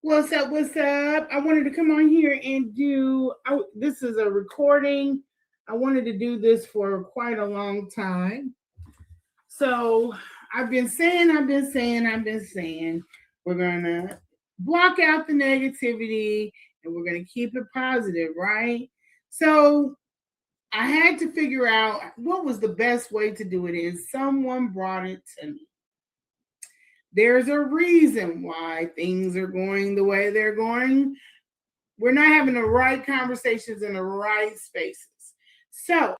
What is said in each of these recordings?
What's up? What's up? I wanted to come on here and this is a recording. I wanted to do this for quite a long time. So I've been saying, we're going to block out the negativity and we're going to keep it positive, right? So I had to figure out what was the best way to do it, and someone brought it to me. There's a reason why things are going the way they're going. We're not having the right conversations in the right spaces. So,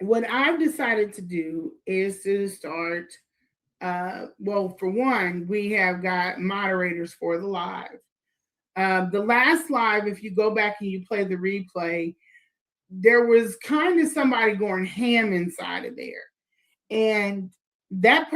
what I've decided to do is to start. Well, for one, we have got moderators for the live. The last live, if you go back and you play the replay, there was kind of somebody going ham inside of there. And that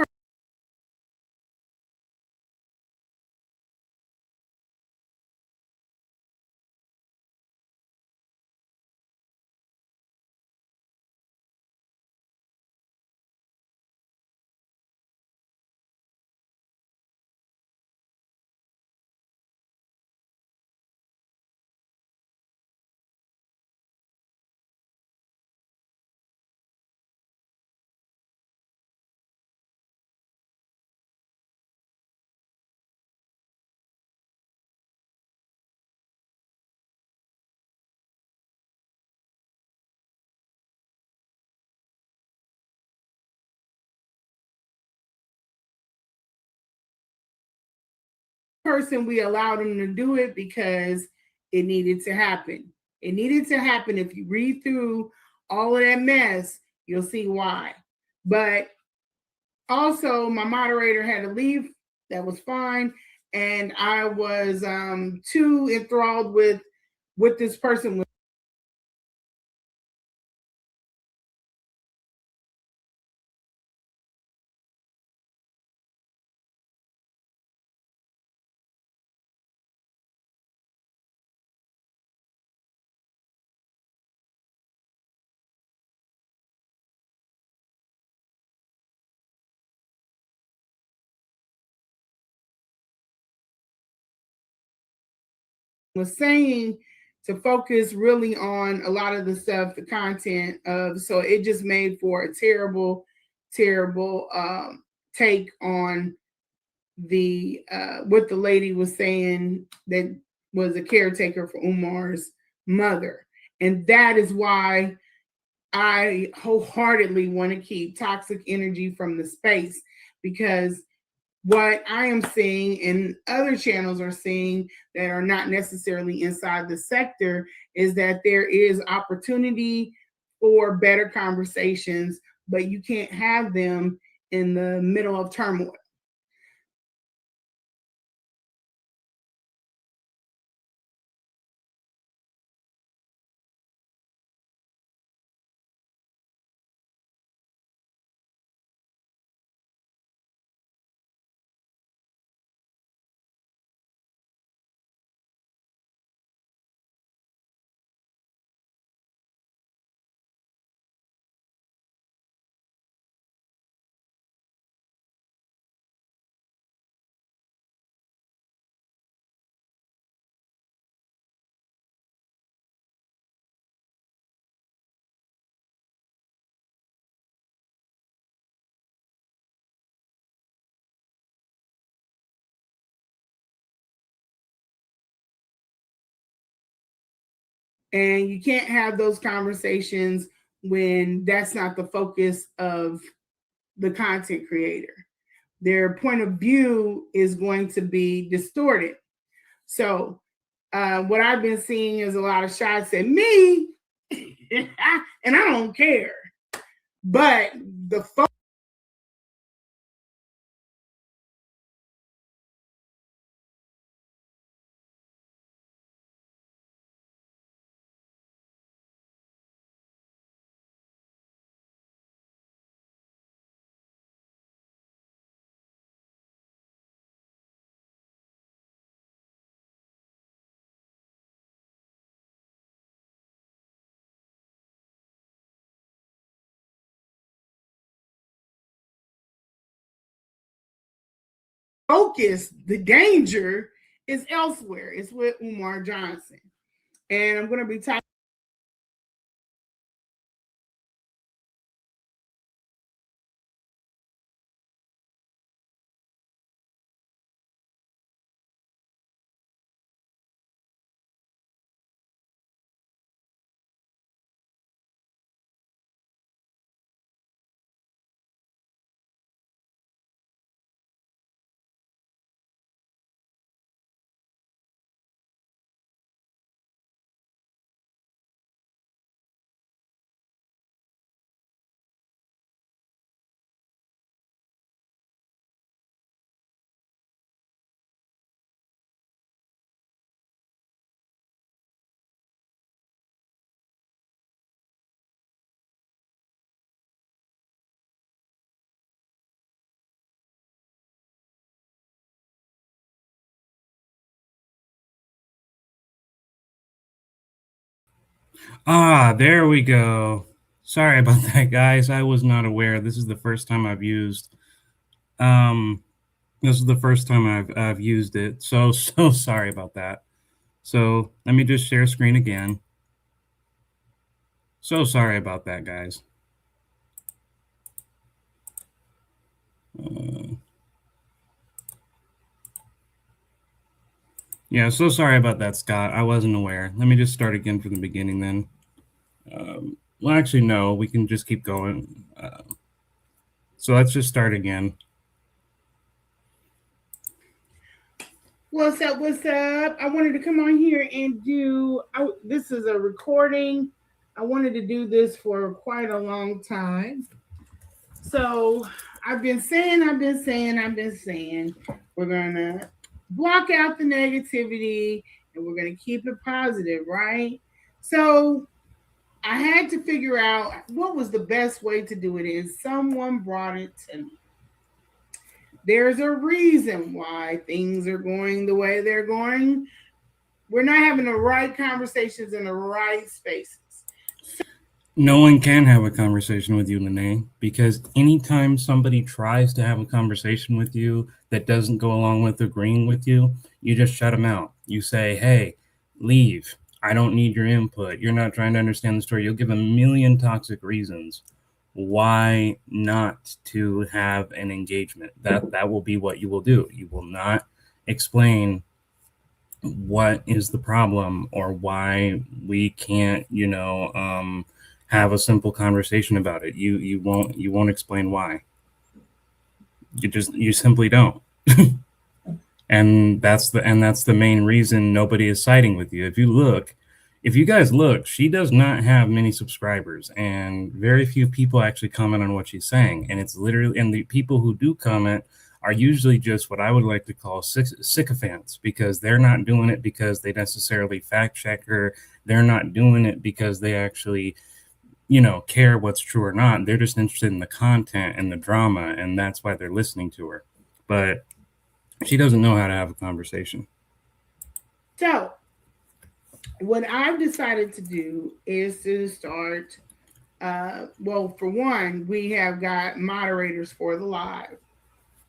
person, we allowed them to do it because it needed to happen. It needed to happen. If you read through all of that mess, you'll see why. But also, my moderator had to leave. That was fine. And I was too enthralled with this person was saying, to focus really on a lot of the stuff, the content of, so it just made for a terrible take on the what the lady was saying that was a caretaker for Umar's mother. And that is why I wholeheartedly want to keep toxic energy from the space, because what I am seeing and other channels are seeing that are not necessarily inside the sector is that there is opportunity for better conversations, but you can't have them in the middle of turmoil. And you can't have those conversations when that's not the focus of the content creator. Their point of view is going to be distorted. So, what I've been seeing is a lot of shots at me, and I don't care. But the focus, the danger is elsewhere. It's with Umar Johnson. And I'm going to be talking. Ah, there we go. Sorry about that, guys. I was not aware. This is the first time I've used. Um, this is the first time I've used it. So so sorry about that. So let me just share screen again. So sorry about that, guys. Uh, yeah, so sorry about that, Scott. I wasn't aware. Let me just start again from the beginning then. Well, actually, no. We can just keep going. So let's just start again. What's up? What's up? I wanted to come on here and do. This is a recording. I wanted to do this for quite a long time. So I've been saying, we're gonna block out the negativity and we're gonna keep it positive, right? So I had to figure out what was the best way to do it. And someone brought it to me. There's a reason why things are going the way they're going. We're not having the right conversations in the right spaces. No one can have a conversation with you, Lanae, because anytime somebody tries to have a conversation with you that doesn't go along with agreeing with you, you just shut them out. You say, hey, leave. I don't need your input. You're not trying to understand the story. You'll give a million toxic reasons why not to have an engagement. That will be what you will do. You will not explain what is the problem or why we can't, have a simple conversation about it. You won't explain why. You simply don't. And that's the main reason nobody is siding with you. If you guys look, she does not have many subscribers, and very few people actually comment on what she's saying. And it's literally, and the people who do comment are usually just what I would like to call sycophants, because they're not doing it because they necessarily fact check her. They're not doing it because they actually care what's true or not. They're just interested in the content and the drama, and that's why they're listening to her. But she doesn't know how to have a conversation. So, what I've decided to do is to start. Well, for one, we have got moderators for the live.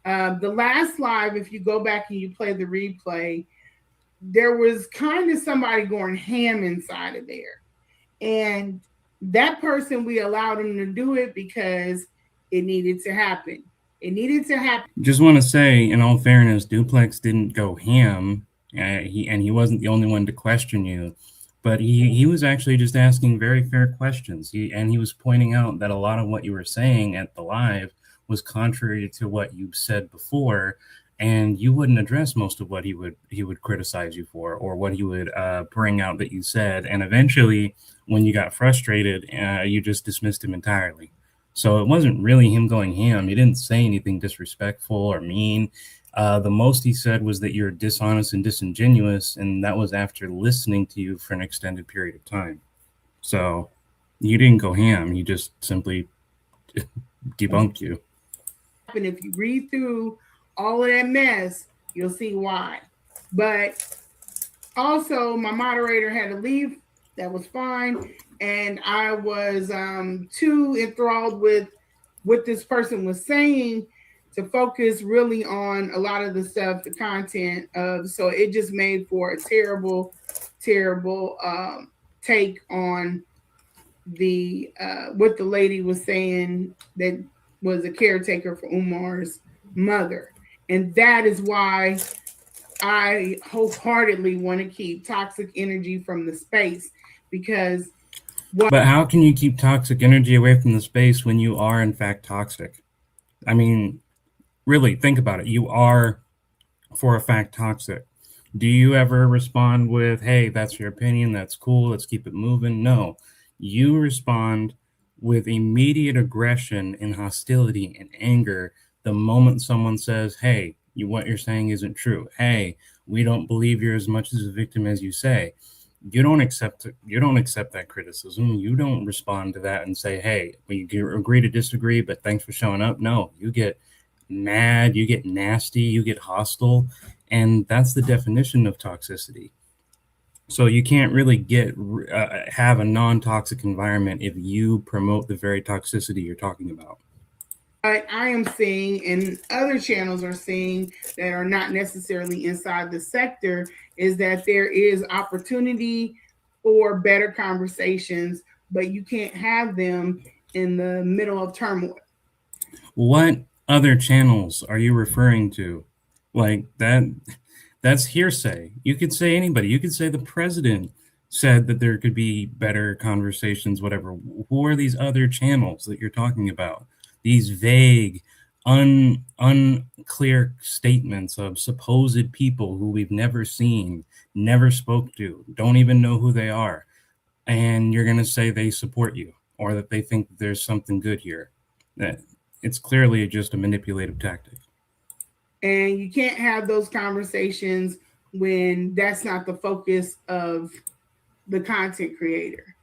The last live, if you go back and you play the replay, there was kind of somebody going ham inside of there. And that person, we allowed him to do it because it needed to happen. It needed to happen. Just want to say, in all fairness, Duplex didn't go ham. He wasn't the only one to question you. but he was actually just asking very fair questions. He was pointing out that a lot of what you were saying at the live was contrary to what you said before, and you wouldn't address most of what he would criticize you for, or what he would bring out that you said. And eventually, when you got frustrated, you just dismissed him entirely. So it wasn't really him going ham. He didn't say anything disrespectful or mean. The most he said was that you're dishonest and disingenuous, and that was after listening to you for an extended period of time. So you didn't go ham. He just simply debunked you. And if you read through all of that mess, you'll see why. But also, my moderator had to leave. That was fine. And I was too enthralled with what this person was saying to focus really on a lot of the stuff, the content of. So it just made for a terrible, terrible take on the what the lady was saying that was a caretaker for Umar's mother. And that is why I wholeheartedly want to keep toxic energy from the space, because But how can you keep toxic energy away from the space when you are in fact toxic? I mean, really think about it. You are for a fact toxic. Do you ever respond with, hey, that's your opinion, that's cool, let's keep it moving? No. You respond with immediate aggression and hostility and anger the moment someone says, hey, what you're saying isn't true. Hey, we don't believe you're as much as a victim as you say. You don't accept that criticism. You don't respond to that and say, hey, we agree to disagree, but thanks for showing up. No, you get mad, you get nasty, you get hostile, and that's the definition of toxicity. So you can't really have a non-toxic environment if you promote the very toxicity you're talking about. what I am seeing and other channels are seeing that are not necessarily inside the sector is that there is opportunity for better conversations, but you can't have them in the middle of turmoil. What other channels are you referring to? Like that's hearsay. You could say anybody. You could say the president said that there could be better conversations, whatever. Who are these other channels that you're talking about? These vague, unclear statements of supposed people who we've never seen, never spoke to, don't even know who they are. And you're going to say they support you or that they think that there's something good here. That it's clearly just a manipulative tactic. And you can't have those conversations when that's not the focus of the content creator.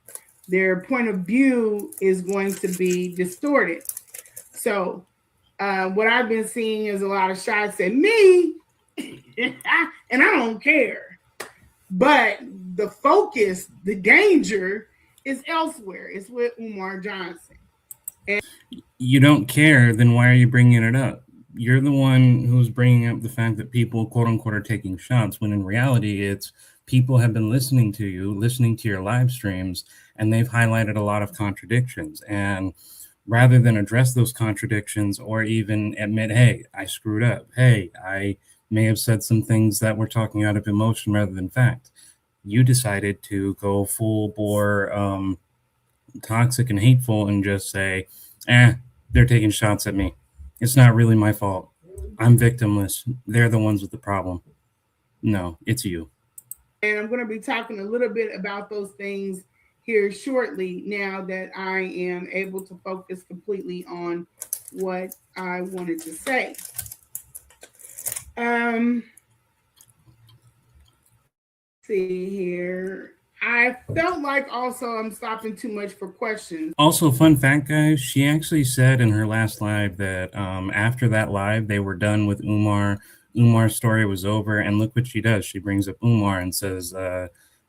Their point of view is going to be distorted. So, what I've been seeing is a lot of shots at me, and I don't care. But the focus, the danger is elsewhere. It's with Umar Johnson. You don't care, then why are you bringing it up? You're the one who's bringing up the fact that people, quote unquote, are taking shots, when in reality, it's people have been listening to you, listening to your live streams, and they've highlighted a lot of contradictions. And rather than address those contradictions or even admit, hey, I screwed up, hey, I may have said some things that were talking out of emotion rather than fact, you decided to go full bore toxic and hateful and just say, they're taking shots at me. It's not really my fault. I'm victimless. They're the ones with the problem. No, it's you. And I'm going to be talking a little bit about those things here shortly now that I am able to focus completely on what I wanted to say. Um, see here. I felt like also I'm stopping too much for questions. Also, fun fact, guys, she actually said in her last live that after that live, they were done with Umar. Umar's story was over. And look what she does. She brings up Umar and says,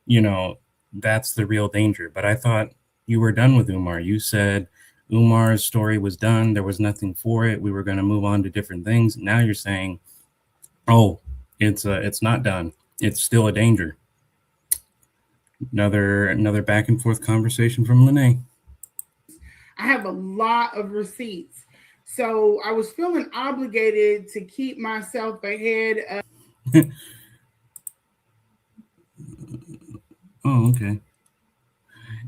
you know, that's the real danger. But I thought you were done with Umar. You said Umar's story was done. There was nothing for it. We were going to move on to different things. Now you're saying, oh, it's not done. It's still a danger. Another back and forth conversation from Lanae. I have a lot of receipts. So I was feeling obligated to keep myself ahead of Oh, okay.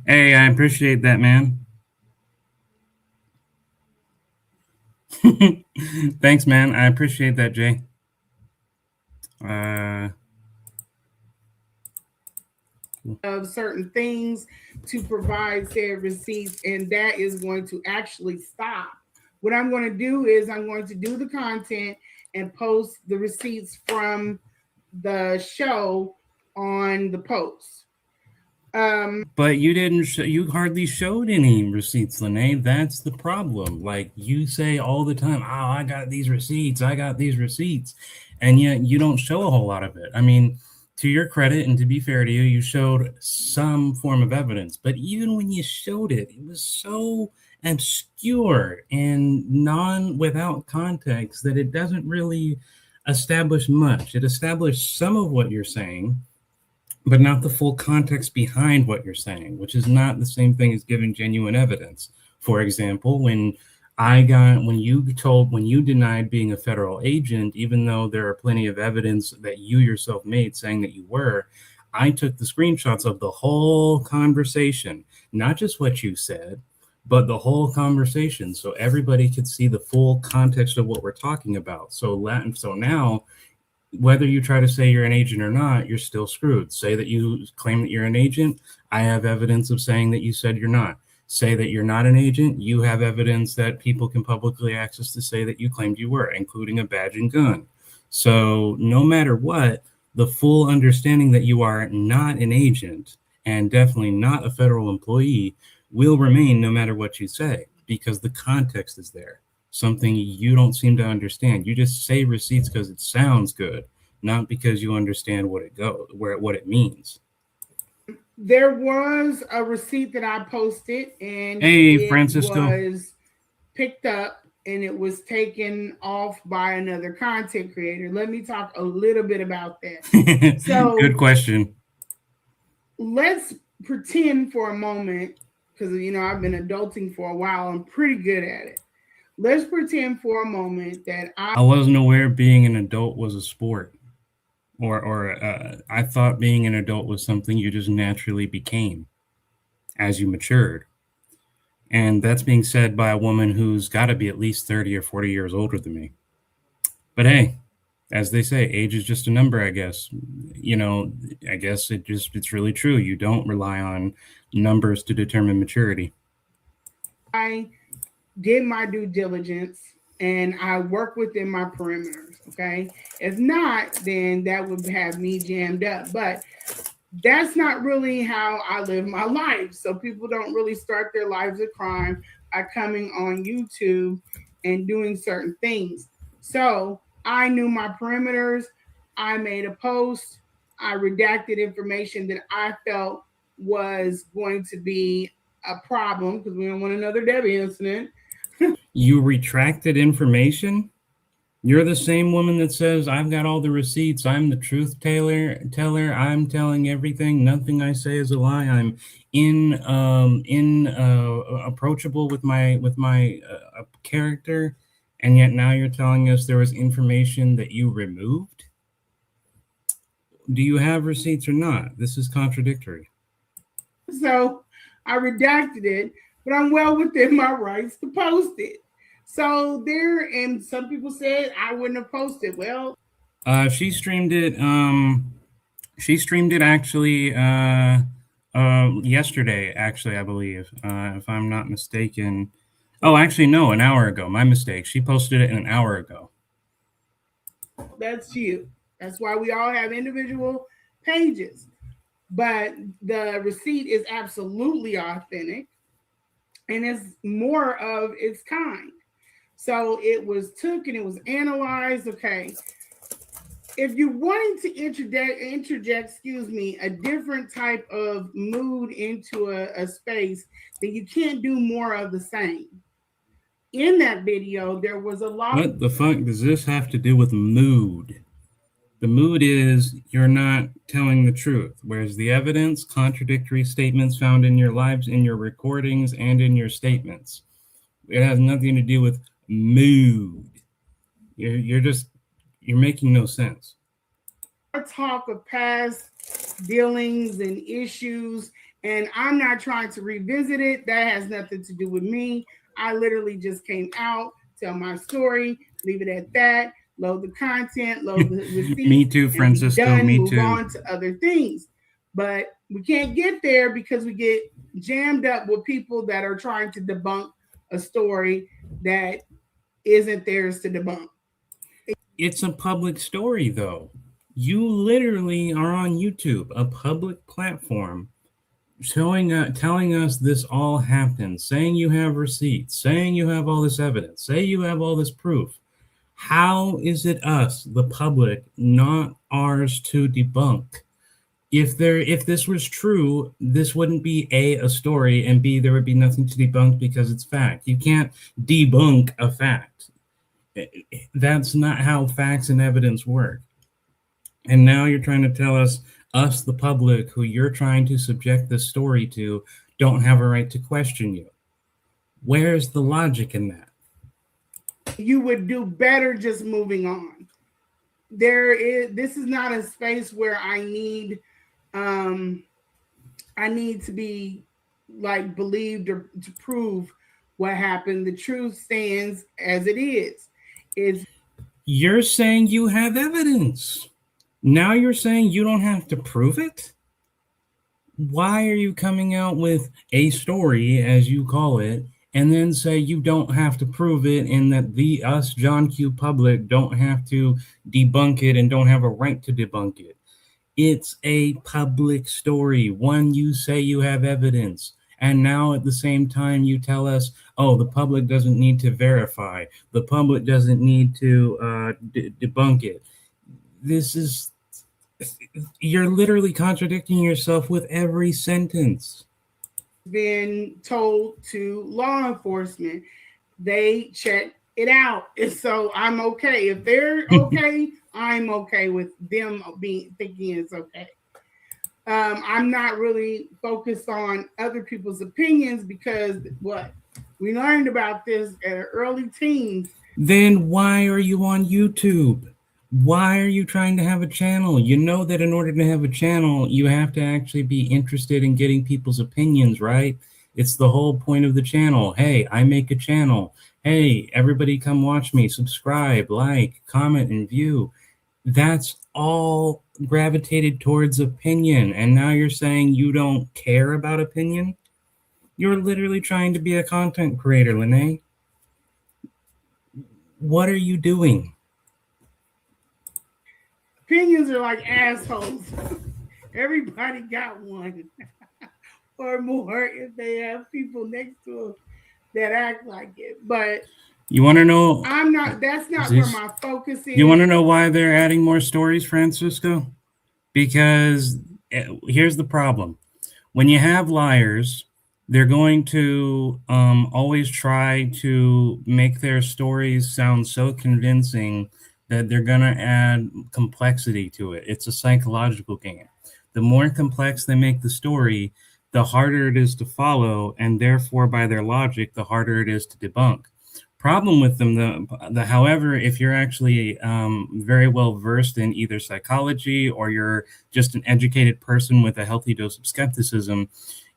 Hey, I appreciate that, man. Thanks, man. I appreciate that, Jay. Uh, of certain things to provide said receipts, and that is going to actually stop. What I'm going to do is I'm going to do the content and post the receipts from the show on the post. but you didn't. You hardly showed any receipts, Lanae. That's the problem. Like you say all the time, "Oh, I got these receipts. I got these receipts," and yet you don't show a whole lot of it. I mean, to your credit, and to be fair to you, you showed some form of evidence. But even when you showed it, it was so obscure and non without context that it doesn't really establish much. It established some of what you're saying, but not the full context behind what you're saying, which is not the same thing as giving genuine evidence. For example, when you denied being a federal agent, even though there are plenty of evidence that you yourself made saying that you were, I took the screenshots of the whole conversation, not just what you said, but the whole conversation, so everybody could see the full context of what we're talking about. So now whether you try to say you're an agent or not, you're still screwed. Say that you claim that you're an agent. I have evidence of saying that you said you're not. Say that you're not an agent. You have evidence that people can publicly access to say that you claimed you were, including a badge and gun. So no matter what, the full understanding that you are not an agent and definitely not a federal employee will remain no matter what you say, because the context is there, something you don't seem to understand. You just say receipts because it sounds good, not because you understand what it means. There was a receipt that I posted, and Hey, it Francisco. was picked up and it was taken off by another content creator. Let me talk a little bit about that. Good So question. let's pretend for a moment, because I've been adulting for a while, I'm pretty good at it. Let's pretend for a moment that I wasn't aware being an adult was a sport, or I thought being an adult was something you just naturally became as you matured. And that's being said by a woman who's got to be at least 30 or 40 years older than me. But hey, as they say, age is just a number, I guess. You know, I guess it's really true. You don't rely on numbers to determine maturity. I did my due diligence and I work within my perimeters. Okay. If not, then that would have me jammed up. But that's not really how I live my life. So people don't really start their lives of crime by coming on YouTube and doing certain things. So I knew my perimeters. I made a post. I redacted information that I felt was going to be a problem because we don't want another Debbie incident. You retracted information? You're the same woman that says, I've got all the receipts. I'm the truth teller. I'm telling everything. Nothing I say is a lie. I'm in approachable with my character. And yet now you're telling us there was information that you removed? Do you have receipts or not? This is contradictory. So I redacted it, but I'm well within my rights to post it. So there, and some people said I wouldn't have posted. Well, She streamed it. She streamed it actually yesterday. Actually, I believe, if I'm not mistaken. Oh, actually, no, an hour ago. My mistake. She posted it an hour ago. that's you. That's why we all have individual pages. But the receipt is absolutely authentic and it's more of its kind. So it was took and it was analyzed. Okay, if you're wanting to interject, excuse me, a different type of mood into a space, then you can't do more of the same. In that video, there was a lot. What the fuck does this have to do with mood? The mood is you're not telling the truth, whereas the evidence, contradictory statements found in your lives, in your recordings, and in your statements. It has nothing to do with mood. You're making no sense. talk of past dealings and issues, and I'm not trying to revisit it. That has nothing to do with me. I literally just came out, tell my story, leave it at that, load the content, load the Me receipts, too, and be Francisco. done, Me move too. on to other things. But we can't get there because we get jammed up with people that are trying to debunk a story that isn't theirs to debunk. It's a public story, though. You literally are on YouTube, a public platform, telling us this all happened, saying you have receipts, saying you have all this evidence, say you have all this proof. How is it us, the public, not ours to debunk? If this was true, this wouldn't be a story, and B, there would be nothing to debunk because it's fact. You can't debunk a fact. That's not how facts and evidence work. And now you're trying to tell us, the public, who you're trying to subject this story to, don't have a right to question you. Where's the logic in that? You would do better just moving on. This is not a space where um I need to be like believed or to prove what happened. The truth stands as it is. It's You're saying you have evidence. Now you're saying you don't have to prove it? Why are you coming out with a story, as you call it, and then say you don't have to prove it, and that us John Q public don't have to debunk it and don't have a right to debunk it? It's a public story. One, you say you have evidence. And now at the same time, you tell us, oh, the public doesn't need to verify. The public doesn't need to debunk it. You're literally contradicting yourself with every sentence. been told to law enforcement. They check it out. And so I'm okay. If they're okay, I'm okay with them being thinking it's okay. I'm not really focused on other people's opinions because what we learned about this at early teens. Then why are you on YouTube? Why are you trying to have a channel? You know that in order to have a channel, you have to actually be interested in getting people's opinions, right? It's the whole point of the channel. Hey, I make a channel. Hey, everybody come watch me. Subscribe, like, comment, and view. That's all gravitated towards opinion. And now you're saying you don't care about opinion? You're literally trying to be a content creator, Lanae. What are you doing? Opinions are like assholes. Everybody got one or more if they have people next to them that act like it. But you want to know? That's not where my focus is. You want to know why they're adding more stories, Francisco? Because here's the problem: when you have liars, they're going to always try to make their stories sound so convincing that they're going to add complexity to it. It's a psychological game. The more complex they make the story, the harder it is to follow, and therefore, by their logic, the harder it is to debunk. Problem with them, however, if you're actually very well versed in either psychology or you're just an educated person with a healthy dose of skepticism,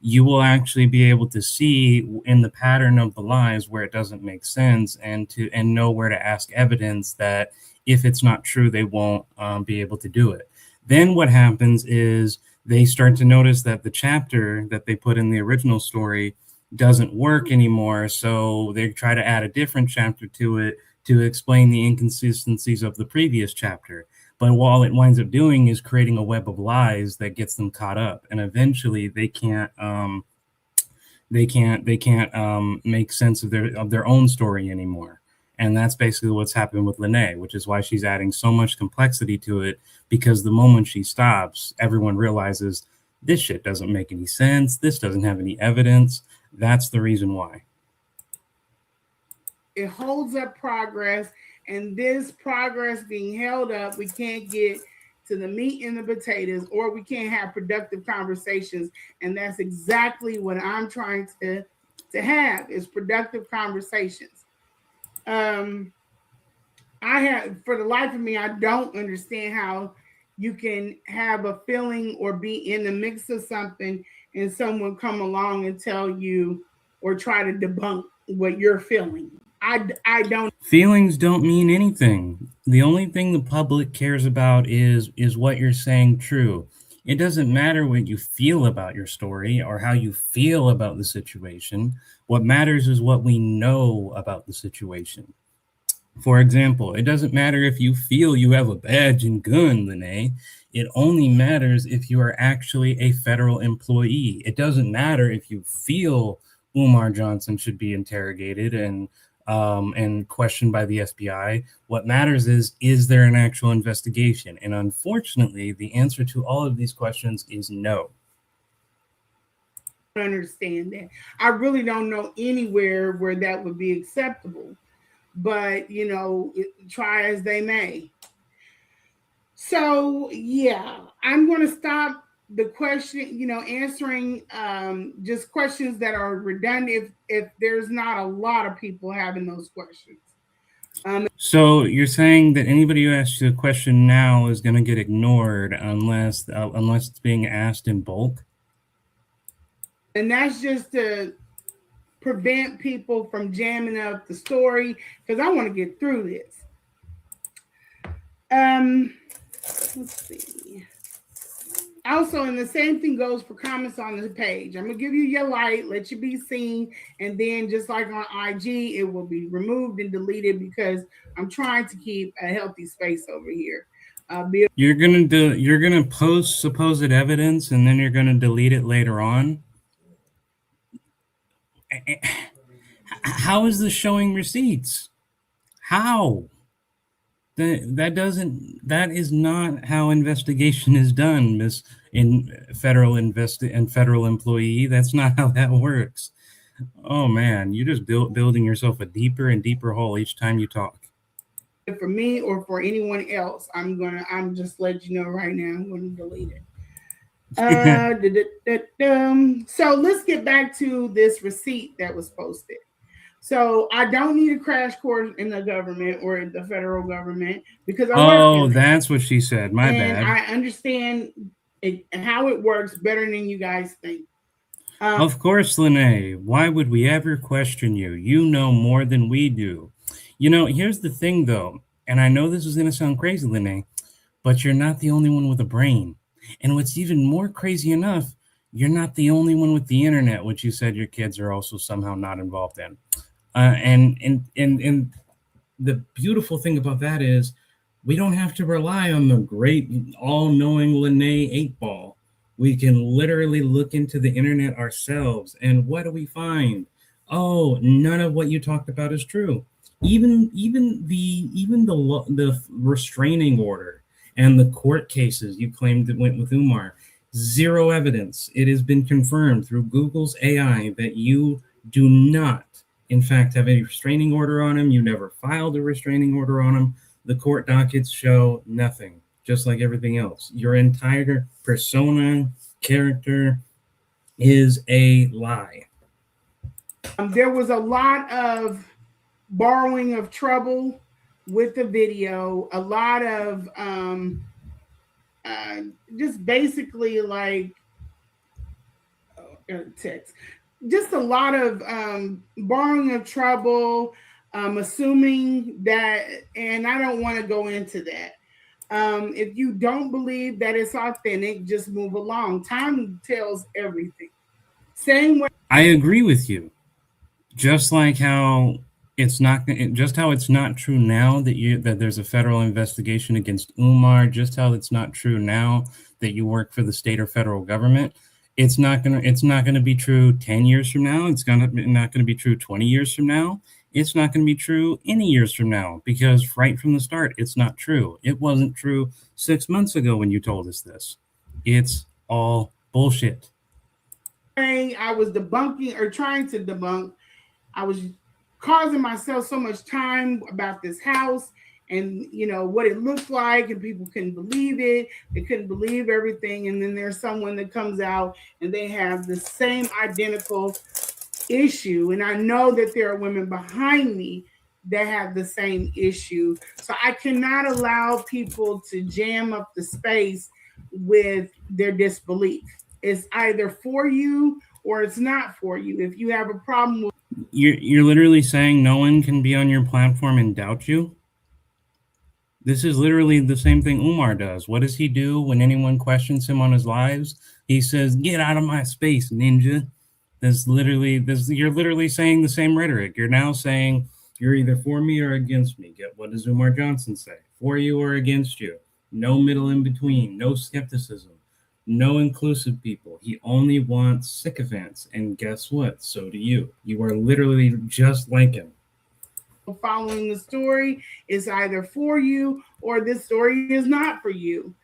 you will actually be able to see in the pattern of the lies where it doesn't make sense, and know where to ask evidence that if it's not true, they won't be able to do it. Then what happens is they start to notice that the chapter that they put in the original story doesn't work anymore, so they try to add a different chapter to it to explain the inconsistencies of the previous chapter. But all it winds up doing is creating a web of lies that gets them caught up, and eventually they can't make sense of their own story anymore. And that's basically what's happened with Lanae, which is why she's adding so much complexity to it, because the moment she stops, everyone realizes this shit doesn't make any sense. This doesn't have any evidence. That's the reason why. It holds up progress, and this progress being held up, we can't get to the meat and the potatoes, or we can't have productive conversations. And that's exactly what I'm trying to have, is productive conversations. I have, for the life of me, I don't understand how you can have a feeling or be in the mix of something and someone come along and tell you or try to debunk what you're feeling. I don't Feelings don't mean anything. The only thing the public cares about is what you're saying true. It doesn't matter what you feel about your story or how you feel about the situation. What matters is what we know about the situation. For example, it doesn't matter if you feel you have a badge and gun, Lanae. It only matters if you are actually a federal employee. It doesn't matter if you feel Umar Johnson should be interrogated and questioned by the FBI. What matters is there an actual investigation? And unfortunately, the answer to all of these questions is no. understand that. I really don't know anywhere where that would be acceptable. But try as they may. So yeah, I'm going to stop the question, answering just questions that are redundant if there's not a lot of people having those questions. So you're saying that anybody who asks you a question now is going to get ignored unless it's being asked in bulk? And that's just to prevent people from jamming up the story because I want to get through this. Let's see. Also, and the same thing goes for comments on the page. I'm gonna give you your light, let you be seen, and then just like on IG, it will be removed and deleted because I'm trying to keep a healthy space over here. You're gonna post supposed evidence and then you're gonna delete it later on. How is this showing receipts? How? That is not how investigation is done, Miss in federal and federal employee. That's not how that works. Oh man, you're just building yourself a deeper and deeper hole each time you talk. For me or for anyone else, I'm just letting you know right now, I'm gonna delete it. So let's get back to this receipt that was posted. So I don't need a crash course in the government or the federal government because I work in it. That's what she said. My and bad. I understand how it works better than you guys think. Of course, Lanae. Why would we ever question you? You know more than we do. Here's the thing, though, and I know this is going to sound crazy, Lanae, but you're not the only one with a brain. And what's even more crazy enough, you're not the only one with the internet, which you said your kids are also somehow not involved in. And the beautiful thing about that is we don't have to rely on the great all-knowing Lanae 8-ball. We can literally look into the internet ourselves, and what do we find? Oh, none of what you talked about is true. Even the restraining order and the court cases you claimed that went with Umar, zero evidence. It has been confirmed through Google's AI that you do not, in fact, have a restraining order on him. You never filed a restraining order on him. The court dockets show nothing, just like everything else. Your entire persona, character is a lie. There was a lot of borrowing of trouble with the video, a lot of just basically like text, just a lot of borrowing of trouble, assuming that, and I don't want to go into that. If you don't believe that it's authentic, just move along. Time tells everything. Same way. I agree with you. Just like how it's not true now that there's a federal investigation against Umar, just how it's not true now that you work for the state or federal government. It's not gonna be true 10 years from now. It's not gonna be true 20 years from now. It's not going to be true any years from now because right from the start, it's not true. It wasn't true 6 months ago when you told us this. It's all bullshit. I was debunking or trying to debunk. I was causing myself so much time about this house and what it looked like, and people couldn't believe it. They couldn't believe everything. And then there's someone that comes out and they have the same identical issue, and I know that there are women behind me that have the same issue. So I cannot allow people to jam up the space with their disbelief. It's either for you or it's not for you. If you have a problem with, you're literally saying no one can be on your platform and doubt you. This is literally the same thing Umar does. What does he do when anyone questions him on his lives? He says, "Get out of my space, ninja." You're literally saying the same rhetoric. You're now saying you're either for me or against me. Get what does Umar Johnson say? For you or against you. No middle in between. No skepticism. No inclusive people. He only wants sycophants. And guess what? So do you. You are literally just like him. following the story is either for you or this story is not for you.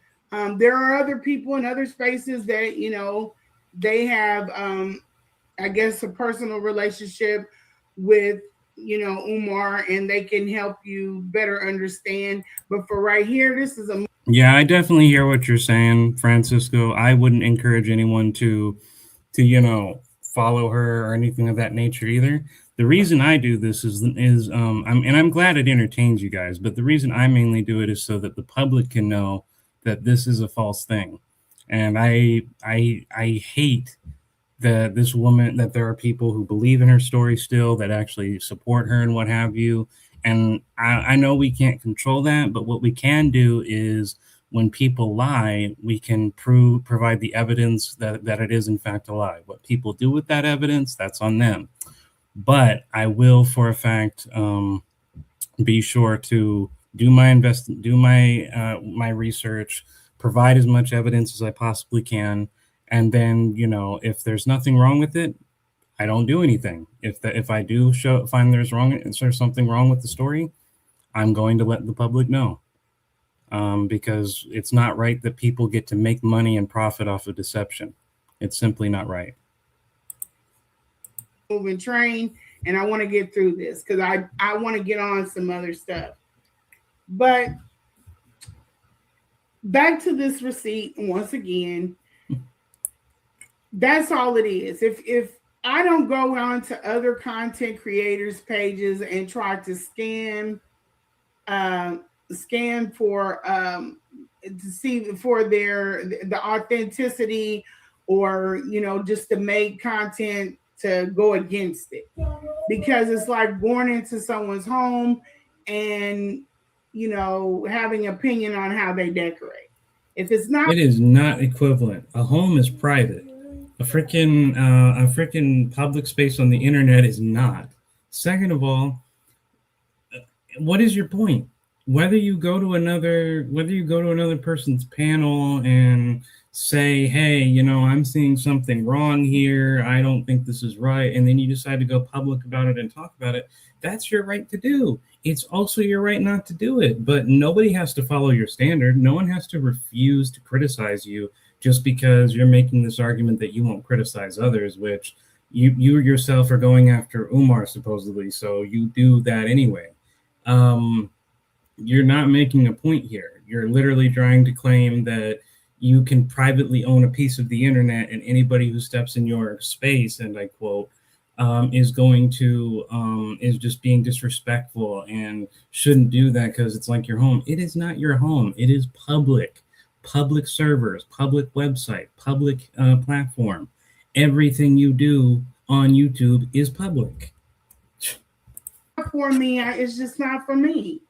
There are other people in other spaces that, they have, I guess, a personal relationship with, Umar, and they can help you better understand. But for right here, this is a. Yeah, I definitely hear what you're saying, Francisco. I wouldn't encourage anyone to follow her or anything of that nature either. The reason I do this I'm glad it entertains you guys, but the reason I mainly do it is so that the public can know that this is a false thing. And I hate that there are people who believe in her story still, that actually support her and what have you. And I know we can't control that, but what we can do is when people lie, we can provide the evidence that it is in fact a lie. What people do with that evidence, that's on them. But I will, for a fact, be sure to do my research, provide as much evidence as I possibly can, and then if there's nothing wrong with it, I don't do anything. If I do find there's something wrong with the story, I'm going to let the public know, because it's not right that people get to make money and profit off of deception. It's simply not right. Moving train, and I want to get through this because I want to get on some other stuff. But back to this receipt once again. That's all it is. If I don't go on to other content creators' pages and try to scan for to see for the authenticity, or just to make content to go against it, because it's like going into someone's home and having opinion on how they decorate. If it's not, it is not equivalent. A home is private. A freaking public space on the internet is not. Second of all, what is your point? Whether you go to another person's panel and say, "Hey, I'm seeing something wrong here. I don't think this is right," and then you decide to go public about it and talk about it, that's your right to do. It's also your right not to do it, but nobody has to follow your standard. No one has to refuse to criticize you just because you're making this argument that you won't criticize others, which you yourself are going after Umar supposedly, so you do that anyway. You're not making a point here. You're literally trying to claim that you can privately own a piece of the internet, and anybody who steps in your space, and I quote, is just being disrespectful and shouldn't do that because it's like your home. It is not your home. It is public servers, public website, public platform. Everything you do on YouTube is public. For me, it's just not for me.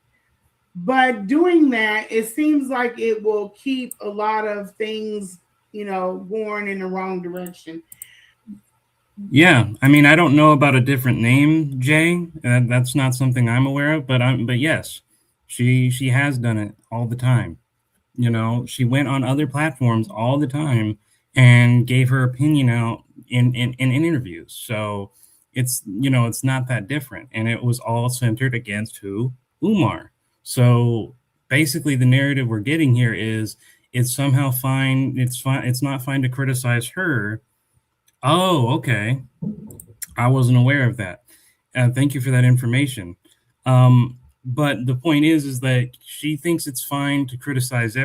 But doing that, it seems like it will keep a lot of things, going in the wrong direction. Yeah, I mean, I don't know about a different name, Jay. That's not something I'm aware of, but yes, she has done it all the time. She went on other platforms all the time and gave her opinion out in interviews. So it's not that different, and it was all centered against who? Umar. So basically, the narrative we're getting here is it's somehow fine. It's fine. It's not fine to criticize her. Oh, okay. I wasn't aware of that. Thank you for that information. But the point is that she thinks it's fine to criticize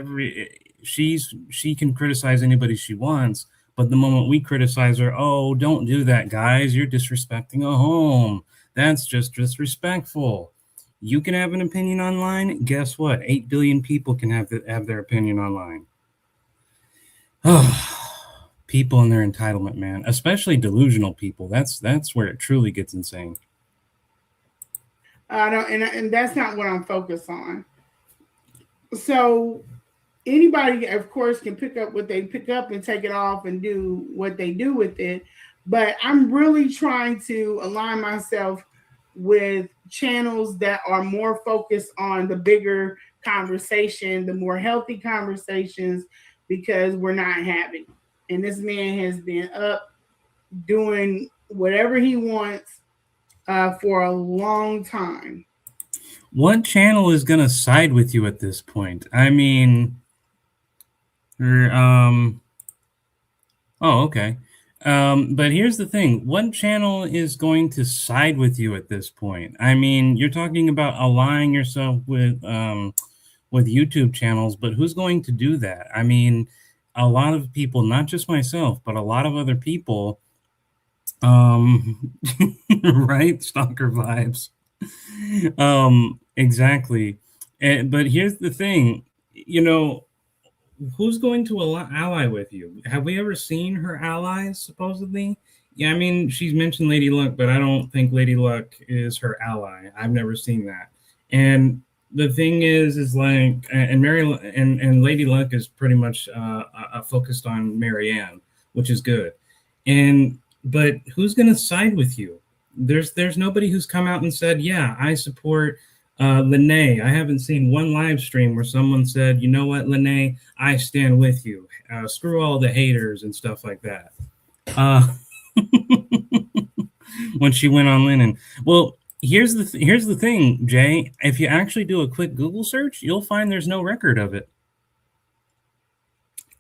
she can criticize anybody she wants. But the moment we criticize her, oh, don't do that, guys. You're disrespecting a home. That's just disrespectful. You can have an opinion online. Guess what? 8 billion people can have their opinion online. Oh, people and their entitlement, man. Especially delusional people. That's where it truly gets insane. I don't, and that's not what I'm focused on. So anybody, of course, can pick up what they pick up and take it off and do what they do with it. But I'm really trying to align myself with channels that are more focused on the bigger conversation, the more healthy conversations, because we're not having. And this man has been up doing whatever he wants for a long time. What channel is gonna side with you at this point? I mean, er, um, oh, okay. But here's the thing: what channel is going to side with you at this point? I mean, you're talking about aligning yourself with YouTube channels, but who's going to do that? I mean, a lot of people, not just myself, but a lot of other people, um, right? Stalker vibes. Exactly. But here's the thing, you know, who's going to ally with you? Have we ever seen her allies, supposedly? Yeah, I mean, she's mentioned Lady Luck, but I don't think Lady Luck is her ally. I've never seen that. And the thing is like, and and Lady Luck is pretty much focused on Marianne, which is good. And but who's going to side with you? There's nobody who's come out and said, yeah, I support Lanae. I haven't seen one live stream where someone said, you know what, Lanae, I stand with you. Screw all the haters and stuff like that. Uh, when she went on Lennon. Well, here's the thing, Jay. If you actually do a quick Google search, you'll find there's no record of it.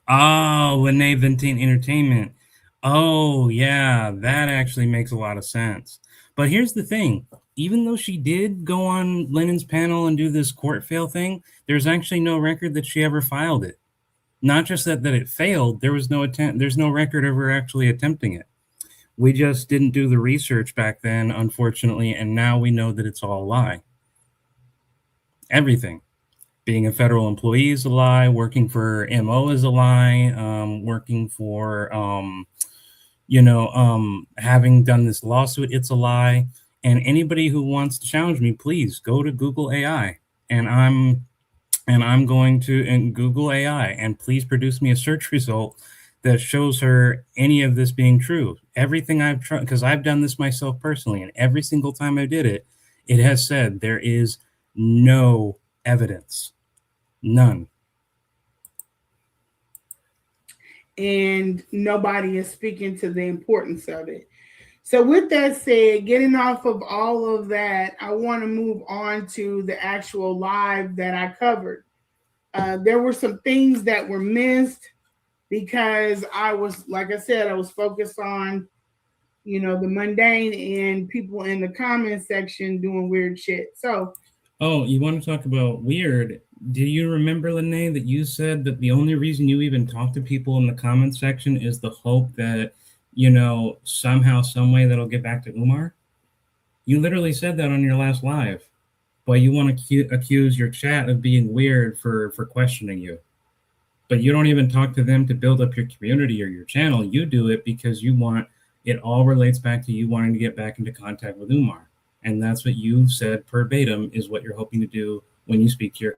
Oh, Lanae Venting Entertainment. Oh, yeah, that actually makes a lot of sense. But here's the thing. Even though she did go on Lennon's panel and do this court fail thing, there's actually no record that she ever filed it. Not just that it failed, there was no attempt, there's no record of her actually attempting it. We just didn't do the research back then, unfortunately, and now we know that it's all a lie. Everything. Being a federal employee is a lie. Working for MO is a lie. Working for, having done this lawsuit, it's a lie. And anybody who wants to challenge me, please go to Google AI, and I'm going to Google AI, and please produce me a search result that shows her any of this being true. Everything I've tried, because I've done this myself personally, and every single time I did it, it has said there is no evidence. None. And nobody is speaking to the importance of it. So, with that said, getting off of all of that, I want to move on to the actual live that I covered. There were some things that were missed because I was, like I said, I was focused on, the mundane and people in the comment section doing weird shit. So, Oh, you want to talk about weird? Do you remember, Lanae, that you said that the only reason you even talk to people in the comment section is the hope that, somehow, some way that'll get back to Umar? You literally said that on your last live. But you want to accuse your chat of being weird for questioning you. But you don't even talk to them to build up your community or your channel. You do it because you want it all relates back to you wanting to get back into contact with Umar. And that's what you've said verbatim is what you're hoping to do when you speak to your.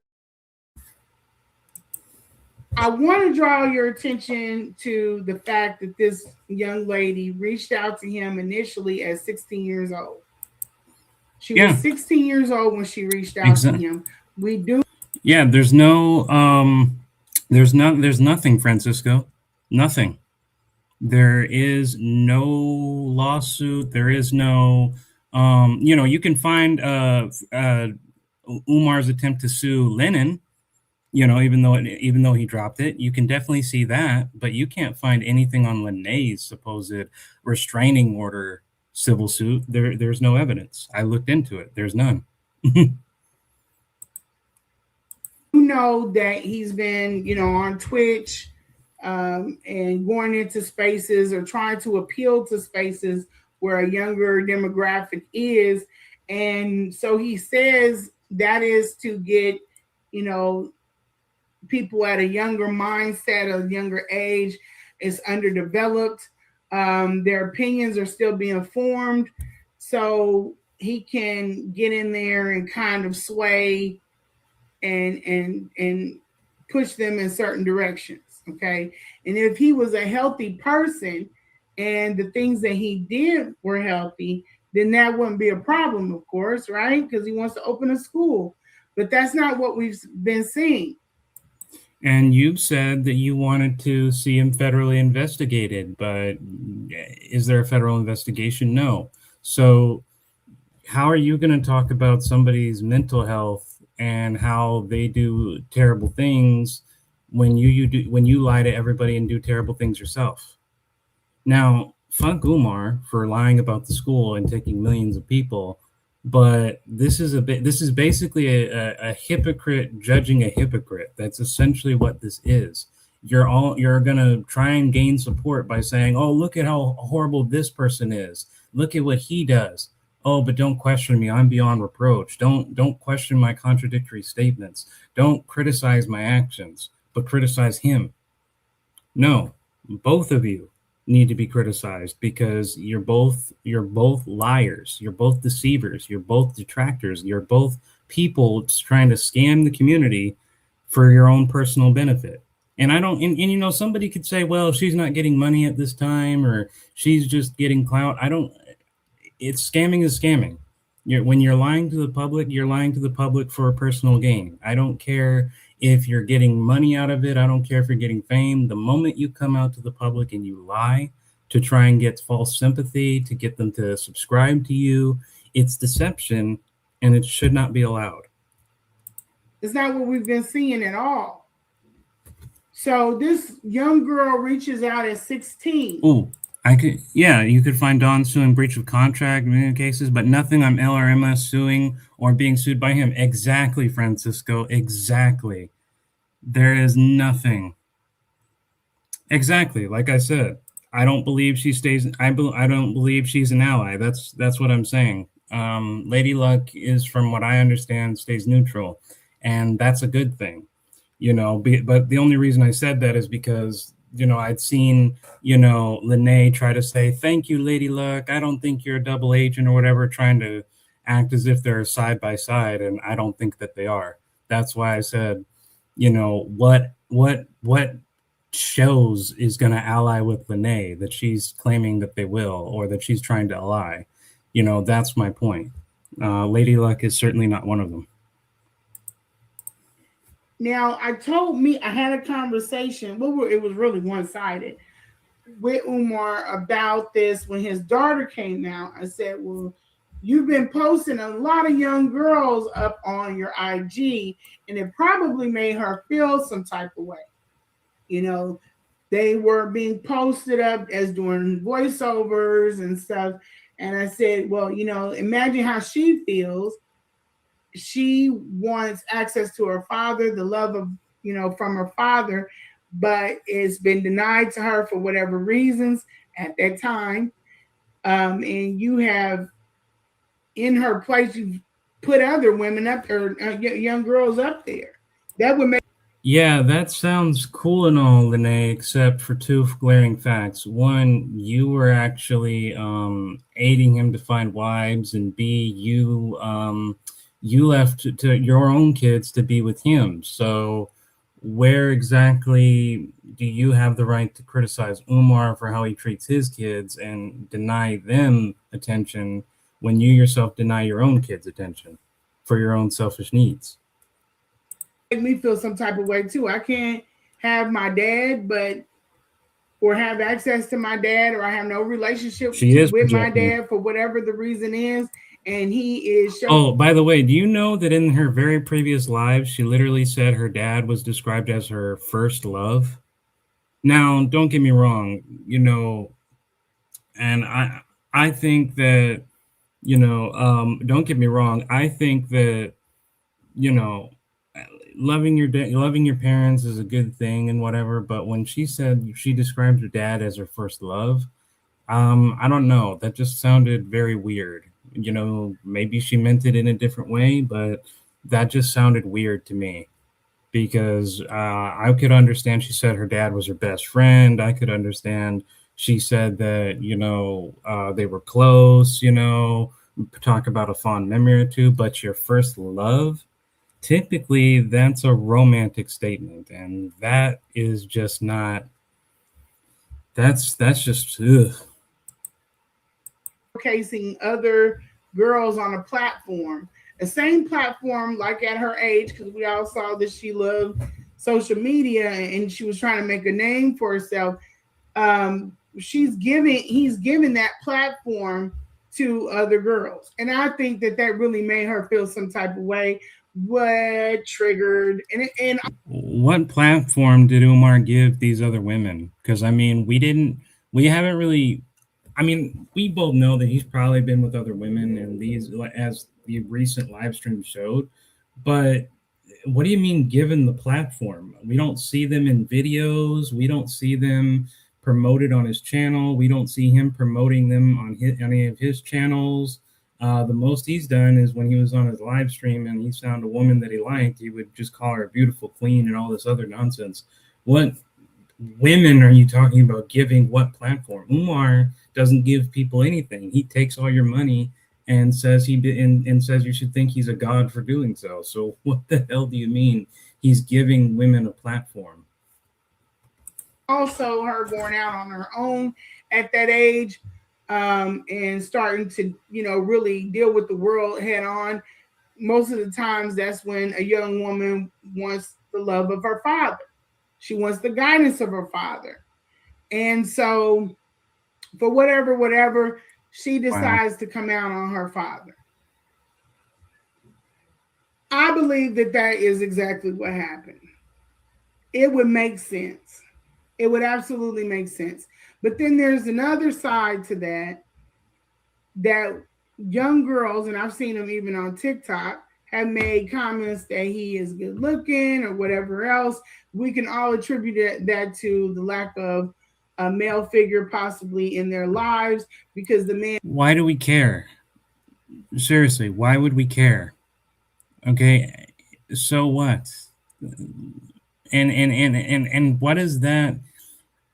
I want to draw your attention to the fact that this young lady reached out to him initially at 16 years old. She was 16 years old when she reached out to him. We do. Yeah, there's nothing, Francisco. Nothing. There is no lawsuit. There is no, you can find Umar's attempt to sue Lennon, even though he dropped it, you can definitely see that, but you can't find anything on Lanae's supposed restraining order civil suit. There's no evidence. I looked into it. There's none. You know that he's been, on Twitch and going into spaces or trying to appeal to spaces where a younger demographic is. And so he says that is to get, you know, people at a younger mindset, a younger age, is underdeveloped. Their opinions are still being formed. So he can get in there and kind of sway and push them in certain directions. Okay. And if he was a healthy person and the things that he did were healthy, then that wouldn't be a problem, of course, right? Because he wants to open a school. But that's not what we've been seeing. And you said that you wanted to see him federally investigated, but is there a federal investigation? No. So how are you going to talk about somebody's mental health and how they do terrible things when you lie to everybody and do terrible things yourself? Now, fuck Umar for lying about the school and taking millions of people, but this is basically a hypocrite judging a hypocrite. That's essentially what this is. You're gonna try and gain support by saying, "Oh, look at how horrible this person is. Look at what he does." Oh, but don't question me. I'm beyond reproach. Don't question my contradictory statements. Don't criticize my actions, but criticize him. No, both of you need to be criticized because you're both liars, you're both deceivers, you're both detractors, you're both people trying to scam the community for your own personal benefit. And I don't and you know somebody could say, well, she's not getting money at this time or she's just getting clout. I don't It's scamming is scamming. When you're lying to the public, you're lying to the public for a personal gain. I don't care if you're getting money out of it. I don't care if you're getting fame. The moment you come out to the public and you lie to try and get false sympathy, to get them to subscribe to you, it's deception and it should not be allowed. It's not what we've been seeing at all. So this young girl reaches out at 16. Ooh, you could find Don suing breach of contract in many cases, but nothing on LRMS suing or being sued by him. Exactly, Francisco. Exactly. There is nothing. Exactly. Like I said, I don't believe she stays. I don't believe she's an ally. That's what I'm saying. Lady Luck is, from what I understand, stays neutral, and that's a good thing. But the only reason I said that is because I'd seen Lanae try to say thank you, Lady Luck. I don't think you're a double agent or whatever, trying to act as if they're side by side, and I don't think that they are. That's why I said, what shows is going to ally with Lanae that she's claiming that they will, or that she's trying to ally. That's my point. Lady Luck is certainly not one of them. Now, I had a conversation, well, it was really one sided, with Umar about this when his daughter came out. I said, well, you've been posting a lot of young girls up on your IG, and it probably made her feel some type of way. You know, they were being posted up as doing voiceovers and stuff. And I said, well, imagine how she feels. She wants access to her father, the love of, from her father, but it's been denied to her for whatever reasons at that time. And you have, in her place, you've put other women up there, young girls up there. That would make. Yeah, that sounds cool and all, Lanae, except for two glaring facts. One, you were actually aiding him to find wives, and B, you left to your own kids to be with him. So where exactly do you have the right to criticize Umar for how he treats his kids and deny them attention when you yourself deny your own kids attention for your own selfish needs? Make me feel some type of way too. I can't have my dad, or have access to my dad, or I have no relationship with my dad for whatever the reason is, and he is showing. Oh, by the way, do you know that in her very previous lives, she literally said her dad was described as her first love? Now, don't get me wrong, and I think that, don't get me wrong, I think that, loving your parents is a good thing and whatever, but when she said she described her dad as her first love, I don't know, that just sounded very weird. maybe she meant it in a different way, but that just sounded weird to me because I could understand she said her dad was her best friend. I could understand she said that, they were close, talk about a fond memory or two, but your first love, typically that's a romantic statement. And that is just not, that's just, ugh. Showcasing other girls on a platform, the same platform like at her age, because we all saw that she loved social media and she was trying to make a name for herself. He's giving that platform to other girls, and I think that that really made her feel some type of way, what triggered and What platform did Umar give these other women? Because I mean, we haven't really. I mean, we both know that he's probably been with other women, and these, as the recent live stream showed. But what do you mean, given the platform? We don't see them in videos. We don't see them promoted on his channel. We don't see him promoting them on any of his channels. The most he's done is when he was on his live stream and he found a woman that he liked, he would just call her a beautiful queen and all this other nonsense. What women are you talking about giving what platform? Umar doesn't give people anything. He takes all your money and says and says you should think he's a god for doing so. So what the hell do you mean he's giving women a platform? also her going out on her own at that age, and starting to really deal with the world head on. Most of the times that's when a young woman wants the love of her father, she wants the guidance of her father, and so for whatever she Wow. decides to come out on her father. I believe that that is exactly what happened. It would make sense. It would absolutely make sense. But then there's another side to that, that young girls, and I've seen them even on TikTok, have made comments that he is good looking or whatever else. We can all attribute that to the lack of a male figure possibly in their lives, because the man Why do we care? Seriously, why would we care? Okay, so what? And what is that?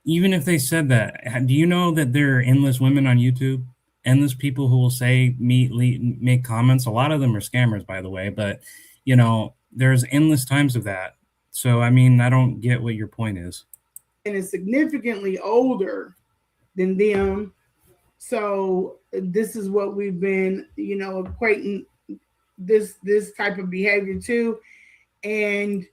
Even if they said that, do you know that there are endless women on YouTube? Endless people who will say make comments. A lot of them are scammers, by the way, but there's endless times of that. So I mean, I don't get what your point is. is significantly older than them. So this is what we've been, equating this type of behavior to. And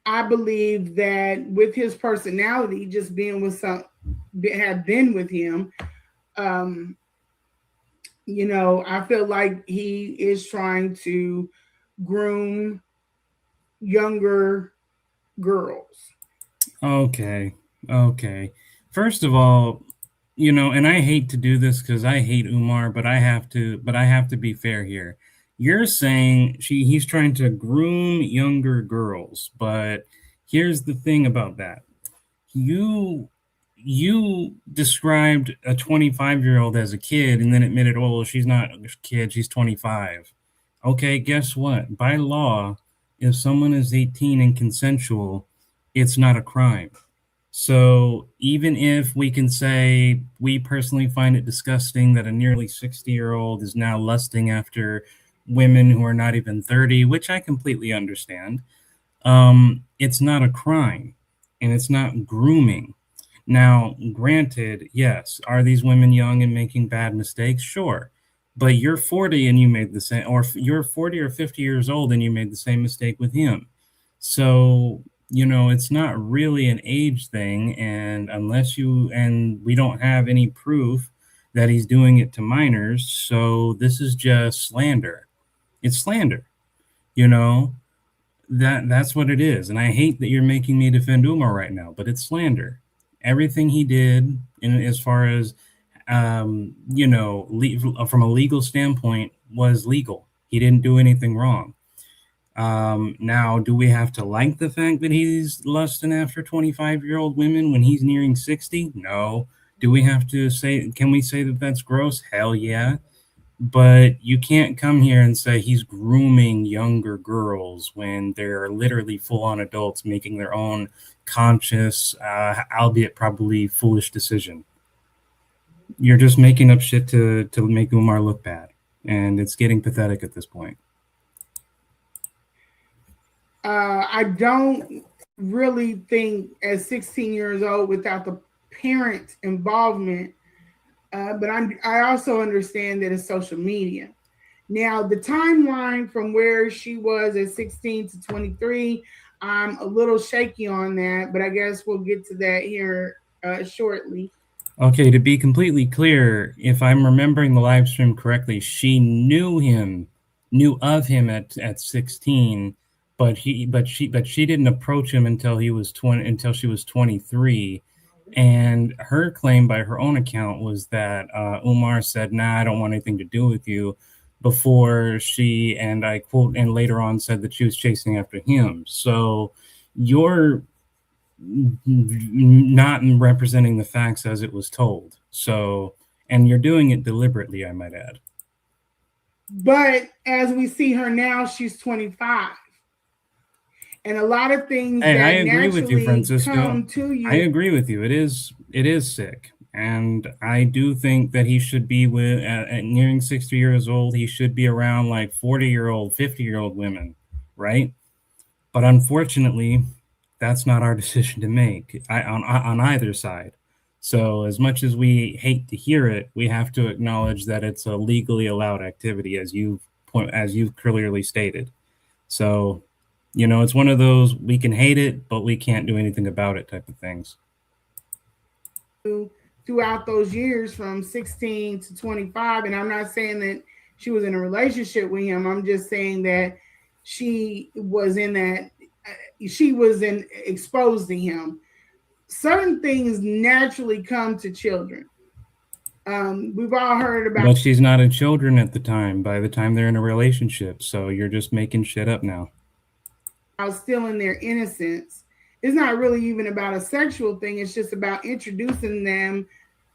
I believe that with his personality, just being with have been with him, um, I feel like he is trying to groom younger girls. Okay. Okay. First of all, and I hate to do this because I hate Umar, but I have to be fair here. You're saying he's trying to groom younger girls, but here's the thing about that. You you described a 25-year-old as a kid and then admitted, oh, well, she's not a kid, she's 25. Okay, guess what? By law, if someone is 18 and consensual, it's not a crime. So even if we can say we personally find it disgusting that a nearly 60-year-old is now lusting after women who are not even 30, which I completely understand, it's not a crime and it's not grooming. Now, granted, yes, are these women young and making bad mistakes? Sure. But you're 40 and you made the same, or you're 40 or 50 years old and you made the same mistake with him. So, it's not really an age thing. And and we don't have any proof that he's doing it to minors. So this is just slander. It's slander, you know? That's what it is. And I hate that you're making me defend Umar right now, but it's slander. Everything he did, in as far as from a legal standpoint, was legal. He didn't do anything wrong. Now, do we have to like the fact that he's lusting after 25-year-old women when he's nearing 60? No. Do we have to say? Can we say that that's gross? Hell yeah. But you can't come here and say he's grooming younger girls when they're literally full-on adults making their own conscious, albeit probably foolish decision. You're just making up shit to make Umar look bad, and it's getting pathetic at this point. I don't really think at 16 years old without the parent involvement, but I also understand that it's social media. Now, the timeline from where she was at 16 to 23, I'm a little shaky on that, but I guess we'll get to that here shortly. Okay, to be completely clear, if I'm remembering the live stream correctly, she knew of him at 16, but she didn't approach him until he was 20 until she was 23. And her claim by her own account was that Umar said, "Nah, I don't want anything to do with you," before she, and I quote, and later on said that she was chasing after him. So you're not representing the facts as it was told. So, and you're doing it deliberately, I might add. But as we see her now, she's 25. And a lot of things Hey, I that agree with you, naturally Francisco. come to I you. agree with you. It is sick, and I do think that he should be with at nearing 60 years old. He should be around like 40-year-old, 50-year-old women, right? But unfortunately, that's not our decision to make on either side. So as much as we hate to hear it, we have to acknowledge that it's a legally allowed activity, as you've clearly stated. So, it's one of those we can hate it, but we can't do anything about it type of things. Throughout those years from 16 to 25. And I'm not saying that she was in a relationship with him. I'm just saying that she was in that, she was in exposed to him. Certain things naturally come to children. We've all heard about. But she's not a children at the time, by the time they're in a relationship. So you're just making shit up now. Stealing their innocence. It's not really even about a sexual thing. It's just about introducing them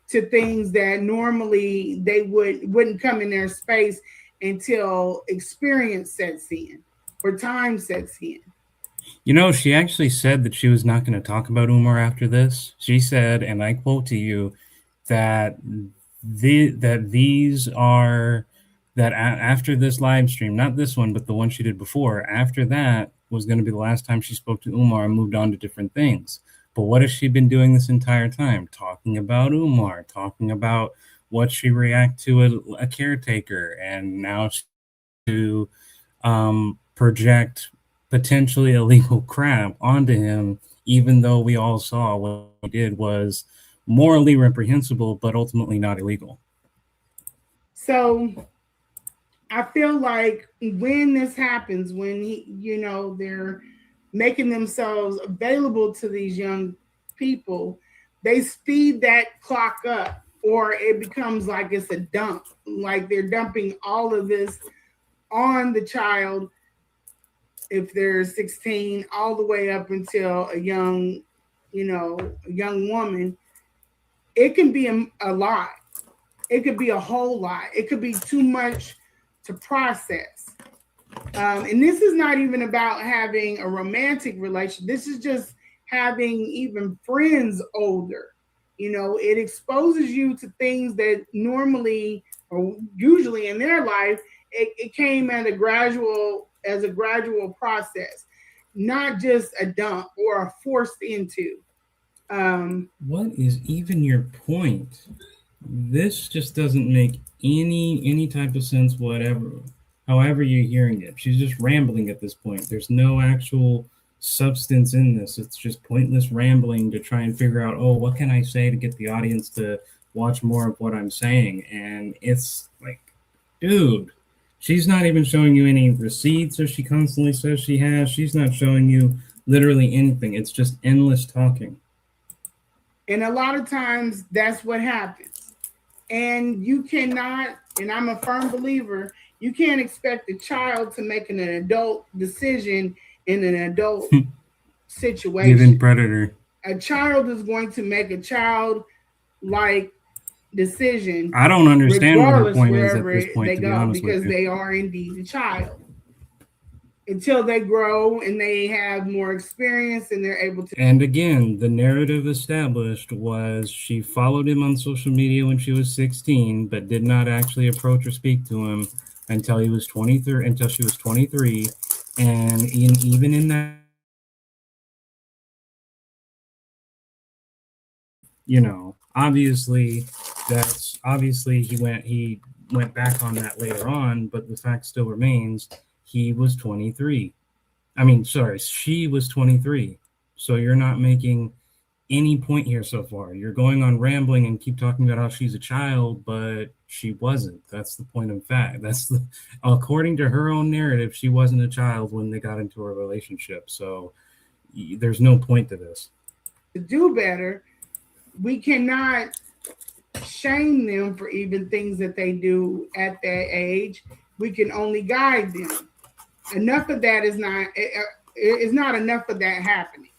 to things that normally they wouldn't come in their space until experience sets in or time sets in. She actually said that she was not going to talk about Umar after this. She said, and I quote to you, that these are that after this live stream, not this one, but the one she did before, after that was going to be the last time she spoke to Umar and moved on to different things. But what has she been doing this entire time? Talking about Umar, talking about what she react to a caretaker, and now to project potentially illegal crap onto him, even though we all saw what he did was morally reprehensible, but ultimately not illegal. So I feel like when this happens, when they're making themselves available to these young people, they speed that clock up, or it becomes like it's a dump, like they're dumping all of this on the child if they're 16 all the way up until a young woman. It can be a lot. It could be a whole lot. It could be too much to process. And this is not even about having a romantic relation. This is just having even friends older. It exposes you to things that normally or usually in their life, it came at as a gradual process, not just a dump or a forced into. What is even your point? This just doesn't make any type of sense whatever. However you're hearing it, she's just rambling at this point. There's no actual substance in this. It's just pointless rambling to try and figure out, oh, what can I say to get the audience to watch more of what I'm saying? And it's like, dude, she's not even showing you any receipts as she constantly says she has. She's not showing you literally anything. It's just endless talking. And a lot of times that's what happens. And you cannot, and I'm a firm believer, you can't expect a child to make an adult decision in an adult situation. Given predator. A child is going to make a child like decision, I don't understand what her regardless point is at wherever this point, they to be go, honest with because you. they are indeed a child. Until they grow and they have more experience and they're able to. And again, the narrative established was she followed him on social media when she was 16, but did not actually approach or speak to him until he was 23, until she was 23. And even in that, obviously, he went back on that later on, but the fact still remains he was 23. I mean, sorry, she was 23. So you're not making any point here so far. You're going on rambling and keep talking about how she's a child, but she wasn't. That's the point of fact. According to her own narrative, she wasn't a child when they got into a relationship. So there's no point to this. To do better, we cannot shame them for even things that they do at that age. We can only guide them. Enough of that is not enough of that happening.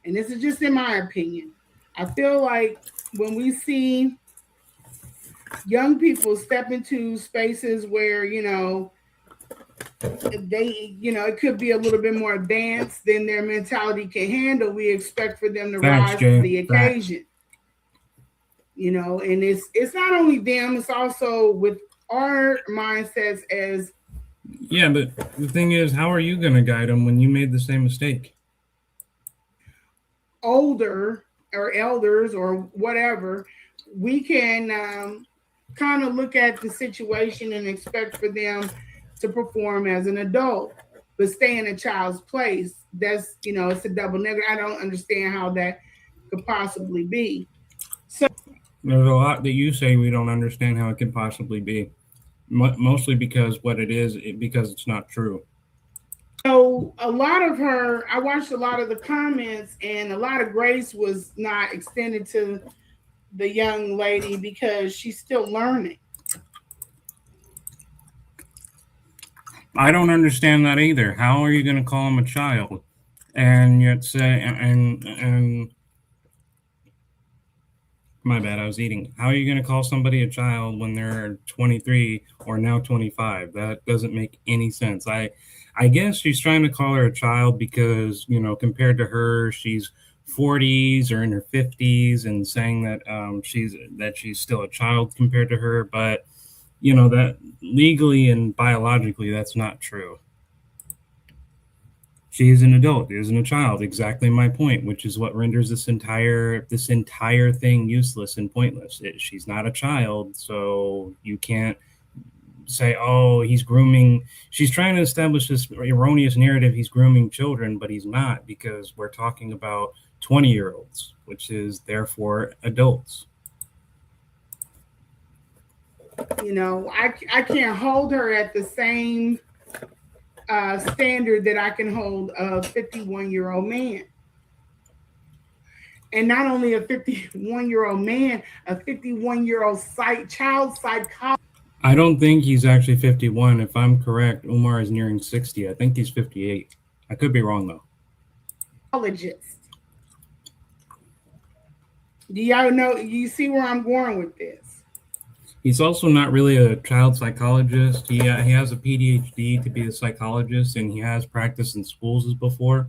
And this is just in my opinion. I feel like when we see young people step into spaces where, it could be a little bit more advanced than their mentality can handle, we expect for them to Facts, rise Jay. to the Facts. occasion. And it's not only them, it's also with our mindsets as. Yeah, but the thing is, how are you going to guide them when you made the same mistake? Older or elders or whatever, we can kind of look at the situation and expect for them to perform as an adult, but stay in a child's place. That's, it's a double negative. I don't understand how that could possibly be. So There's a lot that you say we don't understand how it can possibly be. Mostly because because it's not true. So a lot of I watched a lot of the comments, and a lot of grace was not extended to the young lady because she's still learning. I don't understand that either. How are you going to call him a child, and yet say and my bad, I was eating. How are you going to call somebody a child when they're 23 or now 25? That doesn't make any sense. I guess she's trying to call her a child because, compared to her, she's 40s or in her 50s, and saying that she's still a child compared to her, but that legally and biologically that's not true. She is an adult, isn't a child. Exactly my point, which is what renders this entire thing useless and pointless. She's not a child, so you can't say, "Oh, he's grooming." She's trying to establish this erroneous narrative. He's grooming children, but he's not, because we're talking about 20-year-olds, which is therefore adults. I can't hold her at the same standard that I can hold a 51-year-old man. And not only a 51-year-old man, a 51-year-old child psychologist. I don't think he's actually 51. If I'm correct, Umar is nearing 60. I think he's 58. I could be wrong, though. Do y'all know? You see where I'm going with this? He's also not really a child psychologist. He has a PhD to be a psychologist, and he has practiced in schools before,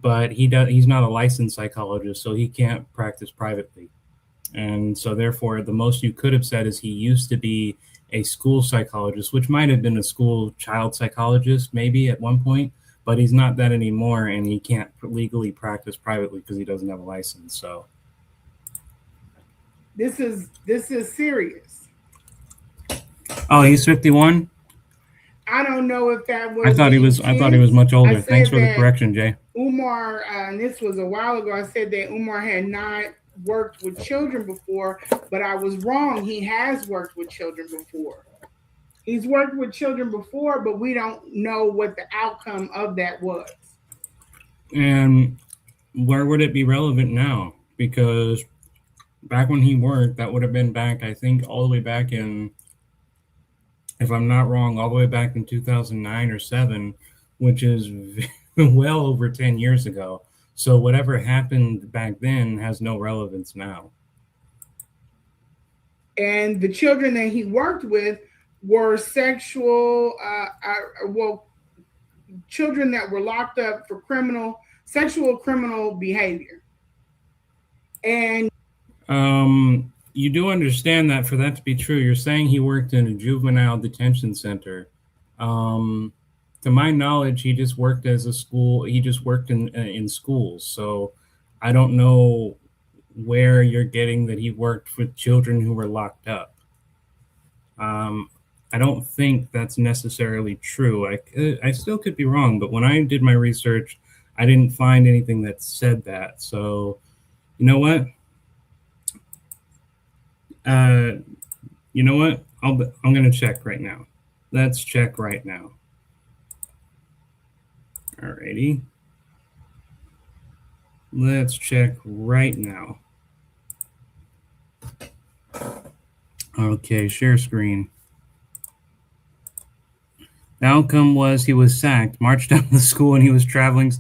but he's not a licensed psychologist, so he can't practice privately. And so therefore, the most you could have said is he used to be a school psychologist, which might have been a school child psychologist maybe at one point, but he's not that anymore, and he can't legally practice privately because he doesn't have a license. So this is serious. Oh, he's 51? I don't know if that was. I thought he was much older. Thanks for the correction, Jay. Umar, and this was a while ago, I said that Umar had not worked with children before, but I was wrong. He has worked with children before. He's worked with children before, but we don't know what the outcome of that was. And where would it be relevant now? Because back when he worked, that would have been back, I think, all the way back in, if I'm not wrong, all the way back in 2009 or 7, which is well over 10 years ago. So whatever happened back then has no relevance now. and the children that he worked with were children that were locked up for sexual criminal behavior. And you do understand that for that to be true, you're saying he worked in a juvenile detention center. To my knowledge, he just worked he just worked in schools. So I don't know where you're getting that he worked with children who were locked up. I don't think that's necessarily true. I still could be wrong, but when I did my research, I didn't find anything that said that. So, you know what? I'm going to check right now. Let's check right now. Alrighty. Let's check right now. Okay, share screen. The outcome was he was sacked, marched out of the school, and he was traveling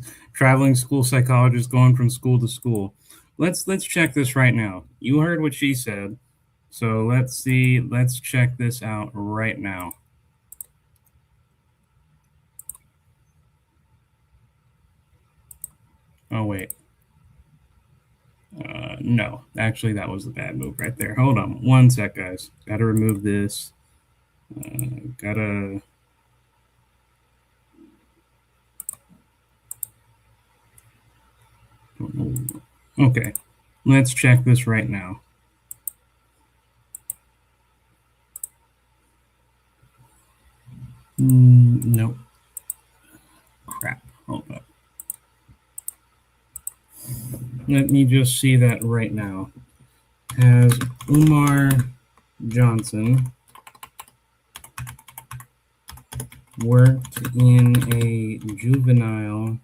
school psychologist going from school to school. Let's check this right now. You heard what she said. So let's see. Let's check this out right now. Oh, wait. No, actually, that was a bad move right there. Hold on one sec, guys. Got to remove this. Okay, let's check this right now. Nope. Crap. Hold up. Let me just see that right now. Has Umar Johnson worked in a juvenile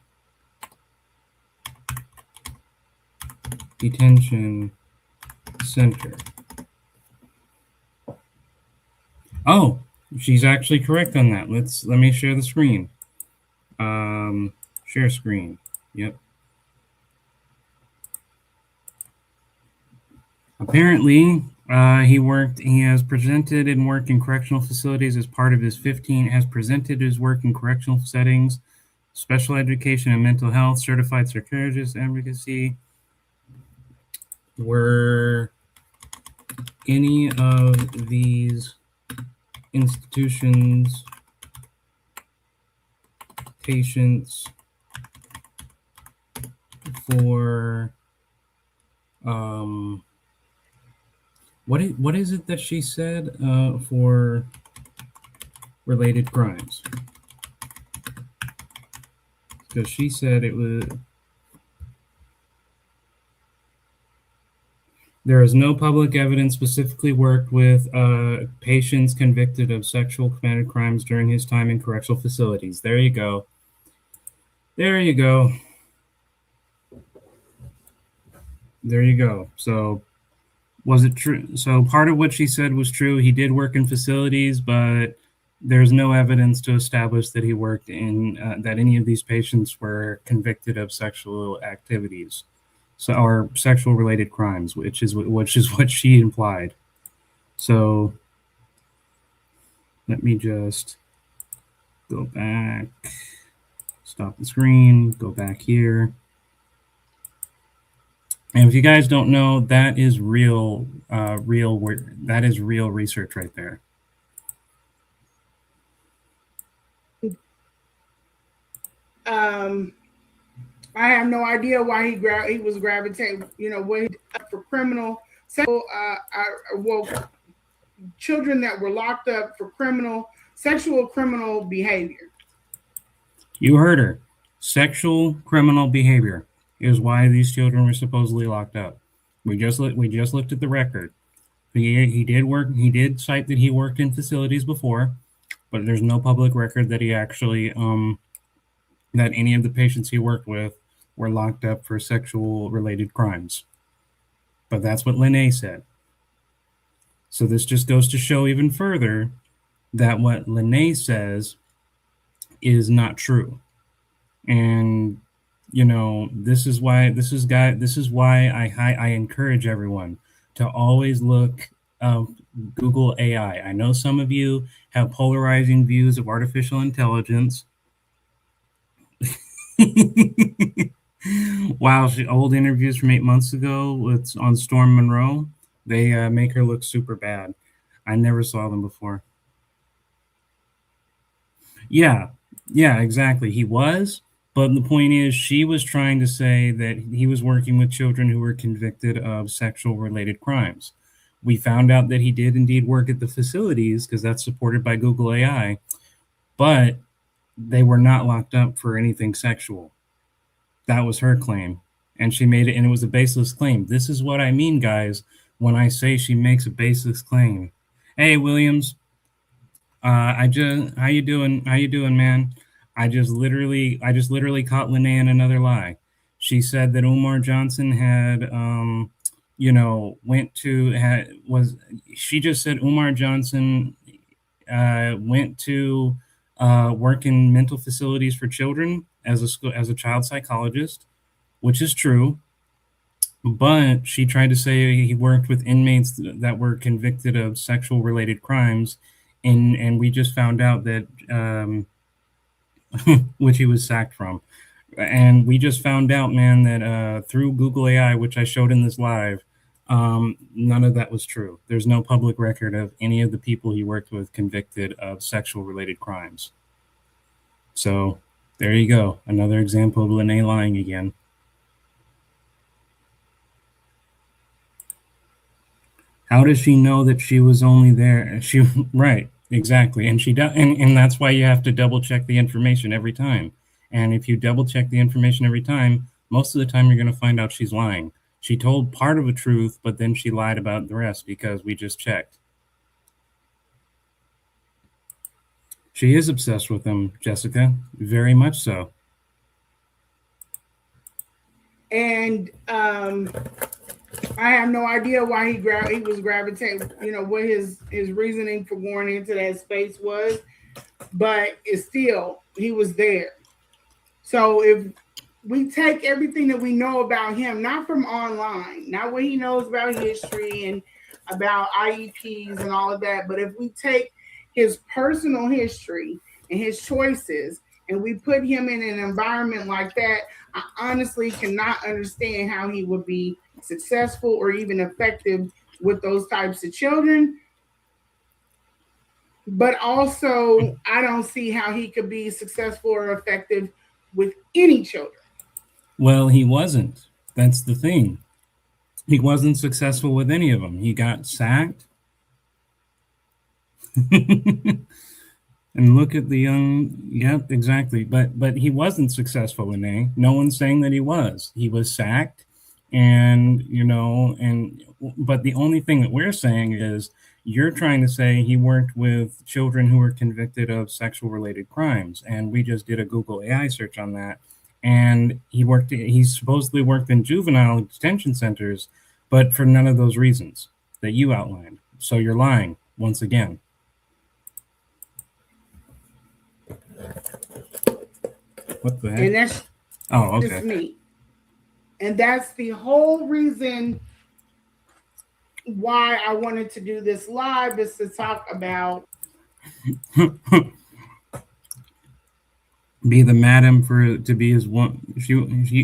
detention center? Oh, she's actually correct on that. Let me share the screen. Share screen. Yep. Apparently, he has presented and worked in correctional facilities as part of his has presented his work in correctional settings, special education and mental health, certified psychologist advocacy. Were any of these institutions patients for what is it that she said for related crimes? Because she said it was there is no public evidence specifically worked with patients convicted of sexual committed crimes during his time in correctional facilities. There you go. There you go. There you go. So was it true? So part of what she said was true. He did work in facilities, but there's no evidence to establish that he worked in that any of these patients were convicted of sexual activities, or sexual related crimes, which is what she implied. So let me just go back, stop the screen, go back here. And if you guys don't know, that is real research right there. I have no idea why he was gravitating, for criminal children that were locked up for sexual criminal behavior. You heard her. Sexual criminal behavior is why these children were supposedly locked up. We just looked at the record. He did cite that he worked in facilities before, but there's no public record that he actually that any of the patients he worked with were locked up for sexual related crimes. But that's what Lanae said. So this just goes to show even further that what Lanae says is not true. And this is why I encourage everyone to always look of Google AI. I know some of you have polarizing views of artificial intelligence. Wow, old interviews from 8 months ago on Storm Monroe, they make her look super bad. I never saw them before. Yeah, yeah, exactly. He was, but the point is, she was trying to say that he was working with children who were convicted of sexual related crimes. We found out that he did indeed work at the facilities because that's supported by Google AI, but they were not locked up for anything sexual. That was her claim. And she made it, and it was a baseless claim. This is what I mean, guys, when I say she makes a baseless claim. Hey, Williams, I just how you doing? How you doing, man? I just literally caught Lanae in another lie. She said that Umar Johnson had went to had was she just said Umar Johnson went to work in mental facilities for children as a child psychologist, which is true. But she tried to say he worked with inmates that were convicted of sexual related crimes, and we just found out that which he was sacked from. And we just found out, man, that through Google AI, which I showed in this live, none of that was true. There's no public record of any of the people he worked with convicted of sexual related crimes. So there you go. Another example of Lanae lying again. How does she know that she was only there? Right, exactly. And and that's why you have to double check the information every time. And if you double check the information every time, most of the time you're going to find out she's lying. She told part of the truth, but then she lied about the rest because we just checked. She is obsessed with him, Jessica, very much so. And I have no idea why he was gravitating. What his reasoning for going into that space was, but it's still he was there. So if we take everything that we know about him, not from online, not what he knows about history and about IEPs and all of that, but if we take his personal history and his choices and we put him in an environment like that, I honestly cannot understand how he would be successful or even effective with those types of children. But also, I don't see how he could be successful or effective with any children. Well, he wasn't. That's the thing. He wasn't successful with any of them. He got sacked. And look at the young. Yep, exactly. But he wasn't successful in A. No one's saying that he was. He was sacked, and but the only thing that we're saying is you're trying to say he worked with children who were convicted of sexual related crimes, and we just did a Google AI search on that, and he supposedly worked in juvenile detention centers, but for none of those reasons that you outlined. So you're lying once again. What the heck? And that's okay. just me. And that's the whole reason why I wanted to do this live, is to talk about be the madam to be his one.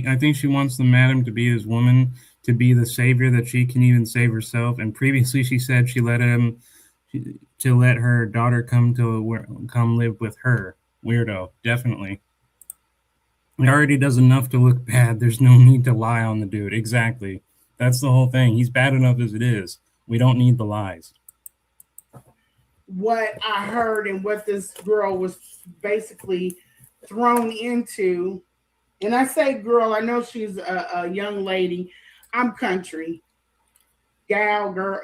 I think she wants the madam to be his woman, to be the savior that she can even save herself. And previously she said she let her daughter come live with her. Weirdo, definitely. It already does enough to look bad. There's no need to lie on the dude. Exactly. That's the whole thing. He's bad enough as it is. We don't need the lies. What I heard and what this girl was basically thrown into. And I say girl, I know she's a young lady. I'm country. Gal, girl,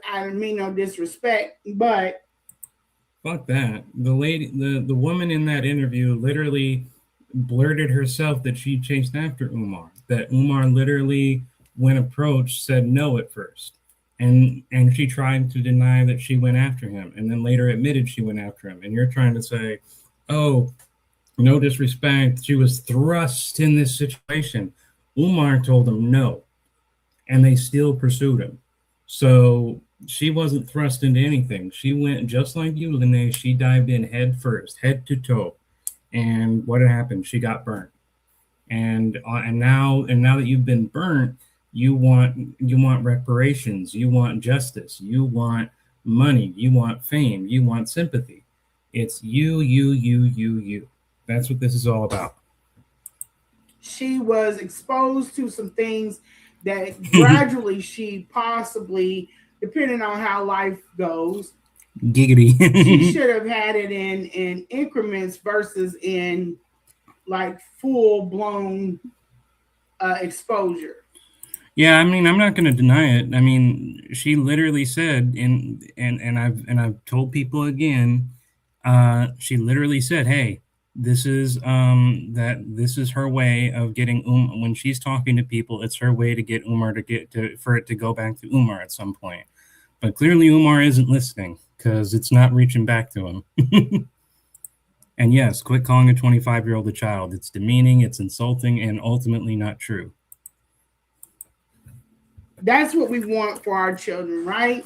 I mean no disrespect, but fuck that. The lady, the woman in that interview literally blurted herself that she chased after Umar. That Umar literally, when approached, said no at first. And she tried to deny that she went after him, and then later admitted she went after him. And you're trying to say, oh, no disrespect, she was thrust in this situation. Umar told them no, and they still pursued him. So She wasn't thrust into anything. She went just like you, Lanae. She dived in head first, head to toe. And what had happened? She got burnt. And now that you've been burnt, you want reparations, you want justice, you want money, you want fame, you want sympathy. It's you. That's what this is all about. She was exposed to some things that gradually she possibly, depending on how life goes, Giggity. she should have had it in increments versus in like full blown exposure. Yeah, I mean, I'm not going to deny it. I mean, she literally said, and I've told people again, she literally said, "Hey, this is her way of getting when she's talking to people. It's her way to get Umar to get to for it to go back to Umar at some point. But clearly, Umar isn't listening because it's not reaching back to him." And yes, quit calling a 25-year-old a child. It's demeaning, it's insulting, and ultimately not true. That's what we want for our children, right?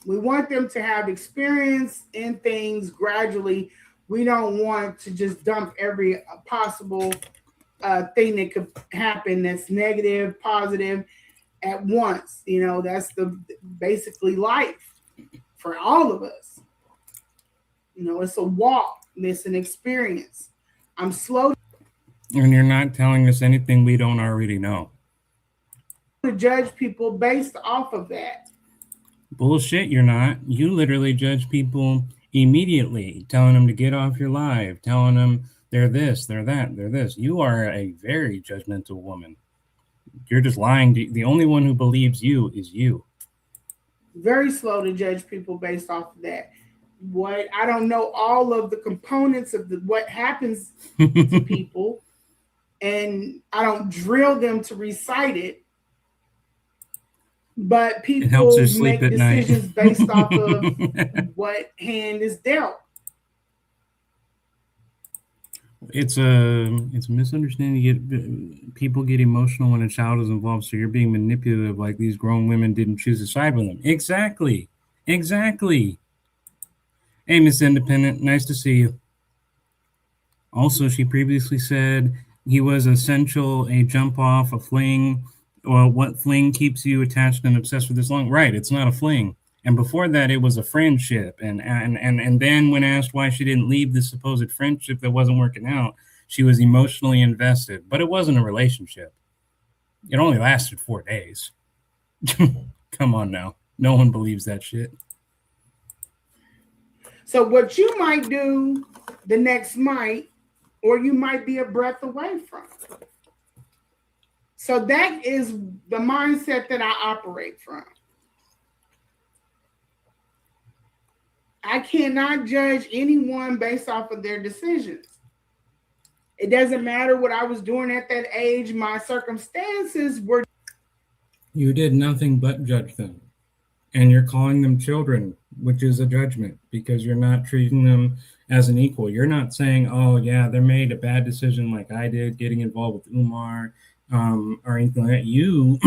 We want them to have experience in things gradually. We don't want to just dump every possible thing that could happen that's negative, positive at once. You know, that's the basically life for all of us. You know, it's a walk, it's an experience. I'm slow And you're not telling us anything we don't already know. to judge people based off of that. Bullshit, you're not. You literally judge people immediately, telling them to get off your live, telling them they're this, they're that, they're this. You are a very judgmental woman. You're just lying. The only one who believes you is you. Very slow to judge people based off of that. What I don't know all of the components of what happens to people, and I don't drill them to recite it. But It helps her people sleep make at night. decisions based off of what hand is dealt. It's a misunderstanding. People get emotional when a child is involved, so you're being manipulative, like these grown women didn't choose to side with them. Exactly. Hey, Miss Independent, nice to see you. Also, she previously said he was essential, a jump off, a fling. Well, what fling keeps you attached and obsessed for this long? Right, it's not a fling. And before that, it was a friendship. And then when asked why she didn't leave this supposed friendship that wasn't working out, she was emotionally invested. But it wasn't a relationship. It only lasted 4 days. Come on now. No one believes that shit. So what you might do the next might, or you might be a breath away from. So that is the mindset that I operate from. I cannot judge anyone based off of their decisions. It doesn't matter what I was doing at that age. My circumstances were. You did nothing but judge them. And you're calling them children, which is a judgment because you're not treating them as an equal. You're not saying, oh, yeah, they made a bad decision like I did, getting involved with Umar or anything like that. You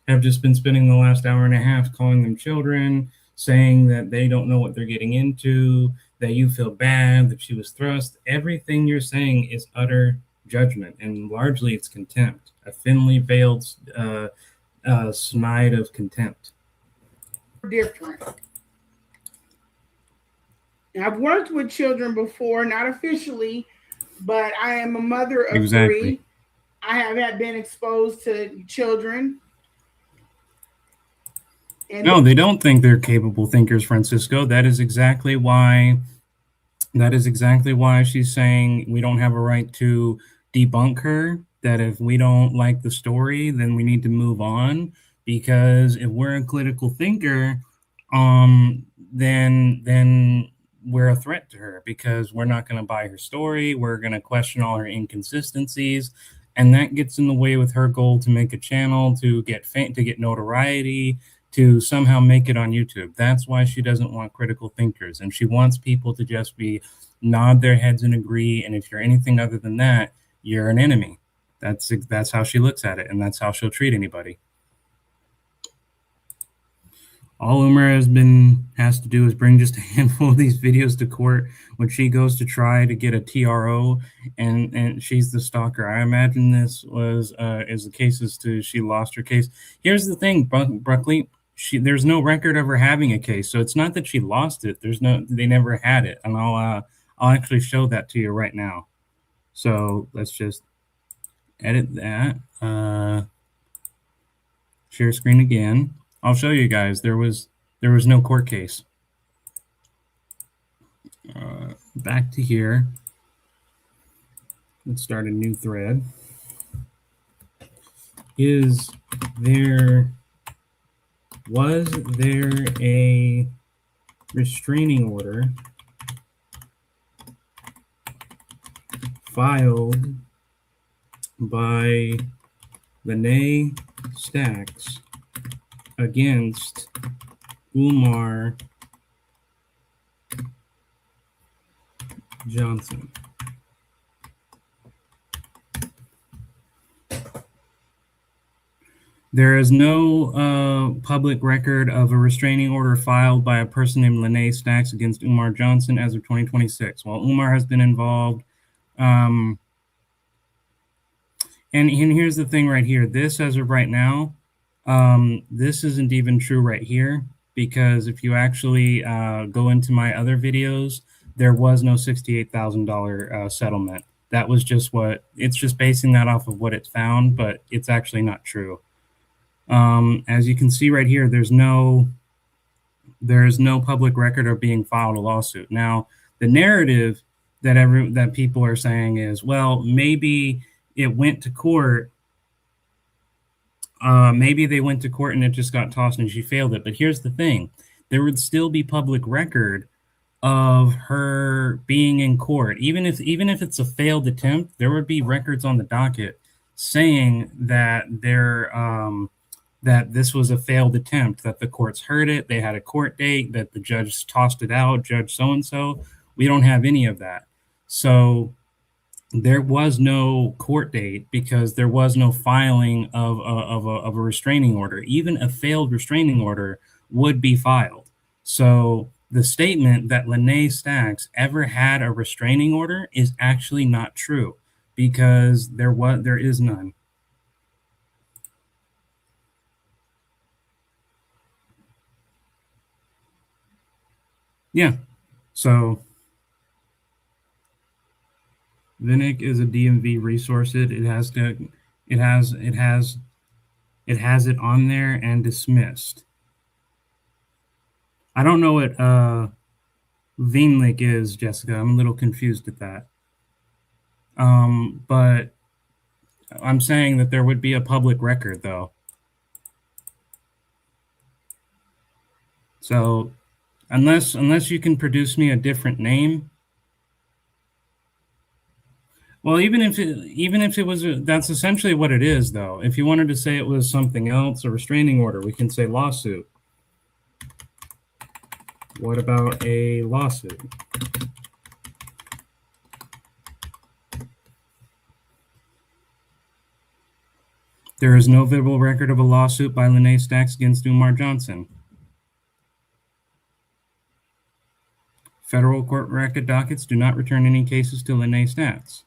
have just been spending the last hour and a half calling them children, saying that they don't know what they're getting into, that you feel bad, that she was thrust. Everything you're saying is utter judgment, and largely it's contempt, a thinly veiled snide of contempt. Different. I've worked with children before, not officially, but I am a mother of three. I have been exposed to children. And no, they don't think they're capable thinkers, Francisco. That is exactly why she's saying we don't have a right to debunk her, that if we don't like the story, then we need to move on. Because if we're a critical thinker, then we're a threat to her because we're not going to buy her story. We're going to question all her inconsistencies, and that gets in the way with her goal to make a channel, to get notoriety, to somehow make it on YouTube. That's why she doesn't want critical thinkers, and she wants people to just nod their heads and agree. And if you're anything other than that, you're an enemy. That's how she looks at it, and that's how she'll treat anybody. All Umar has to do is bring just a handful of these videos to court when she goes to try to get a TRO, and she's the stalker. I imagine this was is the case as to she lost her case. Here's the thing, Buckley. There's no record of her having a case, so it's not that she lost it. They never had it, and I'll actually show that to you right now. So let's just edit that. Share screen again. I'll show you guys. There was no court case. Back to here. Let's start a new thread. Was there a restraining order filed by Lanae Stacks against Umar Johnson? There is no public record of a restraining order filed by a person named Lanae Stacks against Umar Johnson as of 2026. While Umar has been involved, and here's the thing right here. This, as of right now, this isn't even true right here, because if you actually go into my other videos, there was no $68,000 settlement. That was just it's just basing that off of what it found, but it's actually not true. As you can see right here, there's no public record of being filed a lawsuit. Now, the narrative that people are saying is, well, maybe it went to court. Maybe they went to court and it just got tossed and she failed it. But here's the thing: there would still be public record of her being in court, even if it's a failed attempt. There would be records on the docket saying that that this was a failed attempt, that the courts heard it, they had a court date, that the judge tossed it out, Judge so-and-so. We don't have any of that. So there was no court date because there was no filing of a restraining order. Even a failed restraining order would be filed. So the statement that Lanae Stacks ever had a restraining order is actually not true, because there is none. Yeah, so Vinic is a DMV resource. It has it on there and dismissed. I don't know what Vinlic is, Jessica. I'm a little confused at that. But I'm saying that there would be a public record, though. So unless you can produce me a different name. Well, even if it was, that's essentially what it is, though. If you wanted to say it was something else, a restraining order, we can say lawsuit. What about a lawsuit? There is no visible record of a lawsuit by Lanae Stacks against Umar Johnson. Federal court record dockets do not return any cases to Lanae Stacks.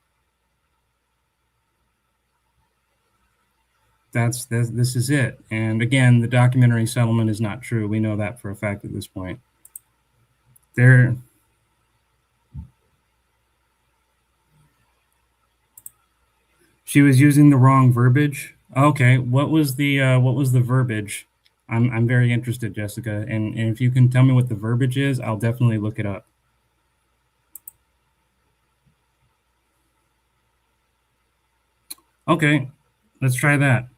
This is it. And again, the documentary settlement is not true. We know that for a fact at this point. She was using the wrong verbiage. Okay, what was the verbiage? I'm very interested, Jessica, and if you can tell me what the verbiage is, I'll definitely look it up. Okay, let's try that.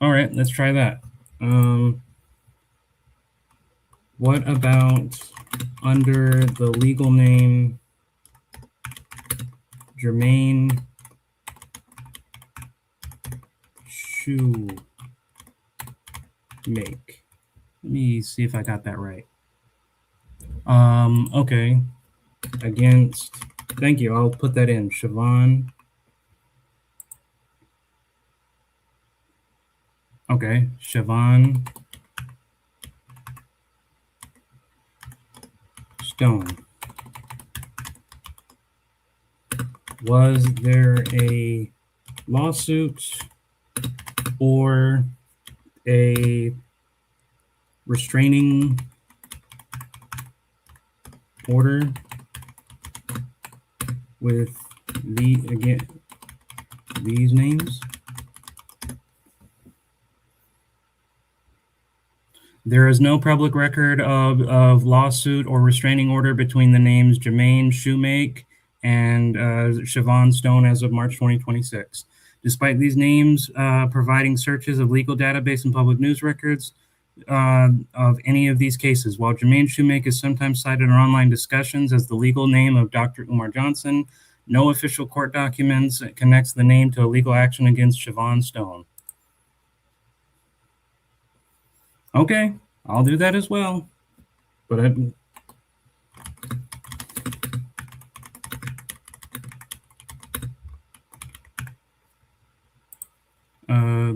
All right, let's try that. What about under the legal name Jermaine Shoemake? Let me see if I got that right. Okay. Against, thank you. I'll put that in. Siobhan Okay, Siobhan Stone. Was there a lawsuit or a restraining order with these names? There is no public record of lawsuit or restraining order between the names Jermaine Shoemake and Siobhan Stone as of March 2026. Despite these names providing searches of legal database and public news records of any of these cases, while Jermaine Shoemake is sometimes cited in online discussions as the legal name of Dr. Umar Johnson, no official court documents connects the name to a legal action against Siobhan Stone. Okay, I'll do that as well. But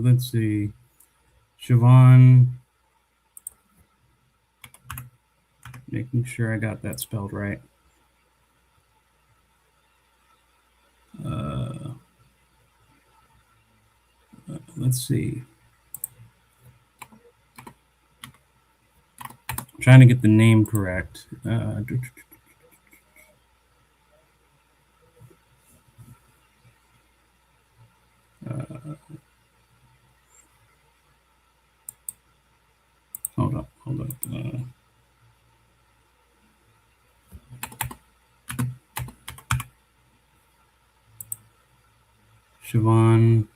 let's see. Siobhan, making sure I got that spelled right. Let's see. I'm trying to get the name correct. Hold up. Siobhan.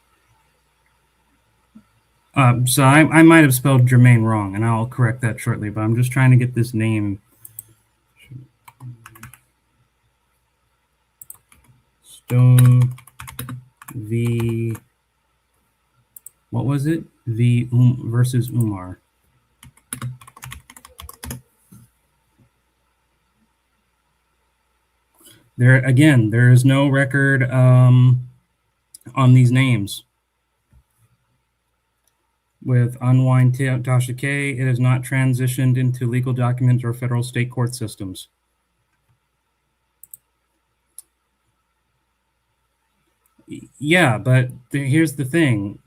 So I might have spelled Jermaine wrong, and I'll correct that shortly, but I'm just trying to get this name. Stone v. What was it? V versus Umar. There is no record on these names. With Unwind Tasha K, it has not transitioned into legal documents or federal state court systems. Yeah, but here's the thing.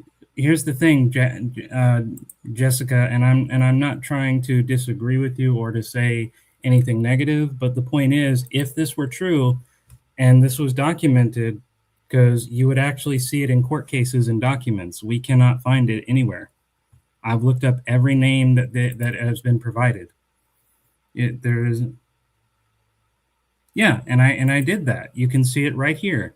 Jessica, and I'm not trying to disagree with you or to say anything negative, but the point is, if this were true and this was documented, because you would actually see it in court cases and documents, we cannot find it anywhere. I've looked up every name that has been provided. Yeah, and I did that. You can see it right here.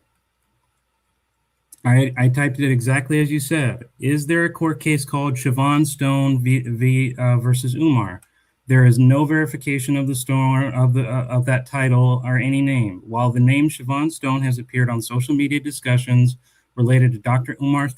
I typed it exactly as you said. Is there a court case called Siobhan Stone versus Umar? There is no verification of the Stone of that title or any name. While the name Siobhan Stone has appeared on social media discussions related to Dr. Umar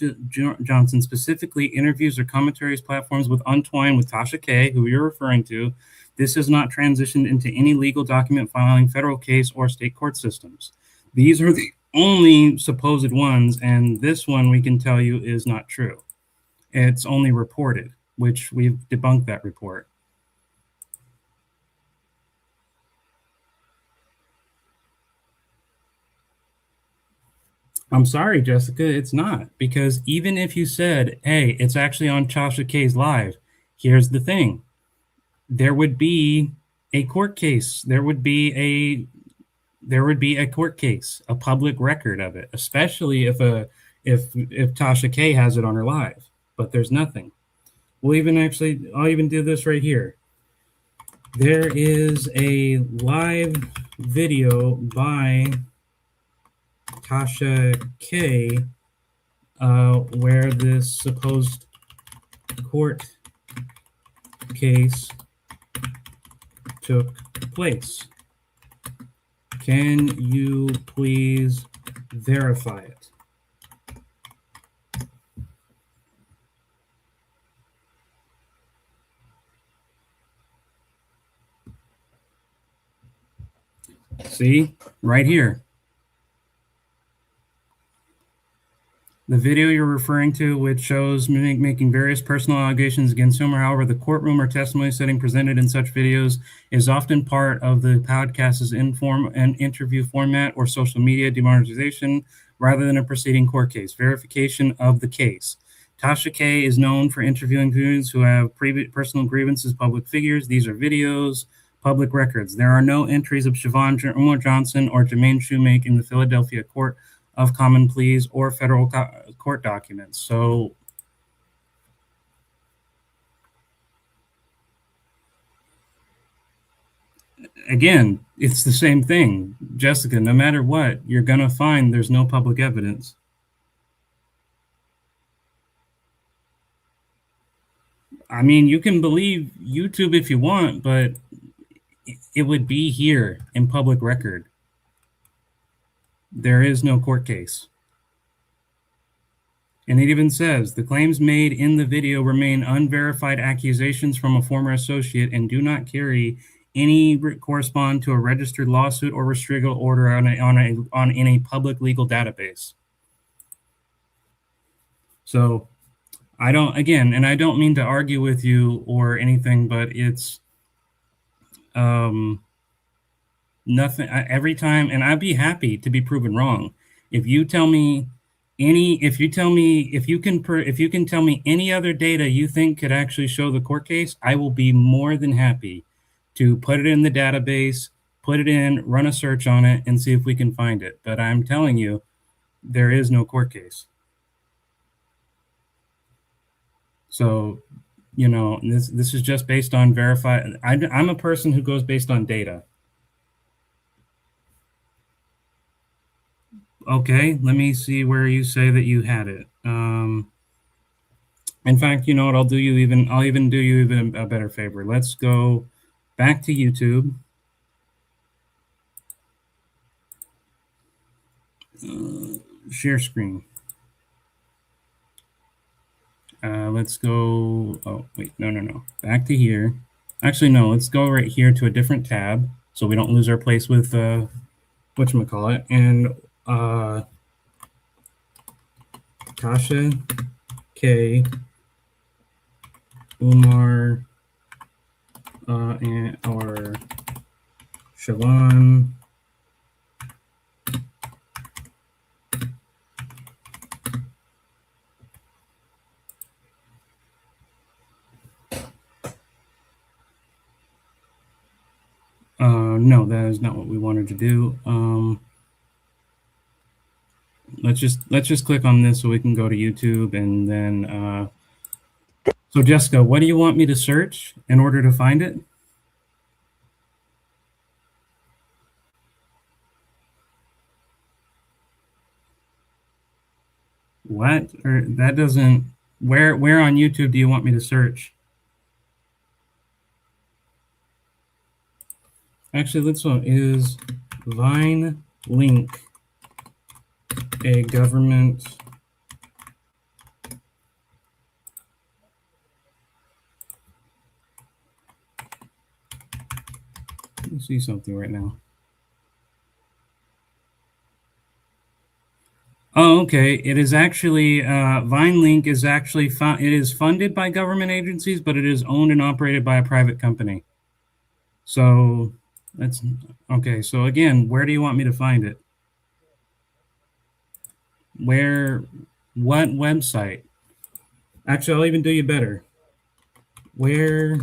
Johnson, specifically interviews or commentaries platforms with Untwined with Tasha K, who you're referring to, this has not transitioned into any legal document filing, federal case, or state court systems. These are the only supposed ones, and this one we can tell you is not true. It's only reported, which we've debunked that report. I'm sorry, Jessica, it's not. Because even if you said, hey, it's actually on Tasha K's live, here's the thing. There would be a court case. There would be a court case, a public record of it, especially if Tasha K has it on her live. But there's nothing. I'll even do this right here. There is a live video by Tasha K where this supposed court case took place. Can you please verify it? See, right here. The video you're referring to, which shows making various personal allegations against him, however, the courtroom or testimony setting presented in such videos is often part of the podcast's inform and interview format or social media demonetization rather than a proceeding court case. Verification of the case. Tasha K is known for interviewing students who have personal grievances, public figures. These are videos, public records. There are no entries of Siobhan Umar Johnson or Jermaine Shoemake in the Philadelphia Court of Common Pleas or federal court documents. So again, it's the same thing. Jessica, no matter what, you're going to find there's no public evidence. I mean, you can believe YouTube if you want, but it would be here in public record. There is no court case. And it even says the claims made in the video remain unverified accusations from a former associate and do not carry any correspond to a registered lawsuit or restricted order in a public legal database. So I don't, again, and I don't mean to argue with you or anything, but it's nothing every time, and I'd be happy to be proven wrong. If you tell me if you can tell me any other data you think could actually show the court case, I will be more than happy to put it in the database, put it in, run a search on it, and see if we can find it. But I'm telling you, there is no court case. So, you know, this is just based on verified. I'm a person who goes based on data. Okay, let me see where you say that you had it. In fact, you know what? I'll do you even a better favor. Let's go back to YouTube. Share screen. Let's go. Oh wait, no. Back to here. Actually, no. Let's go right here to a different tab so we don't lose our place with whatchamacallit. And Tasha K, Umar, and or Siobhan. No, that is not what we wanted to do. Let's just click on this so we can go to YouTube, and then so Jessica, what do you want me to search in order to find it? What? Or that doesn't. Where on YouTube do you want me to search? Actually, this one is Vine link a government let me see something right now. Oh, okay. It is actually VineLink is actually it is funded by government agencies, but it is owned and operated by a private company. So that's okay. So again, where do you want me to find it? What website? Actually, I'll even do you better. Where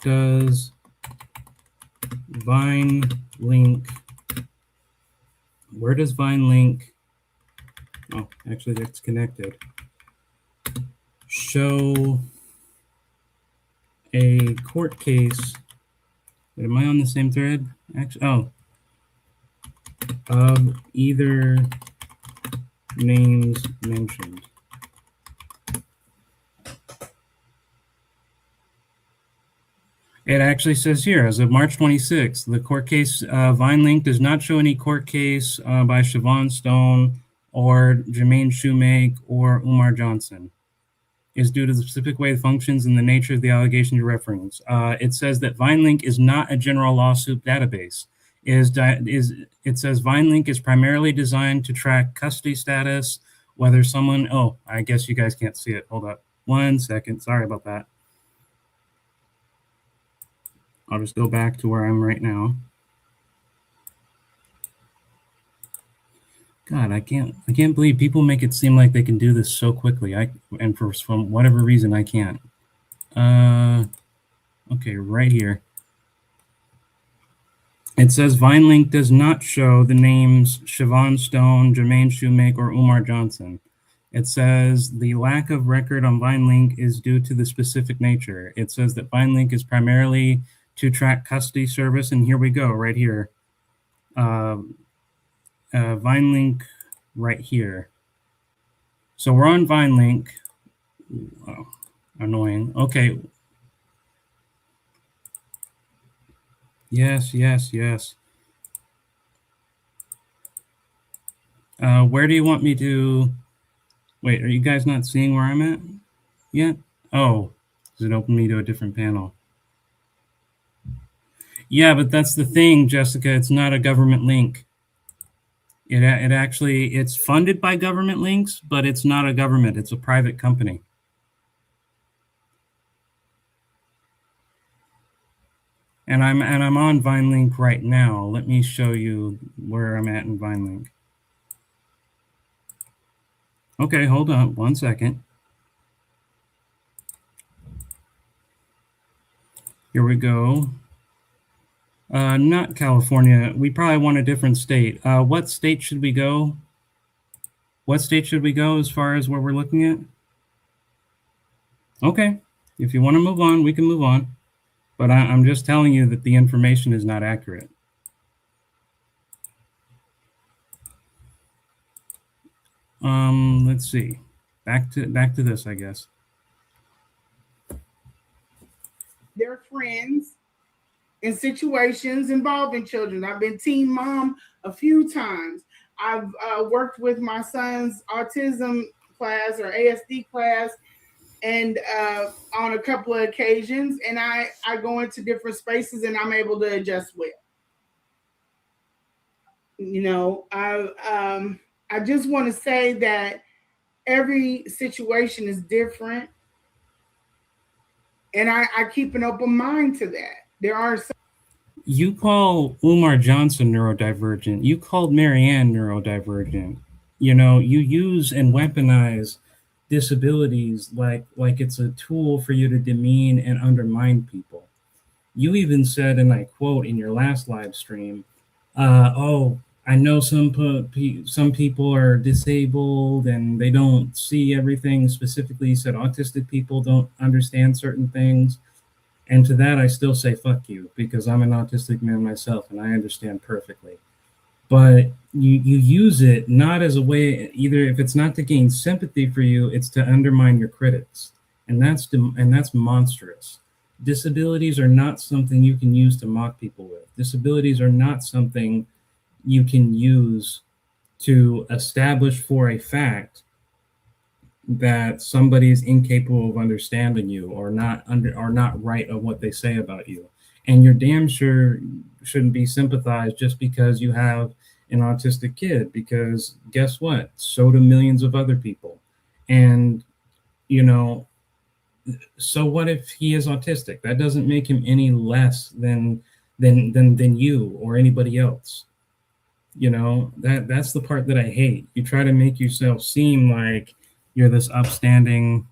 does VineLink? Where does VineLink? Oh, actually, that's connected. Show a court case. Wait, am I on the same thread? Actually, oh, of either names mentioned. It actually says here, as of March 26th, the court case, VineLink does not show any court case by Siobhan Stone or Jermaine Shoemake or Umar Johnson. Is due to the specific way it functions and the nature of the allegation you reference. It says that VineLink is not a general lawsuit database. It says VineLink is primarily designed to track custody status whether someone, oh, I guess you guys can't see it. Hold up 1 second. Sorry about that. I'll just go back to where I'm right now. God, I can't believe people make it seem like they can do this so quickly. And for from whatever reason I can't. Okay, right here. It says VineLink does not show the names Siobhan Stone, Jermaine Shoemaker, or Umar Johnson. It says the lack of record on VineLink is due to the specific nature. It says that VineLink is primarily to track custody service, and here we go, right here. VineLink right here. So we're on VineLink. Oh, annoying. Okay. Yes. Where do you want me to... Wait, are you guys not seeing where I'm at yet? Oh, does it open me to a different panel? Yeah, but that's the thing, Jessica. It's not a government link. It actually, it's funded by government links, but it's not a government. It's a private company. And I'm on VineLink right now. Let me show you where I'm at in VineLink. Okay, hold on 1 second. Here we go. Not California. We probably want a different state. What state should we go? What state should we go as far as what we're looking at? Okay, if you want to move on, we can move on. But I'm just telling you that the information is not accurate. Let's see. Back to this, I guess. Their friends in situations involving children. I've been teen mom a few times. I've worked with my son's autism class or ASD class, and on a couple of occasions, and I go into different spaces and I'm able to adjust well. You know, I just want to say that every situation is different, and I keep an open mind to that. There are some... You call Umar Johnson neurodivergent. You called Marianne neurodivergent. You know, you use and weaponize disabilities like it's a tool for you to demean and undermine people. You even said, and I quote in your last live stream, "Oh, I know some people are disabled and they don't see everything." Specifically, you said autistic people don't understand certain things. And to that, I still say fuck you, because I'm an autistic man myself and I understand perfectly. But you use it not as a way, either if it's not to gain sympathy for you, it's to undermine your critics. And that's monstrous. Disabilities are not something you can use to mock people with. Disabilities are not something you can use to establish for a fact that somebody is incapable of understanding you or not right of what they say about you. And you're damn sure shouldn't be sympathized just because you have an autistic kid, because guess what? So do millions of other people. And, you know, so what if he is autistic? That doesn't make him any less than you or anybody else. You know, that's the part that I hate. You try to make yourself seem like you're this upstanding...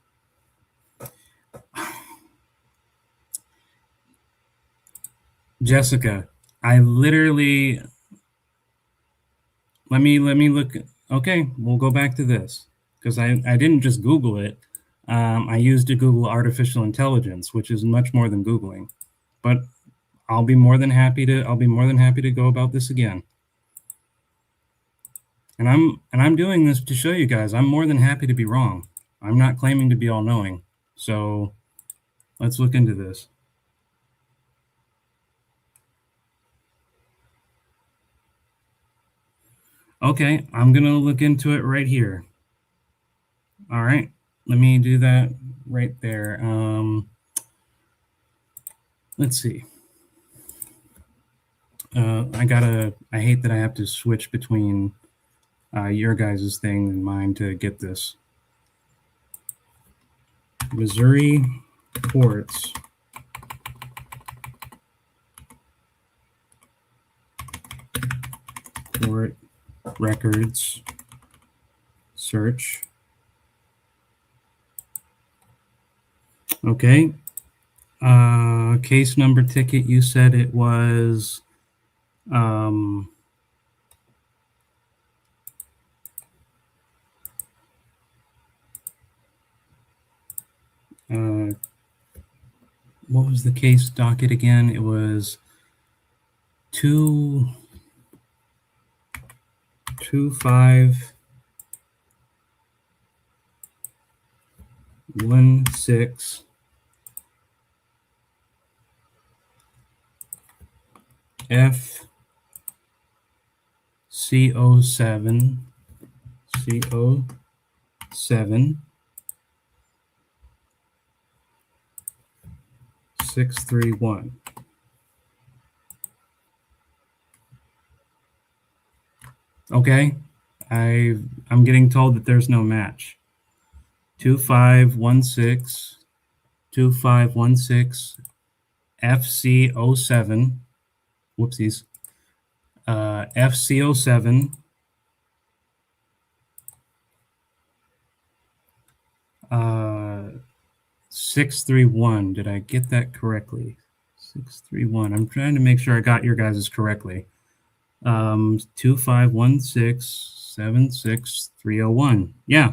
Jessica, I literally... Let me look. Okay, we'll go back to this, because I didn't just Google it. I used to Google artificial intelligence, which is much more than Googling. But I'll be more than happy to go about this again. And I'm doing this to show you guys I'm more than happy to be wrong. I'm not claiming to be all-knowing. So let's look into this. Okay, I'm gonna look into it right here. All right, let me do that right there. Let's see. I hate that I have to switch between your guys' thing and mine to get this. Missouri courts court records search. Okay. Case number ticket, you said it was what was the case docket again? It was 2516 FCO7 631. Okay, I'm getting told that there's no match. 2516 FC07. Whoopsies. FC07 631. Did I get that correctly? 631. I'm trying to make sure I got your guys' correctly. 251676 301. Yeah.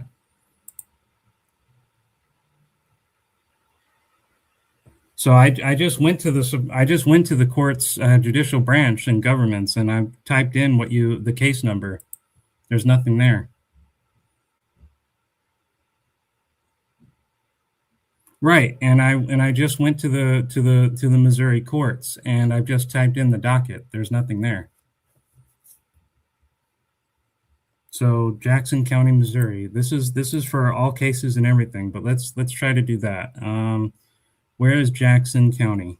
So I just went to the court's judicial branch and governments, and I typed in the case number. There's nothing there. Right, and I just went to the Missouri courts, and I've just typed in the docket. There's nothing there. So Jackson County, Missouri. This is for all cases and everything, but let's try to do that. Where is Jackson County?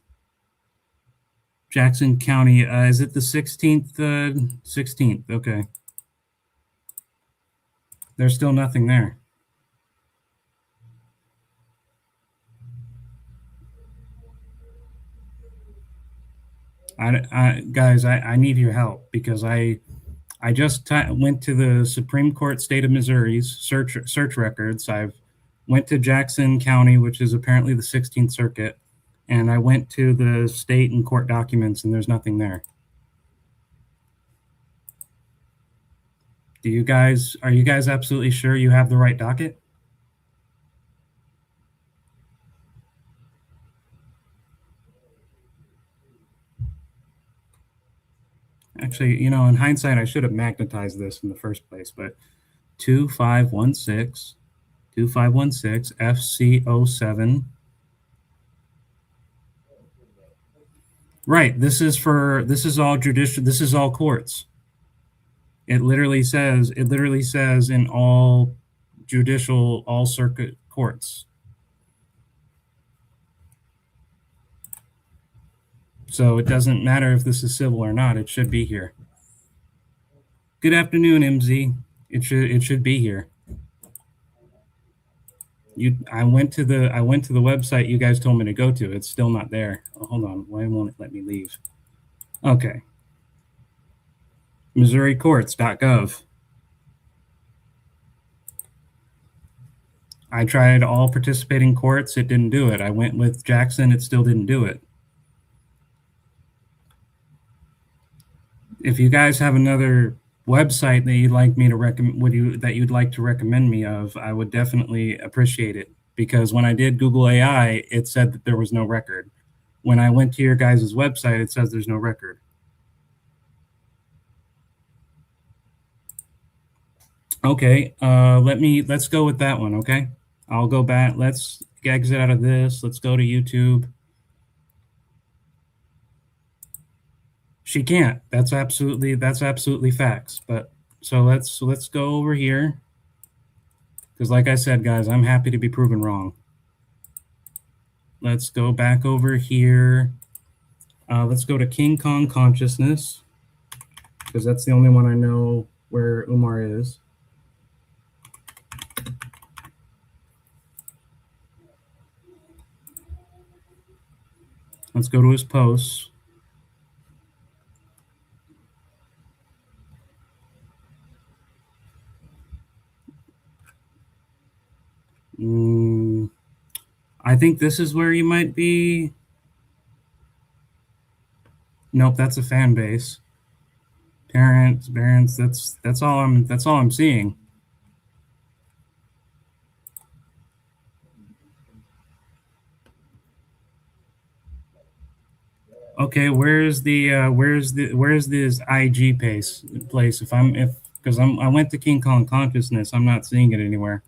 Jackson County, is it the 16th? 16th, okay. There's still nothing there. Guys, I need your help because I just went to the Supreme Court State of Missouri's search records. I've went to Jackson County, which is apparently the 16th Circuit, and I went to the state and court documents, and there's nothing there. Are you guys absolutely sure you have the right docket? Actually, in hindsight, I should have magnetized this in the first place, but 2516 FC07. Right. This is all judicial. This is all courts. It literally says in all judicial, all circuit courts. So it doesn't matter if this is civil or not. It should be here. Good afternoon, MZ. It should be here. I went to the website you guys told me to go to. It's still not there. Oh, hold on. Why won't it let me leave? Okay. MissouriCourts.gov. I tried all participating courts. It didn't do it. I went with Jackson. It still didn't do it. If you guys have another website that you'd like me to recommend, that you'd like to recommend me of, I would definitely appreciate it. Because when I did Google AI, it said that there was no record. When I went to your guys' website, it says there's no record. Okay, let's go with that one, okay? I'll go back. Let's exit out of this. Let's go to YouTube. She can't. That's absolutely facts. But so let's go over here. Because like I said, guys, I'm happy to be proven wrong. Let's go back over here. Let's go to King Kong Consciousness. Because that's the only one I know where Umar is. Let's go to his posts. I think this is where you might be. Nope, that's a fan base. Parents. That's all I'm seeing. Okay, where's this IG place? Because I went to King Kong Consciousness, I'm not seeing it anywhere.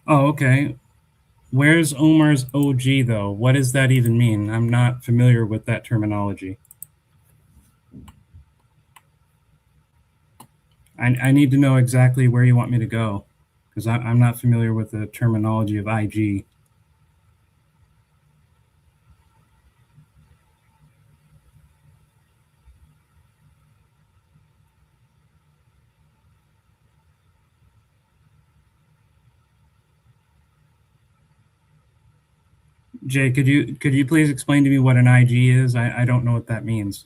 Oh, okay. Where's Omar's OG though? What does that even mean? I'm not familiar with that terminology. I need to know exactly where you want me to go, because I'm not familiar with the terminology of IG. Jay, could you please explain to me what an IG is? I don't know what that means.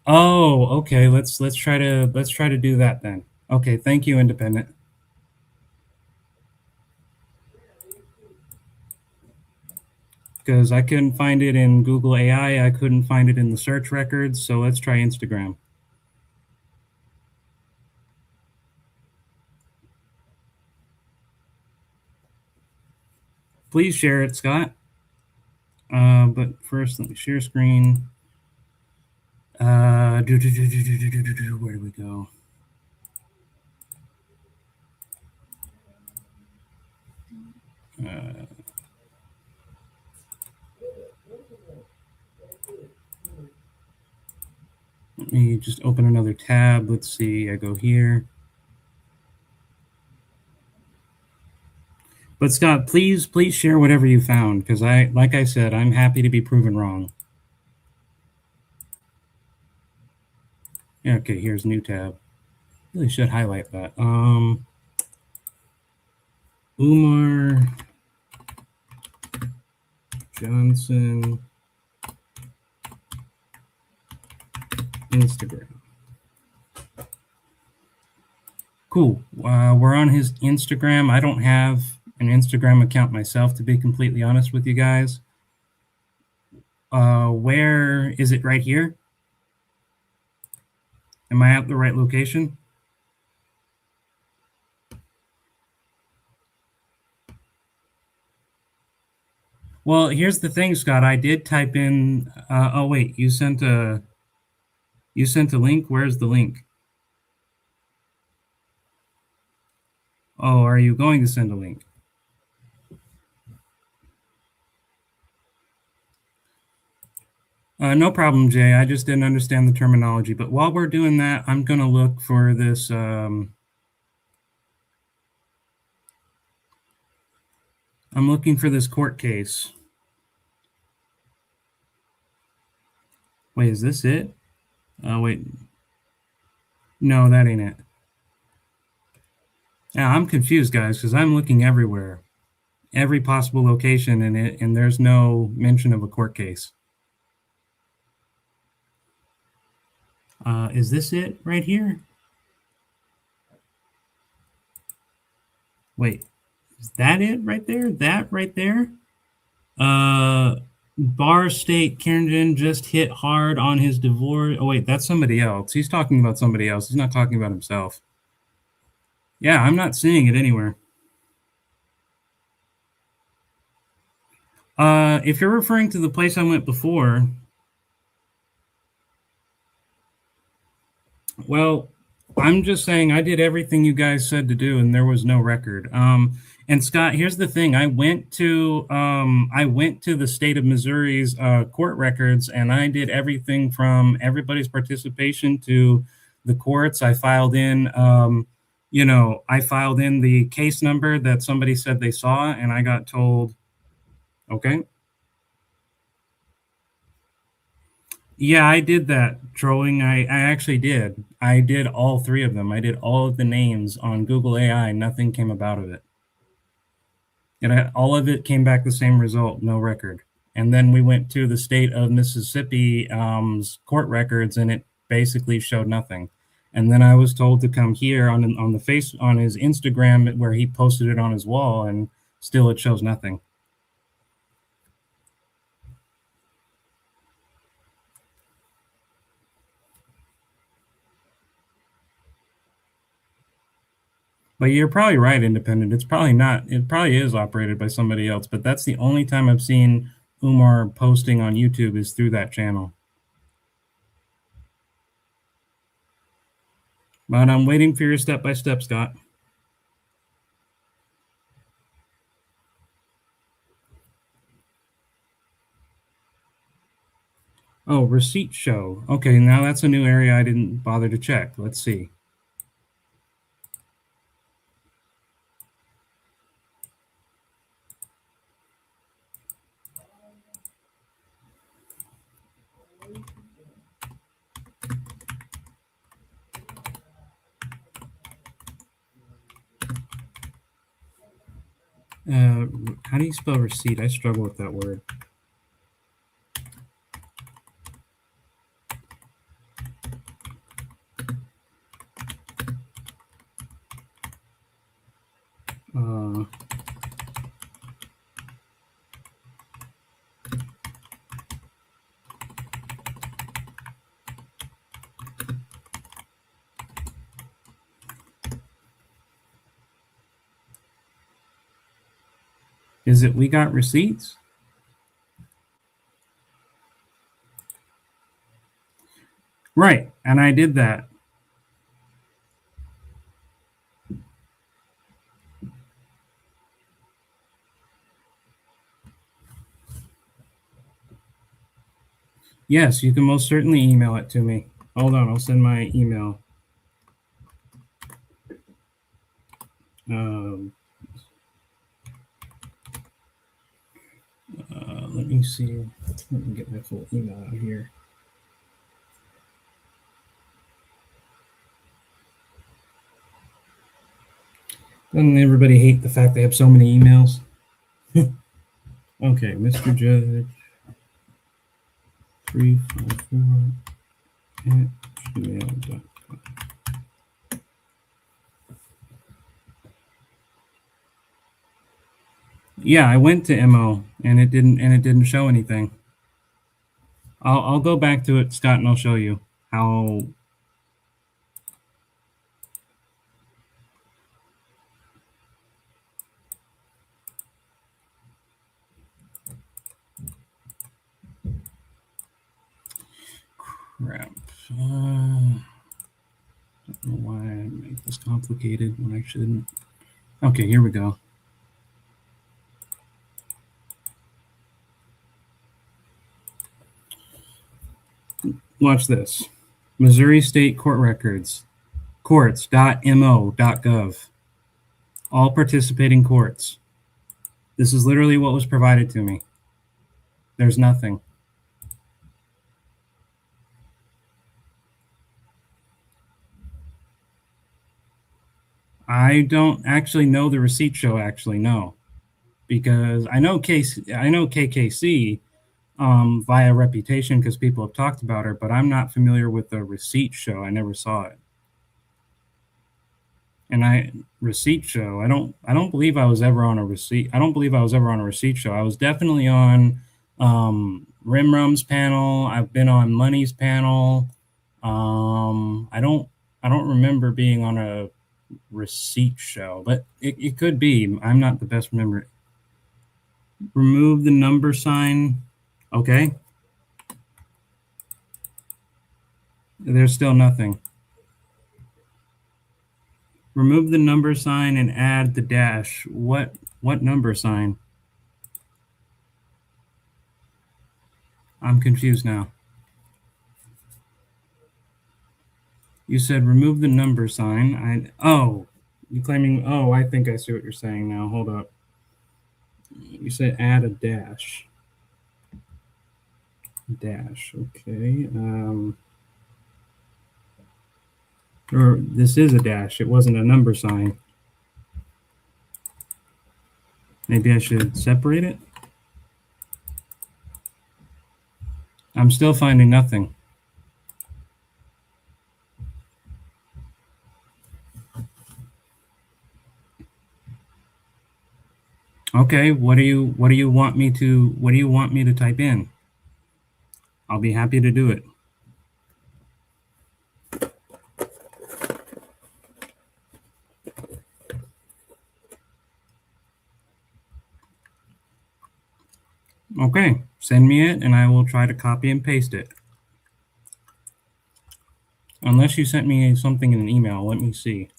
Oh, okay. Let's try to do that then. Okay, thank you, Independent. Because I couldn't find it in Google AI, I couldn't find it in the search records. So let's try Instagram. Please share it, Scott. But first, let me share screen. Where do we go? Let me just open another tab. Let's see. I go here. But Scott, please share whatever you found, because like I said, I'm happy to be proven wrong. Yeah, okay, here's new tab. Really should highlight that. Umar Johnson Instagram. Cool. We're on his Instagram. I don't have an Instagram account myself, to be completely honest with you guys. Where is it? Right here? Am I at the right location? Well, here's the thing, Scott. I did type in. Oh wait, you sent a link. Where's the link? Oh, are you going to send a link? No problem, Jay. I just didn't understand the terminology. But while we're doing that, I'm going to look for this. I'm looking for this court case. Wait, is this it? Wait. No, that ain't it. Yeah, I'm confused, guys, because I'm looking everywhere, every possible location in it, and there's no mention of a court case. Is this it right here? Wait, is that it right there? That right there? Bar State Karen just hit hard on his divorce. Oh wait, that's somebody else. He's talking about somebody else. He's not talking about himself. Yeah, I'm not seeing it anywhere. If you're referring to the place I went before, well, I'm just saying I did everything you guys said to do, and there was no record. And Scott, here's the thing: I went to the state of Missouri's court records, and I did everything from everybody's participation to the courts. I filed in, I filed in the case number that somebody said they saw, and I got told, okay. Yeah, I did that trolling. I actually did. I did all three of them. I did all of the names on Google AI. Nothing came about of it. And all of it came back the same result, no record. And then we went to the state of Mississippi court records, and it basically showed nothing. And then I was told to come here on his Instagram where he posted it on his wall, and still it shows nothing. But you're probably right, independent. It's probably not. It probably is operated by somebody else. But that's the only time I've seen Umar posting on YouTube is through that channel. But I'm waiting for your step by step, Scott. Oh, receipt show. Okay, now that's a new area I didn't bother to check. Let's see. How do you spell receipt? I struggle with that word. Is it we got receipts? Right, and I did that. Yes, you can most certainly email it to me. Hold on, I'll send my email. Let me see. Let me get my full email out here. Doesn't everybody hate the fact they have so many emails? Okay, Mr. Judge 354 at gmail.com. Yeah, I went to MO and it didn't show anything. I'll go back to it, Scott, and I'll show you how. Crap. I don't know why I make this complicated when I shouldn't. Okay, here we go. Watch this. Missouri State Court Records, courts.mo.gov. All participating courts. This is literally what was provided to me. There's nothing. I don't actually know the receipt show, no. Because I know KKC via reputation because people have talked about her, but I'm not familiar with the receipt show. I never saw it. And receipt show, I don't believe I was ever on a receipt. I don't believe I was ever on a receipt show. I was definitely on Rimrum's panel. I've been on Money's panel. I don't remember being on a receipt show, but it could be. I'm not the best remember. Remove the number sign. Okay. There's still nothing. Remove the number sign and add the dash. What number sign? I'm confused now. You said remove the number sign. You claiming, I think I see what you're saying now. Hold up. You said add a dash. Dash, okay. Or this is a dash. It wasn't a number sign. Maybe I should separate it? I'm still finding nothing. Okay, what do you want me to type in? I'll be happy to do it. Okay, send me it and I will try to copy and paste it. Unless you sent me something in an email, let me see.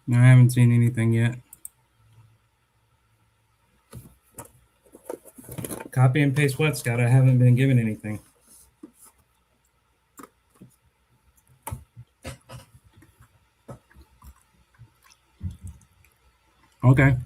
No, I haven't seen anything yet. Copy and paste what, Scott? I haven't been given anything. Okay.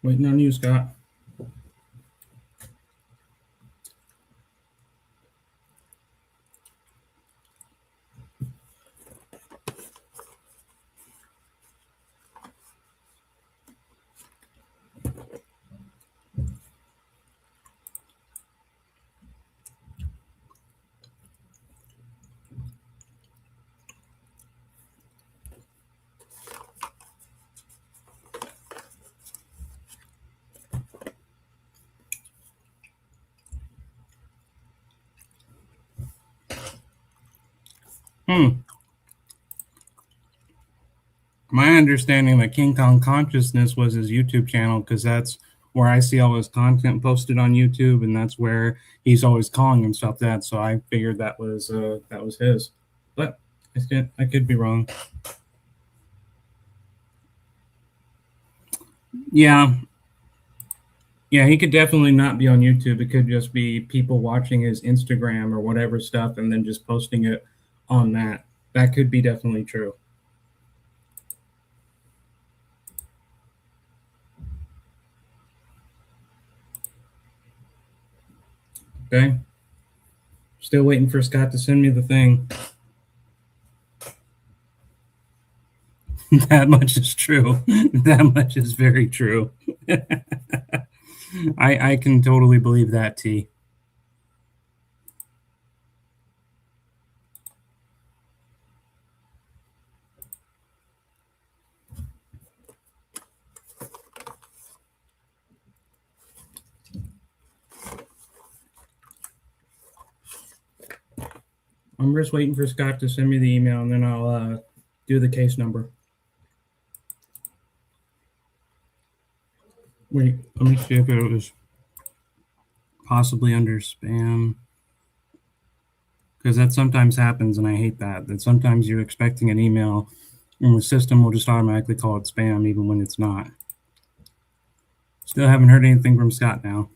Waiting on you, Scott. My understanding that King Kong Consciousness was his YouTube channel, because that's where I see all his content posted on YouTube, and that's where he's always calling himself that. So I figured that was his, but I could be wrong. Yeah, he could definitely not be on YouTube. It could just be people watching his Instagram or whatever stuff and then just posting it on that. That could be definitely true. Okay. Still waiting for Scott to send me the thing. That much is true. That much is very true. I can totally believe that, T. I'm just waiting for Scott to send me the email, and then I'll do the case number. Wait, let me see if it was possibly under spam, because that sometimes happens, and I hate that. That sometimes you're expecting an email, and the system will just automatically call it spam, even when it's not. Still haven't heard anything from Scott now.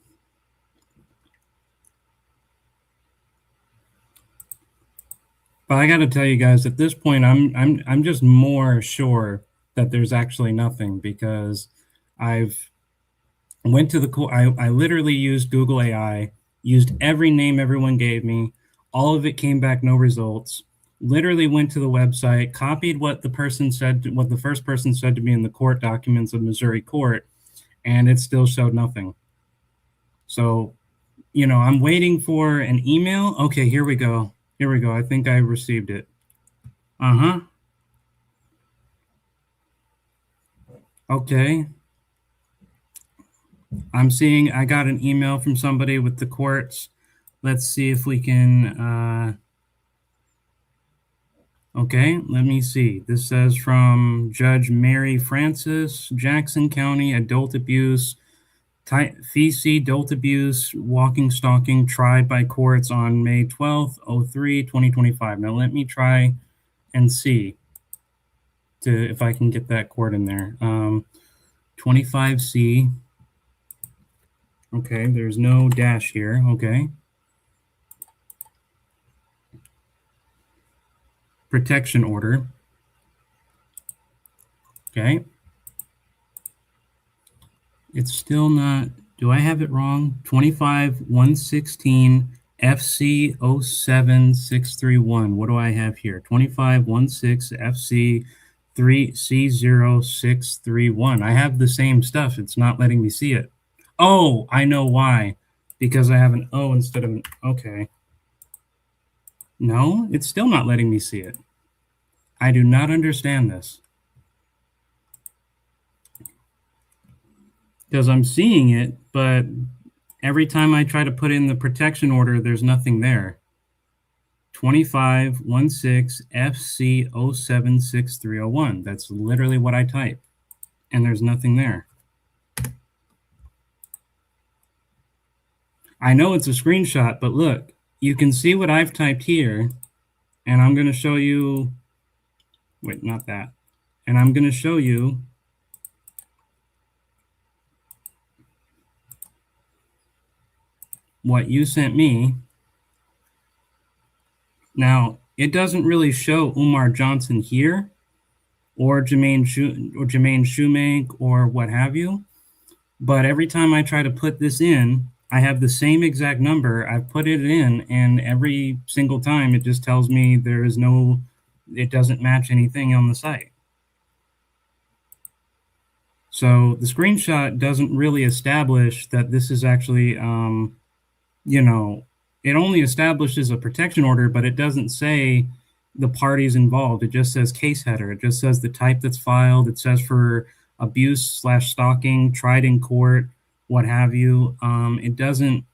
But I got to tell you guys, at this point, I'm just more sure that there's actually nothing, because I've went to I literally used Google AI, used every name everyone gave me. All of it came back no results. Literally went to the website, copied what the first person said to me in the court documents of Missouri court, and it still showed nothing. So, I'm waiting for an email. Okay, here we go. I think I received it. Uh-huh. Okay. I'm seeing I got an email from somebody with the courts. Let's see if we can. Okay, let me see. This says from Judge Mary Francis, Jackson County, adult abuse, feces, adult abuse, walking, stalking, tried by courts on May 12th, 03, 2025. Now let me try and see if I can get that court in there. 25C. Okay, there's no dash here. Okay. Protection order. Okay. It's still not. Do I have it wrong? 25-116 FC 07631. What do I have here? 25-16 FC 3C0631. I have the same stuff. It's not letting me see it. Oh, I know why. Because I have an O instead of an. Okay. No, it's still not letting me see it. I do not understand this. Because I'm seeing it, but every time I try to put in the protection order, there's nothing there. 25-16 FC 076301. That's literally what I type. And there's nothing there. I know it's a screenshot, but look, you can see what I've typed here. And I'm going to show you. Wait, not that. And I'm going to show you what you sent me. Now, it doesn't really show Umar Johnson here or Jermaine Shoemake or what have you. But every time I try to put this in, I have the same exact number. I've put it in, and every single time it just tells me there is no, it doesn't match anything on the site. So the screenshot doesn't really establish that this is actually, you know, it only establishes a protection order, but it doesn't say the parties involved. It just says case header. It just says the type that's filed. It says for abuse/stalking, tried in court, what have you. It doesn't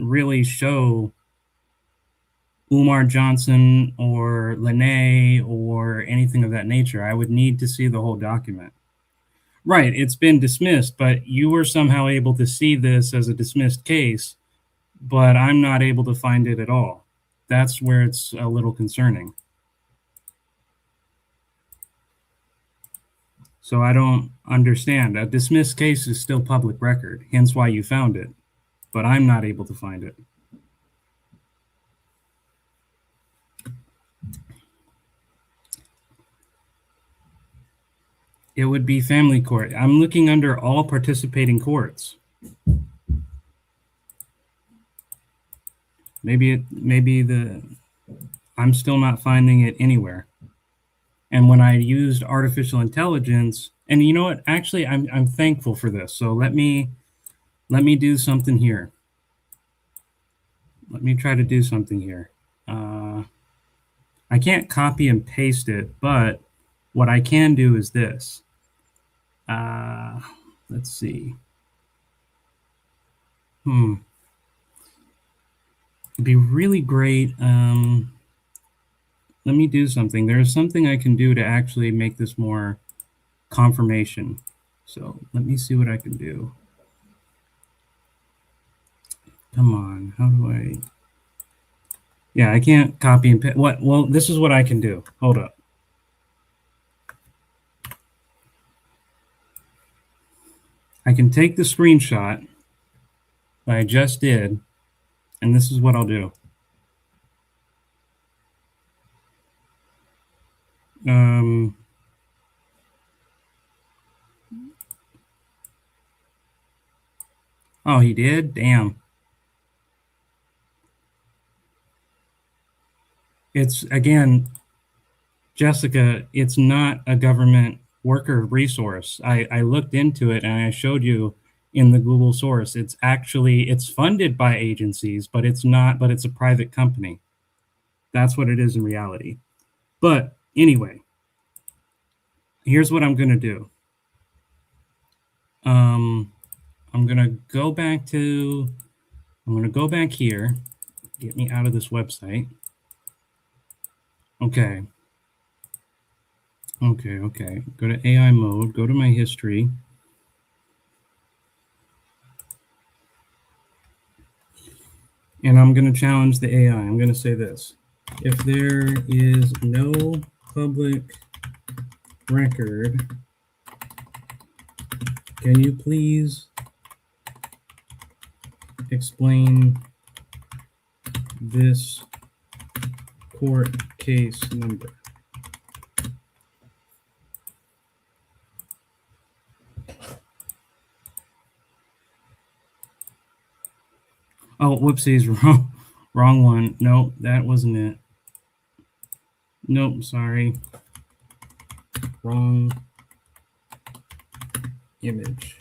really show Umar Johnson or Lanae or anything of that nature. I would need to see the whole document. Right, it's been dismissed, but you were somehow able to see this as a dismissed case, but I'm not able to find it at all. That's where it's a little concerning. So I don't understand. A dismissed case is still public record, hence why you found it, but I'm not able to find it. It would be family court. I'm looking under all participating courts. I'm still not finding it anywhere. And when I used artificial intelligence, and you know what? Actually, I'm thankful for this. So let me do something here. Let me try to do something here. I can't copy and paste it, but what I can do is this. Let's see. It'd be really great. Let me do something. There's something I can do to actually make this more confirmation. So let me see what I can do. Come on, how do I? Yeah, I can't copy and paste. What? Well, this is what I can do. Hold up. I can take the screenshot that I just did, and this is what I'll do. Oh, he did? Damn. It's, again, Jessica, it's not a government worker resource. I looked into it and I showed you in the Google source. It's funded by agencies, but it's a private company. That's what it is in reality. But anyway, here's what I'm going to do. I'm going to go back here, get me out of this website. Okay. Go to AI mode, go to my history. And I'm going to challenge the AI. I'm going to say this. If there is no public record, can you please explain this court case number? Oh, whoopsies, wrong one. No, that wasn't it. Nope, sorry. Wrong image.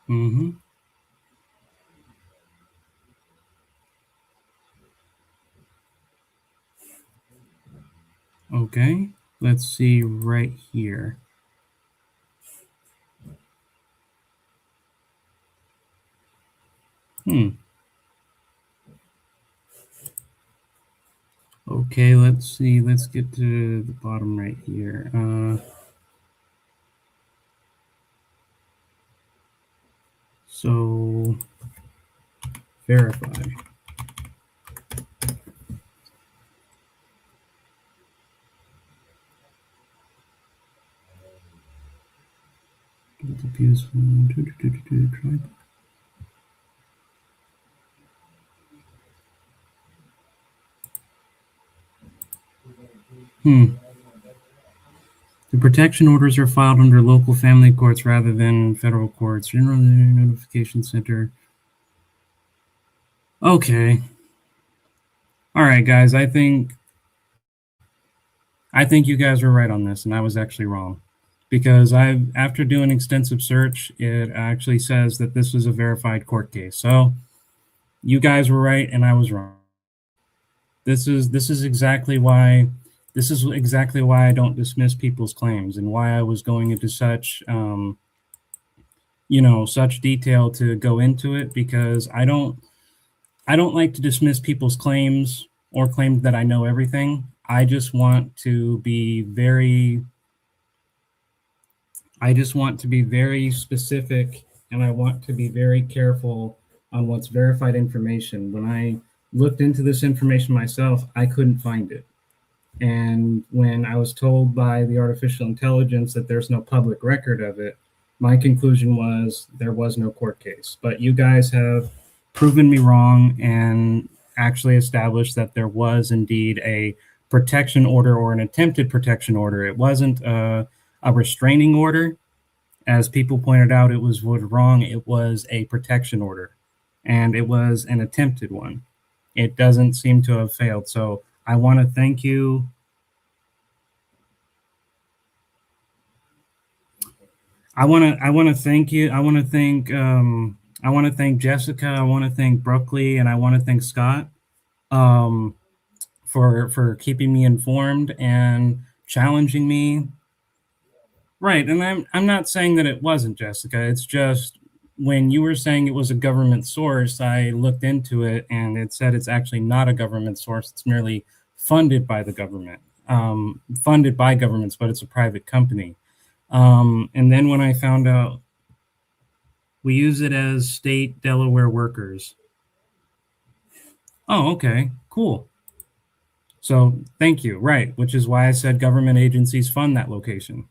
Mm-hmm. Okay, let's see right here. Okay, let's see. Let's get to the bottom right here. So verify. The protection orders are filed under local family courts rather than federal courts. General Notification Center. Okay. All right, guys. I think you guys were right on this, and I was actually wrong, because after doing extensive search, it actually says that this was a verified court case. So you guys were right, and I was wrong. This is exactly why I don't dismiss people's claims, and why I was going into such such detail to go into it, because I don't like to dismiss people's claims or claim that I know everything. I just want to be very specific, and I want to be very careful on what's verified information. When I looked into this information myself, I couldn't find it. And when I was told by the artificial intelligence that there's no public record of it, my conclusion was there was no court case. But you guys have proven me wrong and actually established that there was indeed a protection order, or an attempted protection order. It wasn't a restraining order. As people pointed out, it was wrong. It was a protection order, and it was an attempted one. It doesn't seem to have failed. So I want to thank you. I want to thank you. I want to thank Jessica. I want to thank Brooklyn, and I want to thank Scott for keeping me informed and challenging me. Right, and I'm not saying that it wasn't, Jessica. It's just when you were saying it was a government source, I looked into it, and it said it's actually not a government source. It's merely funded by the government, funded by governments, but it's a private company. And then when I found out, we use it as state Delaware workers. Oh, okay, cool. So thank you. Right, which is why I said government agencies fund that location.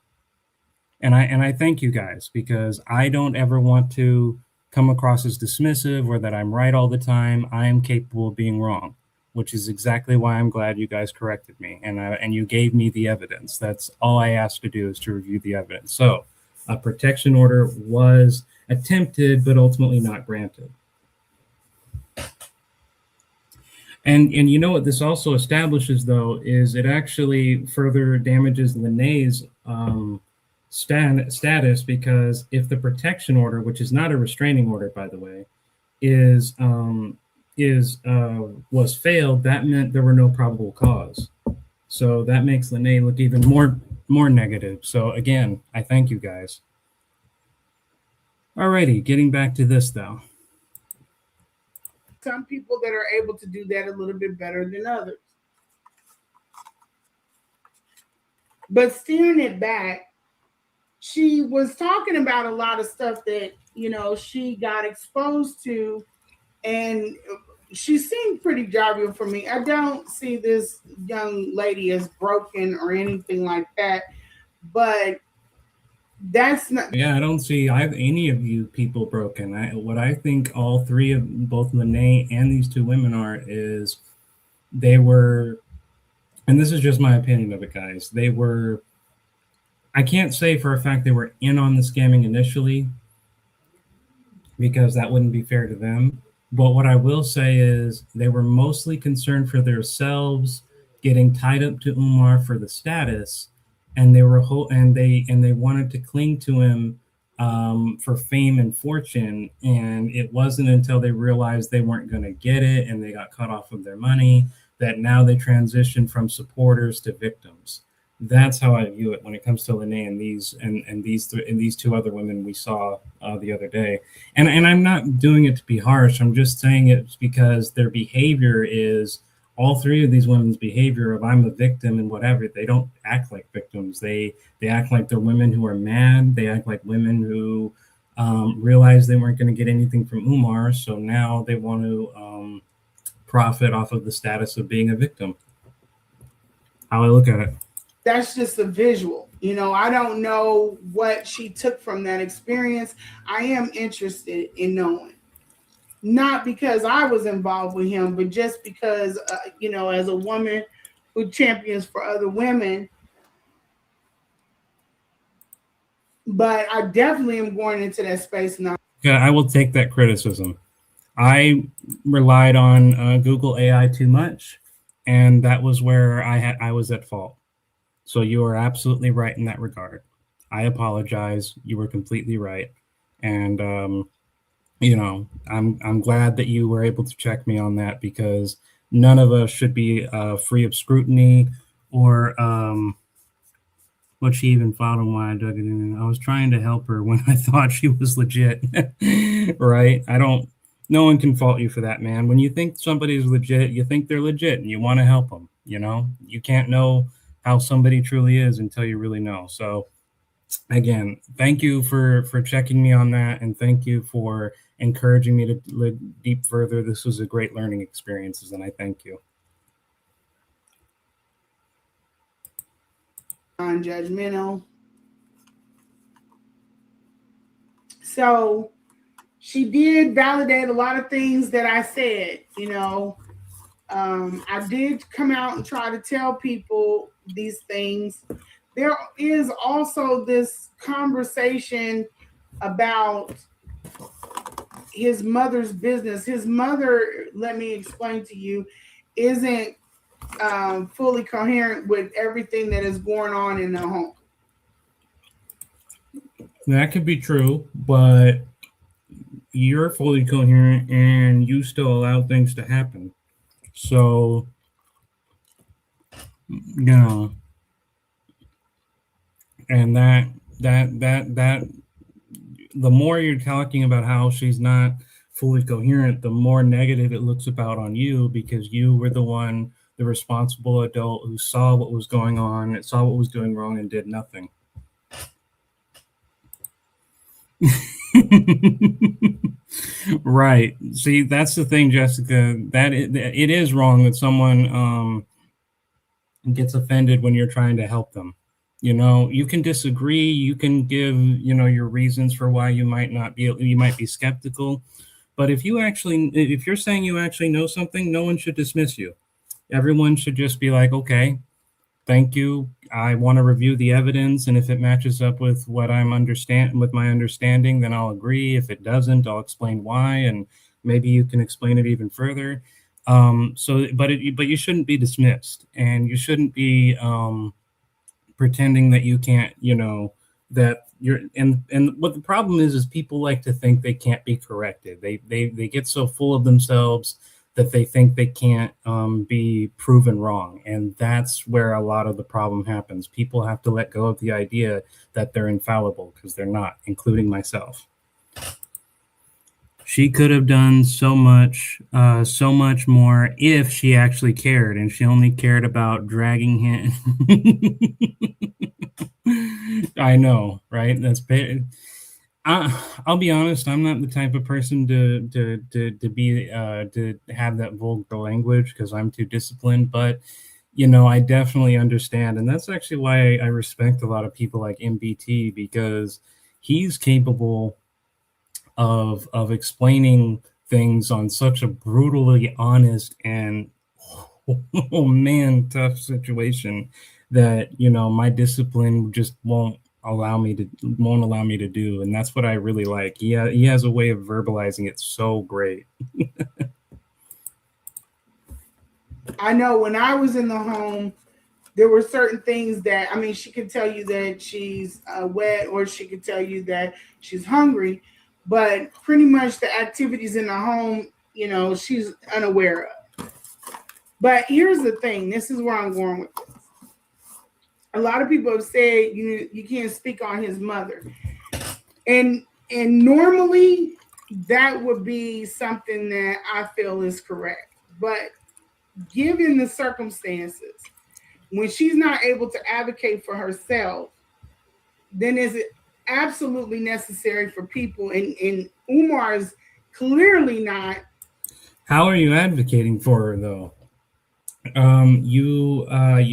And I thank you guys, because I don't ever want to come across as dismissive or that I'm right all the time. I am capable of being wrong, which is exactly why I'm glad you guys corrected me, and you gave me the evidence. That's all I asked to do, is to review the evidence. So a protection order was attempted, but ultimately not granted. And you know what this also establishes, though, is it actually further damages Lanae's status, because if the protection order, which is not a restraining order, by the way, is was failed, that meant there were no probable cause. So that makes Lanae look even more negative. So again, I thank you guys. Alrighty, getting back to this though. Some people that are able to do that a little bit better than others. But steering it back, she was talking about a lot of stuff that, you know, she got exposed to, and she seemed pretty jovial for me. I don't see this young lady as broken or anything like that, but that's not. Yeah, I don't see any of you people broken. What I think all three of both Lanae and these two women are is they were, and this is just my opinion of it, guys. They were, I can't say for a fact they were in on the scamming initially, because that wouldn't be fair to them. But what I will say is they were mostly concerned for themselves, getting tied up to Umar for the status, and they were and they wanted to cling to him for fame and fortune. And it wasn't until they realized they weren't going to get it and they got cut off of their money that now they transitioned from supporters to victims. That's how I view it when it comes to Lanae and these two other women we saw the other day. And I'm not doing it to be harsh. I'm just saying it because their behavior is, all three of these women's behavior of I'm a victim and whatever. They don't act like victims. They act like they're women who are mad. They act like women who realized they weren't going to get anything from Umar, so now they want to profit off of the status of being a victim. How I look at it. That's just a visual. You know, I don't know what she took from that experience. I am interested in knowing. Not because I was involved with him, but just because, you know, as a woman who champions for other women. But I definitely am going into that space now. Yeah, I will take that criticism. I relied on Google AI too much, and that was where I was at fault. So you are absolutely right in that regard. I apologize. You were completely right, and you know, I'm glad that you were able to check me on that, because none of us should be free of scrutiny or what she even found and why I dug it in. I was trying to help her when I thought she was legit, right? No one can fault you for that, man. When you think somebody's legit, you think they're legit and you want to help them, you know? You can't know how somebody truly is until you really know. So again, thank you for checking me on that, and thank you for encouraging me to look deep further. This was a great learning experience, and I thank you. Non-judgmental. So she did validate a lot of things that I said. You know, I did come out and try to tell people these things. There is also this conversation about his mother's business. His mother, let me explain to you, isn't fully coherent with everything that is going on in the home. That could be true, but you're fully coherent and you still allow things to happen. So, you know, and that the more you're talking about how she's not fully coherent, the more negative it looks about on you, because you were the one, the responsible adult who saw what was going on, saw what was doing wrong, and did nothing. Right. See, that's the thing, Jessica. That it is wrong that someone gets offended when you're trying to help them. You know, you can disagree. You can give, you know, your reasons for why you might be skeptical. But if you're saying you actually know something, no one should dismiss you. Everyone should just be like, okay, thank you. I want to review the evidence, and if it matches up with what my understanding, then I'll agree. If it doesn't, I'll explain why, and maybe you can explain it even further. But you shouldn't be dismissed, and you shouldn't be pretending that you can't, that you're, and what the problem is people like to think they can't be corrected. They get so full of themselves that they think they can't be proven wrong, and that's where a lot of the problem happens. People have to let go of the idea that they're infallible, because they're not, including myself. She could have done so much more if she actually cared, and she only cared about dragging him. I know, right? I'll be honest. I'm not the type of person to have that vulgar language, because I'm too disciplined. But I definitely understand, and that's actually why I respect a lot of people like MBT, because he's capable of explaining things on such a brutally honest and oh man, tough situation that my discipline just won't allow me to do. And that's what I really like. He has a way of verbalizing it so great. I know when I was in the home, there were certain things that, I mean, she could tell you that she's wet, or she could tell you that she's hungry, but pretty much the activities in the home, she's unaware of. But here's the thing, this is where I'm going with this. A lot of people have said you can't speak on his mother. And normally that would be something that I feel is correct. But given the circumstances, when she's not able to advocate for herself, then is it absolutely necessary for people, and Umar is clearly not. How are you advocating for her though? You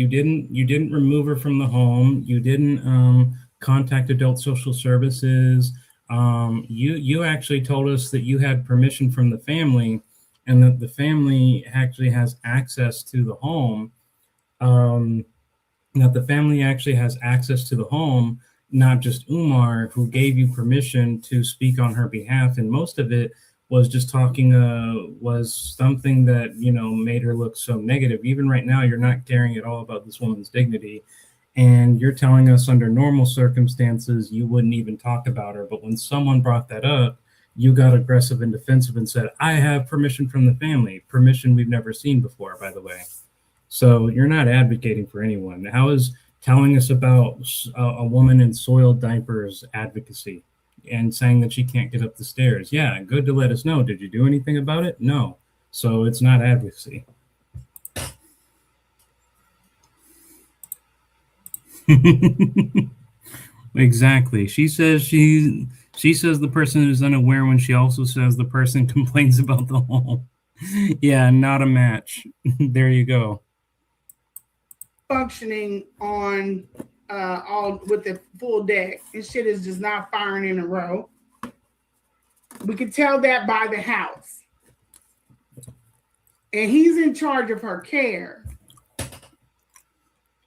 didn't remove her from the home. You didn't contact adult social services. You actually told us that you had permission from the family, and that the family actually has access to the home. Um, that the family actually has access to the home, not just Umar, who gave you permission to speak on her behalf. And most of it was just talking, was something that, made her look so negative. Even right now, you're not caring at all about this woman's dignity. And you're telling us under normal circumstances, you wouldn't even talk about her. But when someone brought that up, you got aggressive and defensive and said, I have permission from the family, permission we've never seen before, by the way. So you're not advocating for anyone. How is telling us about a woman in soiled diapers advocacy, and saying that she can't get up the stairs? Yeah, good to let us know. Did you do anything about it? No. So it's not advocacy. Exactly. She says the person is unaware, when she also says the person complains about the home. Yeah, not a match. There you go. Functioning on all with the full deck, and shit is just not firing in a row. We can tell that by the house, and he's in charge of her care,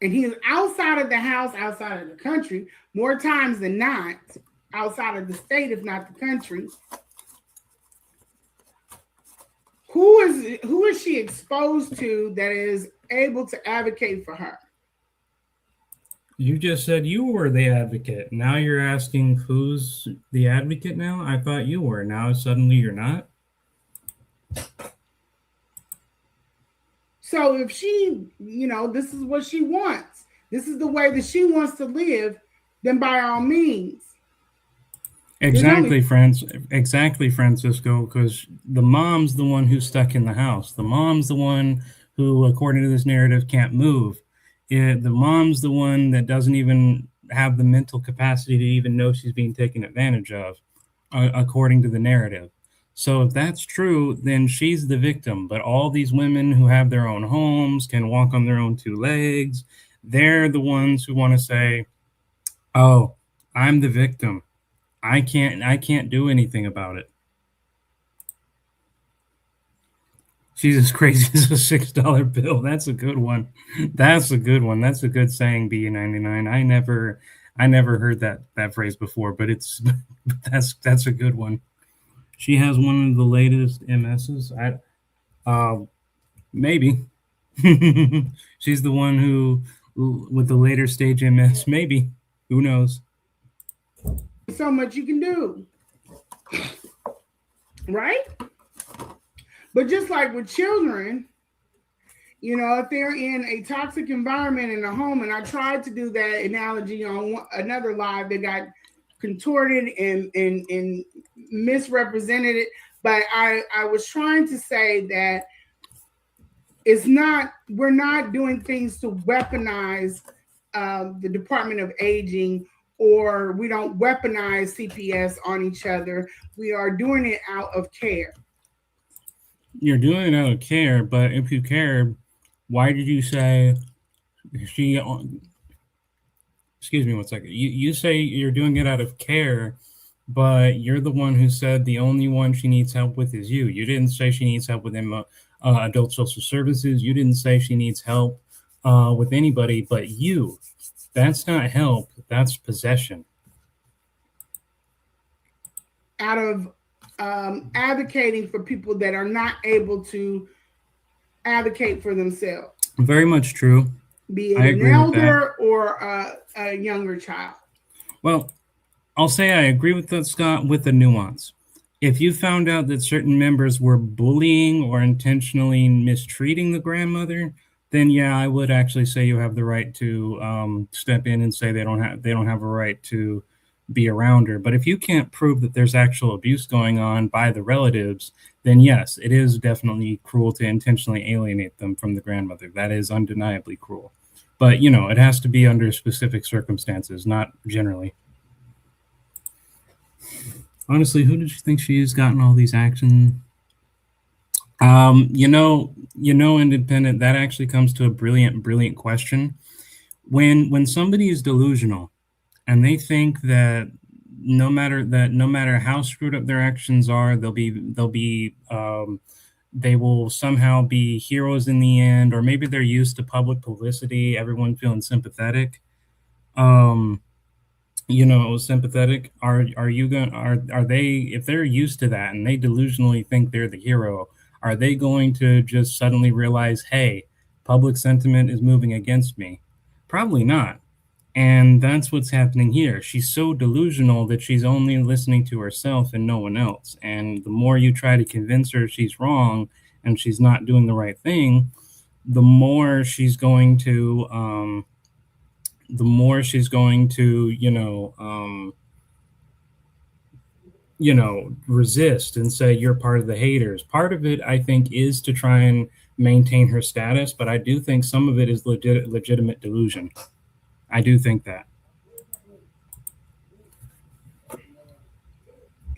and he's outside of the house, outside of the country, more times than not, outside of the state, if not the country. Who is she exposed to that is able to advocate for her? You just said you were the advocate. Now you're asking who's the advocate now? I thought you were. Now suddenly you're not? So if she, this is what she wants, this is the way that she wants to live, then by all means. Exactly, Exactly, Francisco, because the mom's the one who's stuck in the house. The mom's the one who, according to this narrative, can't move. The mom's the one that doesn't even have the mental capacity to even know she's being taken advantage of, according to the narrative. So if that's true, then she's the victim. But all these women who have their own homes, can walk on their own two legs, they're the ones who want to say, oh, I'm the victim. I can't do anything about it. She's as crazy as a $6 bill. That's a good one. That's a good one. That's a good saying, B99. I never heard that phrase before, but that's a good one. She has one of the latest MSs. Maybe. She's the one who, with the later stage MS. Maybe. Who knows? So much you can do, right? But just like with children, if they're in a toxic environment in a home, and I tried to do that analogy on another live that got contorted and misrepresented it, but I was trying to say that we're not doing things to weaponize the Department of Aging, or we don't weaponize CPS on each other. We are doing it out of care. You're doing it out of care, but if you cared, why did you say she? Excuse me one second. You say you're doing it out of care, but you're the one who said the only one she needs help with is you. You didn't say she needs help with adult social services. You didn't say she needs help with anybody but you. That's not help. That's possession. Out of advocating for people that are not able to advocate for themselves, Very much true. be I it an agree with that. elder or a younger child. Well, I'll say I agree with that, Scott, with the nuance. If you found out that certain members were bullying or intentionally mistreating the grandmother, then yeah, I would actually say you have the right to step in and say they don't have a right to be around her. But if you can't prove that there's actual abuse going on by the relatives, then yes, it is definitely cruel to intentionally alienate them from the grandmother. That is undeniably cruel. But it has to be under specific circumstances, not generally. Honestly, who did you think she's gotten all these action? Independent. That actually comes to a brilliant, brilliant question. When somebody is delusional and they think that no matter how screwed up their actions are, they will somehow be heroes in the end, or maybe they're used to public publicity, everyone feeling sympathetic. Um, sympathetic, are you going are they, if they're used to that and they delusionally think they're the hero, are they going to just suddenly realize, hey, public sentiment is moving against me? Probably not. And that's what's happening here. She's so delusional that she's only listening to herself and no one else, and the more you try to convince her she's wrong and she's not doing the right thing, the more she's going to resist and say you're part of the haters. Part of it, I think, is to try and maintain her status, but I do think some of it is legitimate delusion. I do think that.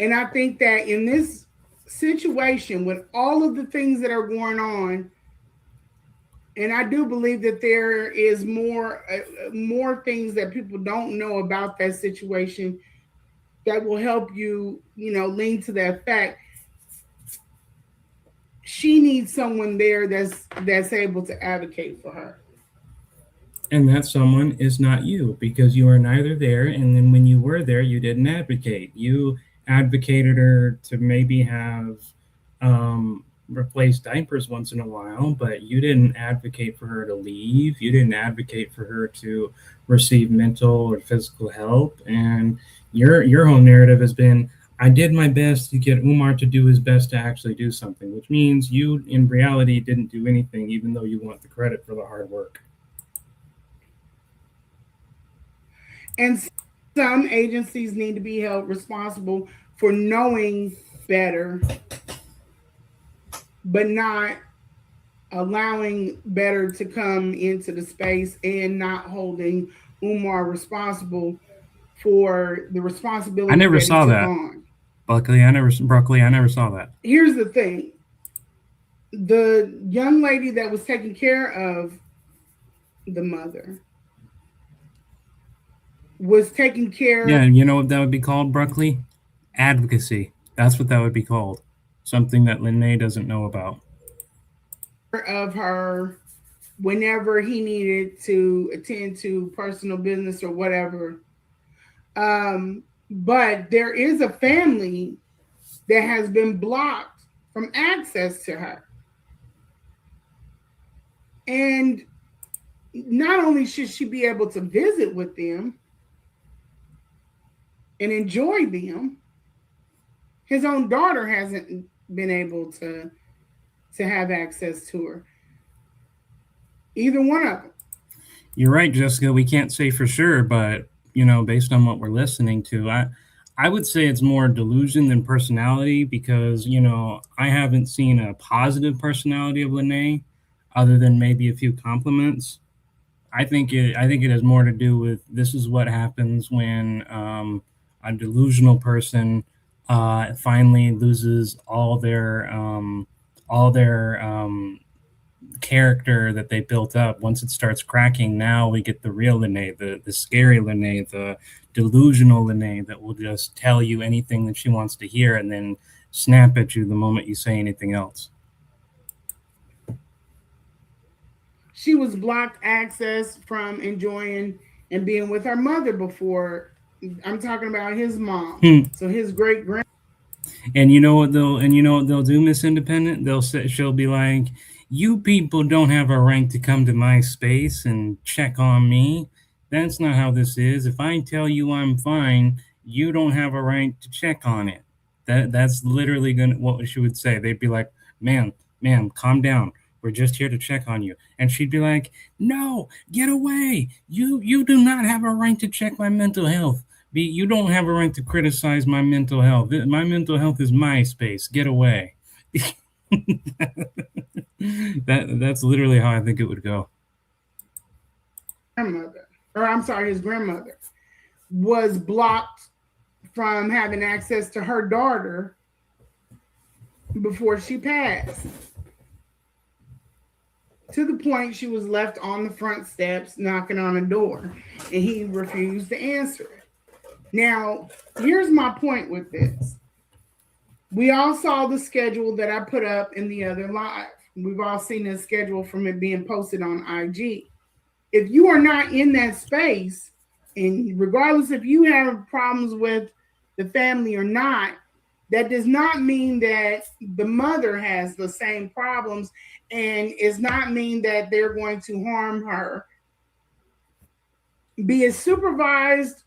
And I think that in this situation, with all of the things that are going on, and I do believe that there is more things that people don't know about that situation that will help you, lean to that fact. She needs someone there that's able to advocate for her. And that someone is not you, because you are neither there. And then when you were there, you didn't advocate. You advocated her to maybe have replace diapers once in a while, but you didn't advocate for her to leave. You didn't advocate for her to receive mental or physical help. And your whole narrative has been, I did my best to get Umar to do his best to actually do something, which means you in reality didn't do anything, even though you want the credit for the hard work. And some agencies need to be held responsible for knowing better, but not allowing better to come into the space and not holding Umar responsible for the I responsibility never that he saw took that. on. Broccoli, I never saw that. Here's the thing: the young lady that was taking care of the mother was taking care Yeah, you know what that would be called, Broccoli? Advocacy. That's what that would be called. Something that Lanae doesn't know about. of her whenever he needed to attend to personal business or whatever. But there is a family that has been blocked from access to her. And not only should she be able to visit with them and enjoy them, his own daughter hasn't been able to have access to her. Either one of them. You're right, Jessica. We can't say for sure, but based on what we're listening to, I would say it's more delusion than personality because I haven't seen a positive personality of Lanae, other than maybe a few compliments. I think it has more to do with this is what happens when a delusional person finally loses all their character that they built up. Once it starts cracking, now we get the real Lanae, the scary Lanae, the delusional Lanae that will just tell you anything that she wants to hear and then snap at you the moment you say anything else. She was blocked access from enjoying and being with her mother before. I'm talking about his mom. So his great grand. And you know what they'll do, Miss Independent? She'll be like, "You people don't have a right to come to my space and check on me. That's not how this is. If I tell you I'm fine, you don't have a right to check on it." That's literally gonna what she would say. They'd be like, "Ma'am, calm down. We're just here to check on you." And she'd be like, "No, get away. You do not have a right to check my mental health. You don't have a right to criticize my mental health. My mental health is my space. Get away." That's literally how I think it would go. Grandmother, or I'm sorry, his grandmother, was blocked from having access to her daughter before she passed. To the point she was left on the front steps knocking on a door, and he refused to answer it. Now, here's my point with this. We all saw the schedule that I put up in the other live. We've all seen the schedule from it being posted on IG. If you are not in that space, and regardless if you have problems with the family or not, that does not mean that the mother has the same problems, and does not mean that they're going to harm her. Be it supervised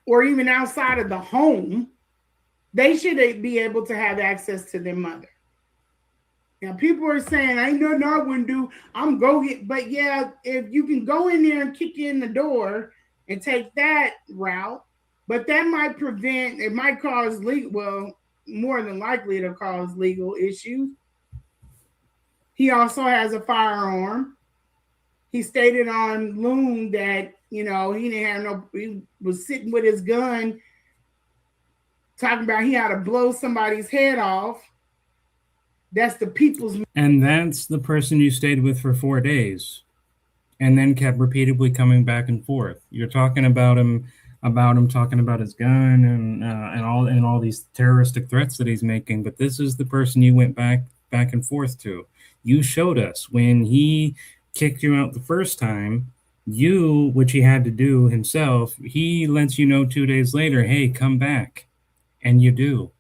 or even outside of the home, they should be able to have access to their mother. Now, people are saying, "I know, no, I wouldn't do. I'm go get," but yeah, if you can go in there and kick in the door and take that route, but that might prevent. It might cause legal. Well, more than likely, it'll cause legal issues. He also has a firearm. He stated on Loom that he didn't have no. He was sitting with his gun, talking about he had to blow somebody's head off. That's the people's. And that's the person you stayed with for 4 days, and then kept repeatedly coming back and forth. You're talking about him talking about his gun and all these terroristic threats that he's making. But this is the person you went back and forth to. You showed us when he kicked you out the first time. Which he had to do himself, he lets you know 2 days later, "Hey, come back," and you do.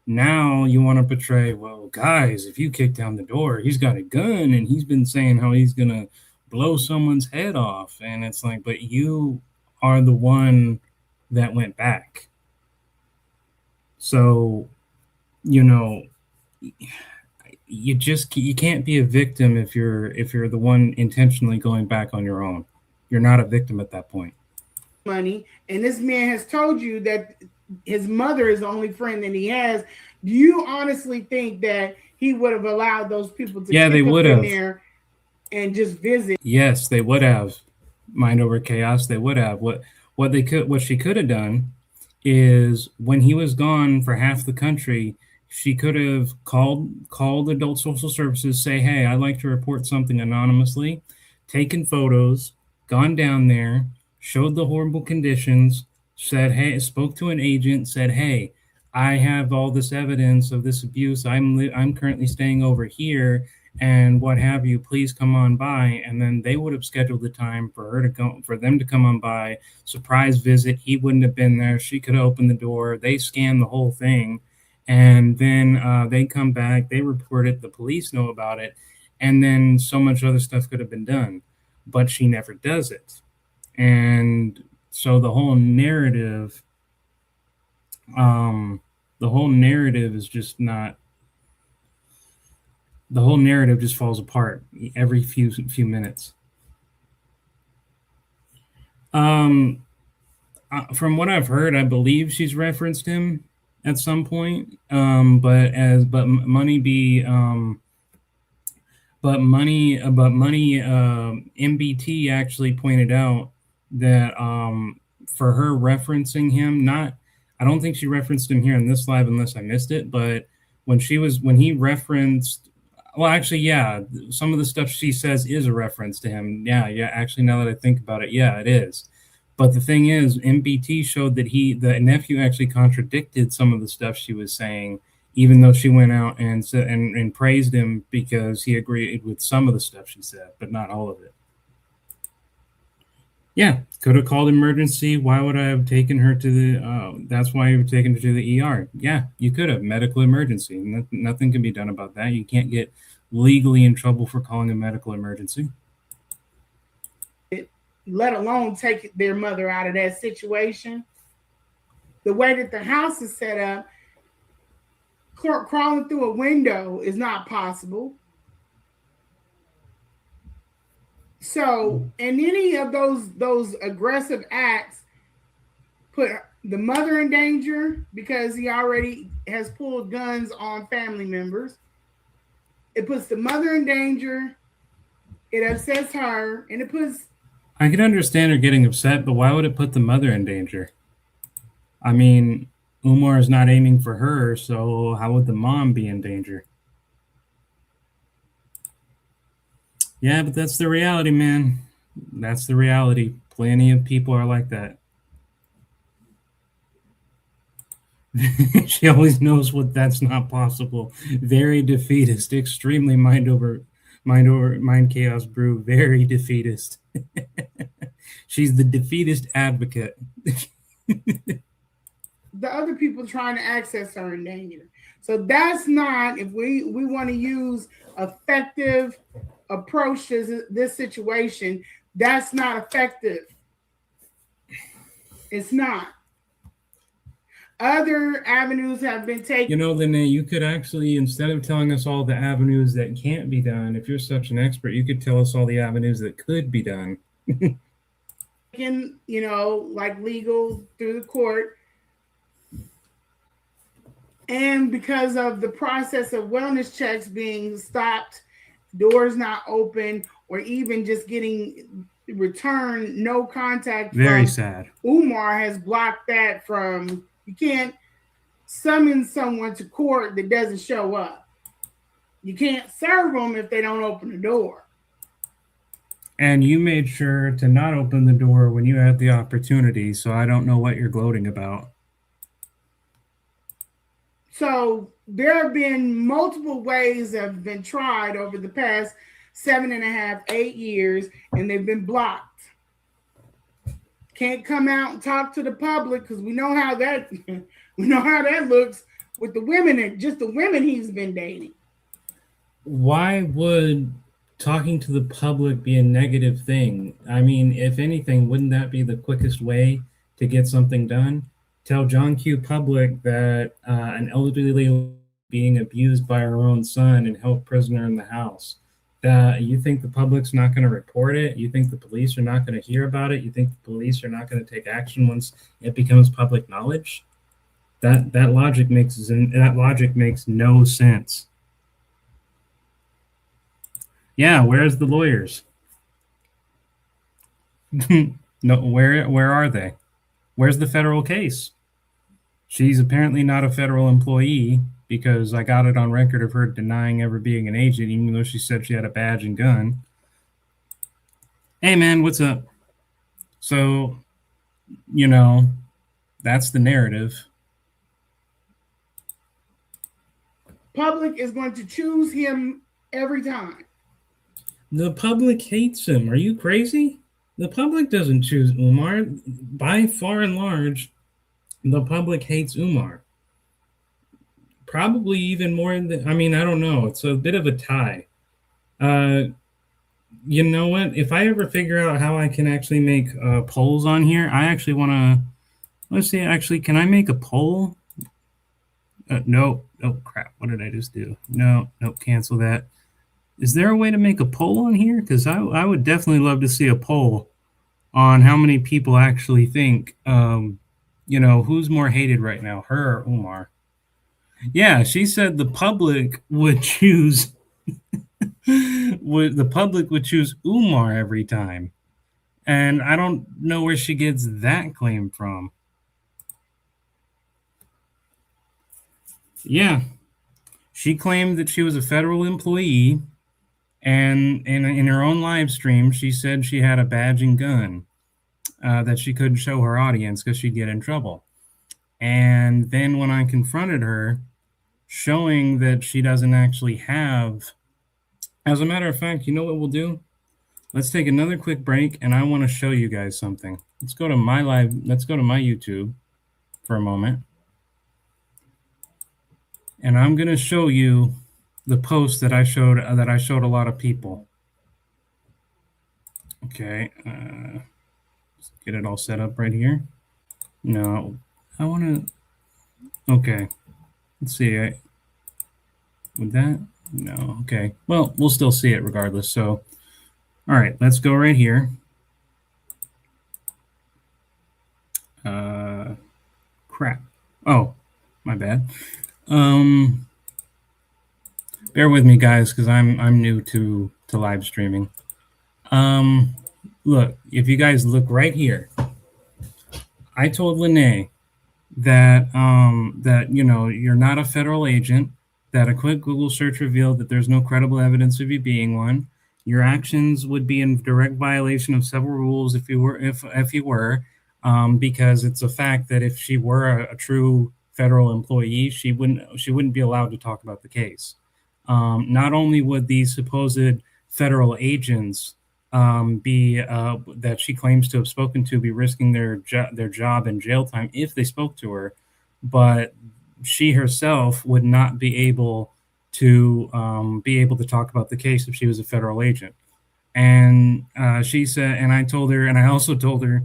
Now you want to portray, well, guys, if you kick down the door, he's got a gun and he's been saying how he's gonna blow someone's head off, and it's like, but you are the one that went back. So, you know, you can't be a victim if you're the one intentionally going back on your own. You're not a victim at that point. Money, and this man has told you that his mother is the only friend that he has. Do you honestly think that he would have allowed those people to they would have in there and just visit? Yes, they would have. Mind over chaos. They would have. What she could have done is when he was gone for half the country, she could have called adult social services, say, "Hey, I'd like to report something anonymously," taken photos, gone down there, showed the horrible conditions, said, "Hey," spoke to an agent, said, "Hey, I have all this evidence of this abuse. I'm currently staying over here, and what have you. Please come on by." And then they would have scheduled the time for them to come on by. Surprise visit. He wouldn't have been there. She could have opened the door. They scan the whole thing, and then they come back. They report it. The police know about it, and then so much other stuff could have been done, but she never does it. And so um, the whole narrative is just not. The whole narrative just falls apart every few minutes. Um, from what I've heard, I believe she's referenced him at some point. But money be but money MBT actually pointed out that for her referencing him, not I don't think she referenced him here in this live unless I missed it, but when he referenced, well, actually, yeah, some of the stuff she says is a reference to him. Yeah, actually, now that I think about it, yeah, it is. But the thing is, MBT showed that the nephew actually contradicted some of the stuff she was saying, even though she went out and said and praised him because he agreed with some of the stuff she said, but not all of it. Yeah, could have called emergency. Why would I have taken her to the? That's why you taken her to the ER. Yeah, you could have medical emergency. Nothing can be done about that. You can't get legally in trouble for calling a medical emergency. Let alone take their mother out of that situation. The way that the house is set up, crawling through a window is not possible. So, and any of those aggressive acts put the mother in danger because he already has pulled guns on family members. It puts the mother in danger. It upsets her, and it puts. I can understand her getting upset, but why would it put the mother in danger? I mean, Umar is not aiming for her, so how would the mom be in danger? Yeah, but that's the reality, man. That's the reality. Plenty of people are like that. She always knows what that's not possible. Very defeatist, extremely mind chaos brew, very defeatist. She's the defeatist advocate. The other people trying to access her in danger. So that's not, if we want to use effective approach to this situation, that's not effective. It's not. Other avenues have been taken. You know, Lanae, you could actually, instead of telling us all the avenues that can't be done, if you're such an expert, you could tell us all the avenues that could be done. You know, like legal through the court. And because of the process of wellness checks being stopped, doors not open, or even just getting return no contact. Very sad. Umar has blocked that from, you can't summon someone to court that doesn't show up. You can't serve them if they don't open the door. And you made sure to not open the door when you had the opportunity, so I don't know what you're gloating about. So there have been multiple ways that have been tried over the past 7.5, 8 years, and they've been blocked. Can't come out and talk to the public because we know how that looks with the women, and just the women he's been dating. Why would talking to the public be a negative thing? I mean, if anything, wouldn't that be the quickest way to get something done? Tell John Q. Public that an elderly lady being abused by her own son and held prisoner in the house. You think the public's not going to report it? You think the police are not going to hear about it? You think the police are not going to take action once it becomes public knowledge? That logic makes no sense. Yeah, where's the lawyers? No, where are they? Where's the federal case? She's apparently not a federal employee because I got it on record of her denying ever being an agent, even though she said she had a badge and gun. Hey, man, what's up? So, you know, that's the narrative. Public is going to choose him every time. The public hates him. Are you crazy? The public doesn't choose Umar. By far and large, the public hates Umar. Probably even more than, I mean, I don't know. It's a bit of a tie. You know what? If I ever figure out how I can actually make polls on here, I actually want to. Let's see. Actually, can I make a poll? No. Oh crap! What did I just do? No. Cancel that. Is there a way to make a poll on here? Because I would definitely love to see a poll on how many people actually think, who's more hated right now, her or Umar. Yeah, she said the public would choose would choose Umar every time. And I don't know where she gets that claim from. Yeah, she claimed that she was a federal employee, and in her own live stream, she said she had a badge and gun that she couldn't show her audience because she'd get in trouble. And then when I confronted her, showing that she doesn't actually have, as a matter of fact, you know what we'll do? Let's take another quick break, and I want to show you guys something. Let's go to my YouTube for a moment. And I'm going to show you the post that I showed a lot of people. Okay, let's get it all set up right here. No, I want to. Okay, let's see. Would that? No. Okay. Well, we'll still see it regardless. So, all right, let's go right here. Crap. Oh, my bad. Bear with me, guys, because I'm new to live streaming. Look, if you guys look right here, I told Lanae that you're not a federal agent. That a quick Google search revealed that there's no credible evidence of you being one. Your actions would be in direct violation of several rules if you were, because it's a fact that if she were a true federal employee, she wouldn't be allowed to talk about the case. Not only would these supposed federal agents that she claims to have spoken to be risking their job and jail time if they spoke to her, but she herself would not be able to talk about the case if she was a federal agent. And she said, and I told her, and I also told her,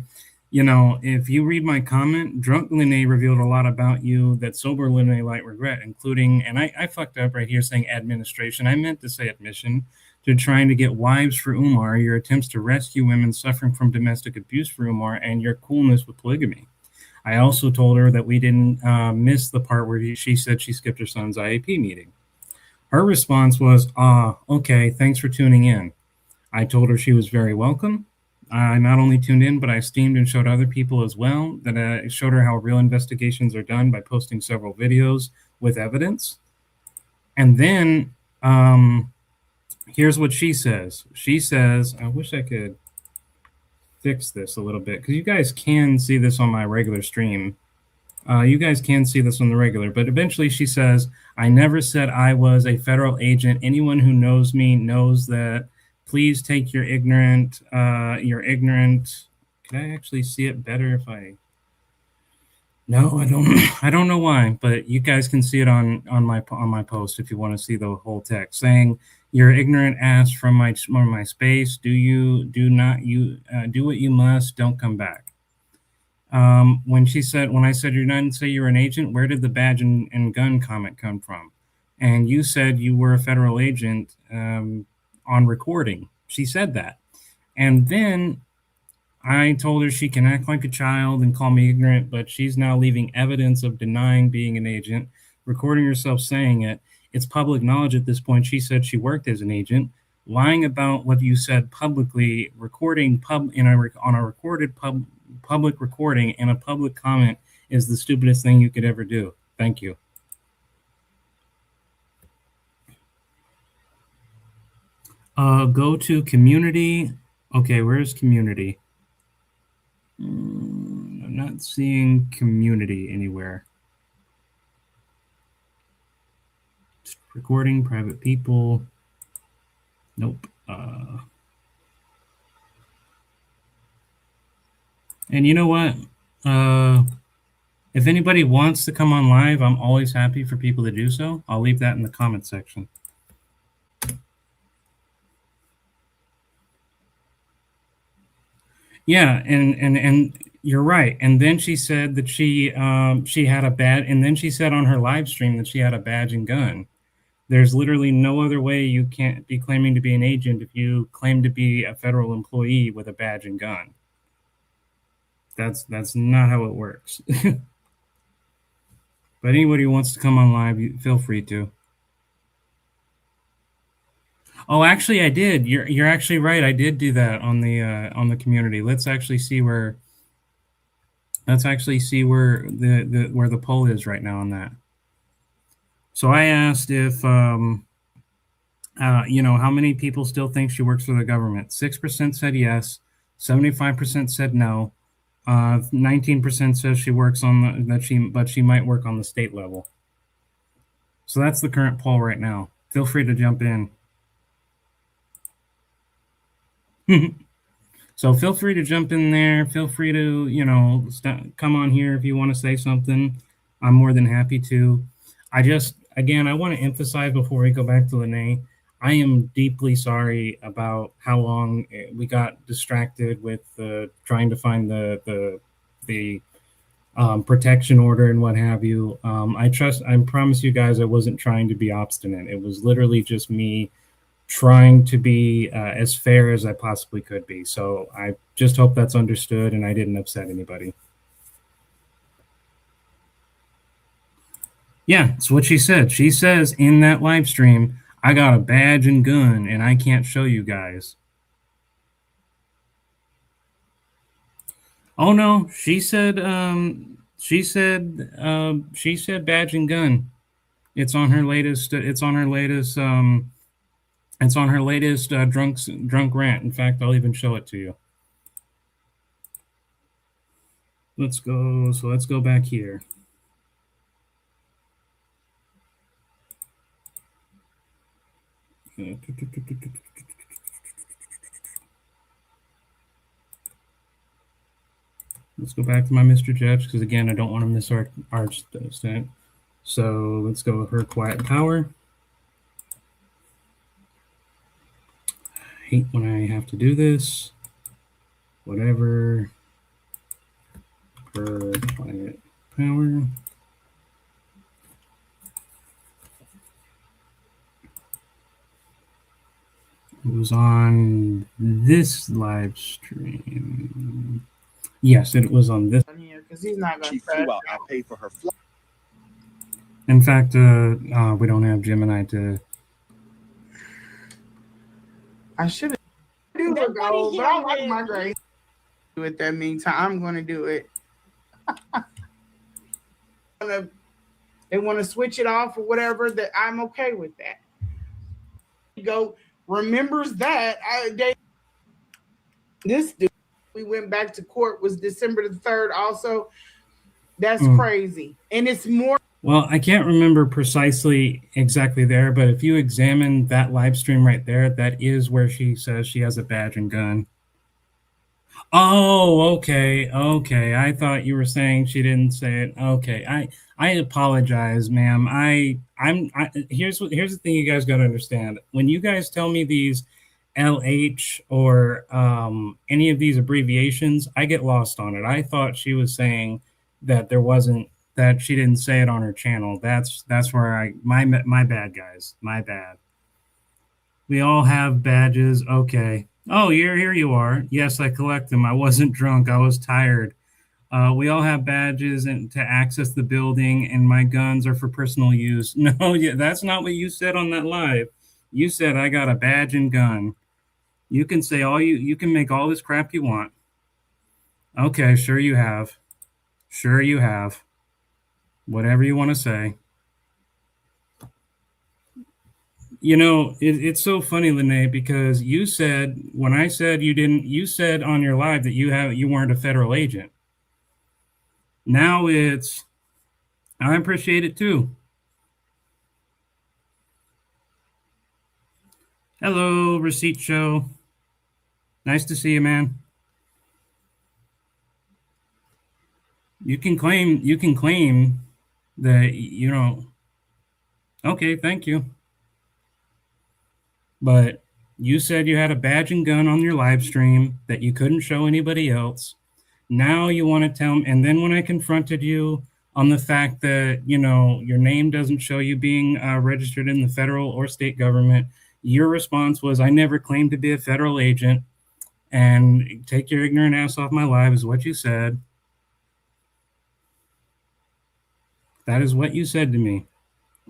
if you read my comment, drunk Lanae revealed a lot about you that sober Lanae might regret, including, and I fucked up right here saying administration. I meant to say admission to trying to get wives for Umar, your attempts to rescue women suffering from domestic abuse for Umar, and your coolness with polygamy. I also told her that we didn't miss the part where she said she skipped her son's IAP meeting. Her response was, okay, thanks for tuning in. I told her she was very welcome. I not only tuned in, but I esteemed and showed other people as well. That I showed her how real investigations are done by posting several videos with evidence. And then here's what she says. She says, I wish I could fix this a little bit because you guys can see this on my regular stream. You guys can see this on the regular, but eventually she says, I never said I was a federal agent. Anyone who knows me knows that. Please take your ignorant. Can I actually see it better if I? No, I don't. I don't know why, but you guys can see it on my post if you want to see the whole text saying you're ignorant ass from my space. Do what you must. Don't come back. When I said you didn't say you're an agent, where did the badge and gun comment come from? And you said you were a federal agent on recording. She said that. And then I told her she can act like a child and call me ignorant, but she's now leaving evidence of denying being an agent, recording herself saying it. It's public knowledge at this point. She said she worked as an agent, lying about what you said publicly, recording on a recorded public recording in a public comment is the stupidest thing you could ever do. Thank you. Go to community. Okay, where's community? I'm not seeing community anywhere. Recording, private people. Nope. And you know what? If anybody wants to come on live, I'm always happy for people to do so. I'll leave that in the comment section. Yeah, and you're right. And then she said that she had a badge, and then she said on her live stream that she had a badge and gun. There's literally no other way you can't be claiming to be an agent if you claim to be a federal employee with a badge and gun. That's not how it works. But anybody who wants to come on live, feel free to. Oh, actually, I did. You're actually right. I did do that on the community. Let's actually see where where the poll is right now on that. So I asked if how many people still think she works for the government. 6% said yes. 75% said no. 19% says she works on but she might work on the state level. So that's the current poll right now. Feel free to jump in. So feel free to jump in there. Feel free to, come on here if you want to say something. I'm more than happy to. Again, I want to emphasize before we go back to Lanae, I am deeply sorry about how long we got distracted with trying to find the protection order and what have you. I promise you guys, I wasn't trying to be obstinate. It was literally just me trying to be as fair as I possibly could be. So I just hope that's understood and I didn't upset anybody. Yeah, it's what she said. She says in that live stream, I got a badge and gun and I can't show you guys. Oh no, she said badge and gun. It's on her latest drunk rant. In fact, I'll even show it to you. Let's go back here. Let's go back to my Mr. Jeffs because again, I don't want to miss our stat. So let's go with her quiet power. I hate when I have to do this. Whatever. Her quiet power. It was on this live stream. Yes, it was on this. Because he's not going to. I pay for her flight. In fact, we don't have Gemini to. I should have do it though, but I like my grace. Do it that meantime. I'm going to do it. They want to switch it off or whatever. That I'm okay with that. Go remembers that this dude we went back to court was December the 3rd. Also, that's crazy, and it's more. Well, I can't remember precisely exactly there, but if you examine that live stream right there, that is where she says she has a badge and gun. Oh, okay. I thought you were saying she didn't say it. Okay, I apologize, ma'am. Here's the thing you guys got to understand. When you guys tell me these LH or any of these abbreviations, I get lost on it. I thought she was saying that that she didn't say it on her channel. That's where my bad, guys. My bad. We all have badges. Okay. Oh, here you are. Yes, I collect them. I wasn't drunk. I was tired. We all have badges to access the building, and my guns are for personal use. No, yeah, that's not what you said on that live. You said I got a badge and gun. You can say you can make all this crap you want. Okay, sure you have. Sure you have. Whatever you want to say. It's so funny, Lanae, because you said when I said you said on your live that you weren't a federal agent. Now I appreciate it too. Hello, Receipt Show. Nice to see you, man. You can claim that, okay, thank you. But You said you had a badge and gun on your live stream that you couldn't show anybody else. Now you want to tell me, and then when I confronted you on the fact that, you know, your name doesn't show you being registered in the federal or state government, your response was, I never claimed to be a federal agent, and take your ignorant ass off my live is what you said. That is what you said to me.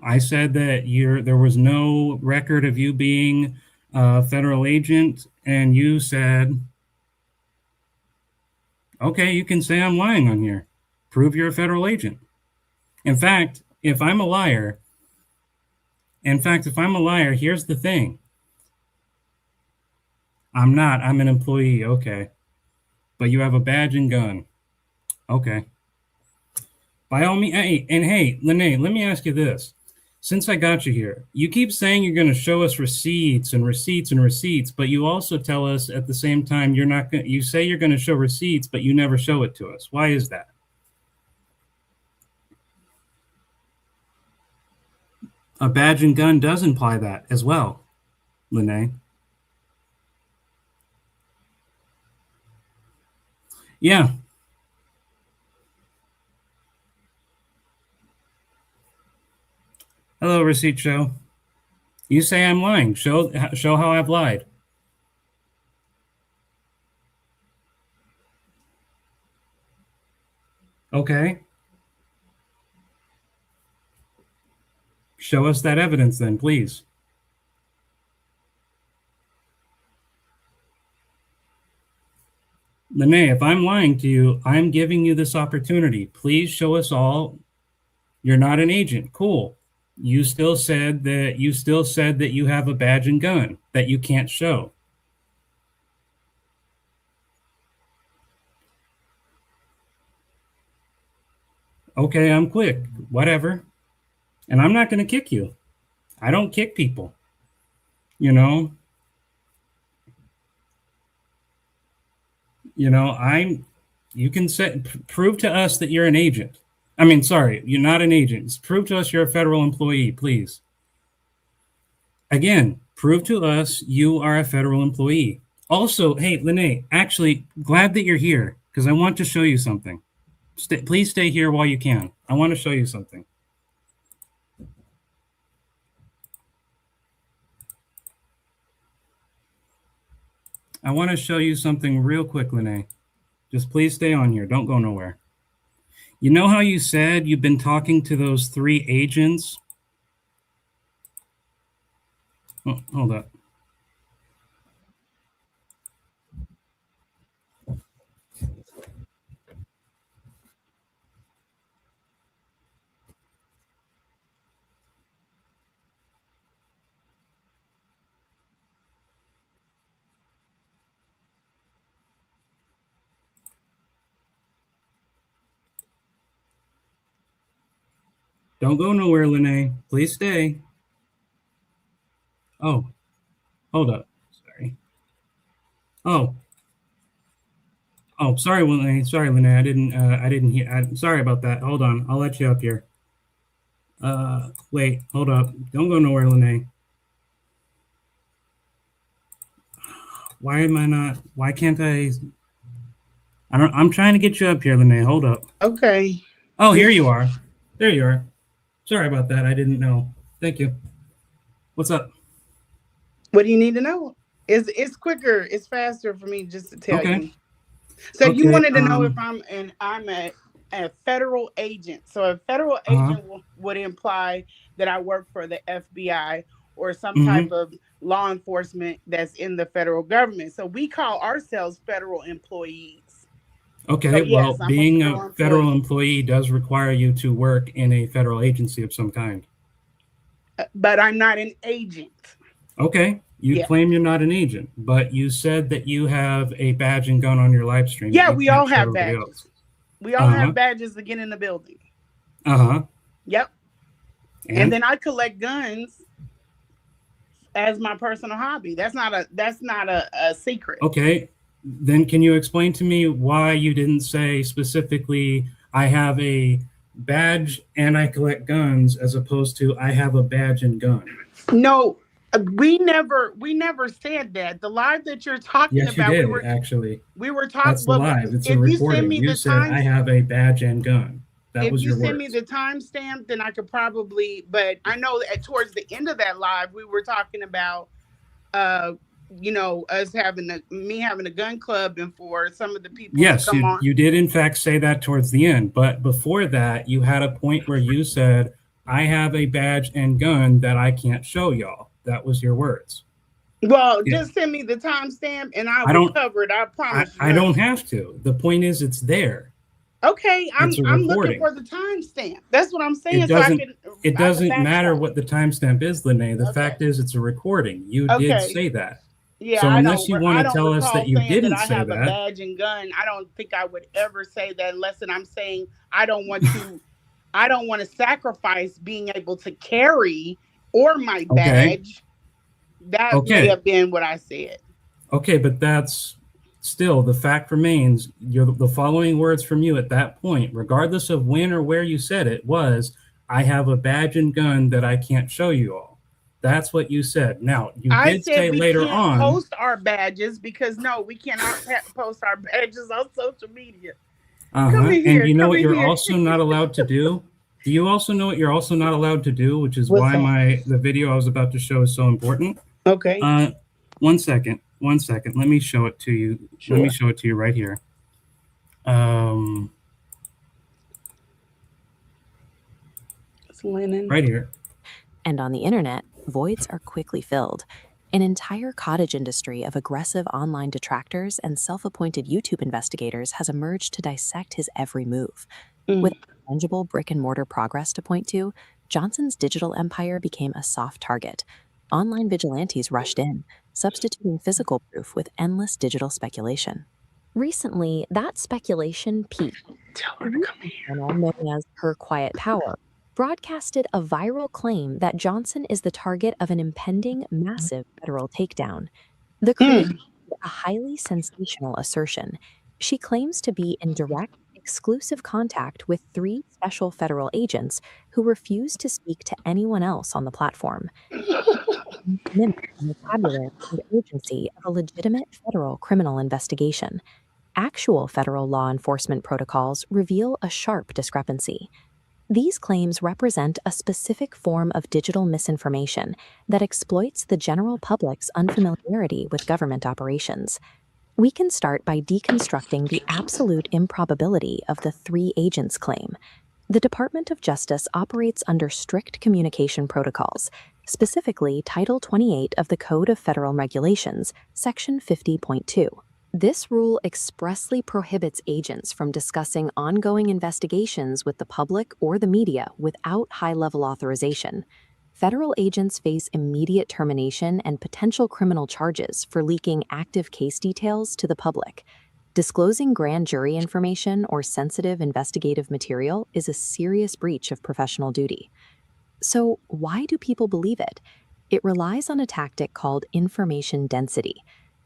I said that there was no record of you being a federal agent, and you said, okay, you can say I'm lying on here. Prove you're a federal agent. In fact, if I'm a liar, here's the thing. I'm not. I'm an employee. Okay. But you have a badge and gun. Okay. By all means, hey, Lanae, let me ask you this. Since I got you here, you keep saying you're going to show us receipts, but you also tell us at the same time you're not going. You say you're going to show receipts, but you never show it to us. Why is that? A badge and gun does imply that as well, Lanae. Yeah. Hello, receipt show. You say I'm lying. Show how I've lied. Okay. Show us that evidence then, please. Lanae, if I'm lying to you, I'm giving you this opportunity. Please show us all. You're not an agent. Cool. You still said that you have a badge and gun that you can't show. Okay, I'm quick. Whatever. And I'm not going to kick you. I don't kick people. You know, you can prove to us that you're an agent. I mean, sorry, you're not an agent. Prove to us you're a federal employee, please. Again, prove to us you are a federal employee. Also, hey, Lanae, actually, glad that you're here because I want to show you something. Please stay here while you can. I want to show you something. I want to show you something real quick, Lanae. Just please stay on here. Don't go nowhere. You know how you said you've been talking to those 3 agents? Oh, hold up. Don't go nowhere, Lanae. Please stay. Oh, hold up. Sorry. Oh, sorry, Lanae. Sorry, Lanae. I didn't hear. Sorry about that. Hold on. I'll let you up here. Wait. Hold up. Don't go nowhere, Lanae. Why am I not? Why can't I? I'm trying to get you up here, Lanae. Hold up. Okay. Oh, here you are. There you are. Sorry about that. I didn't know. Thank you. What's up? What do you need to know? It's quicker. It's faster for me just to tell you. So you wanted to know if I'm a federal agent. So a federal agent would imply that I work for the FBI or some type of law enforcement that's in the federal government. So we call ourselves federal employees. Okay, so yes, well, being a federal employee does require you to work in a federal agency of some kind. But I'm not an agent. Okay, you claim you're not an agent, but you said that you have a badge and gun on your live stream. Yeah, we all have badges. We all have badges to get in the building. Yep. And then I collect guns as my personal hobby. That's not a secret. Okay. Then can you explain to me why you didn't say specifically, I have a badge and I collect guns, as opposed to I have a badge and gun? No, We never said that. The live that you're talking Yes, you about, did, actually. we were That's talking. the Well, live. It's a if you send recording. me You the said, I times, have a badge and gun. That if was you your send me words. the timestamp, then I could probably. But I know that towards the end of that live, we were talking about, uh, us having me having a gun club, and for some of the people to Yes, come on. you did in fact say that towards the end, but before that, you had a point where you said, I have a badge and gun that I can't show y'all. That was your words. Well, Yeah. just send me the timestamp, and I I will don't cover it. I promise you, I don't honey. have to. The point is it's there. Okay, It's a I'm looking recording. for the timestamp. That's what I'm It saying, so doesn't it I can doesn't matter backtrack. what the timestamp is, Lanae. The Okay, fact is it's a recording. You did okay. say that. Yeah, So unless you want I to don't tell us that recall you saying that didn't I say have a that, badge and gun. I don't think I would ever say that unless that I'm saying I don't want to sacrifice being able to carry or my okay. badge. That may Okay. have been what I said. Okay, but that's still the fact remains. The following words from you at that point, regardless of when or where you said it, was, I have a badge and gun that I can't show you all. That's what you said. Now, you I did said say we later can't on, post our badges because no, we cannot post our badges on social media. Come in and here, you know come what in you're here. also not allowed to do? Do you also know what you're also not allowed to do, which is What's why that? the video I was about to show is so important? Okay, Uh, 1 second, 1 second. Let me show it to you. Let me sure. show it to you right here. Um, It's linen. right here. And on the internet, voids are quickly filled. An entire cottage industry of aggressive online detractors and self appointed YouTube investigators has emerged to dissect his every move. With tangible brick and mortar progress to point to, Johnson's digital empire became a soft target. Online vigilantes rushed in, substituting physical proof with endless digital speculation. Recently, that speculation peaked. Tell A her to YouTube come in here. channel known as Her Quiet Power broadcasted a viral claim that Johnson is the target of an impending massive federal takedown. The creator made a highly sensational assertion. She claims to be in direct, exclusive contact with three special federal agents who refuse to speak to anyone else on the platform. Mimic the vocabulary and urgency of a legitimate federal criminal investigation. Actual federal law enforcement protocols reveal a sharp discrepancy. These claims represent a specific form of digital misinformation that exploits the general public's unfamiliarity with government operations. We can start by deconstructing the absolute improbability of the three agents claim. The Department of Justice operates under strict communication protocols, specifically Title 28 of the Code of Federal Regulations, Section 50.2. This rule expressly prohibits agents from discussing ongoing investigations with the public or the media without high-level authorization. Federal agents face immediate termination and potential criminal charges for leaking active case details to the public. Disclosing grand jury information or sensitive investigative material is a serious breach of professional duty. So, why do people believe it? It relies on a tactic called information density.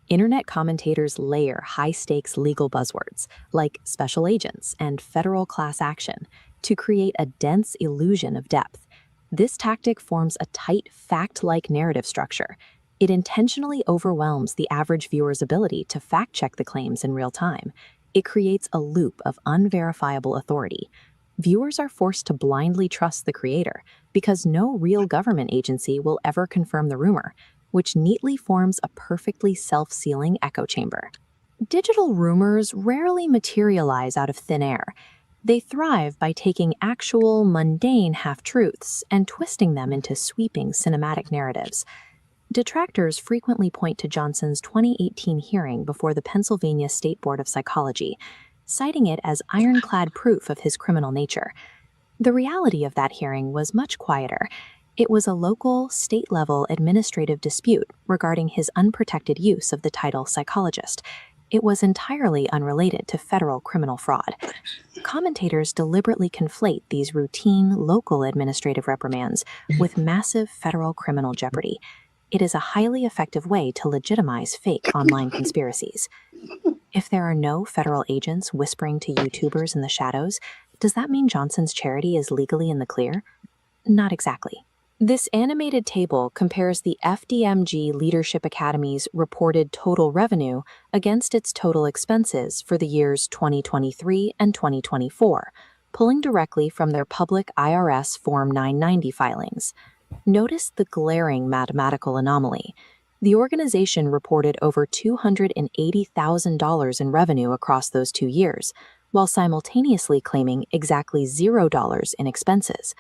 Internet commentators layer high stakes legal buzzwords, like special agents and federal class action, to create a dense illusion of depth. This tactic forms a tight, fact like narrative structure. It intentionally overwhelms the average viewer's ability to fact check the claims in real time. It creates a loop of unverifiable authority. Viewers are forced to blindly trust the creator because no real government agency will ever confirm the rumor, which neatly forms a perfectly self-sealing echo chamber. Digital rumors rarely materialize out of thin air. They thrive by taking actual, mundane half-truths and twisting them into sweeping cinematic narratives. Detractors frequently point to Johnson's 2018 hearing before the Pennsylvania State Board of Psychology, citing it as ironclad proof of his criminal nature. The reality of that hearing was much quieter. It was a local, state-level administrative dispute regarding his unprotected use of the title psychologist. It was entirely unrelated to federal criminal fraud. Commentators deliberately conflate these routine, local administrative reprimands with massive federal criminal jeopardy. It is a highly effective way to legitimize fake online conspiracies. If there are no federal agents whispering to YouTubers in the shadows, does that mean Johnson's charity is legally in the clear? Not exactly. This animated table compares the FDMG Leadership Academy's reported total revenue against its total expenses for the years 2023 and 2024, pulling directly from their public IRS Form 990 filings. Notice the glaring mathematical anomaly. The organization reported over $280,000 in revenue across those 2 years, while simultaneously claiming exactly $0 in expenses.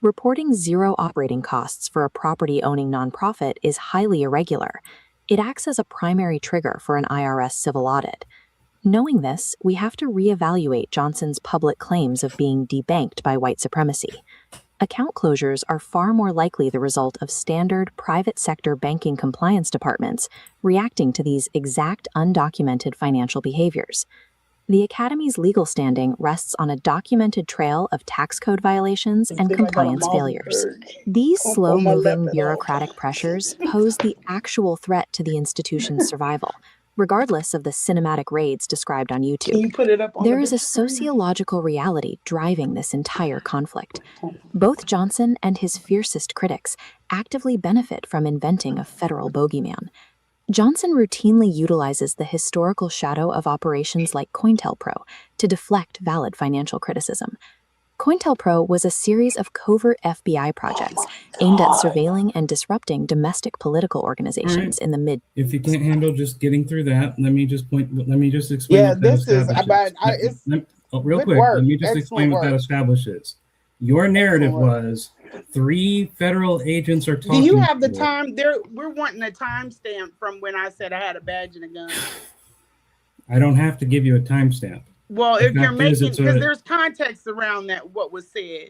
Reporting zero operating costs for a property-owning nonprofit is highly irregular. It acts as a primary trigger for an IRS civil audit. Knowing this, we have to reevaluate Johnson's public claims of being debanked by white supremacy. Account closures are far more likely the result of standard private sector banking compliance departments reacting to these exact undocumented financial behaviors. The Academy's legal standing rests on a documented trail of tax code violations and compliance failures. These slow-moving bureaucratic pressures pose the actual threat to the institution's survival, regardless of the cinematic raids described on YouTube. There is a sociological reality driving this entire conflict. Both Johnson and his fiercest critics actively benefit from inventing a federal bogeyman. Johnson routinely utilizes the historical shadow of operations like COINTELPRO to deflect valid financial criticism. COINTELPRO was a series of covert FBI projects aimed at surveilling and disrupting domestic political organizations in the mid. If you can't handle just getting through that, let me just explain. Yeah, this is about it's real quick. Let me just explain what that establishes. Your narrative was 3 federal agents are talking. Do you have the time? We're wanting a timestamp from when I said I had a badge and a gun. I don't have to give you a timestamp. Well, if you're making, because there's context around that what was said.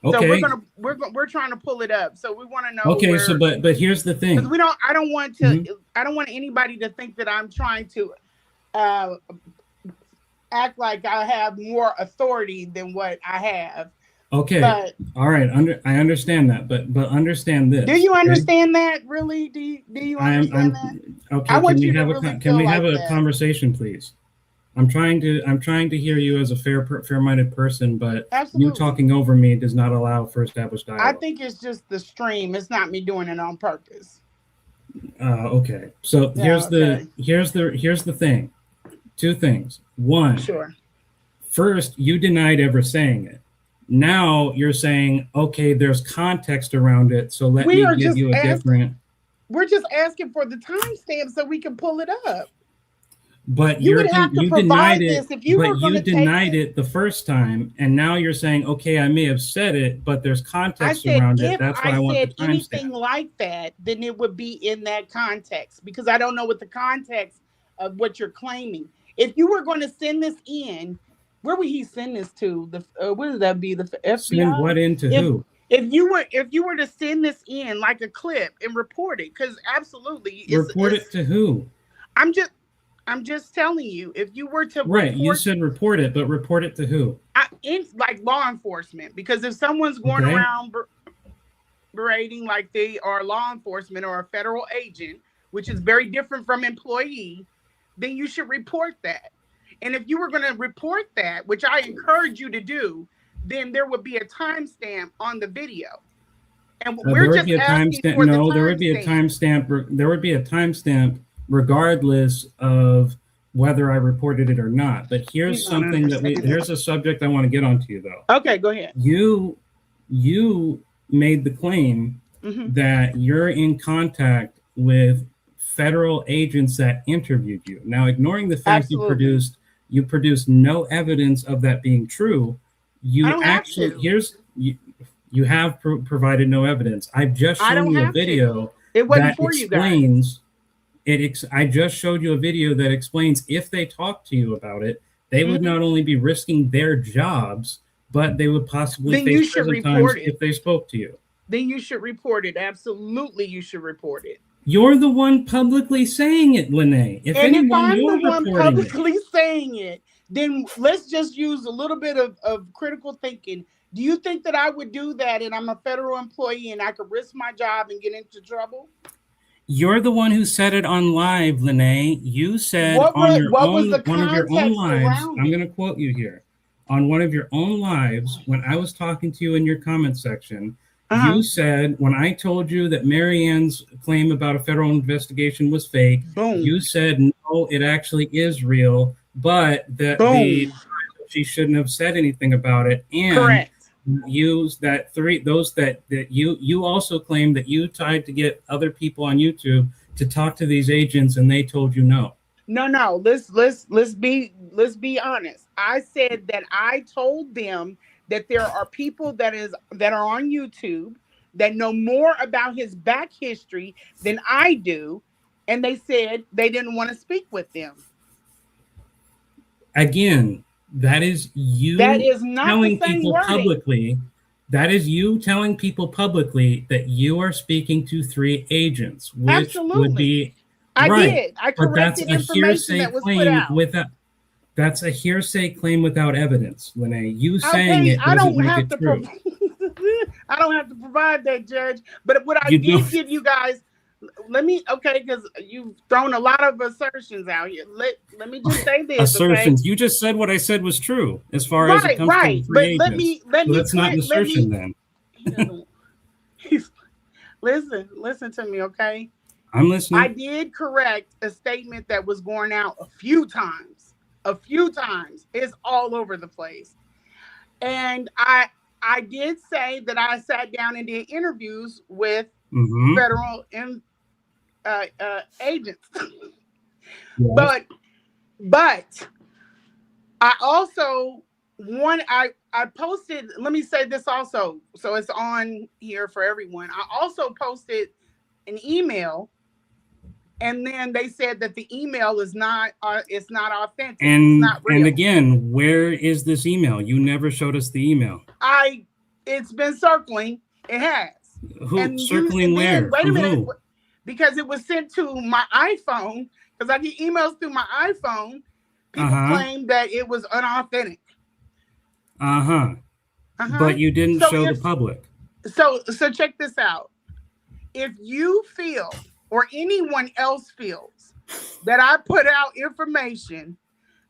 Okay. So we're trying to pull it up. So we want to know. Okay, so but here's the thing. Because I don't want to I don't want anybody to think that I'm trying to act like I have more authority than what I have. Okay. All right. I understand that, but understand this. Do you understand that? Really? Do you understand that? Okay. Can we have a conversation, please? I'm trying to hear you as a fair-minded person, but you talking over me does not allow for established dialogue. I think it's just the stream. It's not me doing it on purpose. Okay. So here's the thing. 2 things. One. Sure. First, you denied ever saying it. Now you're saying, okay, there's context around it, so let me give you a different. We're just asking for the timestamp so we can pull it up. But you would have to provide this if you were going to denied it the first time, and now you're saying, okay, I may have said it, but there's context around it. That's why I want the timestamp. If I said anything like that, then it would be in that context, because I don't know what the context of what you're claiming. If you were going to send this in, where would he send this to? What would that be? The FBI? Send what into who? If you were to send this in like a clip and report it, because absolutely. Report it to who? I'm just telling you, if you were to you said report it, but report it to who? Like law enforcement, because if someone's going around berating like they are law enforcement or a federal agent, which is very different from employee, then you should report that. And if you were going to report that, which I encourage you to do, then there would be a timestamp on the video. And we're just asking for the timestamp. There would be a timestamp. There would be a timestamp regardless of whether I reported it or not. But here's something here's a subject I want to get onto, though. Okay, go ahead. You made the claim that you're in contact with federal agents that interviewed you. Now, ignoring the fact you produced no evidence of that being true, you have provided no evidence. I've just shown you a video that explains. I just showed you a video that explains if they talk to you about it, they would not only be risking their jobs, but they would possibly face prison time if they spoke to you. Then you should report it. Absolutely, you should report it. You're the one publicly saying it, Lanae. If I'm the one publicly saying it, then let's just use a little bit of critical thinking. Do you think that I would do that and I'm a federal employee and I could risk my job and get into trouble? You're the one who said it on live, Lanae. You said one of your own lives. I'm going to quote you here. On one of your own lives, when I was talking to you in your comment section, You said, when I told you that Marianne's claim about a federal investigation was fake, Boom. you said, no, it actually is real, but that she shouldn't have said anything about it. And Correct. use that you also claimed that you tried to get other people on YouTube to talk to these agents, and they told you no. No. Let's be honest. I said that I told them that there are people that are on YouTube that know more about his back history than I do, and they said they didn't want to speak with them. Again, that is you That is not telling the same people wording. publicly. That is you telling people publicly that you are speaking to 3 agents, which Absolutely. would be I right. did. I But that's corrected a information hearsay that was put claim out. without. That's a hearsay claim without evidence, Lanae. You saying Okay, it doesn't make it true. I don't have to provide that, Judge. But what I You did don't. give you guys, because you've thrown a lot of assertions out here. Let me just say this. Assertions. Okay? You just said what I said was true as far as it comes to the 3 But agents. let me that's not an assertion then. Listen to me, okay? I'm listening. I did correct a statement that was going out a few times. It's all over the place. And I did say that I sat down and did interviews with federal agents. Yes. But I also I posted, let me say this also, so it's on here for everyone. I also posted an email, and then they said that the email is not it's not authentic. It's not real. And again, where is this email? You never showed us the email. It's been circling. It has. Circling where? Wait a minute. Because it was sent to my iPhone, because I get emails through my iPhone. People claim that it was unauthentic. But you didn't show the public. So check this out. If you feel, or anyone else feels, that I put out information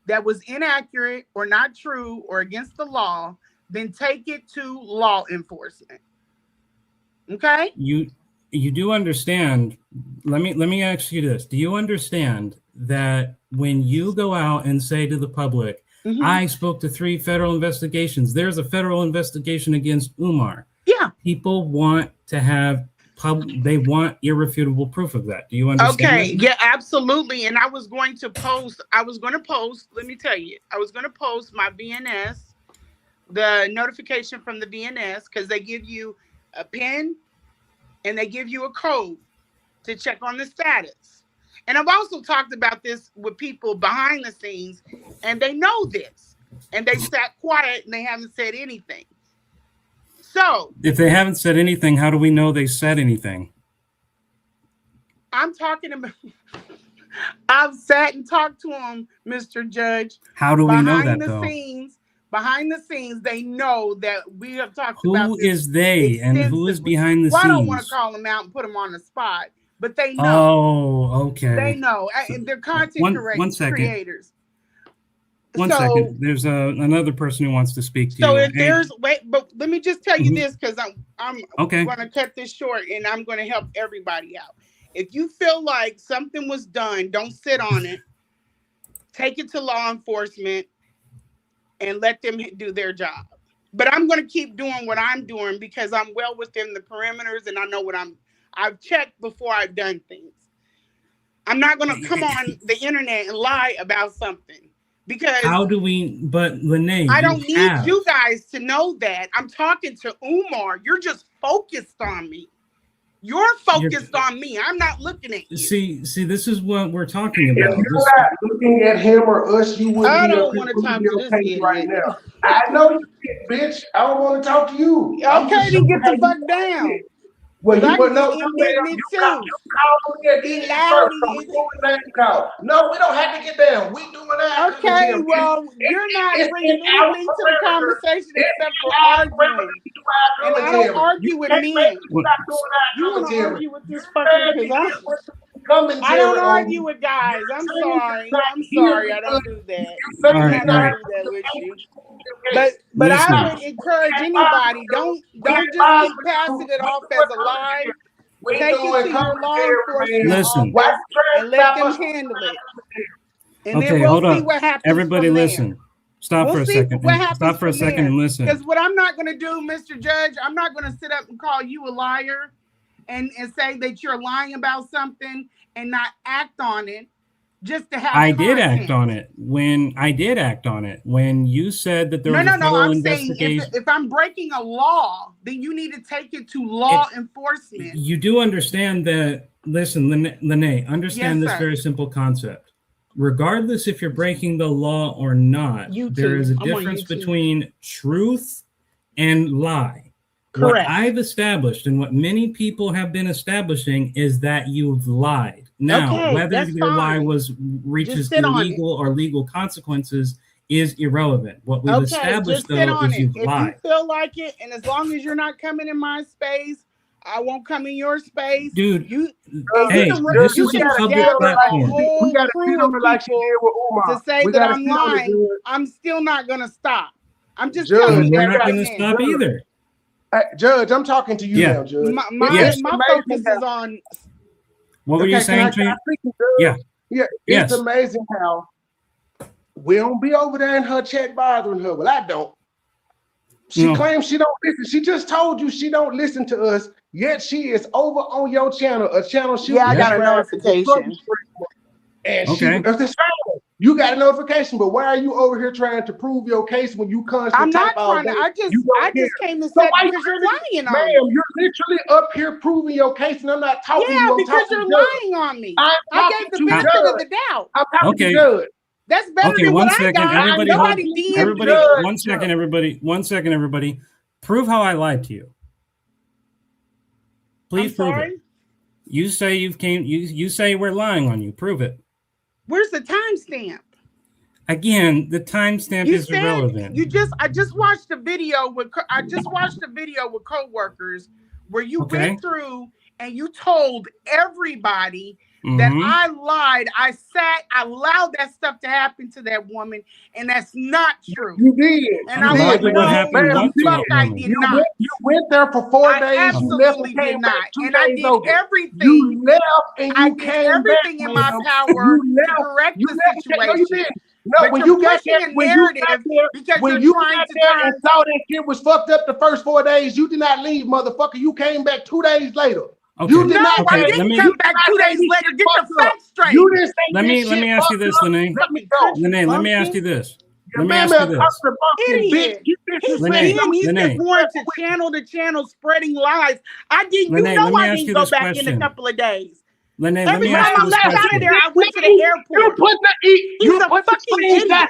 that was inaccurate or not true or against the law, then take it to law enforcement. Okay? You do understand. Let me ask you this. Do you understand that when you go out and say to the public, I spoke to 3 federal investigations, there's a federal investigation against Umar. Yeah. People want to have they want irrefutable proof of that. Do you understand? Okay, yeah, absolutely. And I was going to post, let me tell you, I was going to post my VNS, the notification from the VNS, because they give you a PIN and they give you a code to check on the status. And I've also talked about this with people behind the scenes, and they know this, and they sat quiet and they haven't said anything. So if they haven't said anything, how do we know they said anything? I'm talking about, I've sat and talked to them, Mr. Judge. How do we know that, though? Behind the scenes, they know that we have talked about this. Who is they and who is behind the scenes? I don't want to call them out and put them on the spot, but they know. Oh, okay. They know. They're content creators. One second. There's another person who wants to speak to you. So if there's but let me just tell you this, because I'm okay. going to cut this short, and I'm going to help everybody out. If you feel like something was done, don't sit on it. Take it to law enforcement and let them do their job. But I'm going to keep doing what I'm doing because I'm well within the perimeters, and I know what I've checked before I've done things. I'm not going to come on the internet and lie about something. Because but Lanae, I don't need you guys to know that. I'm talking to Umar. You're just focused on me. You're focused on me. I'm not looking at you. See, this is what we're talking about. If you're not looking at him or us, you wouldn't I don't want to talk to this idiot right now. I know you did, bitch. I don't want to talk to you. Okay, then get the fuck down. Well, you would know, me too. No, we don't have to get down. We doing that. Okay, well, you're not bringing anything to the conversation except for arguing. And I don't argue with men. You want to argue with this fucker? commentary. I don't on argue you. with guys. I'm sorry. I'm Here sorry. I don't because do that. you I All right, do all not right. do that with you. But I Listen. would encourage anybody, don't just keep passing it off as a lie. Take it to your law enforcement Listen. office and let them handle it. And Okay, then we'll hold see up. what happens. Everybody from listen. there. Stop We'll for a see second. what happens Stop for a from second there. and listen. Because what I'm not going to do, Mr. Judge, I'm not going to sit up and call you a liar and say that you're lying about something and not act on it just to have I did content. act on it when you said that there was a No. federal I'm saying investigation. if I'm breaking a law, then you need to take it to law enforcement. You do understand that. Listen, Lanae, understand Yes, this sir. very simple concept. Regardless if you're breaking the law or not, there is a difference between truth and lie. Correct. What I've established and what many people have been establishing is that you've lied. Now, Okay, whether that's your lie fine. reaches sit on illegal or legal consequences is irrelevant. What we've Okay, established, just sit though, on is it. you've If lied. you feel like it, and as long as you're not coming in my space, I won't come in your space. Dude, you hey, can, this you is a can public gather platform. a whole We got to crew sit on of it like she people did with Umar. to say We that gotta I'm sit on it, lying. Judge. I'm still not gonna stop. I'm just Judge, telling And you we're that not right going to now. stop either. Judge, I'm talking to you Yeah. now, Judge. My Yes. focus is on. What were you saying, can I Trent? speak to Judge? Yeah. Yeah, Yes. it's amazing how we don't be over there in her chat bothering her. Well, I don't. She No. claims she don't listen. She just told you she don't listen to us, yet she is over on your channel, a channel she I got a subscribed to. notification. And Okay. you got a notification, but why are you over here trying to prove your case when you constantly I'm not type all trying to. day? I just came to So say why because you're lying on Ma'am, me. you're literally up here proving your case, and I'm not talking to Yeah, you. I'm because talking you're to Judge. lying on me. I'm I talking gave the to benefit Judge. of the doubt. I'm talking Okay. to Judge. That's better Okay, than one what I second. got. Everybody hold. Nobody DM'd Everybody, me. Judge. 1 second, everybody. 1 second, everybody. Prove how I lied to you. Please I'm prove sorry? it. You say you say we're lying on you. Prove it. Where's the timestamp? Again, the timestamp You is said irrelevant. I just watched a video with coworkers where you Okay. went through and you told everybody that I lied. I allowed that stuff to happen to that woman, and that's not true. You did. And I I lied was to what happened no, what to fuck, what I woman? did not. You went there for 4 I days. absolutely you left and did came not. back 2 And I days did over. everything. You left and I you did came everything back, in my ma'am. power You to left. correct You the left. No, you situation. didn't. No, But when you're you got pushing there, a when you got narrative there, because when you're you trying got to there turn. and saw that shit was fucked up the first 4 days, you did not leave, motherfucker. You came back 2 days later. Okay. You did not. I Okay, didn't come back 2 days later. Get your facts straight. You didn't say Let this me shit ask you fucked this, up. Lanae. Let me go. Lanae, let me ask you this. Let me Man, ask you this. country bumpkin, bitch. Idiot. He's Lanae, he's Lanae. just going to channel spreading lies. I didn't. Lanae, You know let me I ask didn't you go this back in a question. couple of days. Lanae, let Every me time ask you I this left out of question. there, I went to the You airport. put He's a put the fucking screenshots. idiot.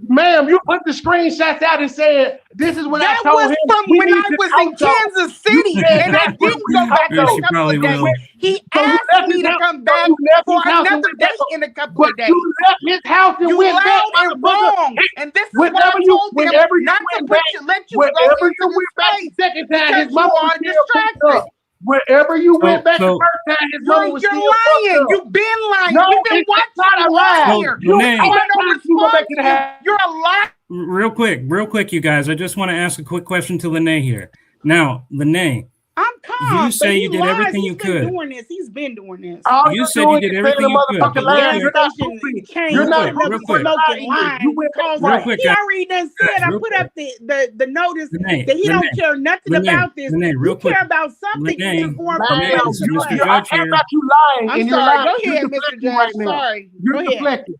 Ma'am, you put the screenshots out and said, this is what That I told was him. from We when need I to was talk, in though. Kansas City, You said and I that's what didn't we go back talked, in a though. She couple probably of days. will. He So you asked left me his to house- come so back you left for his house and another went date back. in a couple But of days. you left his house and You went back, loud and motherfucker. wrong, and this is Whenever what I you- told them whenever you not to went put back- you, let you go Whenever into you the went back space the second time, because his mama you was are still fucked distracted. up. Wherever you went back so- the first time, his mama was You're still fucked lying. up. You've been lying. No, You've been it's not watching a lie. me here. So, Lanae- I want no You go back to the response. house. You're a liar. Real quick, you guys. I just want to ask a quick question to Lanae here. Now, Lanae, I'm calm. You say but he you did lies. everything He's you been could. doing this. He's been doing this. All You you're said you doing did is everything saying you the could. motherfucking Did lie. you Gas You're not station proving it. chain You're not putting up real the quick. smoking lying. line. You went Calls real like, quick, he guys. already done said. I Real put quick. up the notice Lanae, that he don't Lanae, care nothing Lanae, about this. Lanae, real You quick. care about something. Lanae, You're going from Lanae, place this to is Mr. place. I Judge care here. about you lying. I'm and you're sorry. lying. Go You're ahead, Mr. deflecting Judge. right now. Sorry. You're Go ahead. deflecting.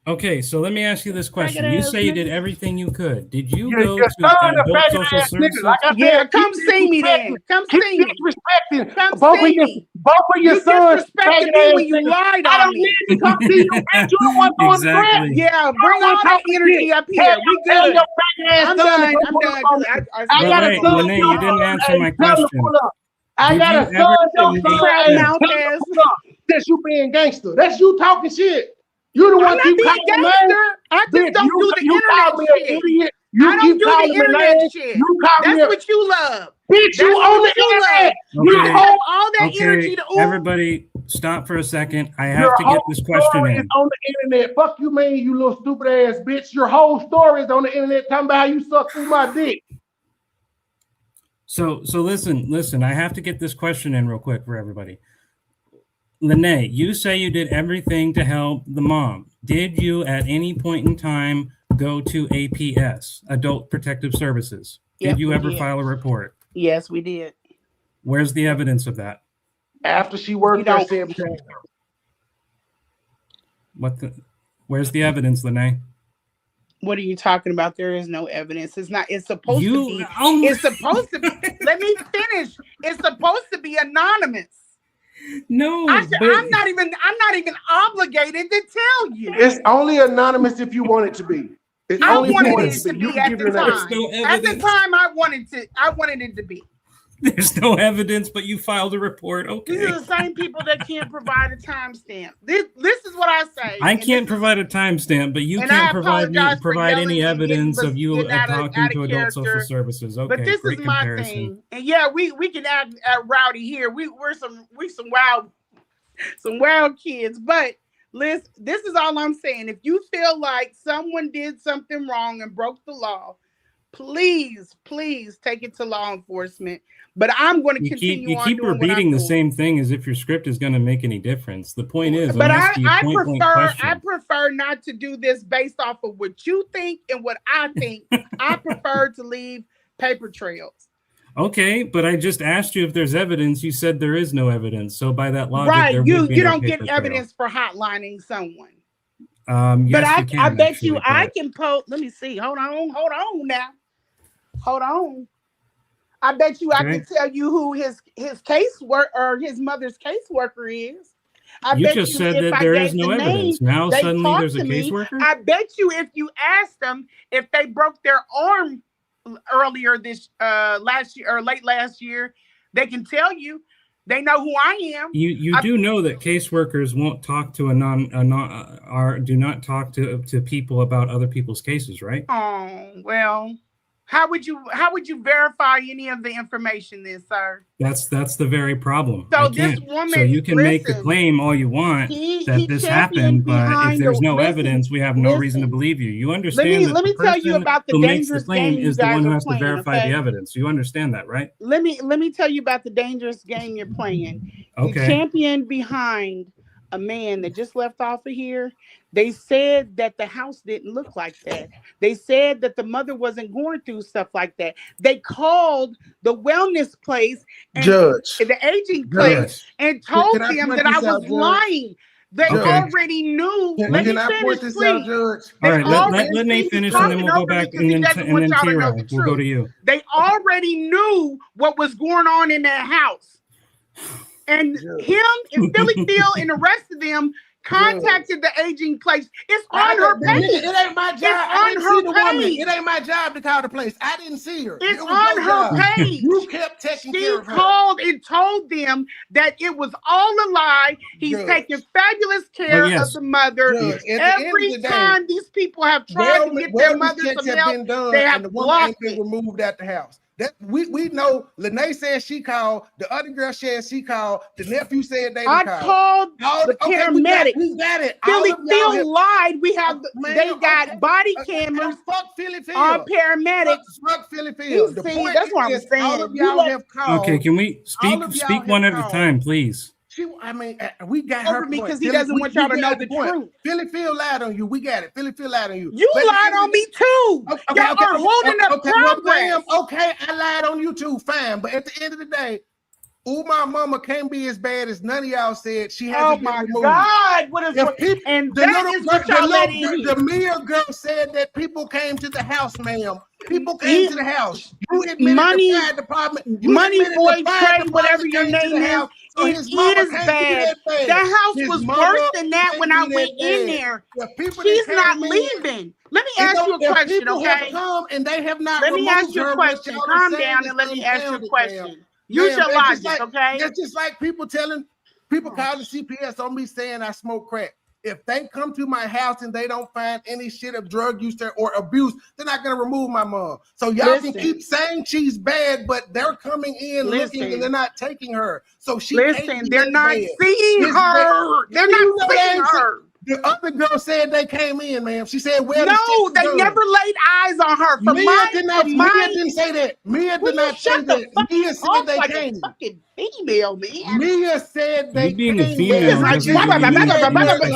Okay, so let me ask you this question. You Faggot-ass say you nigga. did everything you could. Did you Your go son to a adult faggot social ass nigga. services? Like I Yeah, said, come keep see me then. disrespecting. Come Keep see me. disrespecting. Come Both see of your me. sons. You disrespected me when you niggas. lied I on don't me. need to come see you, bitch. You don't want to go on the Exactly. threat. Yeah, bring all that energy up here. We Tell good. your faggot ass I'm son to done. go I'm pull done. up on 'Cause me. I I got a Lanae, son. Lanae, you didn't answer my Tell him to question. pull up. I Did got you a son. ever- Your son. crab Yeah. mouth Tell him to ass. pull up. That's you being gangster. That's you talking shit. You the I'm one not keep being calling me gangster. names. I just Bitch, don't do the you call me internet an shit. idiot. You I don't keep do calling the me internet names. shit. You call me That's a what you love. Bitch, you on the internet. You Okay. hold all that energy Okay, to everybody, stop for a second. I have your to get whole this question story in. is on the internet. Fuck you, man, you little stupid ass bitch. Your whole story is on the internet talking about how you suck through my dick. So listen. I have to get this question in real quick for everybody. Lanae, you say you did everything to help the mom. Did you at any point in time go to APS, Adult Protective Services? Yep, Did you we ever did. file a report? Yes, we did. Where's the evidence of that? After she worked there 7 times. Where's the evidence, Lanae? What are you talking about? There is no evidence. It's not. It's supposed to be. Oh. It's supposed to be. Let me finish. It's supposed to be anonymous. No, I'm not even obligated to tell you. It's only anonymous if you want it to be. It's I only wanted if it to you be can at give the your name. time. no At the evidence. time, I wanted it to be. There's no evidence, but you filed a report. These Okay. are the same people that can't provide a timestamp. This is what I say. I can't provide a timestamp, but you and can't I provide apologize for any yelling and evidence getting of you getting out of talking to adult character. social services. Okay, But this great is my comparison. thing. And yeah, we can act rowdy here. We're some wild kids. But listen, this is all I'm saying. If you feel like someone did something wrong and broke the law, please take it to law enforcement. But I'm going to continue You on keep doing repeating what the I'm same thing as if your script is going to make any difference. The point is, but I'm asking you a point-blank question. I prefer not to do this based off of what you think and what I think. I prefer to leave paper trails. Okay, but I just asked you if there's evidence. You said there is no evidence. So by that logic, right, there you would be you no don't paper get trail. evidence for hotlining someone. Yes, But I bet actually, you I can post. Let me see. Hold on now. Hold on. I bet you I can tell you who his casework or his mother's caseworker is. You just said that there is no evidence. Now suddenly there's a caseworker? I bet you if you ask them if they broke their arm earlier this last year or late last year, they can tell you. They know who I am. You do know that caseworkers won't talk to do not talk to people about other people's cases, right? Oh, well. How would you verify any of the information then, sir? That's the very problem. So this woman, so you can make the claim all you want that this happened, but if there's no evidence, we have no reason to believe you. You understand let me tell you about the dangerous game is the one who has playing, to verify the evidence. You understand that, right? Let me tell you about the dangerous game you're playing. Okay. The champion behind a man that just left off of here, they said that the house didn't look like that. They said that the mother wasn't going through stuff like that. They called the wellness place and the aging place and told them that I was lying. They already knew. Let me finish, please. All right, let Nate finish, and then we'll go back, and then T-Row, we'll go to you. They already knew what was going on in that house. And him and Philly Phil and the rest of them contacted the aging place. It's on her page. It ain't my job. I didn't see the woman. It ain't my job to call the place. I didn't see her. It's on her page. You kept taking care of her. She called and told them that it was all a lie. He's taking fabulous care of the mother. Every time these people have tried to get their mother some help, they have blocked it. Removed out the house. That we know. Lanae said she called. The other girl said she called. The nephew said they called. I called the paramedics. We got it. Philly Phil lied. We have. They got body cameras fuck Philly Phil. on paramedics. Fuck Philly Phil. The point that's what I'm saying. All of y'all have called. Okay, can we speak one at a time, please? We got her because he doesn't want y'all to know the truth. Philly Phil lied on you. We got it. Philly Phil lied on you. You lied on me too. Y'all are holding up progress. Okay, I lied on you too. Fine, but at the end of the day, my mama can't be as bad as none of y'all said. She has been removed. God, what is and that is what y'all let in. The Mia girl said that people came to the house, ma'am. People came to the house. You admitted the fire department. Money boy, Trey, whatever your name is. It is bad. That house was worse than that when I went in there. She's not leaving. Let me ask you a question, okay? And they have not. Let me ask you a question. Calm down and let me ask you a question. Use your logic, okay? It's just like people calling CPS on me saying I smoke crack. If they come to my house and they don't find any shit of drug use or abuse, they're not gonna remove my mom. So y'all can keep saying she's bad, but they're coming in looking and they're not taking her. So she can't they're not bad. seeing her. They're not seeing her. The other girl said they came in, ma'am. She said, well, no, they never laid eyes on her. Mia didn't say that. Mia did not say that. Mia said they came. Fucking female, man. Mia said they being came. a female.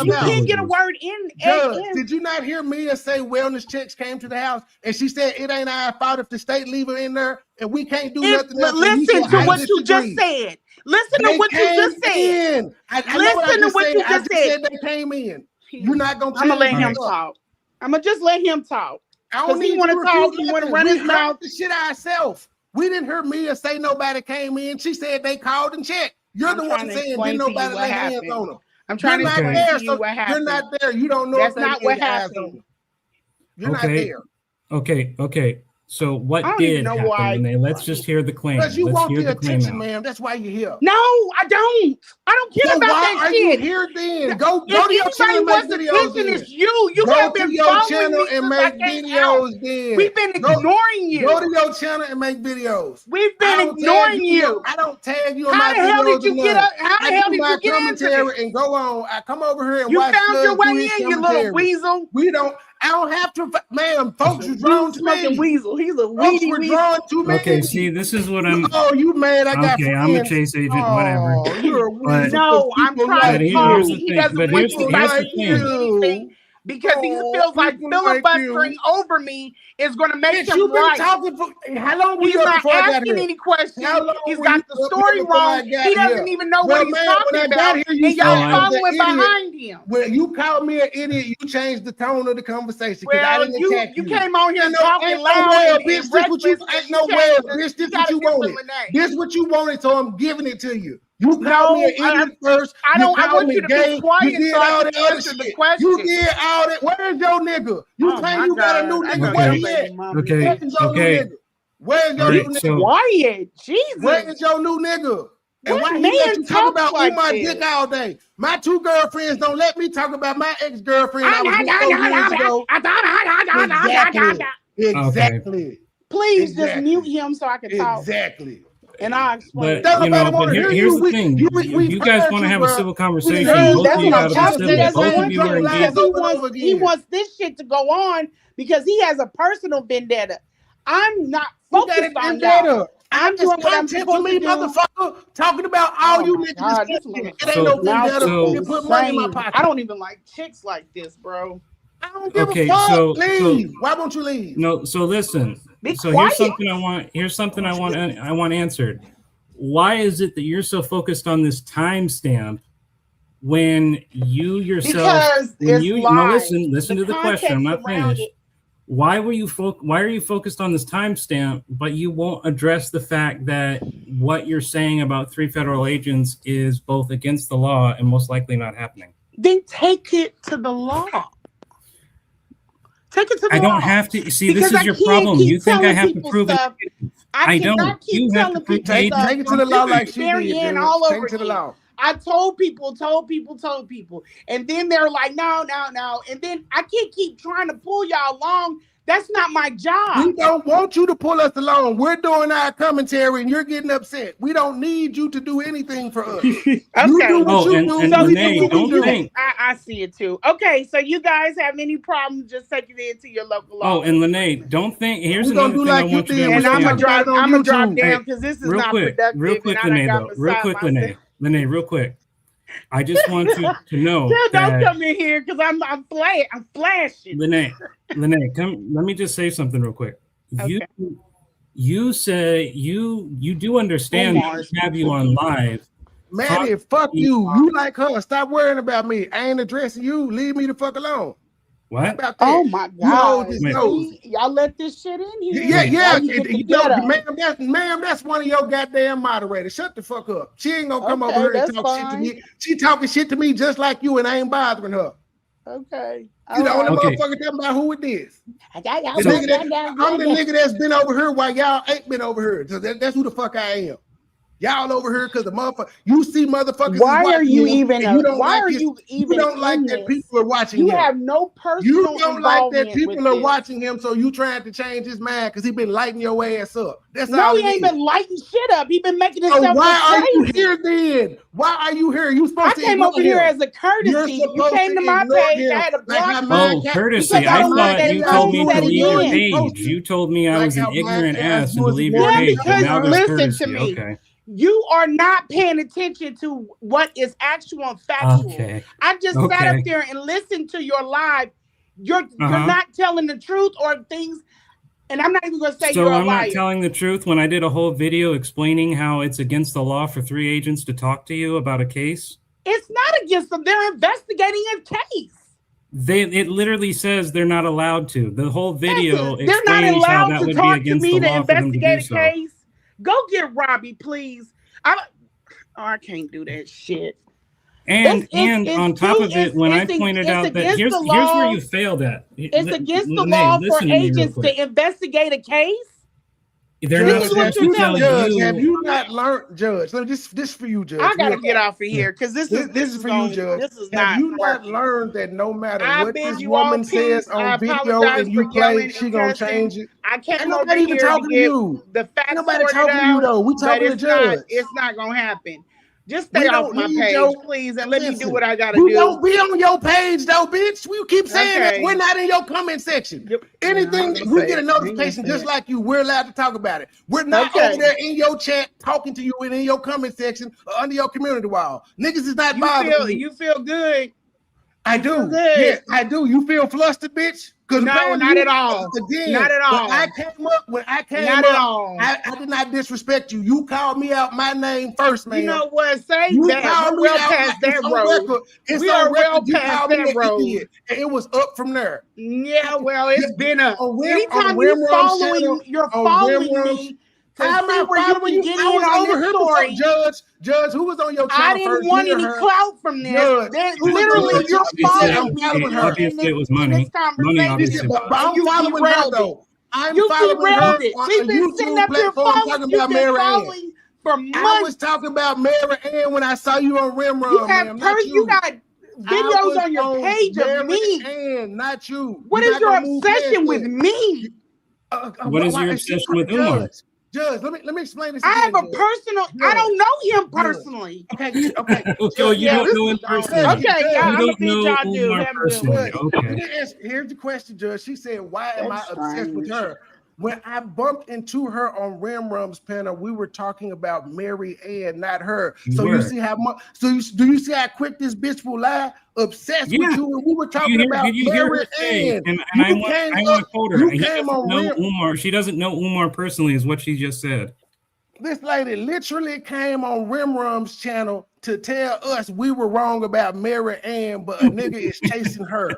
You can't get a word in. Did you not hear Mia say wellness checks came to the house and she said it ain't our fault if the state leave her in there and we can't do nothing else? Listen to what you just said. Listen to what you just said. Listen to what you just said. They came in. You're not gonna. I'm gonna let him talk. I'm gonna just let him talk. I don't need want to talk. You want to run his mouth. The shit ourselves. We didn't hear Mia say nobody came in. She said they called and checked. You're the one saying didn't nobody lay hands on them. I'm trying to explain to you what happened. You're not there. You don't know. That's not what happened. You're not there. Okay. So what did happen, Lanae? Let's just hear the claim. Because you want the attention, ma'am. That's why you're here. No, I don't. I don't care about that shit. Why are you here then? Go to your channel and make videos. It's you. You have been following me and make videos. Then we've been ignoring you. Go to your channel and make videos. We've been ignoring you. I don't tag you on my videos. How the hell did you get up? How the hell did you get into this? And go on. I come over here and you watch. You found your way in, you little weasel. We don't. I don't have to, ma'am. Folks are drawn to me. Weasel. He's a weedy weasel. Drawn to me. Okay, see, this is what I'm. Oh, you mad? I got. Okay, I'm a chase agent. Whatever. You're a weasel. No, I'm trying to talk. He doesn't want you guys to hear anything because he feels like filibustering over me is going to make him you've been right. Talking for how long? He's not asking any questions. He's got the story wrong. He doesn't even know what he's talking about. And y'all following behind him. When you called me an idiot, you changed the tone of the conversation. Well, you came on here talking loud. Bitch, this what you ain't no way. Bitch, this what you wanted. This what you wanted, so I'm giving it to you. You called me an idiot first. I want you to be quiet. You did all the other shit. You did all that. Where's your nigga? You claim you got a new nigga. Where he at? Okay. Where's your new nigga? Quiet. Jesus. Where is your new nigga? And why he let you talk about my dick all day? My two girlfriends don't let me talk about my ex-girlfriend. Exactly. Please just mute him so I can talk. Exactly. And I'll explain. But here's the thing. You guys want to have a civil conversation. Both of you got to be civil. Both of you are engaged. He wants this shit to go on because he has a personal vendetta. I'm not focused on that. I'm doing what I'm supposed to do. Motherfucker, talking about all you niggas. It ain't no vendetta. You put money in my pocket. I don't even like chicks like this, bro. I don't give a fuck. Leave. Why won't you leave? No. So listen. So here's something I want answered. Why is it that you're so focused on this timestamp when you yourself? Listen to the question. I'm not finished. Why are you focused on this timestamp, but you won't address the fact that what you're saying about 3 federal agents is both against the law and most likely not happening? Then take it to the law. Take it to the law. I don't have to see. This is your problem. You think I have to prove it? I don't. You have to prove take it to the law like she did. Take it to the law. I told people, and then they're like, no, and then I can't keep trying to pull y'all along. That's not my job. We don't want you to pull us along. We're doing our commentary, and you're getting upset. We don't need you to do anything for us. Okay. Lanae, don't think. I see it too. Okay, so you guys have any problem just taking it into your local law? Oh, and Lanae, don't think. Here's another thing I want you to understand. And I'm gonna drop down because this is not productive. Real quick, Lanae. Lanae, real quick. I just want you to know don't come in here because I'm flashing. Lanae, come. Let me just say something real quick. Okay. You say you do understand that we have you on live. Maddie, fuck you. You like her. Stop worrying about me. I ain't addressing you. Leave me the fuck alone. What? Oh my God! Y'all let this shit in here. Yeah. Ma'am, that's one of your goddamn moderators. Shut the fuck up. She ain't gonna come over here and talk shit to me. She talking shit to me just like you, and I ain't bothering her. Okay. You the only motherfucker talking about who it is. I'm the nigga that's been over here while y'all ain't been over here. So that's who the fuck I am. Y'all over here because the motherfucker, you see motherfuckers. Why are you even? Why are you even? You don't like that people are watching him. You have no personal. You don't like that people are watching him, so you trying to change his mind because he been lighting your ass up. That's all. No, he ain't been lighting shit up. He been making himself. So why are you here then? Why are you here? You supposed to. I came over here as a courtesy. You came to my page. I had a block. Oh, courtesy! I thought you told me to leave your page. You told me I was an ignorant ass and to leave your page. Now there's courtesy. To me. Okay. You are not paying attention to what is actual and factual. Okay. I just sat up there and listened to your live. You're not telling the truth or things, and I'm not even going to say you're a liar. So I'm not telling the truth when I did a whole video explaining how it's against the law for 3 agents to talk to you about a case. It's not against them. They're investigating a case. It literally says they're not allowed to. The whole video they're not explains how allowed that to would be talk to against me the to law for them to do investigate a so. case. Go get Robbie, please. I can't do that shit. And on top of it, when I pointed out that here's where you failed at. It's against the law for agents to investigate a case. They're not supposed to tell you. Have you not learned, Judge? This for you, Judge. I gotta get off of here because this is for you, Judge. This is have you not learned that no matter what this woman says on video and you play, she gonna change it? I can't. Ain't nobody even talking to you. The facts. Nobody talking to you though. We talking to Judge. It's not gonna happen. Just stay off my page, please, and let me do what I gotta do. We don't be on your page, though, bitch. You keep saying that we're not in your comment section. Anything we get a notification just like you, we're allowed to talk about it. We're not over there in your chat talking to you and in your comment section or under your community wall. Niggas is not bothering you. You feel good. I do. Yes, I do. You feel flustered, bitch? No, not at all. Again, not at all. When I came up, I did not disrespect you. You called me out my name first, man. You know what? Say that. We're well past that road. We are well past that road. And it was up from there. Yeah, well, it's been up. Anytime you're following me. How am I following you? I was over here, Judge, who was on your channel? I didn't want any clout from this. Literally, you're following me. Obviously, it was money. Money, obviously. But I'm following her, though. I'm following her on a YouTube platform talking about Mary Ann. For months. I was talking about Mary Ann when I saw you on Rimrum. You got videos on your page of me. Ann, not you. What is your obsession with me? What is your obsession with Umar? Judge, let me explain this. I have a personal. I don't know him personally. Okay. So you don't know him personally. Okay, you don't know Umar personally. Okay. Here's the question, Judge. She said, "Why am I obsessed with her?" When I bumped into her on Rimrum's panel, we were talking about Mary Ann, not her. So you see how much? Do you see how quick this bitch will lie? Obsessed with you, and we were talking about Mary Ann. And I want to quote her. Umar. She doesn't know Umar personally, is what she just said. This lady literally came on Rimrum's channel to tell us we were wrong about Mary Ann, but a nigga is chasing her.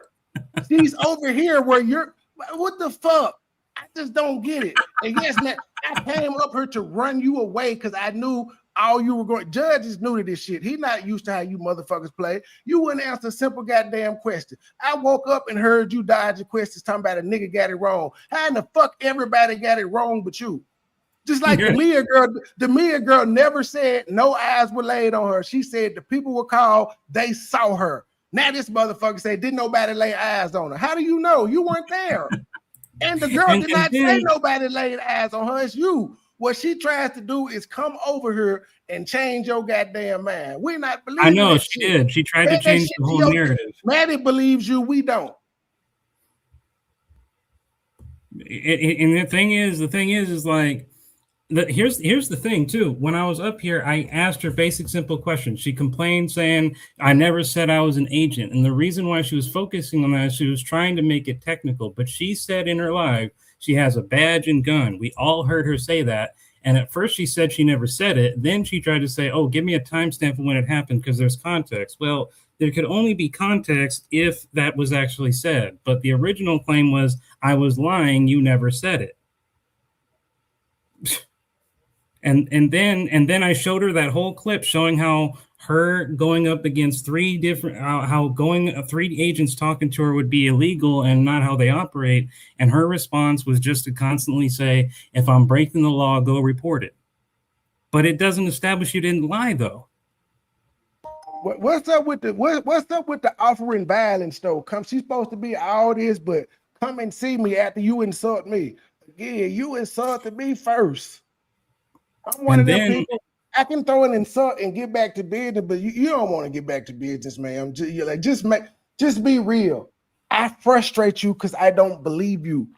She's over here where you're. What the fuck? I just don't get it. And yes, man, I came up here to run you away because I knew all you were going. Judge is new to this shit. He's not used to how you motherfuckers play. You wouldn't answer a simple goddamn question. I woke up and heard you dodge your questions talking about a nigga got it wrong. How in the fuck everybody got it wrong but you? Just like the Mia girl never said no eyes were laid on her. She said the people were called, they saw her. Now this motherfucker said didn't nobody lay eyes on her. How do you know? You weren't there. And the girl did not say nobody laid eyes on her. It's you. What she tries to do is come over here and change your goddamn mind. We're not believing. I know she did. She tried to change the whole narrative. Maddie believes you. We don't. And the thing is like, here's the thing too. When I was up here, I asked her basic, simple questions. She complained saying, I never said I was an agent. And the reason why she was focusing on that, she was trying to make it technical. But she said in her live, she has a badge and gun. We all heard her say that. And at first she said she never said it. Then she tried to say, oh, give me a timestamp of when it happened because there's context. Well, there could only be context if that was actually said. But the original claim was, I was lying. You never said it. And then I showed her that whole clip showing how her going up against three agents talking to her would be illegal and not how they operate. And her response was just to constantly say, if I'm breaking the law, go report it. but it doesn't establish you didn't lie, though. What's up with the offering violence though? She's supposed to be all this, but come and see me after you insult me. Yeah, you insulted me first. I'm one of them people. I can throw an insult and get back to business, but you don't want to get back to business, man. Just be real. I frustrate you because I don't believe you.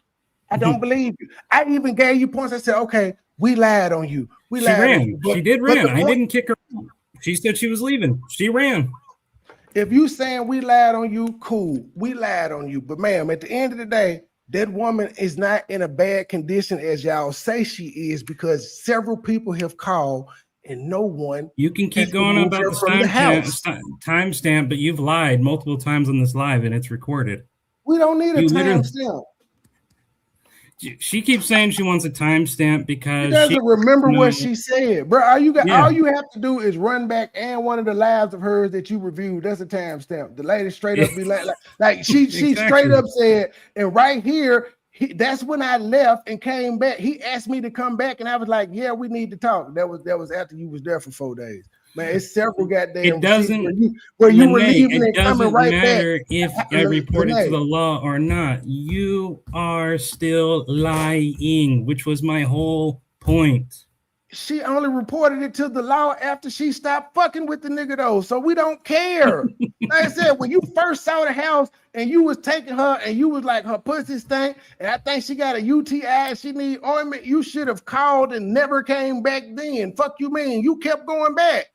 I don't believe you. I even gave you points. I said, okay, we lied on you. She ran. She did run. I didn't kick her. She said she was leaving. She ran. If you saying we lied on you, cool. We lied on you. But ma'am, at the end of the day, that woman is not in a bad condition as y'all say she is, because several people have called and no one. You can keep going about the timestamp, but you've lied multiple times on this live and it's recorded. We don't need a timestamp. She keeps saying she wants a timestamp because she doesn't remember what she said, bro. All you have to do is run back and one of the lives of hers that you reviewed. That's a timestamp. The lady straight up be like she exactly. Straight up said, and right here, that's when I left and came back. He asked me to come back, and I was like, "Yeah, we need to talk." That was after you was there for 4 days. Man, it's several goddamn. It doesn't where you were leaving and coming right back. It doesn't matter if I report it to the law or not. You are still lying, which was my whole point. She only reported it to the law after she stopped fucking with the nigga though, so we don't care. Like I said, when you first saw the house and you was taking her and you was like her pussy stank, and I think she got a UTI, she need ointment, you should have called and never came back then. Fuck you mean? You kept going back.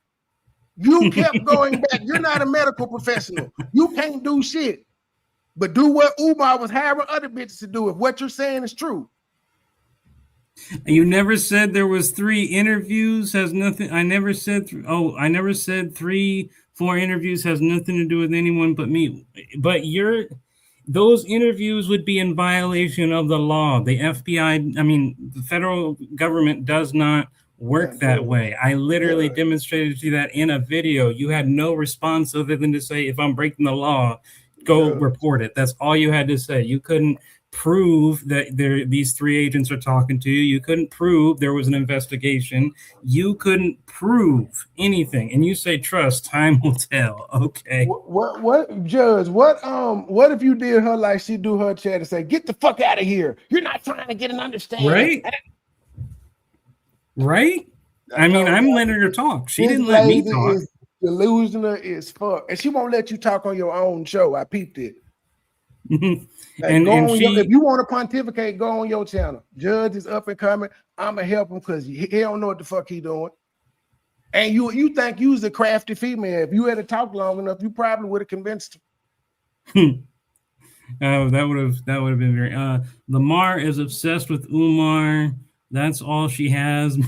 You kept going back. You're not a medical professional. You can't do shit. But do what Umar was hiring other bitches to do if what you're saying is true. You never said there was 3 interviews has nothing. I never said 3, 4 interviews has nothing to do with anyone but me. But those interviews would be in violation of the law. The FBI, the federal government does not work that way. I literally demonstrated to you that in a video. You had no response other than to say, if I'm breaking the law, go report it. That's all you had to say. You couldn't prove that these 3 agents are talking to you. You couldn't prove there was an investigation. You couldn't prove anything. And you say trust, time will tell. Okay. What Judge, what if you did her like she do her chat and say, get the fuck out of here. You're not trying to get an understanding. Right? I'm letting her talk. She didn't let me talk. Is delusional as fuck. And she won't let you talk on your own show. I peeped it. If you want to pontificate, go on your channel. Judge is up and coming. I'ma help him because he don't know what the fuck he doing. And you think you was a crafty female. If you had to talk long enough, you probably would have convinced him. Oh, that would have been very Lamar is obsessed with Umar. That's all she has.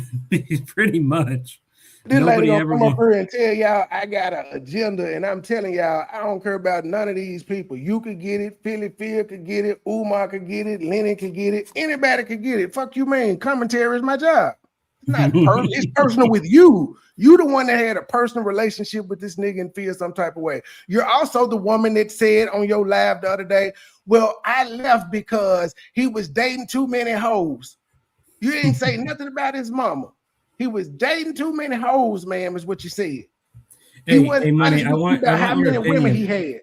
Pretty much. This lady gonna come up here and tell y'all I got an agenda, and I'm telling y'all I don't care about none of these people. You could get it, Philly Phil could get it, Umar could get it, Lennon could get it, anybody could get it. Fuck you, man. Commentary is my job. It's not personal. It's personal with you. You the one that had a personal relationship with this nigga and feel some type of way. You're also the woman that said on your live the other day, well, I left because he was dating too many hoes. You didn't say nothing about his mama. He was dating too many hoes, ma'am, is what you said. Hey, Money, I want how many women he had.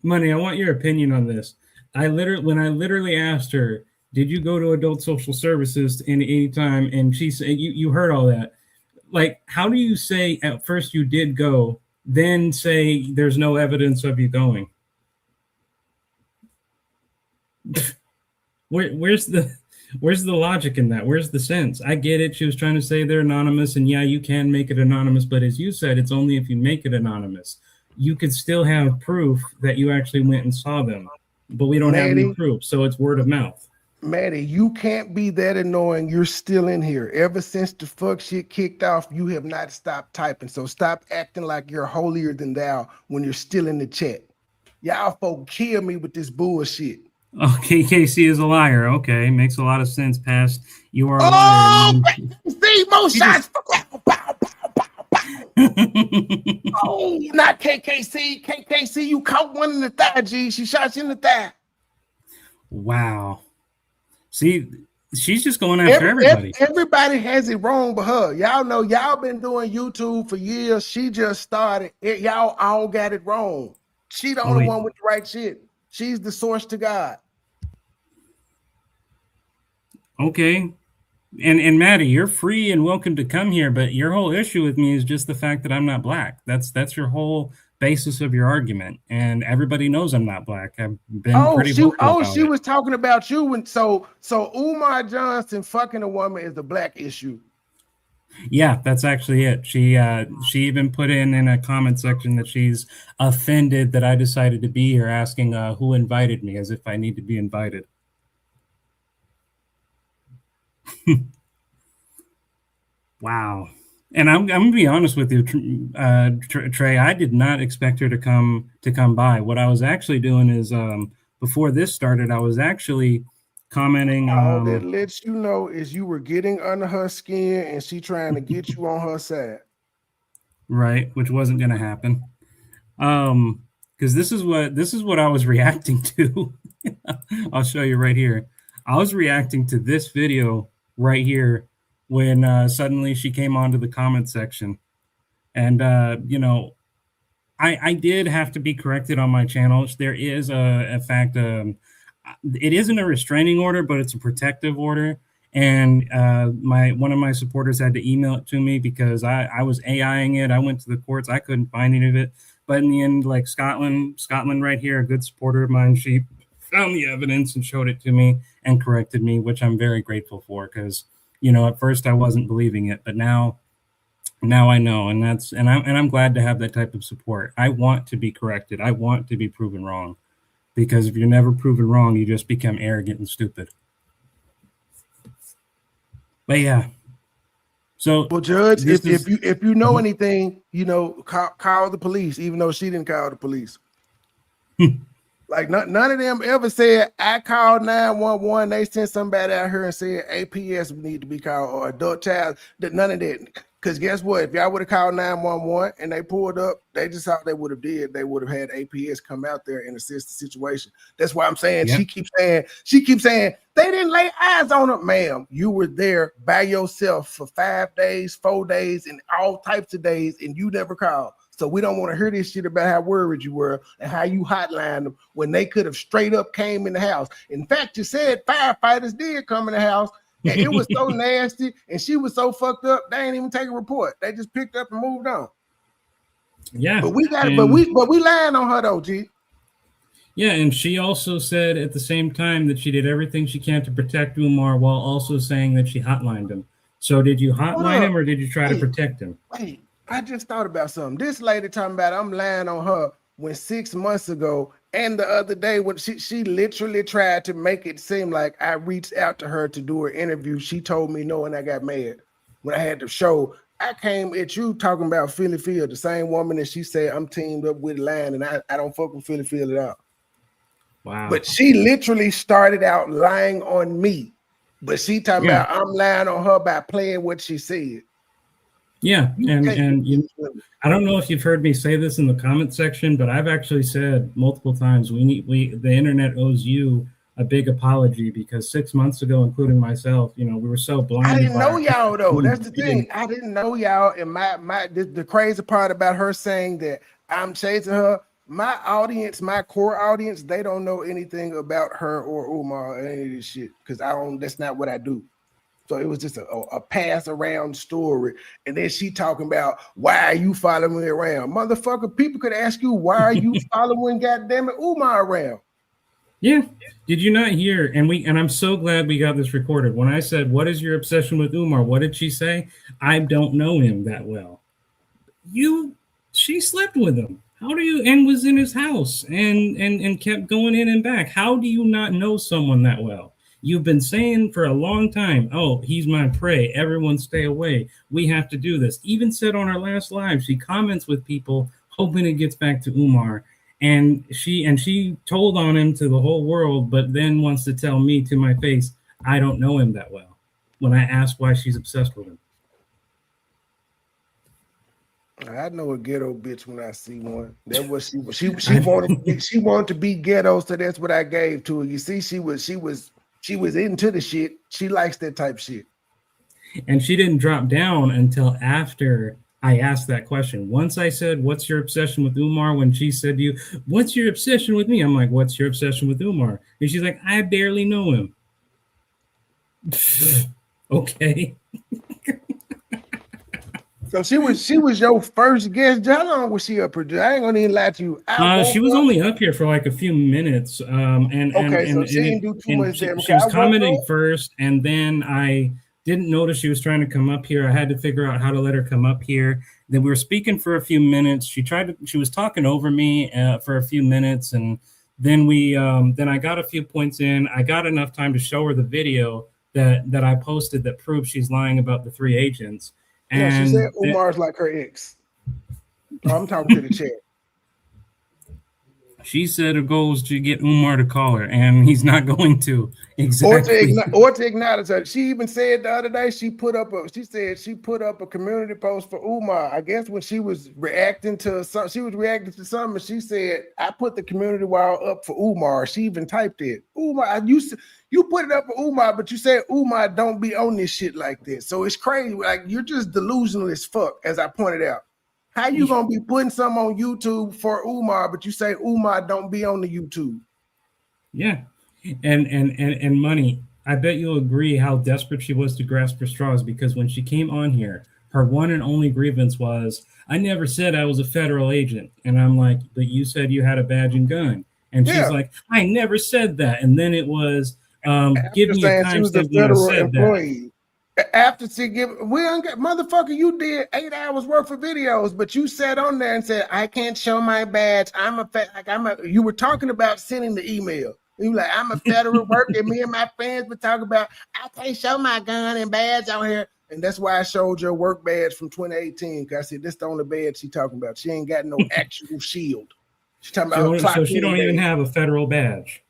Money, I want your opinion on this. When I literally asked her, did you go to adult social services any time? And she said, you heard all that. Like, how do you say at first you did go, then say there's no evidence of you going? Where's the logic in that? Where's the sense? I get it. She was trying to say they're anonymous, and yeah, you can make it anonymous, but as you said, it's only if you make it anonymous. You could still have proof that you actually went and saw them, but we don't have any proof, so it's word of mouth. Maddie, you can't be that annoying. You're still in here. Ever since the fuck shit kicked off, you have not stopped typing, so stop acting like you're holier than thou when you're still in the chat. Y'all folk kill me with this bullshit. Okay, KC is a liar. Okay, makes a lot of sense. Past you are a liar. See, more shots. Oh, not KKC. KKC, you caught one in the thigh, G. She shot you in the thigh. Wow. See, She's just going after everybody. Everybody has it wrong but her. Y'all know y'all been doing YouTube for years. She just started. Y'all all got it wrong. She the only one with the right shit. She's the source to God. Okay. And Maddie, you're free and welcome to come here, but your whole issue with me is just the fact that I'm not black. That's your whole basis of your argument, and everybody knows I'm not black. I've been pretty vocal about she it. was talking about you, and so Umar Johnson fucking a woman is a black issue. Yeah, that's actually it. She even put in a comment section that she's offended that I decided to be here, asking who invited me, as if I need to be invited. Wow. And I'm gonna be honest with you, Trey. I did not expect her to come by. What I was actually doing is, before this started, I was actually commenting. All that lets you know is you were getting under her skin, and she trying to get you on her side. Right, which wasn't gonna happen. Because this is what I was reacting to. I'll show you right here. I was reacting to this video right here when suddenly she came onto the comment section. And, I did have to be corrected on my channel. There is a fact, it isn't a restraining order, but it's a protective order. And one of my supporters had to email it to me because I was AIing it. I went to the courts. I couldn't find any of it. But in the end, like Scotland right here, a good supporter of mine, she found the evidence and showed it to me and corrected me, which I'm very grateful for because, at first I wasn't believing it, but now I know, and I'm glad to have that type of support. I want to be corrected. I want to be proven wrong, because if you're never proven wrong, you just become arrogant and stupid. But yeah. So, well, Judge, if you know anything, call the police, even though she didn't call the police. Like none of them ever said, I called 911. They sent somebody out here and said APS need to be called or adult child. None of that. Because guess what? If y'all would have called 911 and they pulled up, they just thought they would have did. They would have had APS come out there and assist the situation. That's why I'm saying she keeps saying they didn't lay eyes on her, ma'am. You were there by yourself for 5 days, 4 days, and all types of days, and you never called. So we don't want to hear this shit about how worried you were and how you hotlined them when they could have straight up came in the house. In fact, you said firefighters did come in the house, and it was so nasty, and she was so fucked up, they ain't even take a report. They just picked up and moved on. Yeah. But we got it, but we lying on her though, G. Yeah, and she also said at the same time that she did everything she can to protect Umar while also saying that she hotlined him. So did you hotline him or did you try to protect him? Wait. I just thought about something. This lady talking about I'm lying on her when 6 months ago and the other day when she literally tried to make it seem like I reached out to her to do an interview. She told me no, and I got mad when I had to show. I came at you talking about Philly Field, the same woman that she said I'm teamed up with lying, and I don't fuck with Philly Field at all. Wow. But she literally started out lying on me. But she talking about I'm lying on her by playing what she said. Yeah, and I don't know if you've heard me say this in the comment section, but I've actually said multiple times the internet owes you a big apology because 6 months ago, including myself, we were so blinded. I didn't know y'all though. That's the thing. I didn't know y'all, and the crazy part about her saying that I'm chasing her. My audience, my core audience, they don't know anything about her or Umar or any of this shit because that's not what I do. So it was just a pass around story. And then she talking about, why are you following me around? Motherfucker, people could ask you, why are you following goddammit Umar around? Yeah. Did you not hear? And I'm so glad we got this recorded. When I said, what is your obsession with Umar? What did she say? I don't know him that well. She slept with him. How do you, and was in his house and kept going in and back. How do you not know someone that well? You've been saying for a long time, oh, he's my prey. Everyone stay away. We have to do this. Even said on her last live, she comments with people hoping it gets back to Umar. And she told on him to the whole world, but then wants to tell me to my face, I don't know him that well, when I ask why she's obsessed with him. I know a ghetto bitch when I see one. That was she wanted to be ghetto, so that's what I gave to her. You see, she was She was into the shit. She likes that type of shit. And she didn't drop down until after I asked that question. Once I said, "What's your obsession with Umar?" When she said to you, "What's your obsession with me?" I'm like, "What's your obsession with Umar?" And she's like, "I barely know him." Okay. So she was your first guest. How long was she up here? I ain't gonna even lie to you. She was only up here for like a few minutes. So she didn't do too much. She was commenting first, and then I didn't notice she was trying to come up here. I had to figure out how to let her come up here. Then we were speaking for a few minutes. She was talking over me for a few minutes, and then then I got a few points in. I got enough time to show her the video that I posted that proves she's lying about the 3 agents. And she said Umar's like her ex. I'm talking to the chat. She said her goal is to get Umar to call her, and he's not going to. Exactly. Or to acknowledge her. She even said the other day she put up a community post for Umar. I guess when she was reacting to something, and she said, "I put the community wall up for Umar." She even typed it. Umar, you put it up for Umar, but you said Umar don't be on this shit like this. So it's crazy. Like, you're just delusional as fuck, as I pointed out. How you gonna be putting some on YouTube for Umar, but you say Umar don't be on the YouTube? Yeah, and money. I bet you'll agree how desperate she was to grasp for straws, because when she came on here, her one and only grievance was, "I never said I was a federal agent." And I'm like, "But you said you had a badge and gun." And she's like, "I never said that." And then it was, "Give me a timestamp when I said that." After she motherfucker, you did 8 hours worth of videos, but you sat on there and said, "I can't show my badge. You were talking about sending the email. You were like, "I'm a federal worker." Me and my friends would talk about, "I can't show my gun and badge out here." And that's why I showed your work badge from 2018. Because I said, this is the only badge she talking about. She ain't got no actual shield. She's talking about so she don't even have a federal badge.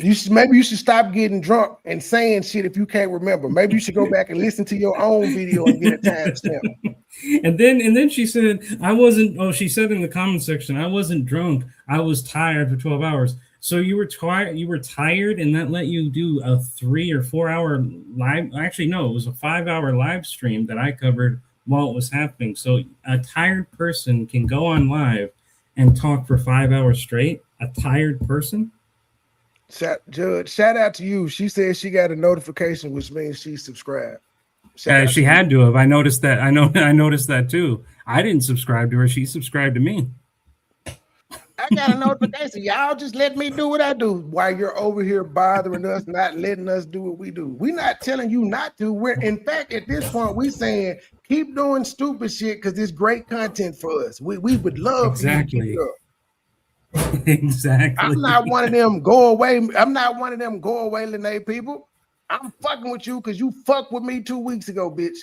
Maybe you should stop getting drunk and saying shit if you can't remember. Maybe you should go back and listen to your own video and get a timestamp. And then she said, "I wasn't." Oh, she said in the comment section, "I wasn't drunk. I was tired for 12 hours." So you were tired. You were tired, and that let you do a 3 or 4 hour live. Actually, no, it was a 5 hour live stream that I covered while it was happening. So a tired person can go on live and talk for 5 hours straight. A tired person. Judge, shout out to you. She said she got a notification, which means she subscribed. She had to have. I noticed that. I noticed that too. I didn't subscribe to her. She subscribed to me. I got a notification. Y'all just let me do what I do while you're over here bothering us, not letting us do what we do. We're not telling you not to. We're, in fact, at this point, we're saying keep doing stupid shit because it's great content for us. We would love exactly. Exactly. I'm not one of them go away. I'm not one of them go away, Lanae people. I'm fucking with you because you fucked with me 2 weeks ago, bitch.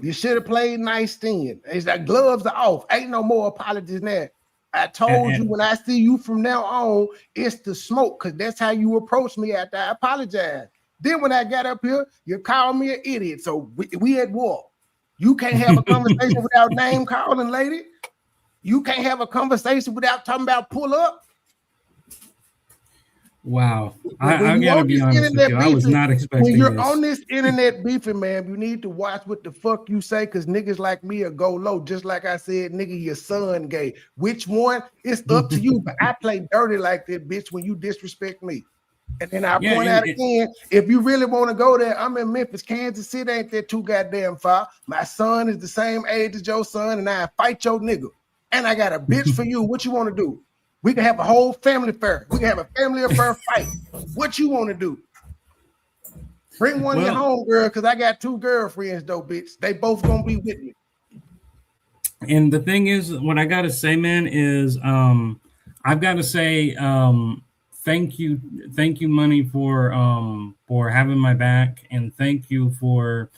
You should have played nice then. It's like gloves are off. Ain't no more apologies now. I told you when I see you from now on, it's the smoke because that's how you approach me after I apologize. Then when I got up here, you called me an idiot. So we at war. You can't have a conversation without name calling, lady. You can't have a conversation without talking about pull up. Wow. I gotta be honest with you. I was not expecting when you're this. on this internet beefing, man, you need to watch what the fuck you say because niggas like me will go low. Just like I said, nigga, your son gay. Which one? It's up to you. But I play dirty like that, bitch, when you disrespect me. And then I point out again, if you really want to go there, I'm in Memphis. Kansas City ain't that too goddamn far. My son is the same age as your son, and I fight your nigga. And I got a bitch for you. What you want to do? We can have a whole family affair. We can have a family affair fight. What you want to do? Bring one of your home, girl, because I got 2 girlfriends, though, bitch. They both gonna be with me. And the thing is, what I gotta say, man, is I've got to say thank you, Money, for having my back, and thank you for,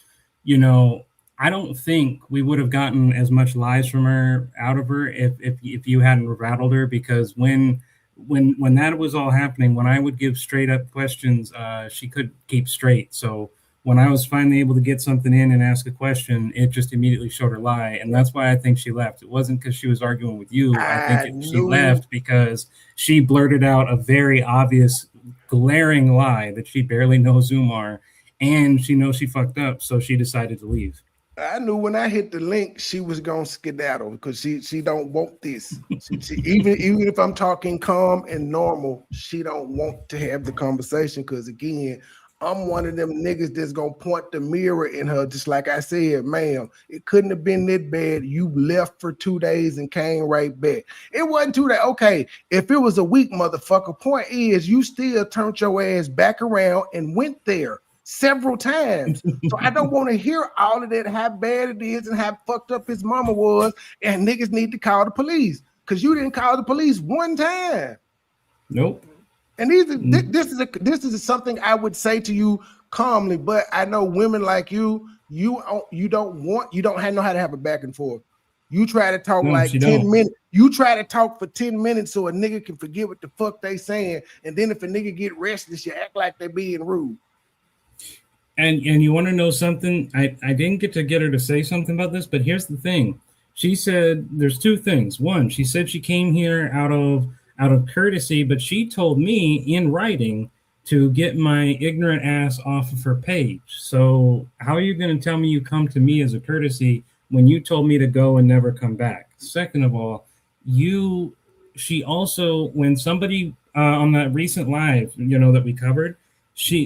I don't think we would have gotten as much lies from her out of her if you hadn't rattled her, because when that was all happening, when I would give straight up questions, she could keep straight. So when I was finally able to get something in and ask a question, it just immediately showed her lie. And that's why I think she left. It wasn't because she was arguing with you. I think she left because she blurted out a very obvious glaring lie that she barely knows Umar and she knows she fucked up, so she decided to leave. I knew when I hit the link, she was gonna skedaddle because she don't want this. Even if I'm talking calm and normal, she don't want to have the conversation because again, I'm one of them niggas that's gonna point the mirror in her, just like I said, ma'am. It couldn't have been that bad. You left for 2 days and came right back. It wasn't 2 days. Okay, if it was a week, motherfucker. Point is, you still turned your ass back around and went there several times. So I don't want to hear all of that, how bad it is and how fucked up his mama was, and niggas need to call the police because you didn't call the police one time. Nope. And this is something I would say to you calmly, but I know women like you don't know how to have a back and forth. You try to talk 10 minutes. You try to talk for 10 minutes so a nigga can forget what the fuck they saying, and then if a nigga get restless, you act like they being rude. And you want to know something? I didn't get her to say something about this, but here's the thing. She said there's 2 things. One, she said she came here out of courtesy, but she told me in writing to get my ignorant ass off of her page. So how are you going to tell me you come to me as a courtesy when you told me to go and never come back? Second of all, she also, when somebody on that recent live, that we covered,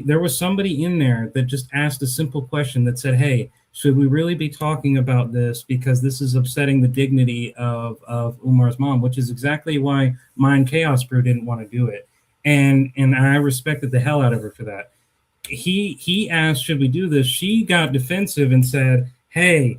there was somebody in there that just asked a simple question that said, hey, should we really be talking about this because this is upsetting the dignity of Umar's mom, which is exactly why Mind Chaos Brew didn't want to do it. And I respected the hell out of her for that. He asked, should we do this? She got defensive and said, hey,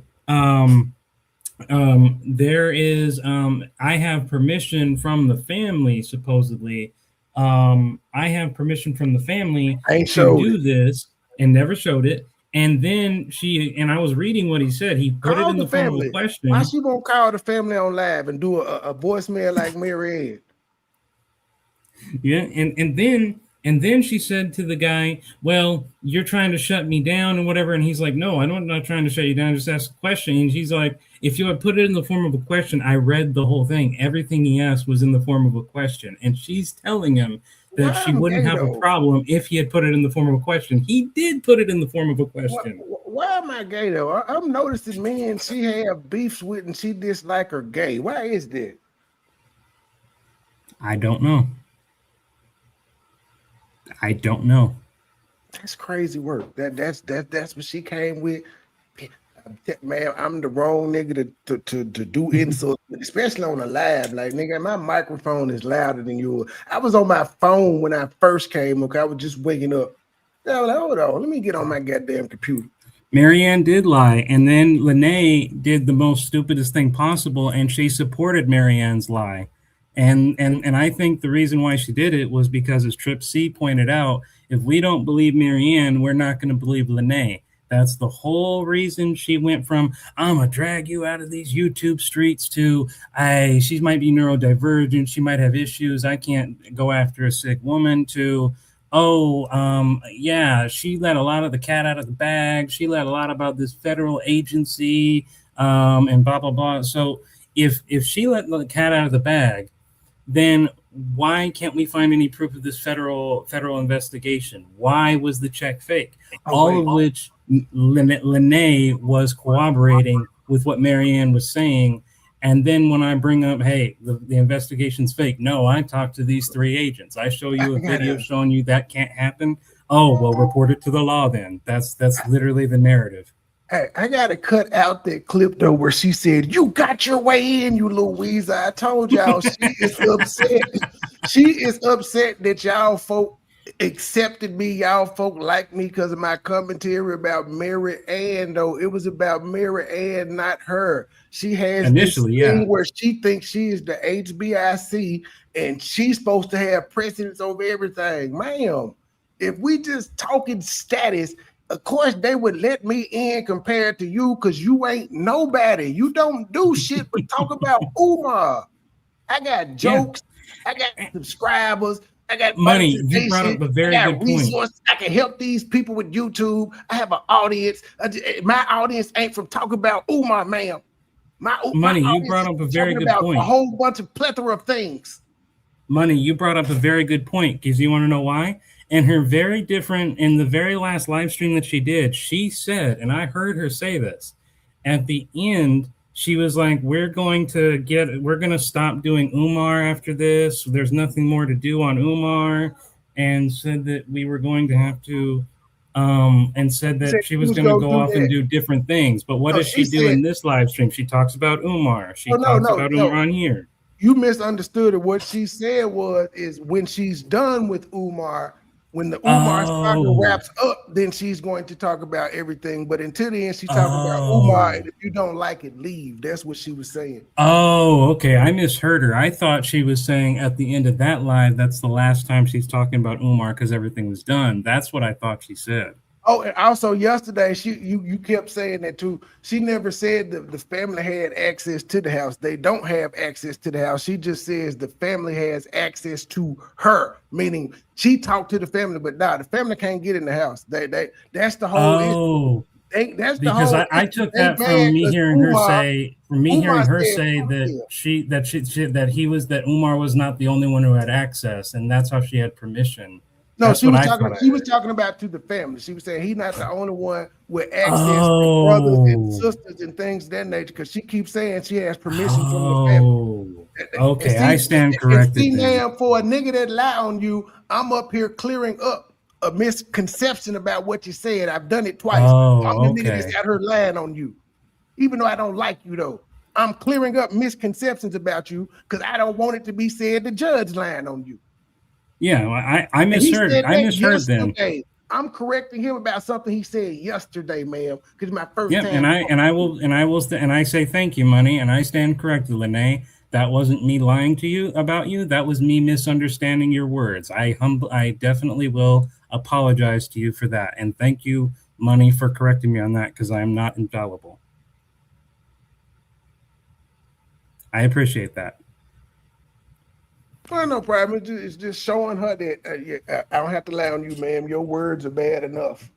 there is, I have permission from the family, supposedly. I have permission from the family to do this, and never showed it. And then I was reading what he said. He put it in the form of a question. Why she won't call the family on live and do a voicemail like Mary Ann? Yeah, and then she said to the guy, well, you're trying to shut me down and whatever. And he's like, no, I'm not trying to shut you down. Just ask a question. And she's like, if you had put it in the form of a question, I read the whole thing. Everything he asked was in the form of a question. And she's telling him that she wouldn't have a problem if he had put it in the form of a question. He did put it in the form of a question. Why am I gay though? I'm noticing men she have beefs with and she dislike her gay. Why is that? I don't know. That's crazy work. That's what she came with. Man, I'm the wrong nigga to do insults, especially on a live. Like, nigga, my microphone is louder than yours. I was on my phone when I first came. Okay, I was just waking up. I was like, hold on, let me get on my goddamn computer. Marianne did lie, and then Lanae did the most stupidest thing possible, and she supported Marianne's lie. And I think the reason why she did it was because, as Trip C pointed out, if we don't believe Marianne, we're not going to believe Lanae. That's the whole reason she went from, I'm going to drag you out of these YouTube streets to, she might be neurodivergent, she might have issues, I can't go after a sick woman, to, yeah, she let a lot of the cat out of the bag, she let a lot about this federal agency, and blah, blah, blah. So if she let the cat out of the bag, then why can't we find any proof of this federal investigation? Why was the check fake? All of which Lanae was corroborating with what Marianne was saying. And then when I bring up, hey, the investigation's fake. No, I talked to these 3 agents. I show you a video showing you that can't happen. Oh, well, report it to the law then. That's literally the narrative. Hey, I gotta cut out that clip though where she said, "You got your way in, you little weasel." I told y'all she is upset. She is upset that y'all folk accepted me. Y'all folk like me because of my commentary about Mary Ann. Though it was about Mary Ann, not her. She has initially, this thing where she thinks she is the HBIC and she's supposed to have precedence over everything, ma'am. If we just talking status. Of course, they would let me in compared to you because you ain't nobody. You don't do shit but talk about Umar. I got jokes. Yeah. I got subscribers. I got money. You brought up a very good point. I can help these people with YouTube. I have an audience. My audience ain't from talking about Umar, ma'am. Money, you brought up a very good point. A whole bunch of plethora of things. Money, you brought up a very good point because you want to know why? in her very different, in the very last live stream that she did, she said, and I heard her say this, at the end, she was like, we're going to stop doing Umar after this. There's nothing more to do on Umar. And said that we were going to have to, and said that she was going to go off and do different things. But what does she do in this live stream? She talks about Umar. She talks about Umar on here. You misunderstood it. What she said is when she's done with Umar, when the Umar saga wraps up, then she's going to talk about everything. But until the end, she's talking about Umar. And if you don't like it, leave. That's what she was saying. Oh, okay. I misheard her. I thought she was saying at the end of that live, that's the last time she's talking about Umar because everything was done. That's what I thought she said. Oh, and also yesterday, you kept saying that too. She never said the family had access to the house. They don't have access to the house. She just says the family has access to her, meaning she talked to the family, but the family can't get in the house. That's the whole issue. That's because I took that from me hearing her say, that Umar was not the only one who had access, and that's how she had permission. No, she was talking about to the family. She was saying he's not the only one with access to brothers and sisters and things of that nature, because she keeps saying she has permission from the family. Okay, I stand corrected. Now, for a nigga that lie on you, I'm up here clearing up a misconception about what you said. I've done it twice. I'm the nigga that's got her lying on you. Even though I don't like you though. I'm clearing up misconceptions about you because I don't want it to be said the judge lying on you. Yeah, I misheard. I misheard them. I'm correcting him about something he said yesterday, ma'am. Because my first time. And I say thank you, Money, and I stand corrected, Lanae. That wasn't me lying to you about you. That was me misunderstanding your words. I definitely will apologize to you for that, and thank you, Money, for correcting me on that because I am not infallible. I appreciate that. Well, no problem. It's just showing her that I don't have to lie on you, ma'am. Your words are bad enough.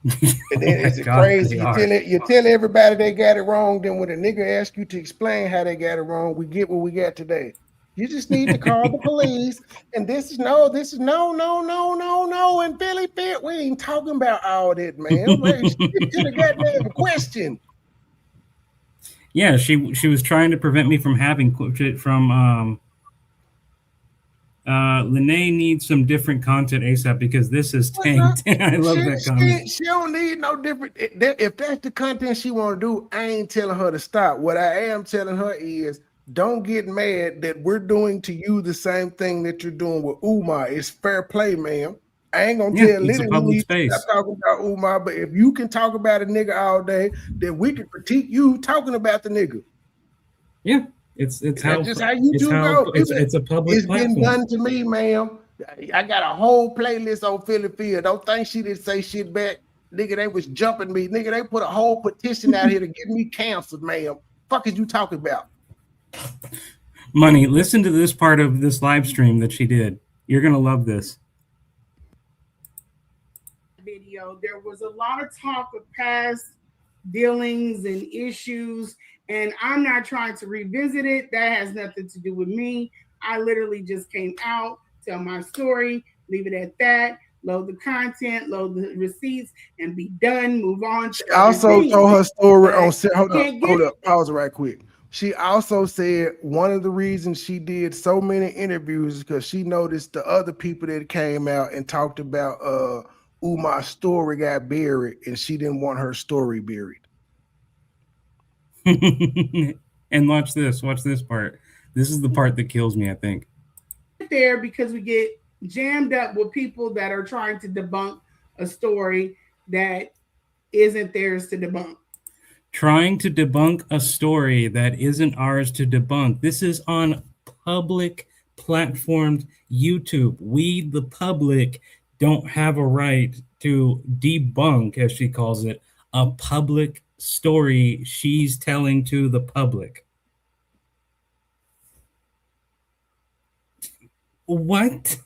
And then is it crazy? You tell everybody they got it wrong. Then when a nigga asks you to explain how they got it wrong, we get what we got today. You just need to call the police. And this is no. And Philly Fit, we ain't talking about all that, man. Get to the goddamn question. Yeah, she was trying to prevent me from having Lanae needs some different content ASAP because this is tanked. I love that comment. She don't need no different. If that's the content she want to do, I ain't telling her to stop. What I am telling her is don't get mad that we're doing to you the same thing that you're doing with Umar. It's fair play, ma'am. I ain't gonna tell Lily to stop talking about Umar, but if you can talk about a nigga all day, then we can critique you talking about the nigga. Yeah. It's how you do go. It's a public platform. Been done to me, ma'am. I got a whole playlist on Philly Field. Don't think she didn't say shit back. Nigga, they was jumping me. Nigga, they put a whole petition out here to get me canceled, ma'am. Fuck is you talking about? Money, listen to this part of this live stream that she did. You're gonna love this. Video. There was a lot of talk of past dealings and issues. And I'm not trying to revisit it. That has nothing to do with me. I literally just came out, tell my story, leave it at that, load the content, load the receipts, and be done, move on. She also told her story on... Hold up, pause right quick. She also said one of the reasons she did so many interviews is because she noticed the other people that came out and talked about Umar's story got buried, and she didn't want her story buried. And watch this part. This is the part that kills me, I think. There because we get jammed up with people that are trying to debunk a story that isn't theirs to debunk. Trying to debunk a story that isn't ours to debunk. This is on public platformed YouTube. We, the public, don't have a right to debunk, as she calls it, a public story she's telling to the public. What?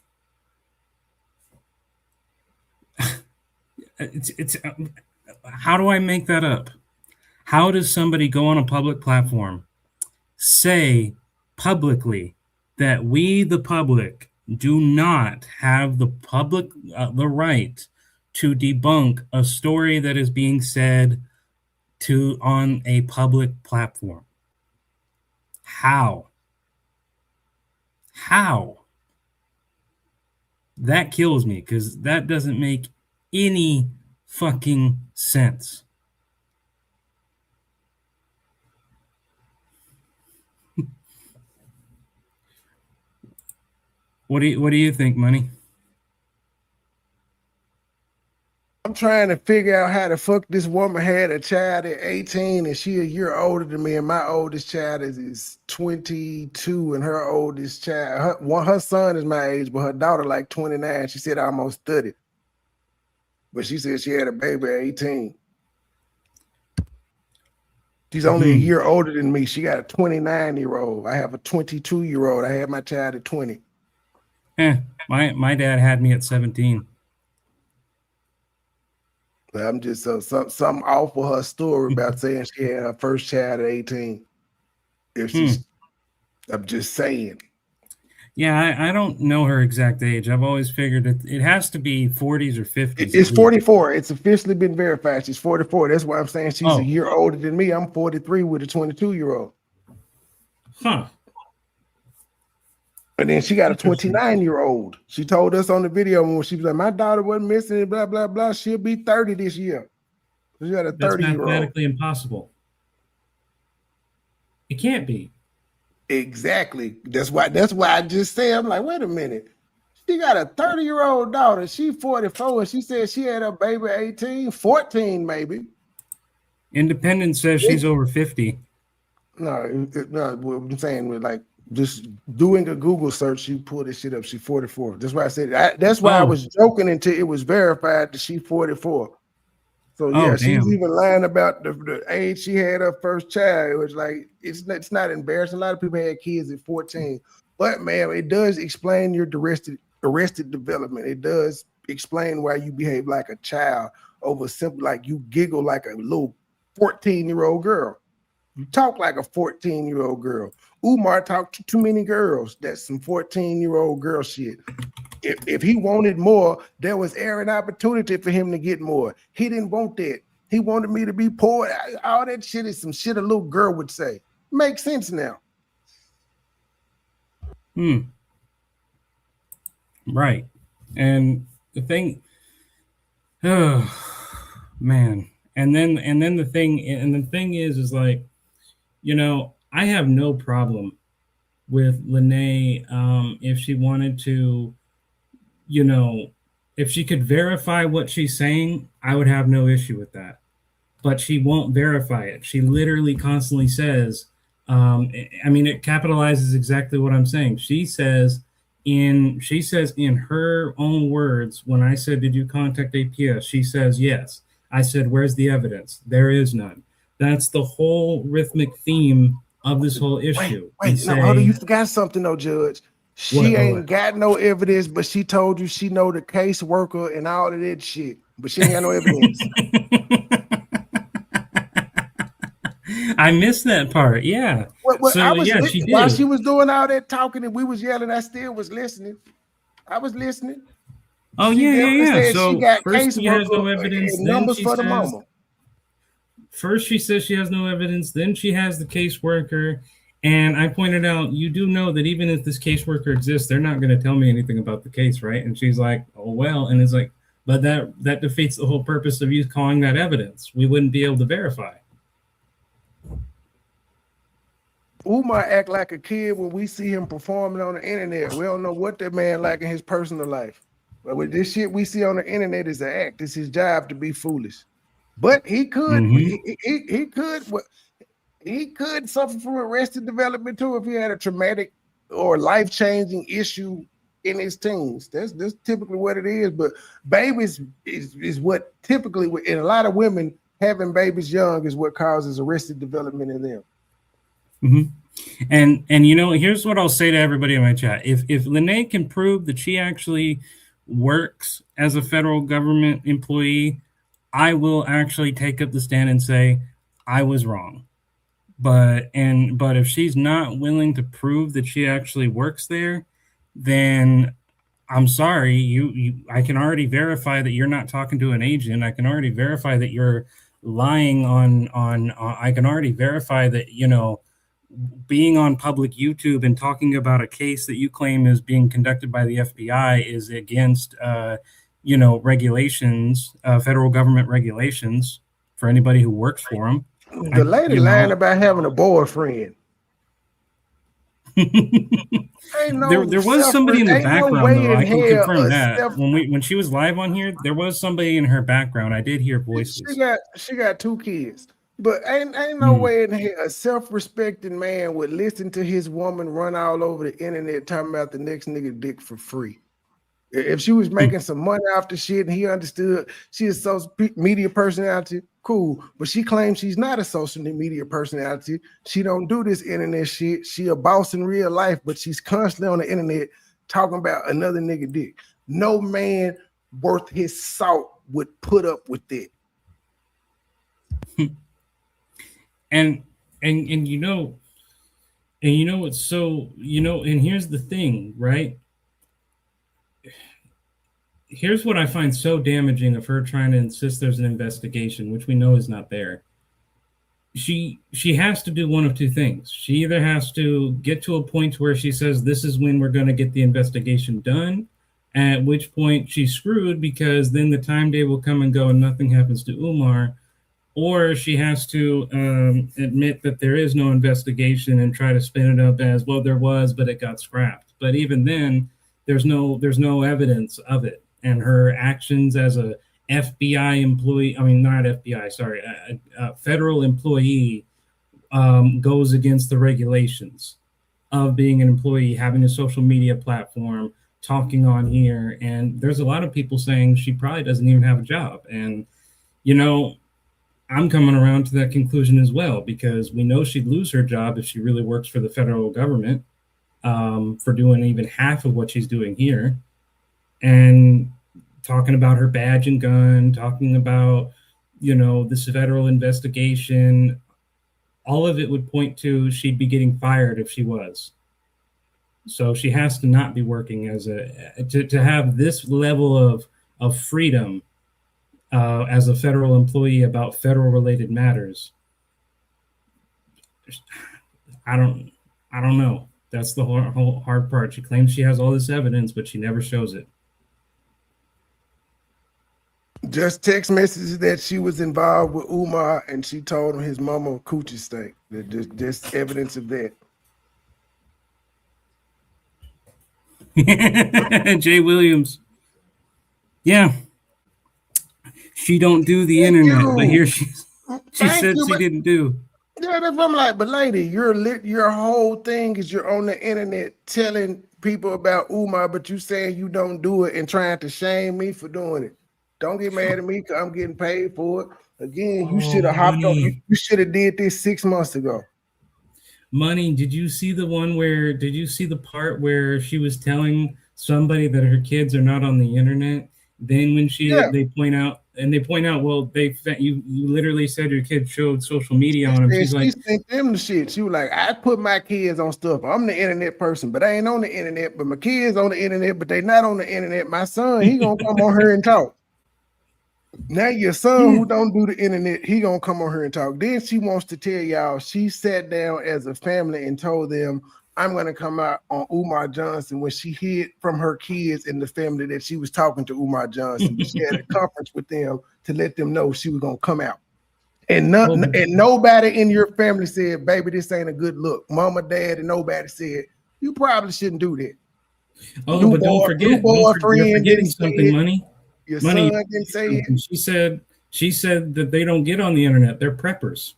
It's how do I make that up? How does somebody go on a public platform, say publicly that we, the public, do not have the public the right to debunk a story that is being said on a public platform. How? That kills me, because that doesn't make any fucking sense. What do you think, Money? I'm trying to figure out how the fuck this woman had a child at 18 and she a year older than me, and my oldest child is 22 and her oldest child, her son is my age, but her daughter like 29. She said almost 30. But she said she had a baby at 18. She's only a year older than me. She got a 29-year-old. I have a 22-year-old. I had my child at 20. My dad had me at 17. I'm just something off of her story about saying she had her first child at 18. If she's, I'm just saying. Yeah, I don't know her exact age. I've always figured it has to be 40s or 50s. It's 44. It's officially been verified. She's 44. That's why I'm saying she's a year older than me. I'm 43 with a 22-year-old. Huh. And then she got a 29-year-old. She told us on the video when she was like, my daughter wasn't missing, blah, blah, blah. She'll be 30 this year. She got a 30-year-old. That's mathematically impossible. It can't be. Exactly. That's why I just said, I'm like, wait a minute. She got a 30-year-old daughter. She's 44, and she said she had a baby at 18, 14 maybe. Independent says she's over 50. No, what I'm saying was like, just doing a Google search, she pulled this shit up. She's 44. That's why I said that's why I was joking until it was verified that she's 44. So yeah, she's even lying about the age she had her first child. It was like it's not embarrassing. A lot of people had kids at 14, but man, it does explain your arrested development. It does explain why you behave like a child over simple, like you giggle like a little 14-year-old girl. You talk like a 14-year-old girl. Umar talked to too many girls. That's some 14-year-old girl shit. If he wanted more, there was an opportunity for him to get more. He didn't want that. He wanted me to be poor. All that shit is some shit a little girl would say. Makes sense now. Right. And the thing, oh man. And then the thing is like, you know, I have no problem with Lanae if she wanted to, you know, if she could verify what she's saying, I would have no issue with that. But she won't verify it. She literally constantly says, I mean, it capitalizes exactly what I'm saying. She says in her own words, when I said, did you contact APS? She says, yes. I said, where's the evidence? There is none. That's the whole rhythmic theme of this whole issue. Wait, no, hold on, you forgot something though, Judge. She ain't got no evidence, but she told you she know the caseworker and all of that shit, but she ain't got no evidence. I missed that part. Yeah. She did. While she was doing all that talking and we was yelling, I still was listening. I was listening. Oh, yeah. So she got first she has no evidence, numbers for the mama. First she says she has no evidence, then she has the caseworker. And I pointed out, you do know that even if this caseworker exists, they're not going to tell me anything about the case, right? And she's like, oh, well. And it's like, but that defeats the whole purpose of you calling that evidence. We wouldn't be able to verify. Umar act like a kid when we see him performing on the internet. We don't know what that man like in his personal life. But with this shit we see on the internet is an act. It's his job to be foolish. But he could, he could suffer from arrested development too if he had a traumatic or life-changing issue in his teens. That's typically what it is. But babies is what typically, in a lot of women, having babies young is what causes arrested development in them. And you know, here's what I'll say to everybody in my chat. If Lanae can prove that she actually works as a federal government employee, I will actually take up the stand and say I was wrong. But if she's not willing to prove that she actually works there, then I'm sorry, I can already verify that you're not talking to an agent. I can already verify that you're lying on I can already verify that, you know, being on public YouTube and talking about a case that you claim is being conducted by the FBI is against, you know, regulations, federal government regulations for anybody who works for them. The lady lying about having a boyfriend. There was somebody in the background, though. I can confirm that when she was live on here, there was somebody in her background. I did hear voices. She got 2 kids, but ain't no way in hell a self-respecting man would listen to his woman run all over the internet talking about the next nigga dick for free. If she was making some money off the shit and he understood she is a social media personality, cool. But she claims she's not a social media personality. She don't do this internet shit. She a boss in real life, but she's constantly on the internet talking about another nigga dick. No man worth his salt would put up with that. And you know what's so, you know, and here's the thing, right? Here's what I find so damaging of her trying to insist there's an investigation, which we know is not there. She has to do one of 2 things. She either has to get to a point where she says, this is when we're going to get the investigation done, at which point she's screwed because then the time day will come and go and nothing happens to Umar, or she has to admit that there is no investigation and try to spin it up as, well, there was, but it got scrapped. But even then, there's no evidence of it. And her actions as a FBI employee, I mean, not FBI, sorry, a federal employee goes against the regulations of being an employee, having a social media platform, talking on here. And there's a lot of people saying she probably doesn't even have a job. And, you know, I'm coming around to that conclusion as well, because we know she'd lose her job if she really works for the federal government for doing even half of what she's doing here. And talking about her badge and gun, talking about, you know, this federal investigation, all of it would point to she'd be getting fired if she was. So she has to not be working as to have this level of freedom as a federal employee about federal related matters. I don't know. That's the whole hard part. She claims she has all this evidence, but she never shows it. Just text messages that she was involved with Umar and she told him his mama coochie stank. There's evidence of that. Jay Williams. Yeah. She don't do the internet, but here she said she didn't do. Yeah, that's what I'm like. But lady, your whole thing is you're on the internet telling people about Umar, but you saying you don't do it and trying to shame me for doing it. Don't get mad at me because I'm getting paid for it. Again, you should have hopped on. You should have did this 6 months ago. Money, did you see the part where she was telling somebody that her kids are not on the internet? Then when they point out, well, you literally said your kid showed social media on them. She's like, sent them the shit. She was like, I put my kids on stuff. I'm the internet person, but I ain't on the internet. But my kids on the internet, but they not on the internet. My son, he gonna come on here and talk. Now your son who don't do the internet, he gonna come on here and talk. Then she wants to tell y'all she sat down as a family and told them, I'm gonna come out on Umar Johnson when she hid from her kids in the family that she was talking to Umar Johnson. But she had a conference with them to let them know she was gonna come out. And nobody in your family said, baby, this ain't a good look. Mama, dad, and nobody said, you probably shouldn't do that. Oh, but don't forget, you're forgetting something, Money. Your son didn't say it. She said that they don't get on the internet. They're preppers.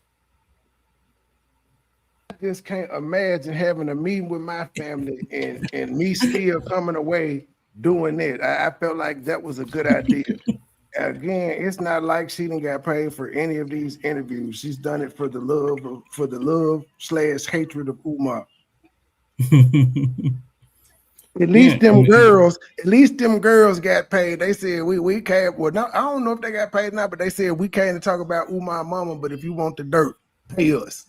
I just can't imagine having a meeting with my family and me still coming away doing that. I felt like that was a good idea. Again, it's not like she didn't get paid for any of these interviews. She's done it for the love/hatred of Umar. At least them girls got paid. They said we came. Well, no, I don't know if they got paid or not, but they said we came to talk about Umar mama. But if you want the dirt, pay us.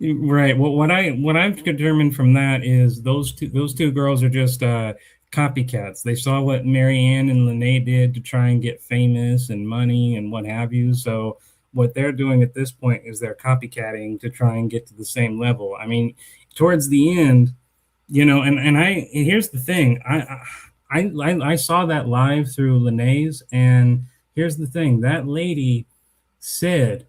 Right. Well, what I've determined from that is those two girls are just copycats. They saw what Marianne and Lanae did to try and get famous and money and what have you. So what they're doing at this point is they're copycatting to try and get to the same level. I mean, towards the end, and here's the thing. I saw that live through Lanae's, and here's the thing. That lady said,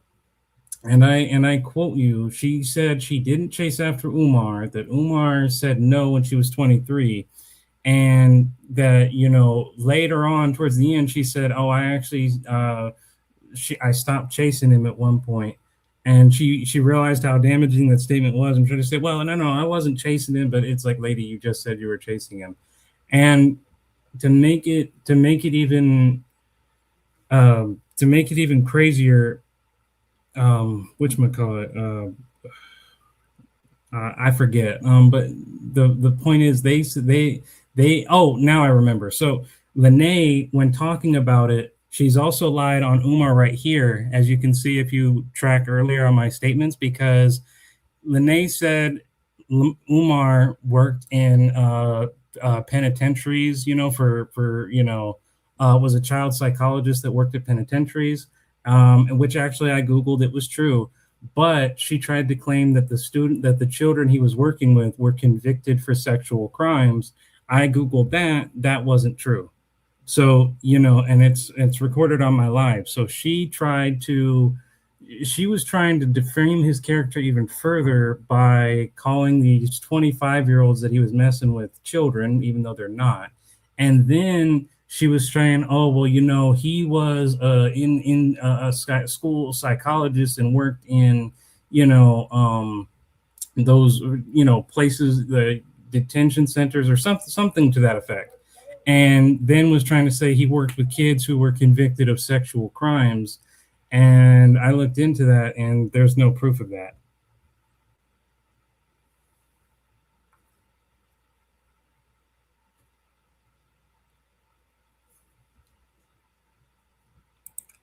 and I quote you, she said she didn't chase after Umar, that Umar said no when she was 23, and that, later on towards the end, she said, oh, I actually I stopped chasing him at one point. And she realized how damaging that statement was, and tried to say, well, no, I wasn't chasing him, but it's like, lady, you just said you were chasing him. And to make it even crazier, whatchamacallit, I forget. But the point is, now I remember. So Lanae, when talking about it, she's also lied on Umar right here, as you can see if you track earlier on my statements, because Lanae said Umar worked in penitentiaries, was a child psychologist that worked at penitentiaries, which actually I Googled, it was true. But she tried to claim that the children he was working with were convicted for sexual crimes. I Googled that wasn't true. So, and it's recorded on my live. So she was trying to defame his character even further by calling these 25-year-olds that he was messing with children, even though they're not. And then she was saying, oh, well, he was in a school psychologist and worked in, those, places, the detention centers or something to that effect. And then was trying to say he worked with kids who were convicted of sexual crimes. And I looked into that, and there's no proof of that.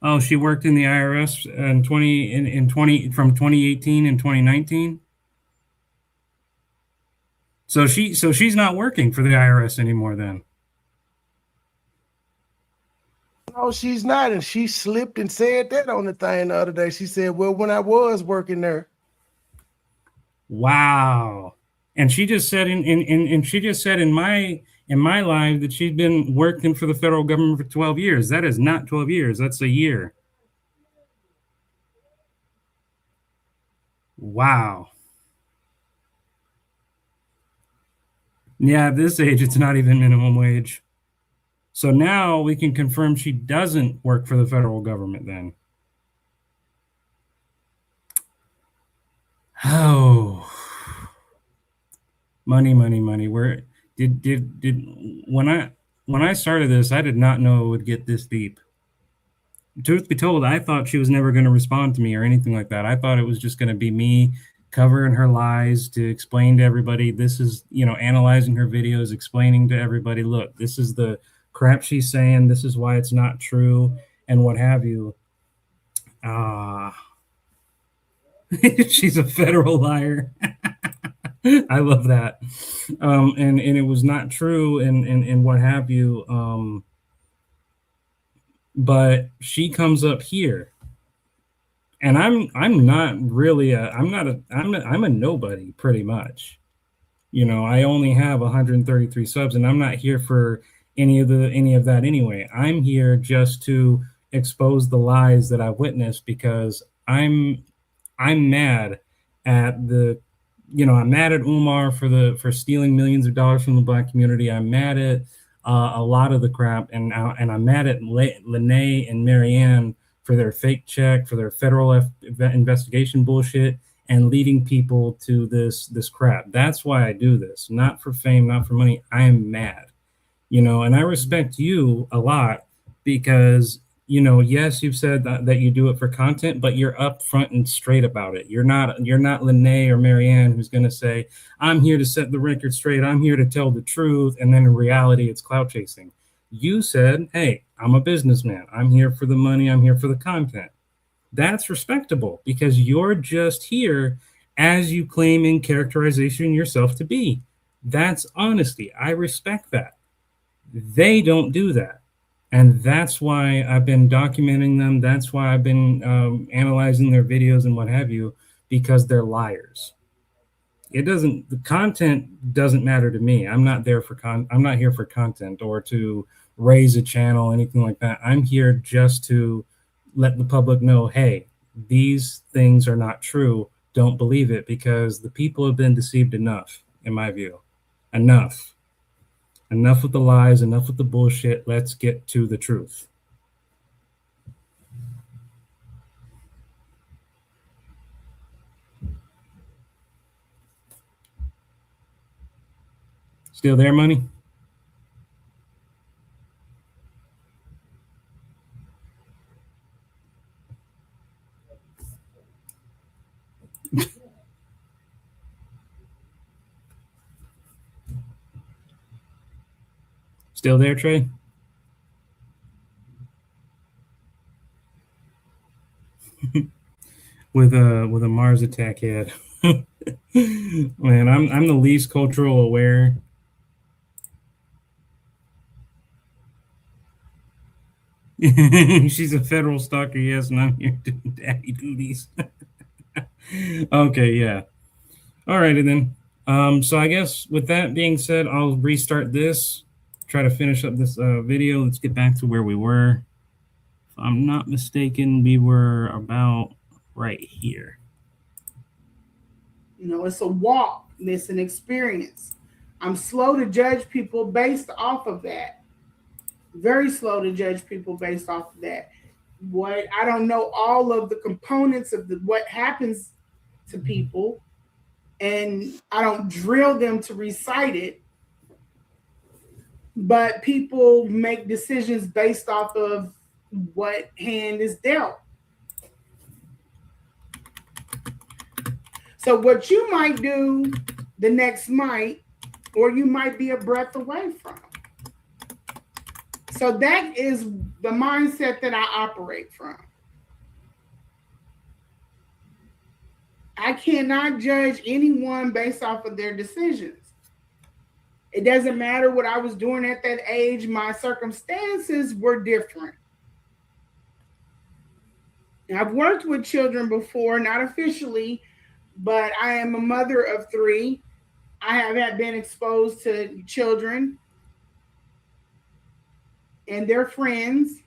Oh, she worked in the IRS from 2018 and 2019. So she's not working for the IRS anymore then. No, she's not, and she slipped and said that on the thing the other day. She said, well, when I was working there. Wow. And she just said in my live that she's been working for the federal government for 12 years. That is not 12 years. That's a year. Wow. Yeah, at this age, it's not even minimum wage. So now we can confirm she doesn't work for the federal government then. Oh. Money. Where when I started this, I did not know it would get this deep. Truth be told, I thought she was never going to respond to me or anything like that. I thought it was just going to be me covering her lies to explain to everybody. This is, analyzing her videos, explaining to everybody, look, this is the crap she's saying. This is why it's not true and what have you. She's a federal liar. I love that. And it was not true and what have you. But she comes up here, and I'm not really I'm a nobody pretty much. I only have 133 subs, and I'm not here for any of that anyway. I'm here just to expose the lies that I witnessed, because I'm mad at I'm mad at Umar for stealing millions of dollars from the Black community. I'm mad at a lot of the crap, and I'm mad at Lanae and Marianne for their fake check, for their federal investigation bullshit, and leading people to this crap. That's why I do this, not for fame, not for money. I am mad, and I respect you a lot, because yes, you've said that you do it for content, but you're upfront and straight about it. You're not Lanae or Marianne, who's going to say, I'm here to set the record straight, I'm here to tell the truth, and then in reality it's clout chasing. You said, hey, I'm a businessman, I'm here for the money, I'm here for the content. That's respectable because you're just here as you claim in characterization yourself to be. That's honesty. I respect that. They don't do that. And that's why I've been documenting them. That's why I've been analyzing their videos and what have you, because they're liars. The content doesn't matter to me. I'm not there for I'm not here for content or to raise a channel, anything like that. I'm here just to let the public know, hey, these things are not true. Don't believe it, because the people have been deceived enough, in my view. Enough with the lies, enough with the bullshit. Let's get to the truth. Still there, Money? Still there, Trey? with a Mars attack head. Man, I'm the least cultural aware. She's a federal stalker, yes, and I'm here doing daddy duties. Okay, yeah. All righty then. So I guess with that being said, I'll restart this, try to finish up this video. Let's get back to where we were. If I'm not mistaken, we were about right here. You know, it's a walk, it's an experience. I'm slow to judge people based off of that. Very slow to judge people based off of that. What I don't know all of the components of what happens to people, and I don't drill them to recite it, but people make decisions based off of what hand is dealt. So what you might do the next might, or you might be a breath away from. So that is the mindset that I operate from. I cannot judge anyone based off of their decisions. It doesn't matter what I was doing at that age. My circumstances were different. I've worked with children before, not officially, but I am a mother of 3. I have been exposed to children and their friends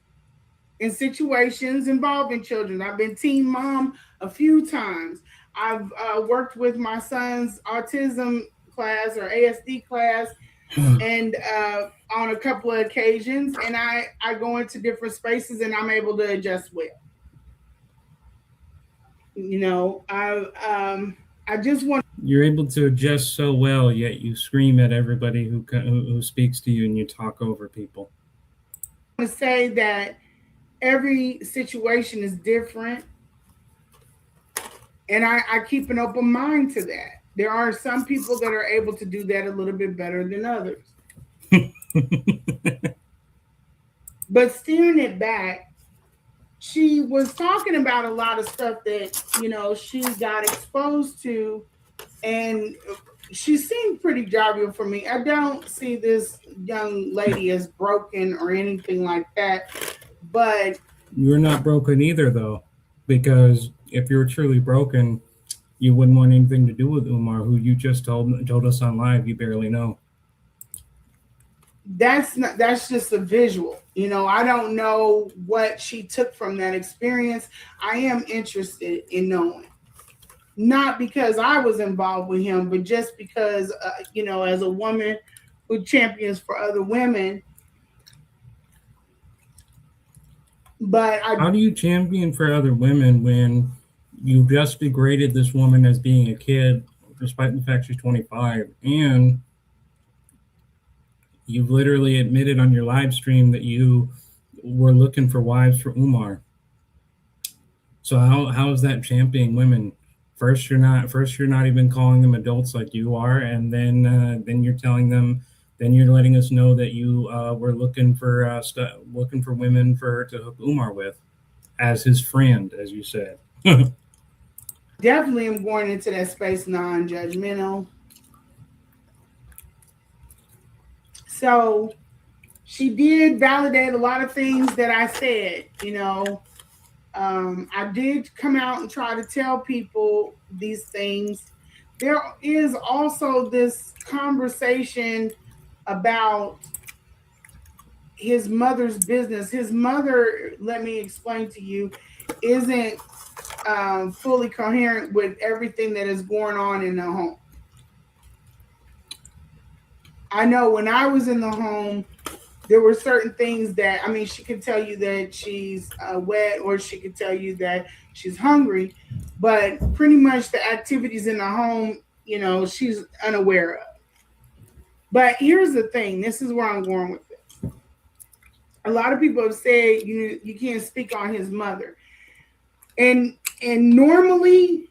in situations involving children. I've been teen mom a few times. I've worked with my son's autism class or ASD class and on a couple of occasions, and I go into different spaces and I'm able to adjust well. You know, I just want. You're able to adjust so well, yet you scream at everybody who speaks to you, and you talk over people. I want to say that every situation is different, and I keep an open mind to that. There are some people that are able to do that a little bit better than others. But steering it back, she was talking about a lot of stuff that, you know, she got exposed to, and she seemed pretty jovial for me. I don't see this young lady as broken or anything like that, but you're not broken either, though, because if you're truly broken, you wouldn't want anything to do with Umar, who you just told us on live you barely know. That's just a visual. You know, I don't know what she took from that experience. I am interested in knowing, not because I was involved with him, but just because, you know, as a woman who champions for other women. But how do you champion for other women when you just degraded this woman as being a kid, despite the fact she's 25, and you've literally admitted on your live stream that you were looking for wives for Umar? So how is that championing women? First you're not even calling them adults like you are, and then you're telling them, then you're letting us know that you were looking for women to hook Umar with. as his friend, as you said. Definitely am going into that space non-judgmental. So she did validate a lot of things that I said, I did come out and try to tell people these things. There is also this conversation about his mother's business. His mother, let me explain to you, isn't fully coherent with everything that is going on in the home. I know when I was in the home, there were certain things that, she could tell you that she's wet, or she could tell you that she's hungry, but pretty much the activities in the home, she's unaware of. But here's the thing, this is where I'm going with this. A lot of people have said you can't speak on his mother. And normally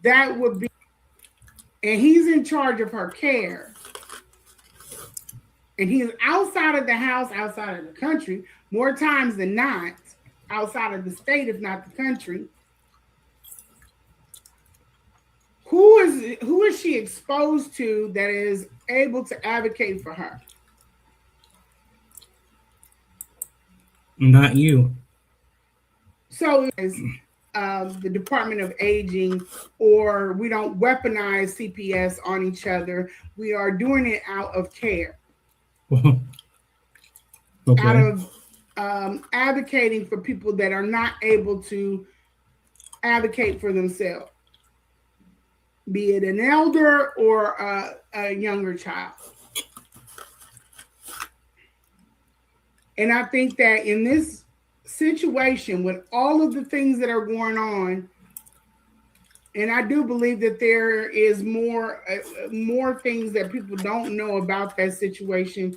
that would be, and he's in charge of her care. And he's outside of the house, outside of the country, more times than not, outside of the state, if not the country. Who is she exposed to that is able to advocate for her? Not you. So is the Department of Aging, or we don't weaponize CPS on each other. We are doing it out of care. Okay. Out of advocating for people that are not able to advocate for themselves, be it an elder or a younger child. And I think that in this situation, with all of the things that are going on, and I do believe that there is more things that people don't know about that situation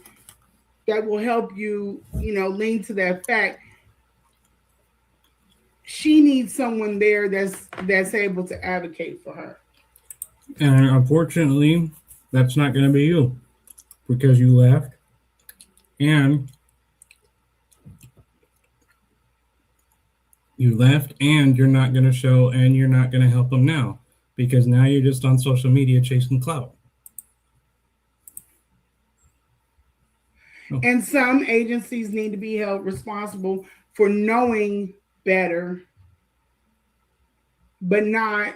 that will help you, lean to that fact. She needs someone there that's able to advocate for her. And unfortunately, that's not going to be you, because you left, and you're not going to show, and you're not going to help them now, because now you're just on social media chasing clout. And some agencies need to be held responsible for knowing better, but not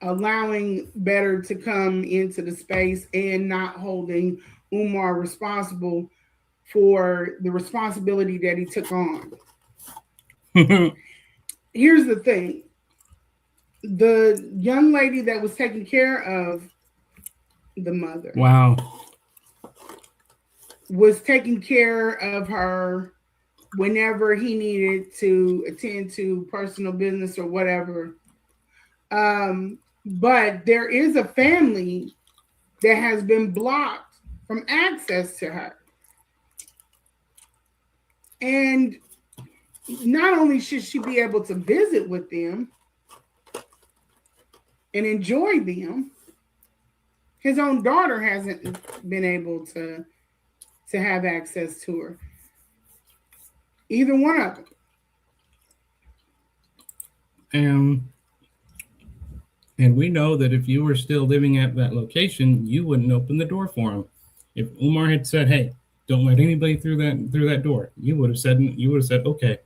allowing better to come into the space and not holding Umar responsible for the responsibility that he took on. Here's the thing. The young lady that was taking care of the mother. Wow. Was taking care of her whenever he needed to attend to personal business or whatever. But there is a family that has been blocked from access to her. And not only should she be able to visit with them and enjoy them, his own daughter hasn't been able to have access to her. Either one of them. And we know that if you were still living at that location, you wouldn't open the door for him. If Umar had said, "Hey, don't let anybody through that door," you would have said okay,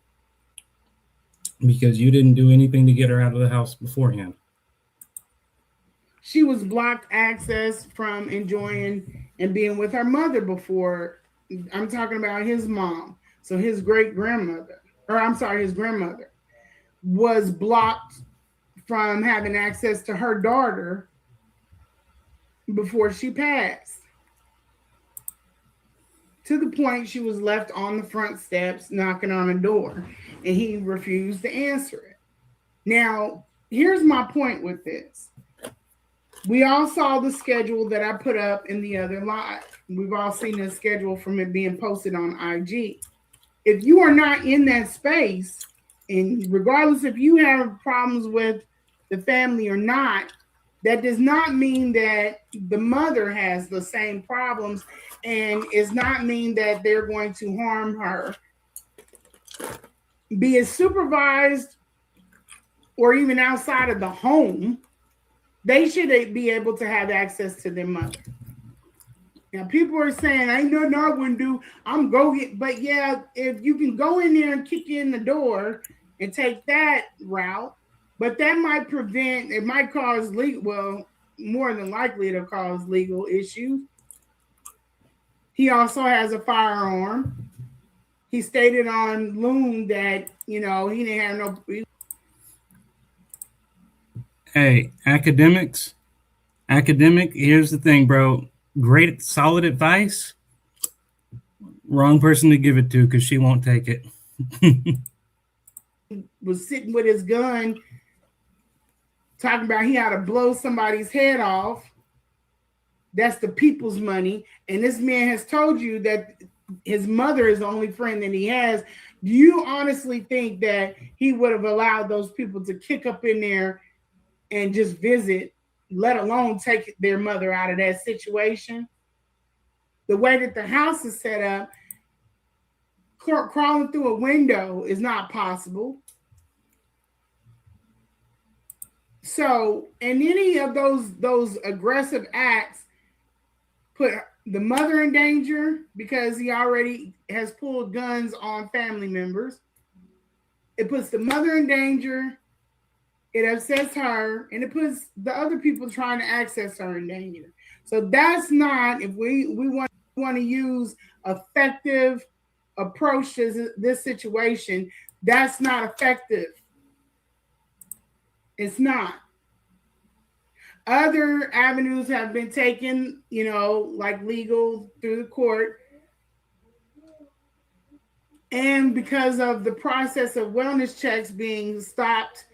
because you didn't do anything to get her out of the house beforehand. She was blocked access from enjoying and being with her mother before. I'm talking about his mom. So his grandmother was blocked from having access to her daughter before she passed. To the point she was left on the front steps knocking on a door, and he refused to answer it. Now, here's my point with this. We all saw the schedule that I put up in the other live. We've all seen the schedule from it being posted on IG. If you are not in that space, and regardless if you have problems with the family or not, that does not mean that the mother has the same problems, and does not mean that they're going to harm her be it supervised or even outside of the home, they should be able to have access to their mother. Now, people are saying, I know I wouldn't do, I'm go get, but yeah, if you can go in there and kick in the door and take that route, but that might prevent, it might cause legal, well, more than likely it'll cause legal issues. He also has a firearm. He stated on Loom that, he didn't have no. Hey, academic, here's the thing, bro. Great, solid advice. Wrong person to give it to because she won't take it. Was sitting with his gun, talking about he had to blow somebody's head off. That's the people's money. And this man has told you that his mother is the only friend that he has. Do you honestly think that he would have allowed those people to kick up in there and just visit, let alone take their mother out of that situation? The way that the house is set up, crawling through a window is not possible. So, and any of those aggressive acts put the mother in danger because he already has pulled guns on family members. It puts the mother in danger. It upsets her, and it puts the other people trying to access her in danger. So that's not, if we want to use effective approach to this situation, that's not effective. It's not. Other avenues have been taken, like legal through the court. And because of the process of wellness checks being stopped,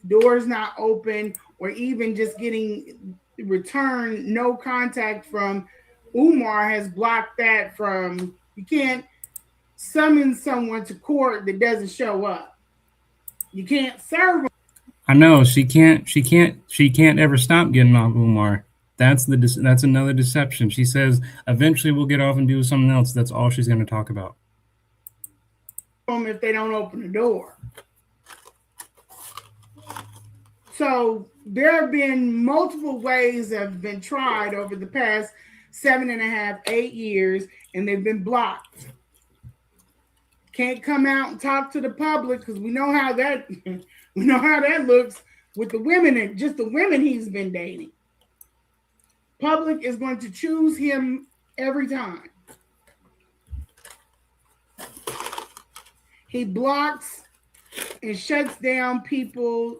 doors not open, or even just getting returned, no contact from Umar has blocked that from, you can't summon someone to court that doesn't show up. You can't serve them. I know she can't ever stop getting off Umar. That's another deception. She says eventually we'll get off and do something else. That's all she's going to talk about. If they don't open the door. So there have been multiple ways that have been tried over the past 7.5, 8 years, and they've been blocked. Can't come out and talk to the public because we know how that looks with the women, and just the women he's been dating. Public is going to choose him every time. He blocks and shuts down people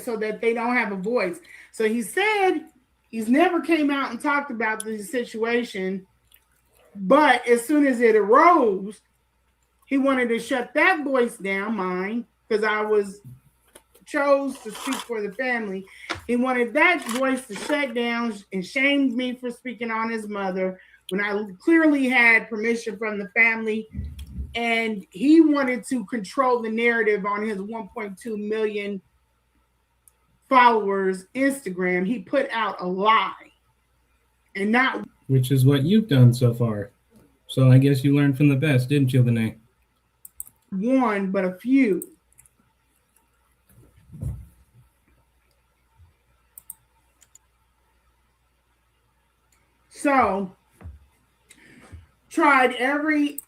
so that they don't have a voice. So he said he's never came out and talked about the situation, but as soon as it arose, he wanted to shut that voice down, mine, because I chose to speak for the family. He wanted that voice to shut down and shamed me for speaking on his mother when I clearly had permission from the family. And he wanted to control the narrative on his 1.2 million followers Instagram. He put out a lie, and not, which is what you've done so far. So I guess you learned from the best, didn't you, Lanae? One, but a few. So tried every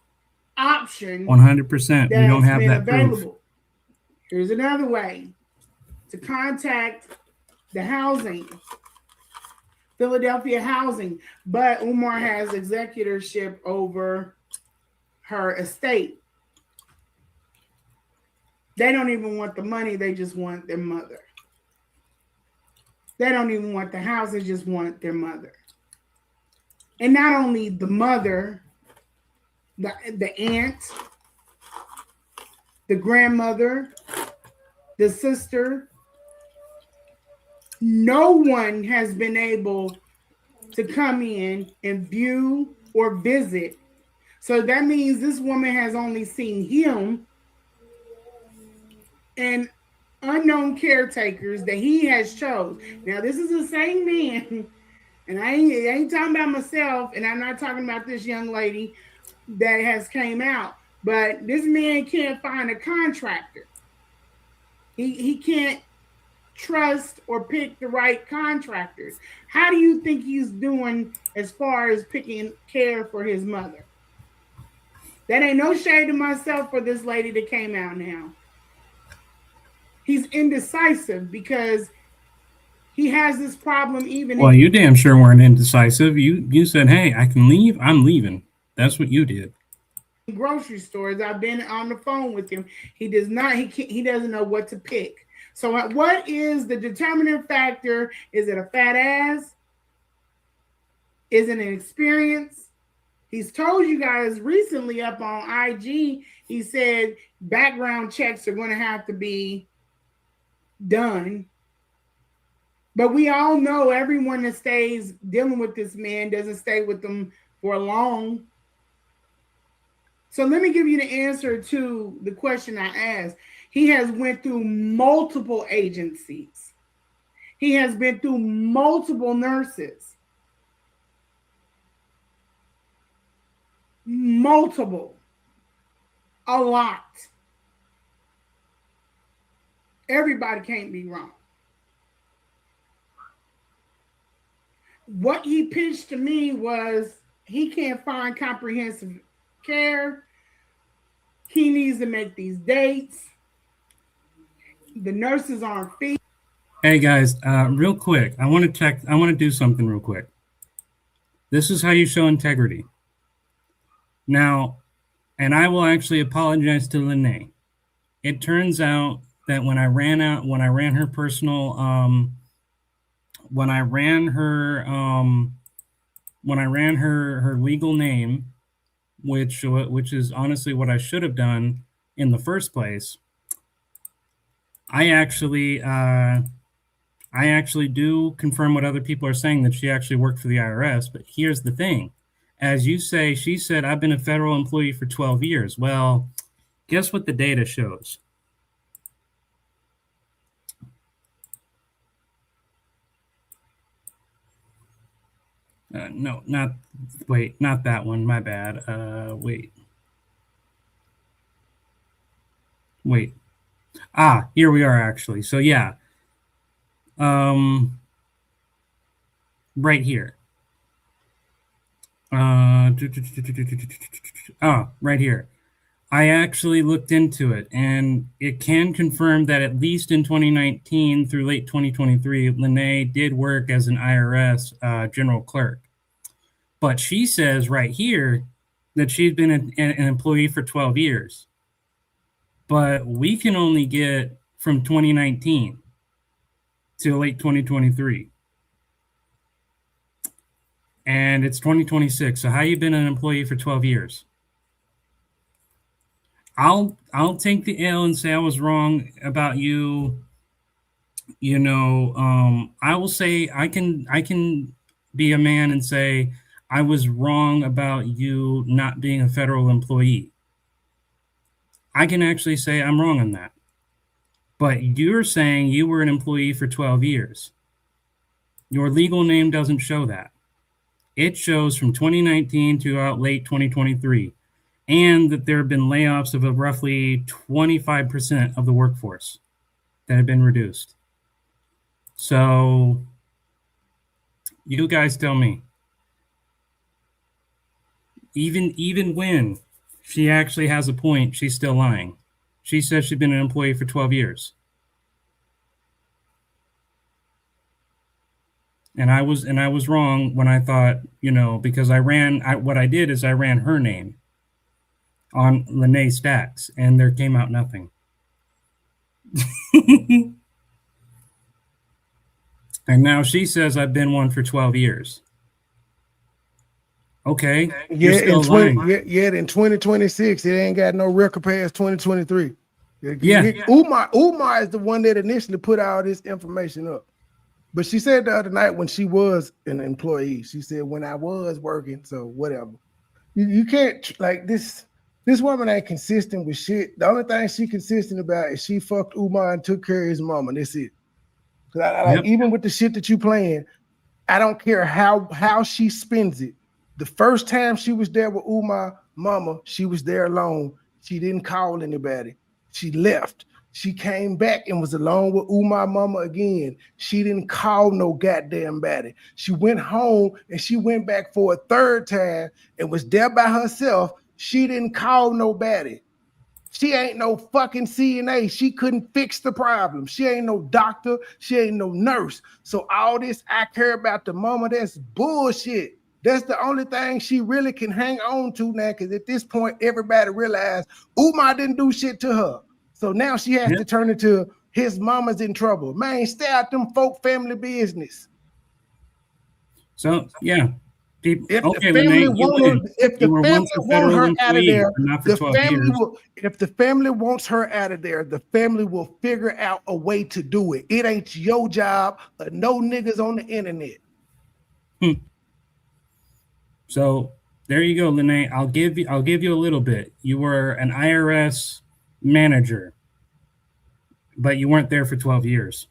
option. 100%. We don't have that available. Proof. Here's another way to contact the housing, Philadelphia housing, but Umar has executorship over her estate. They don't even want the money, they just want their mother. They don't even want the house, they just want their mother. And not only the mother, the aunt, the grandmother, the sister. No one has been able to come in and view or visit. So that means this woman has only seen him and unknown caretakers that he has chose. Now, this is the same man, and I ain't talking about myself, and I'm not talking about this young lady that has came out. But this man can't find a contractor. He can't trust or pick the right contractors. How do you think he's doing as far as picking care for his mother? That ain't no shade to myself for this lady that came out now. He's indecisive because he has this problem even. Well, you damn sure weren't indecisive. You said, hey, I can leave. I'm leaving. That's what you did. Grocery stores. I've been on the phone with him. He does not. He doesn't know what to pick. So what is the determining factor? Is it a fat ass? Is it an experience? He's told you guys recently up on IG, he said background checks are going to have to be done. But we all know everyone that stays dealing with this man doesn't stay with them for long. So let me give you the answer to the question I asked. He has went through multiple agencies. He has been through multiple nurses. Multiple. A lot. Everybody can't be wrong. What he pitched to me was he can't find comprehensive care. He needs to make these dates. The nurses aren't feeding. Hey guys, real quick, I want to do something real quick. This is how you show integrity. Now, and I will actually apologize to Lanae. It turns out that when I ran her personal, when I ran her legal name, which is honestly what I should have done in the first place, I actually do confirm what other people are saying, that she actually worked for the IRS. But here's the thing. As you say, she said, I've been a federal employee for 12 years. Well, guess what the data shows? No, not that one. My bad. Wait. Here we are actually. So yeah. Right here. Right here. I actually looked into it, and it can confirm that at least in 2019 through late 2023, Lanae did work as an IRS general clerk. But she says right here that she's been an employee for 12 years. But we can only get from 2019 to late 2023. And it's 2026. So how you been an employee for 12 years? I'll take the L and say I was wrong about you. You know, I will say I can be a man and say I was wrong about you not being a federal employee. I can actually say I'm wrong on that. But you're saying you were an employee for 12 years. Your legal name doesn't show that. It shows from 2019 to late 2023. And that there have been layoffs of roughly 25% of the workforce that have been reduced. So you guys tell me. Even when she actually has a point, she's still lying. She says she's been an employee for 12 years. And I was wrong when I thought, because what I did is I ran her name on Lanae stats, and there came out nothing. And now she says I've been one for 12 years. Okay. You're still lying. Yet in 2026, it ain't got no record past 2023. Yeah. Umar is the one that initially put all this information up. But she said the other night when she was an employee, she said, when I was working, so whatever. You can't, like, this woman ain't consistent with shit. The only thing she consistent about is she fucked Umar and took care of his mama. That's it. Yep. Even with the shit that you playing, I don't care how she spends it. The first time she was there with Umar mama, she was there alone. She didn't call anybody. She left. She came back and was alone with Umar mama again. She didn't call no goddamn body. She went home and she went back for a third time and was there by herself. She didn't call nobody. She ain't no fucking CNA. She couldn't fix the problem. She ain't no doctor. She ain't no nurse. So all this I care about the mama, that's bullshit. That's the only thing she really can hang on to now, because at this point, everybody realized Umar didn't do shit to her. So now she has to turn into his mama's in trouble. Man, stay out them folk family business. So, yeah. If the family want her out of there, if the family wants her out of there, the family will figure out a way to do it. It ain't your job or no niggas on the internet. So there you go, Lanae. I'll give you a little bit. You were an IRS manager, but you weren't there for 12 years.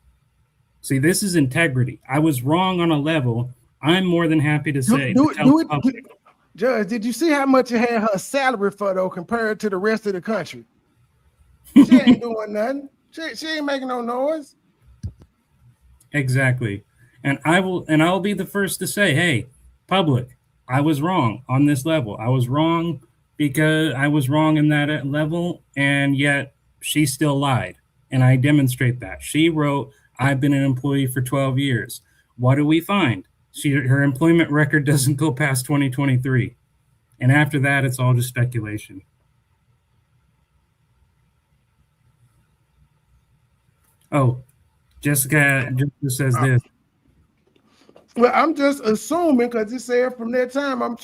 See, this is integrity. I was wrong on a level. I'm more than happy to say. Judge, did you see how much it had her salary for, though, compared to the rest of the country? She ain't doing nothing. She ain't making no noise. Exactly. And I'll be the first to say, hey, public, I was wrong on this level. I was wrong because I was wrong in that level, and yet she still lied. And I demonstrate that. She wrote, I've been an employee for 12 years. What do we find? Her employment record doesn't go past 2023. And after that, it's all just speculation. Oh, Jessica says this. Well, I'm just assuming, because it said from that time, I'm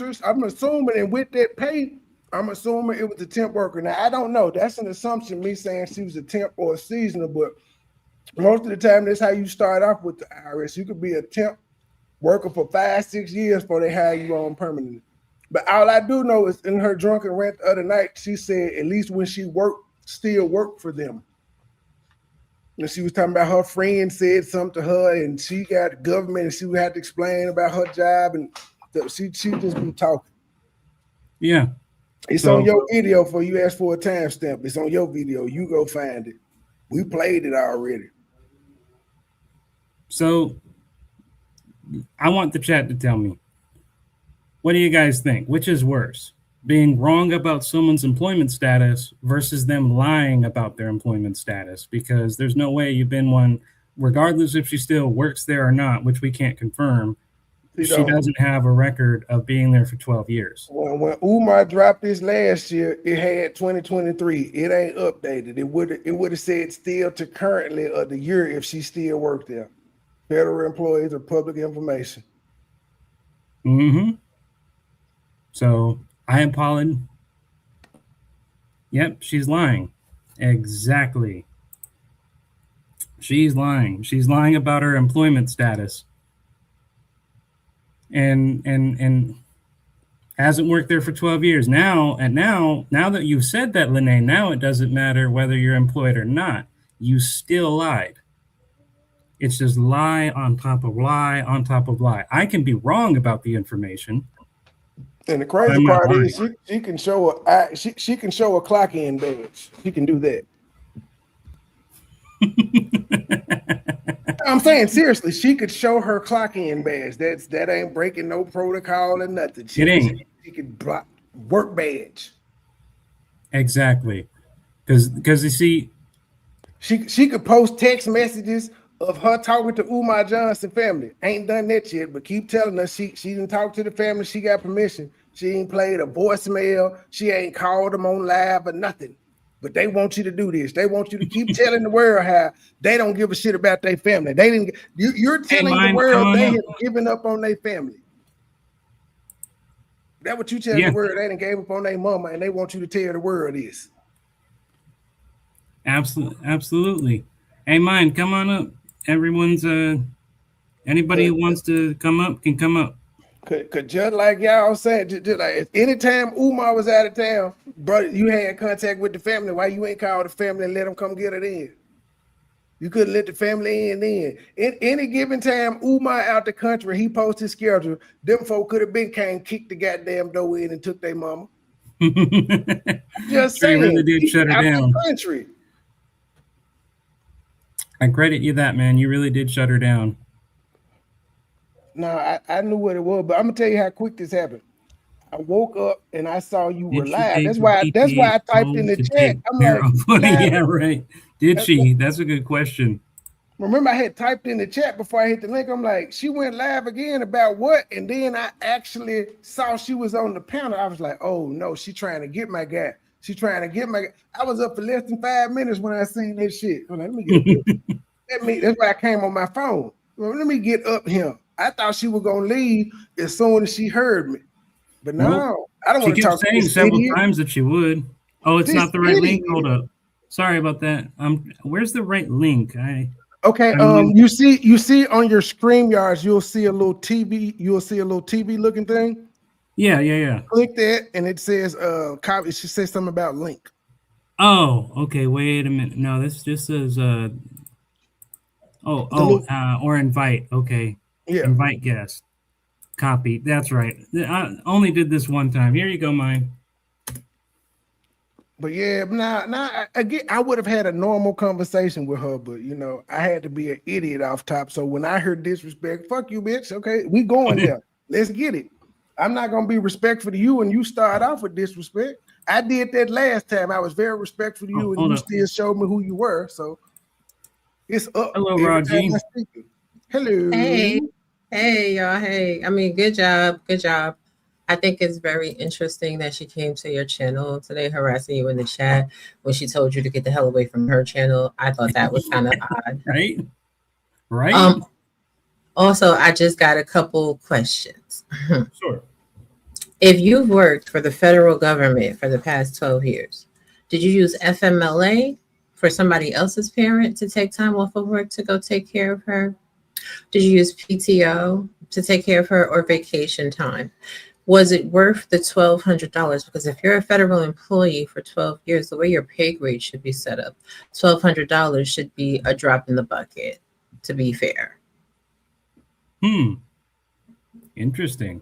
assuming, and with that pay, I'm assuming it was a temp worker. Now, I don't know. That's an assumption, me saying she was a temp or a seasonal, but most of the time, that's how you start off with the IRS. You could be a temp worker for 5-6 years before they hire you on permanently. But all I do know is in her drunken rant the other night, she said at least when she worked, still worked for them. And she was talking about her friend said something to her, and she got government, and she would have to explain about her job, and she just be talking. Yeah. It's on your video for you ask for a timestamp. It's on your video. You go find it. We played it already. So I want the chat to tell me, what do you guys think? Which is worse? Being wrong about someone's employment status versus them lying about their employment status? Because there's no way you've been one, regardless if she still works there or not, which we can't confirm. She doesn't have a record of being there for 12 years. Well, when Umar dropped this last year, it had 2023. It ain't updated. It would have said still to currently of the year if she still worked there. Federal employees are public information. Mm-hmm. So I am Pollen. Yep, she's lying. Exactly. She's lying. She's lying about her employment status. And hasn't worked there for 12 years. Now that you've said that, Lanae, now it doesn't matter whether you're employed or not. You still lied. It's just lie on top of lie on top of lie. I can be wrong about the information. And the crazy part is she can show she can show a clock in badge. She can do that. I'm saying seriously, she could show her clock in badge. That ain't breaking no protocol or nothing. She could block work badge. Exactly. Because you see, she could post text messages of her talking to Umar Johnson family. Ain't done that yet, but keep telling us she didn't talk to the family. She got permission. She ain't played a voicemail. She ain't called them on live or nothing. But they want you to do this. They want you to keep telling the world how they don't give a shit about their family. They didn't. You're telling the world they have given up on their family. That's what you tell the world. They didn't gave up on their mama, and they want you to tell the world this. Absolutely. Hey, Mine, come on up. Everyone's anybody who wants to come up can come up. Cause just like y'all said, just like anytime Umar was out of town, brother, you had contact with the family. Why you ain't called the family and let them come get it in? You couldn't let the family in then. In any given time, Umar out the country, he posted his schedule. Them folk could have been came, kicked the goddamn door in and took their mama. Just Trey saying, really did he's shut her out down. the country. I credit you that, man. You really did shut her down. No, I knew what it was, but I'm gonna tell you how quick this happened. I woke up and I saw you were Did she live. take That's the why PTA I typed in calls the to chat. take I'm care like, of? live. Yeah, right. Did she? That's a good question. Remember, I had typed in the chat before I hit the link. I'm like, she went live again about what? And then I actually saw she was on the panel. I was like, oh no, she trying to get my guy. She trying to get my guy. I was up for less than 5 minutes when I seen that shit. I'm like, let me get up. That's why I came on my phone. Well, let me get up here. I thought she was gonna leave as soon as she heard me. But no, Well, I don't want to she kept talk to saying this several idiot. times that she would. Oh, it's This not the right link. idiot. Hold up. Sorry about that. Where's the right link? Okay, you see on your StreamYards, you'll see a little TV looking thing. Yeah. Click that and it says copy. It should say something about link. Oh, okay. Wait a minute. No, this just says or invite. Okay. Yeah. Invite guest. Copy. That's right. I only did this one time. Here you go, mine. But yeah, again, I would have had a normal conversation with her, but you know, I had to be an idiot off top. So when I heard disrespect, fuck you, bitch. Okay, we going there. Let's get it. I'm not gonna be respectful to you and you start off with disrespect. I did that last time. I was very respectful to you, and you still showed me who you were. So it's up. Hello, Raji. Hello. Hey, y'all. Hey. I mean, good job. I think it's very interesting that she came to your channel today, harassing you in the chat when she told you to get the hell away from her channel. I thought that was kind of odd. Right. Also, I just got a couple questions. Sure. If you've worked for the federal government for the past 12 years, did you use FMLA for somebody else's parent to take time off of work to go take care of her? Did you use PTO to take care of her or vacation time? Was it worth the $1,200? Because if you're a federal employee for 12 years, the way your pay grade should be set up, $1,200 should be a drop in the bucket, to be fair. Interesting.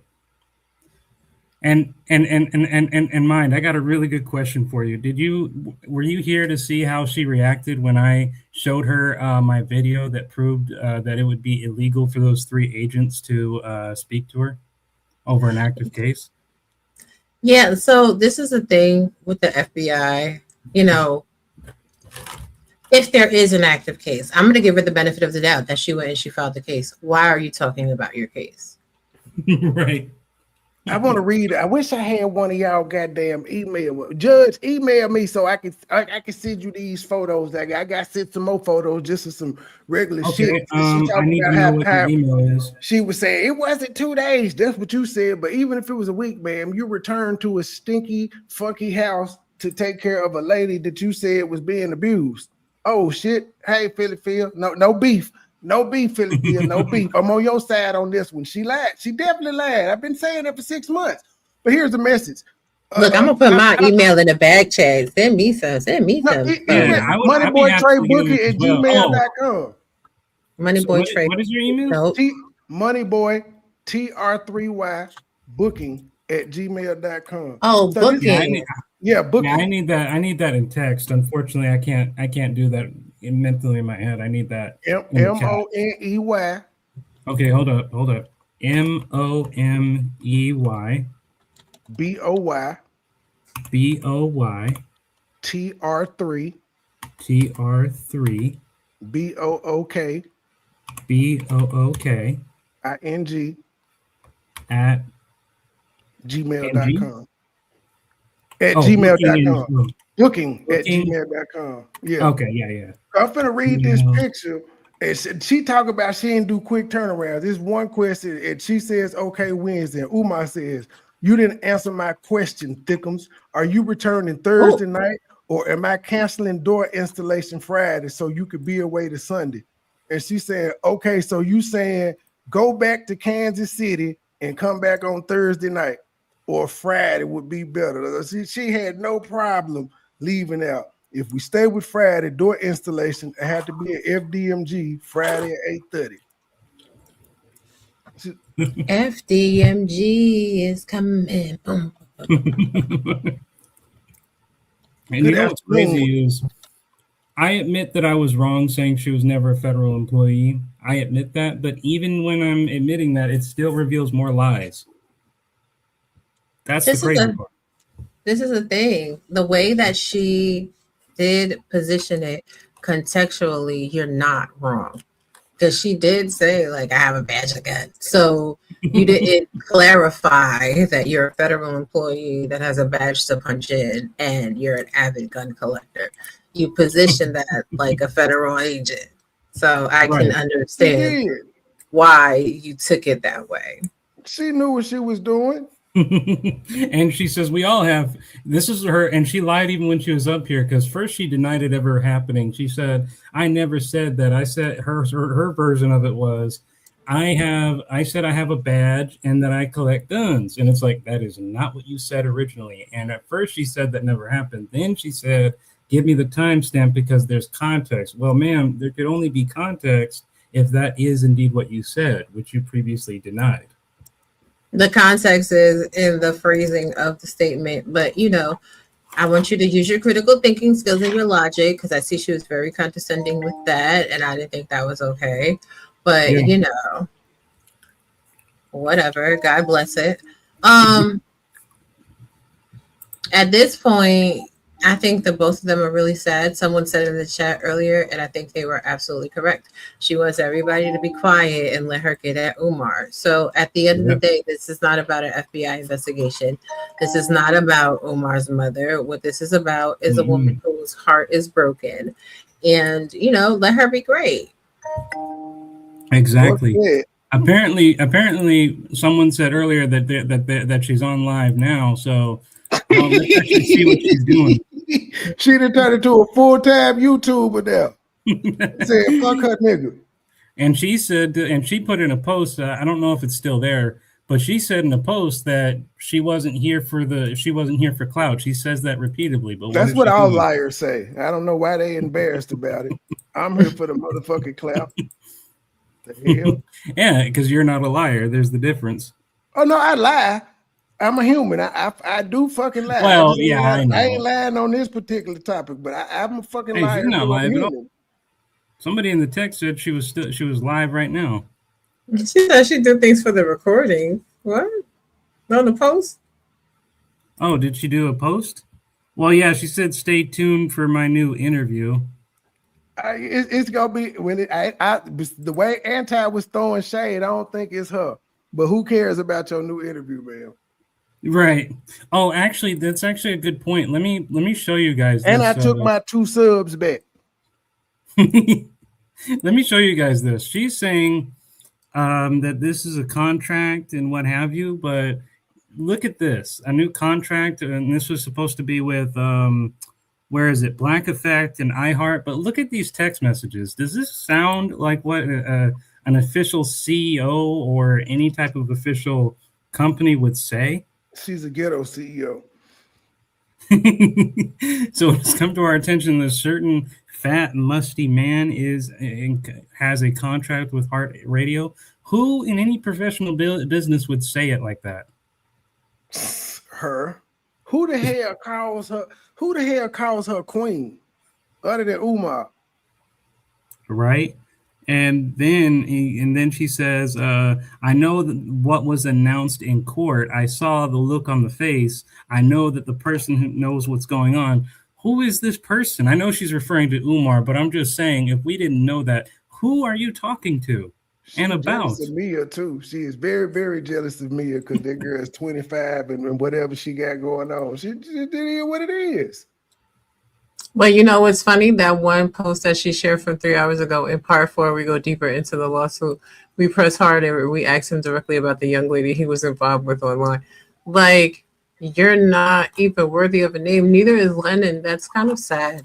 And mind, I got a really good question for you. Were you here to see how she reacted when I showed her my video that proved that it would be illegal for those 3 agents to speak to her over an active case? Yeah, so this is the thing with the FBI, you know, if there is an active case, I'm going to give her the benefit of the doubt that she went and she filed the case. Why are you talking about your case? Right. I want to read it. I wish I had one of y'all goddamn email. Judge, email me so I can send you these photos. I got sent some more photos just of some regular shit. I need to know what the email is. She was saying it wasn't 2 days. That's what you said. But even if it was a week, ma'am, you returned to a stinky, funky house to take care of a lady that you said was being abused. Oh shit. Hey, Philly Phil. No beef. No beef, Philly Phil. No beef. I'm on your side on this one. She lied. She definitely lied. I've been saying that for 6 months. But here's the message. Look, I'm gonna put my email in the back chat. Send me some. Moneyboytrey@gmail.com. Moneyboy Trey. What is your email? Moneyboy TR3Y booking@gmail.com. Oh, so booking. Booking. Yeah, I need that. I need that in text. Unfortunately, I can't do that mentally in my head. I need that. MONEY. Okay, hold up. MONEY BOY TR3 BOOK ING at gmail.com. Gmail.com. Booking at gmail.com. Yeah. Okay, yeah. I'm finna read this picture. And she talk about she didn't do quick turnarounds. This one question, and she says, okay, Wednesday. And Umar says, you didn't answer my question, Thickums. Are you returning Thursday night, or am I canceling door installation Friday so you could be away to Sunday? And she said, okay, so you saying go back to Kansas City and come back on Thursday night, or Friday would be better. She had no problem leaving out. If we stay with Friday, door installation, it had to be at FDMG Friday at 8:30. FDMG is coming. And you know what's crazy is I admit that I was wrong saying she was never a federal employee. I admit that, but even when I'm admitting that, it still reveals more lies. That's the crazy part. This is the thing. The way that she did position it contextually, you're not wrong. Because she did say, like, I have a badge of gun. So you didn't clarify that you're a federal employee that has a badge to punch in and you're an avid gun collector. You position that like a federal agent. So I can understand why you took it that way. She knew what she was doing. And she says we all have. This is her, and she lied even when she was up here, because first she denied it ever happening. She said, I never said that. I said her version of it was, I said I have a badge and that I collect guns. And it's like, that is not what you said originally. And at first she said that never happened. Then she said, give me the timestamp because there's context. Well, ma'am, there could only be context if that is indeed what you said, which you previously denied. The context is in the phrasing of the statement, but you know, I want you to use your critical thinking skills and your logic, because I see she was very condescending with that, and I didn't think that was okay. But you know, whatever. God bless it. At this point, I think that both of them are really sad. Someone said in the chat earlier, and I think they were absolutely correct. She wants everybody to be quiet and let her get at Umar. So at the end of the day, this is not about an FBI investigation. This is not about Umar's mother. What this is about is a woman whose heart is broken. And, you know, let her be great. Exactly. Apparently, someone said earlier that she's on live now. So let's actually see what she's doing. She done turned into a full-time YouTuber now. Saying fuck her nigga. And she said, and she put in a post, I don't know if it's still there, but she said in a post that she wasn't here for clout. She says that repeatedly. But that's what all liars say. I don't know why they embarrassed about it. I'm here for the motherfucking clout. The hell? Yeah, because you're not a liar. There's the difference. Oh no, I lie. I'm a human. I do fucking lie. Well, I know. I ain't lying on this particular topic, but I'm a fucking liar. You're not lying at all. Somebody in the text said she was live right now. She said she did things for the recording. What? On the post? Oh, did she do a post? Well, yeah, she said stay tuned for my new interview. It's gonna be when the way Anti was throwing shade. I don't think it's her. But who cares about your new interview, man? Right. Oh, actually, that's actually a good point. Let me show you guys this. And I took my 2 subs back. Let me show you guys this. She's saying that this is a contract and what have you, but look at this. A new contract, and this was supposed to be with where is it? Black Effect and iHeart. But look at these text messages. Does this sound like what an official CEO or any type of official company would say? She's a ghetto CEO. So it's come to our attention that a certain fat, musty man has a contract with Heart Radio. Who in any professional business would say it like that? Her. Who the hell calls her? Who the hell calls her queen, other than Umar? Right. And then she says, I know what was announced in court. I saw the look on the face. I know that the person who knows what's going on. Who is this person? I know she's referring to Umar, but I'm just saying, if we didn't know that, who are you talking to? She's jealous of Mia too. She is very, very jealous of Mia because that girl is 25 and whatever she got going on. She did it what it is. Well, you know what's funny? That one post that she shared from 3 hours ago, in part 4, we go deeper into the lawsuit. We press hard and we asked him directly about the young lady he was involved with online. Like, you're not even worthy of a name. Neither is Lennon. That's kind of sad.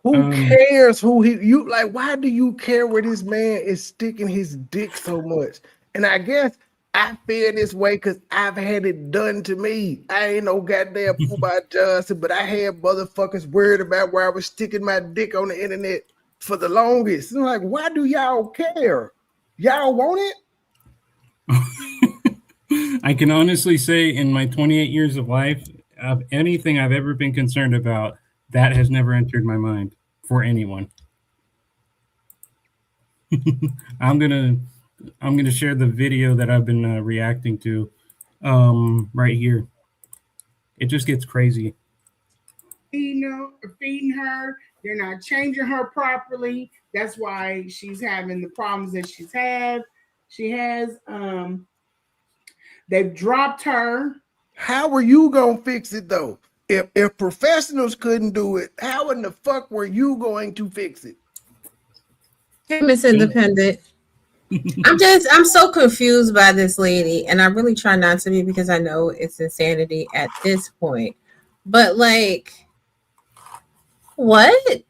Who cares who you like? Why do you care where this man is sticking his dick so much? And I guess I feel this way because I've had it done to me. I ain't no goddamn Pooh Johnson, but I had motherfuckers worried about where I was sticking my dick on the internet for the longest. I'm like, why do y'all care? Y'all want it? I can honestly say in my 28 years of life, of anything I've ever been concerned about, that has never entered my mind for anyone. I'm gonna share the video that I've been reacting to right here. It just gets crazy. Feeding her. They're not changing her properly. That's why she's having the problems that she has. They've dropped her. How are you gonna fix it though? If professionals couldn't do it, how in the fuck were you going to fix it? Hey, Miss Independent. I'm so confused by this lady, and I really try not to be because I know it's insanity at this point. But like, what?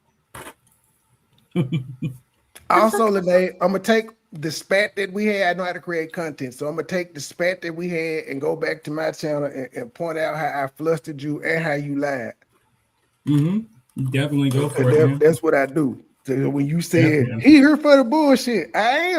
Also, Lanae, I'm gonna take the spat that we had. I know how to create content, so I'm gonna take the spat that we had and go back to my channel and point out how I flustered you and how you lied. Definitely go for it. That's what I do. So when you said he here for the bullshit, I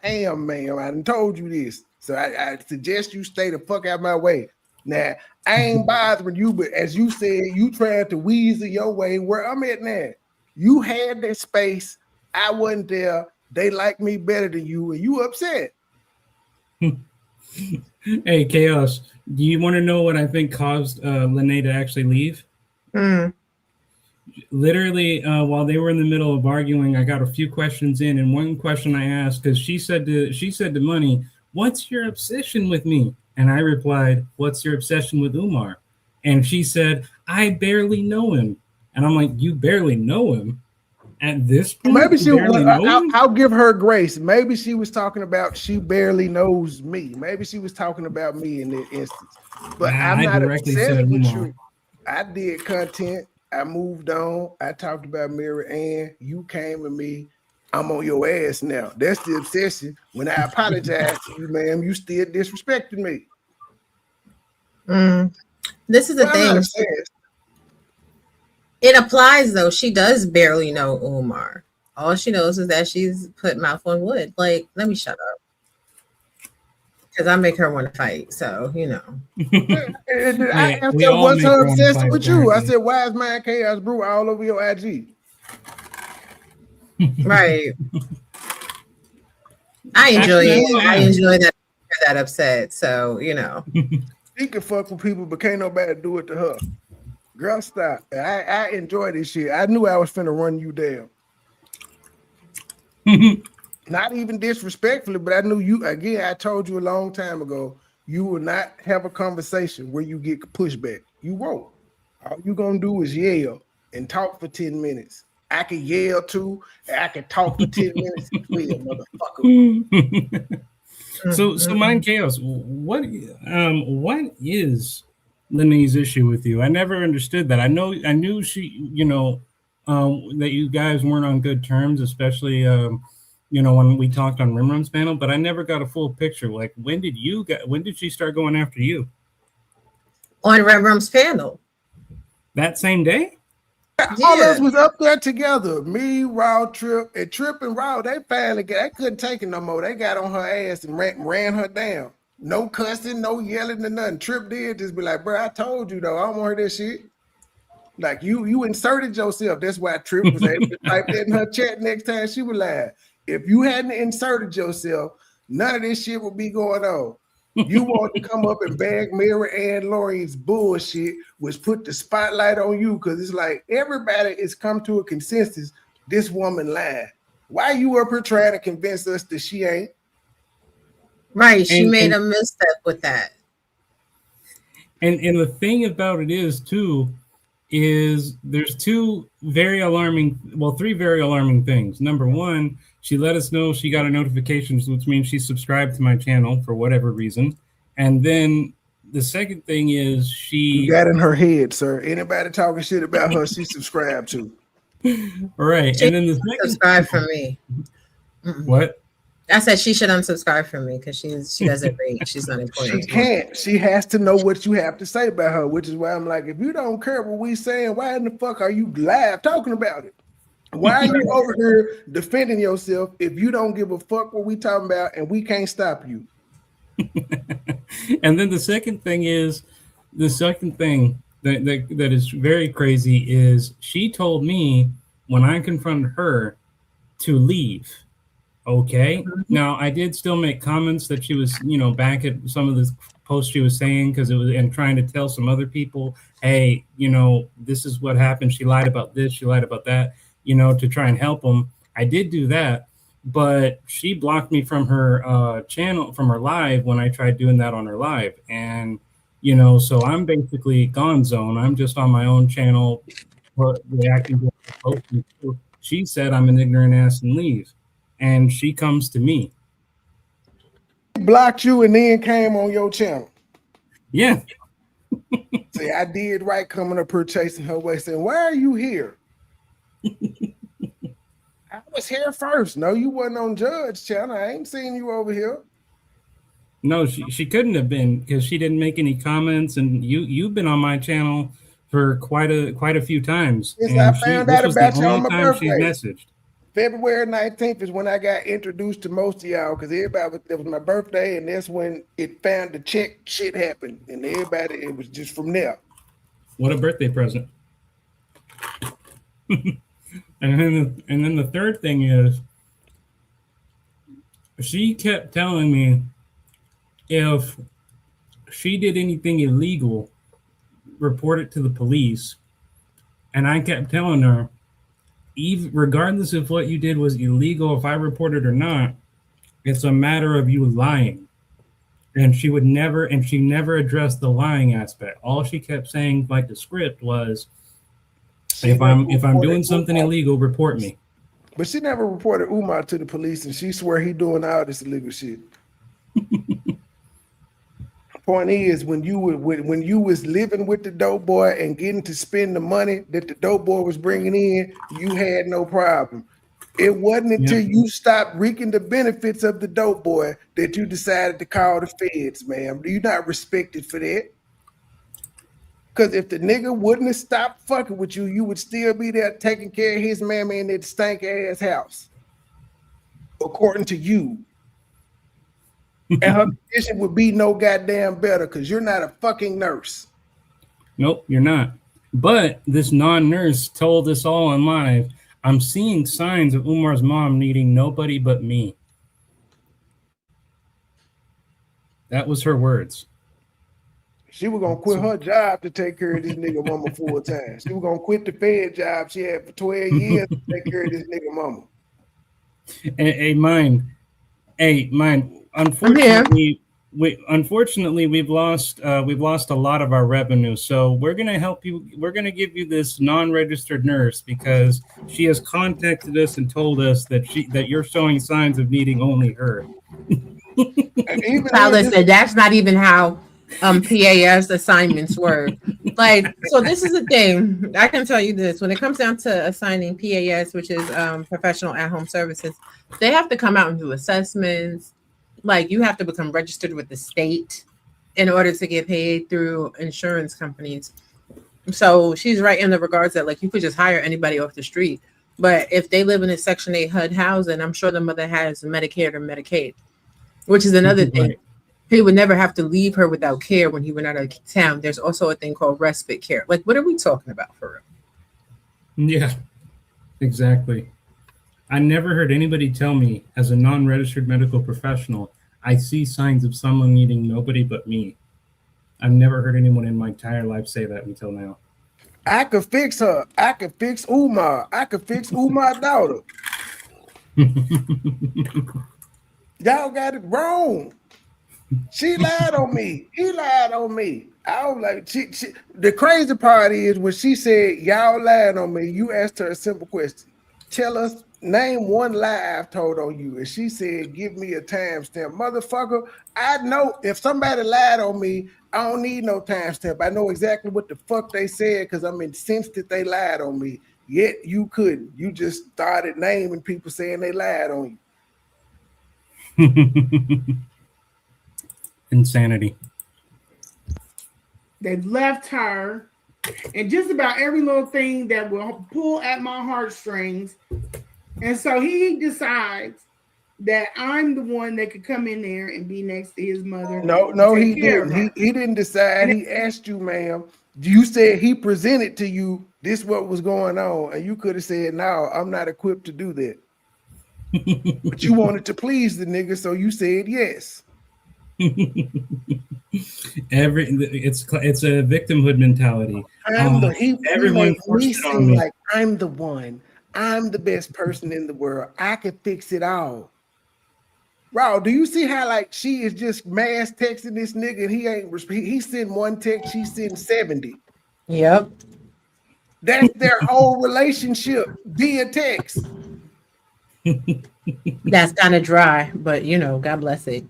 am, man. I done told you this, so I suggest you stay the fuck out of my way. Now I ain't bothering you, but as you said, you tried to weasel your way where I'm at now. You had that space. I wasn't there. They like me better than you, and you upset. Hey, Chaos, do you want to know what I think caused Lanae to actually leave? Literally, while they were in the middle of arguing, I got a few questions in, and one question I asked, because she said to Money, "What's your obsession with me?" And I replied, "What's your obsession with Umar?" And she said, "I barely know him." And I'm like, "You barely know him? At this point, maybe I'll give her grace. Maybe she was talking about she barely knows me. Maybe she was talking about me in this instance. But I'm not obsessed with you. I did content. I moved on. I talked about Mary Ann. You came to me. I'm on your ass now. That's the obsession. When I apologize to you, ma'am, you still disrespecting me. This is the thing. It applies though. She does barely know Umar. All she knows is that she's put mouth on wood. Like, let me shut up. Because I make her want to fight. So, you know. I asked her, what's her obsession with you? I said, why is my Chaos Brew all over your IG? Right. I enjoy it. I enjoy that you're that upset. So, you know. She can fuck with people, but can't nobody do it to her. Girl, stop. I enjoy this shit. I knew I was finna run you down. Not even disrespectfully, but I knew you. Again, I told you a long time ago, you will not have a conversation where you get pushback. You won't. All you gonna do is yell and talk for 10 minutes. I can yell too. I can talk for 10 minutes. Motherfucker. So Mind Chaos, what is Lanae's issue with you? I never understood that. I knew she, that you guys weren't on good terms, especially when we talked on Rimrum's panel, but I never got a full picture. Like, when did she start going after you? On Rimrum's panel. That same day? All of us was up there together. Me, Raw, Trip, and Raw, they couldn't take it no more. They got on her ass and ran her down. No cussing, no yelling or nothing. Trip did just be like, bro, I told you though, I don't want to hear this shit. Like you inserted yourself. That's why Trip was able to type that in her chat next time she would lie. If you hadn't inserted yourself, none of this shit would be going on. You want to come up and bag Mary Ann Lawrence's bullshit, which put the spotlight on you, because it's like everybody has come to a consensus. This woman lied. Why you up here trying to convince us that she ain't? Right, she made a misstep with that. And the thing about it is there's three very alarming things. Number one, she let us know she got a notification, which means she subscribed to my channel for whatever reason. And then the second thing is she got in her head, sir. Anybody talking shit about her, she subscribed to. Right. She and then the second subscribe for me. What? I said she should unsubscribe from me because she doesn't read. She's not important. She can't. She has to know what you have to say about her, which is why I'm like, if you don't care what we saying, why in the fuck are you live talking about it? Why are you over here defending yourself if you don't give a fuck what we talking about and we can't stop you? And then the second thing that is very crazy is she told me when I confronted her to leave. Okay. Now I did still make comments that she was, back at some of the posts she was saying because it was and trying to tell some other people, hey, this is what happened. She lied about this. She lied about that. To try and help them. I did do that, but she blocked me from her channel, from her live when I tried doing that on her live, and so I'm basically gone zone. I'm just on my own channel, reacting to what I'm posting. She said I'm an ignorant ass and leave. And she comes to me. Blocked you and then came on your channel. Yeah. Say, I did right coming up here chasing her way, saying, why are you here? I was here first. No, you wasn't on Judge channel. I ain't seen you over here. No, she couldn't have been because she didn't make any comments, and you've been on my channel for quite a few times. Yes, and I found out about you on my birthday. She's messaged. February 19th is when I got introduced to most of y'all because everybody, it was my birthday, and that's when it found the check shit happened, and everybody, it was just from there. What a birthday present. and then the third thing is she kept telling me if she did anything illegal, report it to the police. And I kept telling her, even regardless if what you did was illegal, if I report it or not, it's a matter of you lying. And she never addressed the lying aspect. All she kept saying, like the script, was if I'm doing something illegal, report me. But she never reported Umar to the police, and she swear he doing all this illegal shit. Point is, when you was living with the dope boy and getting to spend the money that the dope boy was bringing in, you had no problem. It wasn't until you stopped reaping the benefits of the dope boy that you decided to call the feds, ma'am. You're not respected for that. Because if the nigga wouldn't have stopped fucking with you, you would still be there taking care of his mammy in that stank ass house, according to you. And her condition would be no goddamn better because you're not a fucking nurse. Nope, you're not. But this non-nurse told us all in live, I'm seeing signs of Umar's mom needing nobody but me. That was her words. She was going to quit her job to take care of this nigga mama full time. She was going to quit the Fed job she had for 12 years to take care of this nigga mama. Hey, mine. Unfortunately, we've lost a lot of our revenue. So we're gonna help you. We're gonna give you this non-registered nurse because she has contacted us and told us that you're showing signs of needing only her. Now listen, that's not even how PAS assignments work. Like, so this is the thing. I can tell you this: when it comes down to assigning PAS, which is professional at-home services, they have to come out and do assessments. Like, you have to become registered with the state in order to get paid through insurance companies. So she's right in the regards that, like, you could just hire anybody off the street. But if they live in a Section 8 HUD housing, I'm sure the mother has Medicare or Medicaid, which is another thing. Right. He would never have to leave her without care when he went out of town. There's also a thing called respite care. Like, what are we talking about for real? Yeah, exactly. I never heard anybody tell me, as a non-registered medical professional, I see signs of someone needing nobody but me. I've never heard anyone in my entire life say that until now. I could fix her. I could fix Umar. I could fix Umar's daughter. Y'all got it wrong. She lied on me. He lied on me. I was like, the crazy part is when she said, y'all lied on me, you asked her a simple question. Tell us, name one lie I've told on you. And she said, give me a timestamp. Motherfucker, I know if somebody lied on me, I don't need no timestamp. I know exactly what the fuck they said because I'm incensed that they lied on me. Yet you couldn't. You just started naming people saying they lied on you. Insanity. They left her, and just about every little thing that will pull at my heartstrings. And so he decides that I'm the one that could come in there and be next to his mother. No, he didn't. He didn't decide. He asked you, ma'am. You said he presented to you this what was going on, and you could have said, "No, I'm not equipped to do that." But you wanted to please the nigga, so you said yes. It's a victimhood mentality. Everyone forced it on me. Like I'm the one. I'm the best person in the world. I could fix it all. Bro, do you see how like she is just mass texting this nigga and he sent one text, she sent 70. Yep. That's their whole relationship via text. That's kind of dry, but you know, God bless it.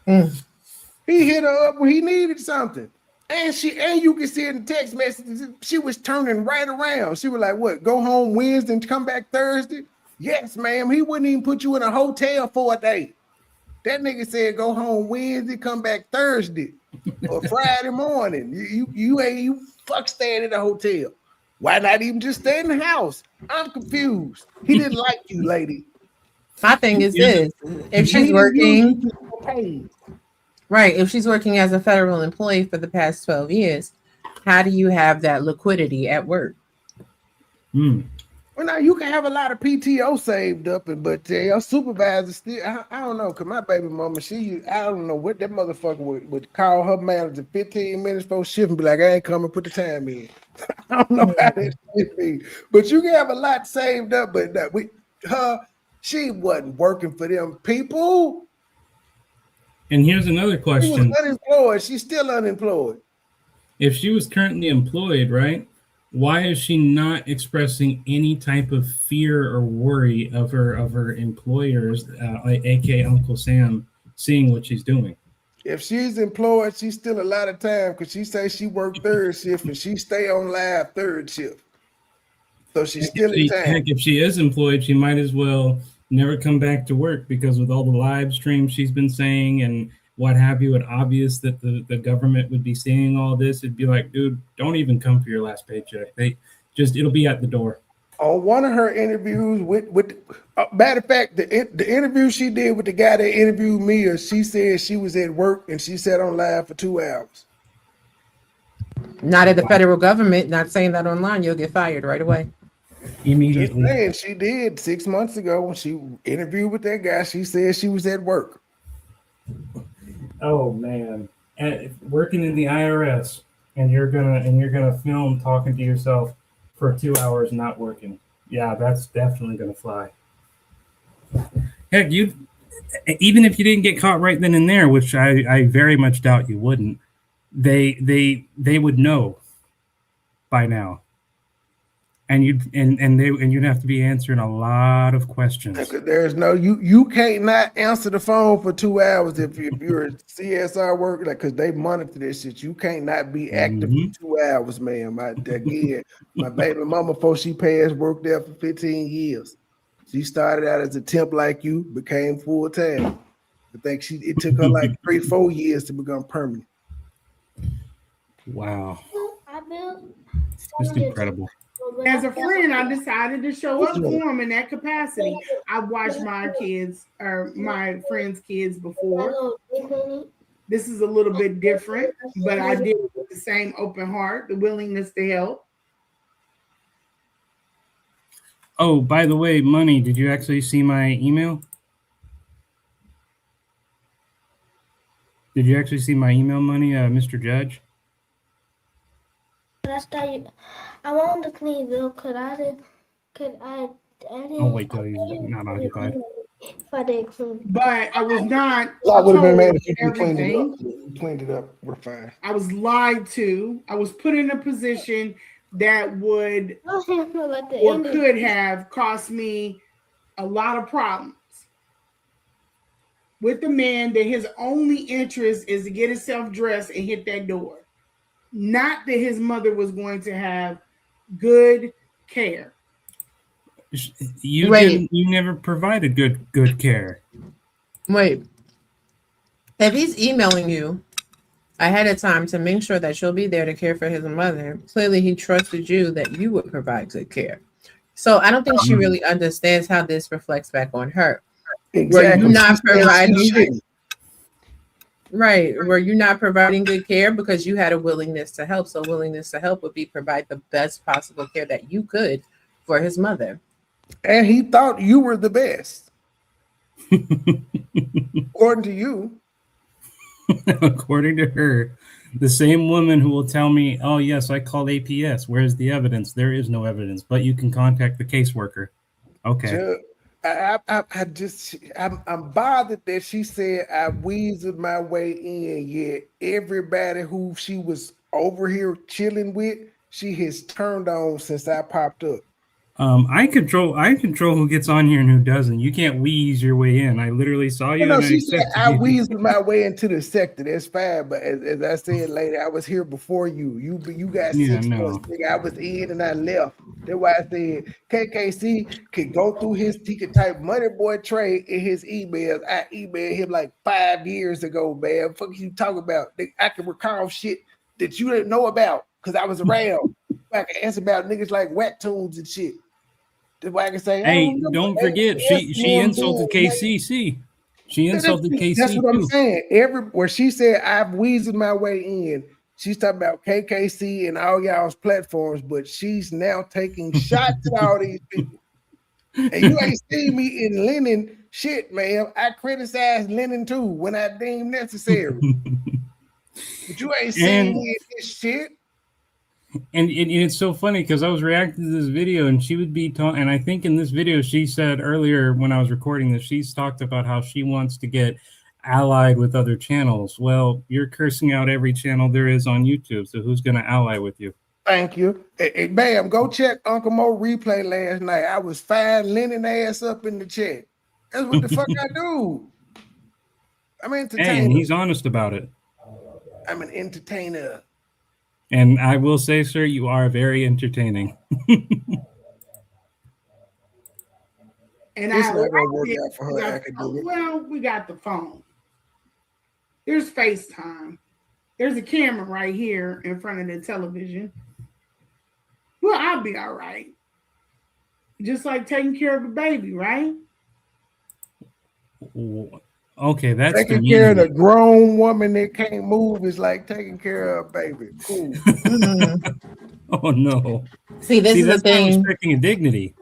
He hit her up when he needed something. And you can see in the text messages, she was turning right around. She was like, what, go home Wednesday and come back Thursday? Yes, ma'am. He wouldn't even put you in a hotel for a day. That nigga said go home Wednesday, come back Thursday or Friday morning. You fuck staying in the hotel. Why not even just stay in the house? I'm confused. He didn't like you, lady. My thing is this: if she's working, right? If she's working as a federal employee for the past 12 years, how do you have that liquidity at work? Well, now you can have a lot of PTO saved up, but your supervisor still, I don't know, because my baby mama, I don't know what that motherfucker would call her manager 15 minutes before shift and be like, I ain't coming, put the time in. I don't know how that shit be. But you can have a lot saved up, but she wasn't working for them people. And here's another question. She was unemployed. She's still unemployed. If she was currently employed, right? Why is she not expressing any type of fear or worry of her employers, aka Uncle Sam, seeing what she's doing? If she's employed, she's still a lot of time because she says she worked third shift and she stay on live third shift. So she's still in time. Heck, if she is employed, she might as well never come back to work because with all the live streams she's been saying and what have you, it's obvious that the government would be seeing all this. It'd be like, dude, don't even come for your last paycheck. It'll be at the door. On one of her interviews with matter of fact, the interview she did with the guy that interviewed me, she said she was at work and she sat on live for 2 hours. Not at the federal government. Not saying that online, you'll get fired right away. Immediately. Just saying, she did 6 months ago when she interviewed with that guy. She said she was at work. Oh man, working in the IRS, and you're gonna film talking to yourself for 2 hours not working. Yeah, that's definitely gonna fly. Heck, even if you didn't get caught right then and there, which I very much doubt you wouldn't, they would know by now. And you'd have to be answering a lot of questions. There's no you can't not answer the phone for 2 hours if you're a CSR worker, like because they monitor this shit. You can't not be active for 2 hours, man. My baby mama before she passed worked there for 15 years. She started out as a temp like you, became full time. I think it took her like 3-4 years to become permanent. Wow, that's incredible. As a friend, I decided to show up for him in that capacity. I've watched my kids or my friends' kids before. This is a little bit different, but I did it with the same open heart, the willingness to help. Oh, by the way, Money, did you actually see my email? Did you actually see my email, Money, Mr. Judge? I wanted to clean bill. Could I? Oh wait, till he's not occupied. But I was not. I would have been mad if you cleaned it up. You cleaned it up. We're fine. I was lied to. I was put in a position that would or could have cost me a lot of problems with the man that his only interest is to get himself dressed and hit that door. Not that his mother was going to have good care. You never provided good care. Wait. If he's emailing you ahead of time to make sure that you'll be there to care for his mother, clearly he trusted you that you would provide good care. So I don't think she really understands how this reflects back on her. Exactly. Were you not providing? Shit. Right. Were you not providing good care because you had a willingness to help? So willingness to help would be provide the best possible care that you could for his mother. And he thought you were the best. According to you. According to her, the same woman who will tell me, oh, yes, I called APS. Where's the evidence? There is no evidence, but you can contact the caseworker. Okay. I'm bothered that she said I weaseled my way in, yet everybody who she was over here chilling with, she has turned on since I popped up. I control who gets on here and who doesn't. You can't wheeze your way in. I literally saw you. No, she said I weaseled my way into the sector. That's fine, but as I said later, I was here before you. You got 6 months. Nigga, I was in and I left. That's why I said KKC could go through he could type Money Boy Trade in his emails. I emailed him like 5 years ago, man. Fuck you talking about? I can recall shit that you didn't know about because I was around. I can answer about niggas like Wet Tunes and shit. That's why I can say, hey, don't forget, she insulted KCC. She insulted KC. That's what I'm saying. Where she said I've weaseled my way in, she's talking about KKC and all y'all's platforms, but she's now taking shots at all these people. And you ain't seen me in Lennon shit, man. I criticize Lennon too when I deem necessary. But you ain't seen me in this shit. And it's so funny because I was reacting to this video and she would be talking, and I think in this video she said earlier when I was recording this, she's talked about how she wants to get allied with other channels. Well, you're cursing out every channel there is on YouTube, so who's going to ally with you? Thank you. Hey, bam, go check Uncle Mo replay last night. I was fine Lennon ass up in the chat. That's what the fuck I do. I'm an entertainer. Hey, and he's honest about it. I'm an entertainer. And I will say, sir, you are very entertaining. And it's not gonna work out for her. Well, we got the phone. There's FaceTime. There's a camera right here in front of the television. Well, I'll be all right. Just like taking care of a baby, right? Okay, that's taking care of a grown woman that can't move is like taking care of a baby. Cool. Oh no. See, this is the thing. Respecting a dignity.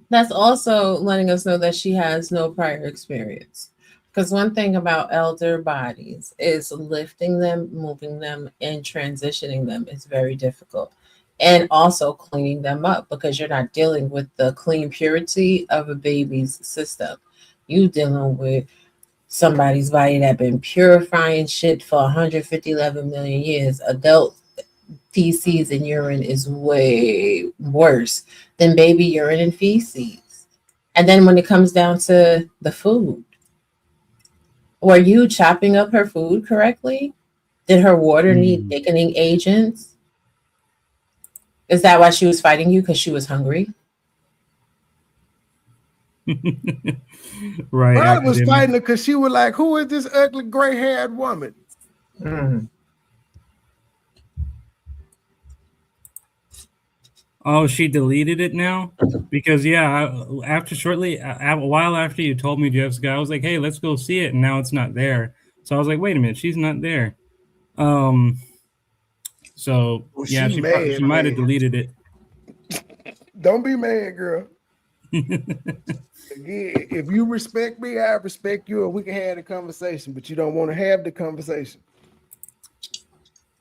That's also letting us know that she has no prior experience. Because one thing about elder bodies is lifting them, moving them, and transitioning them is very difficult. And also cleaning them up because you're not dealing with the clean purity of a baby's system. You dealing with somebody's body that been purifying shit for 111 million years. Adult feces and urine is way worse than baby urine and feces. And then when it comes down to the food, were you chopping up her food correctly? Did her water need thickening agents? Is that why she was fighting you? Because she was hungry? Right. I was fighting her because she was like, who is this ugly gray-haired woman? Oh, she deleted it now? Because yeah, a while after you told me Jessica, I was like, hey, let's go see it, and now it's not there. So I was like, wait a minute, she's not there. So well, yeah, she might have deleted it. Don't be mad, girl. Again, if you respect me, I respect you, and we can have the conversation, but you don't want to have the conversation.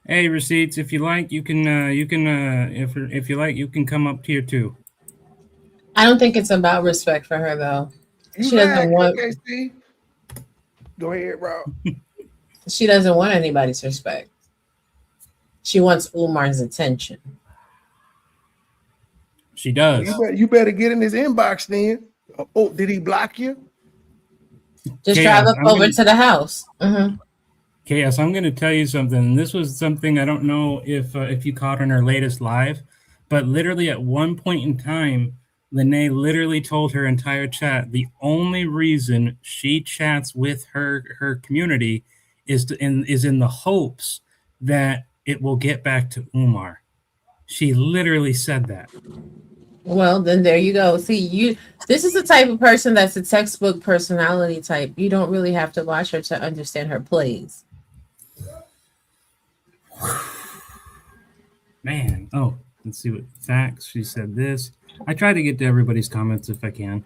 Hey, Receipts, if you like, you can if you like, you can come up here too. I don't think it's about respect for her though. She doesn't want. Go ahead, Rob. She doesn't want anybody's respect. She wants Umar's attention. She does. You better get in his inbox then. Oh, did he block you? Just drive up over to the house. Chaos, I'm going to tell you something. This was something I don't know if you caught on her latest live, but literally at one point in time, Lanae literally told her entire chat the only reason she chats with her community is in the hopes that it will get back to Umar. She literally said that. Well, then there you go. See, this is the type of person that's a textbook personality type. You don't really have to watch her to understand her plays. Man, oh, let's see what facts. She said this. I try to get to everybody's comments if I can.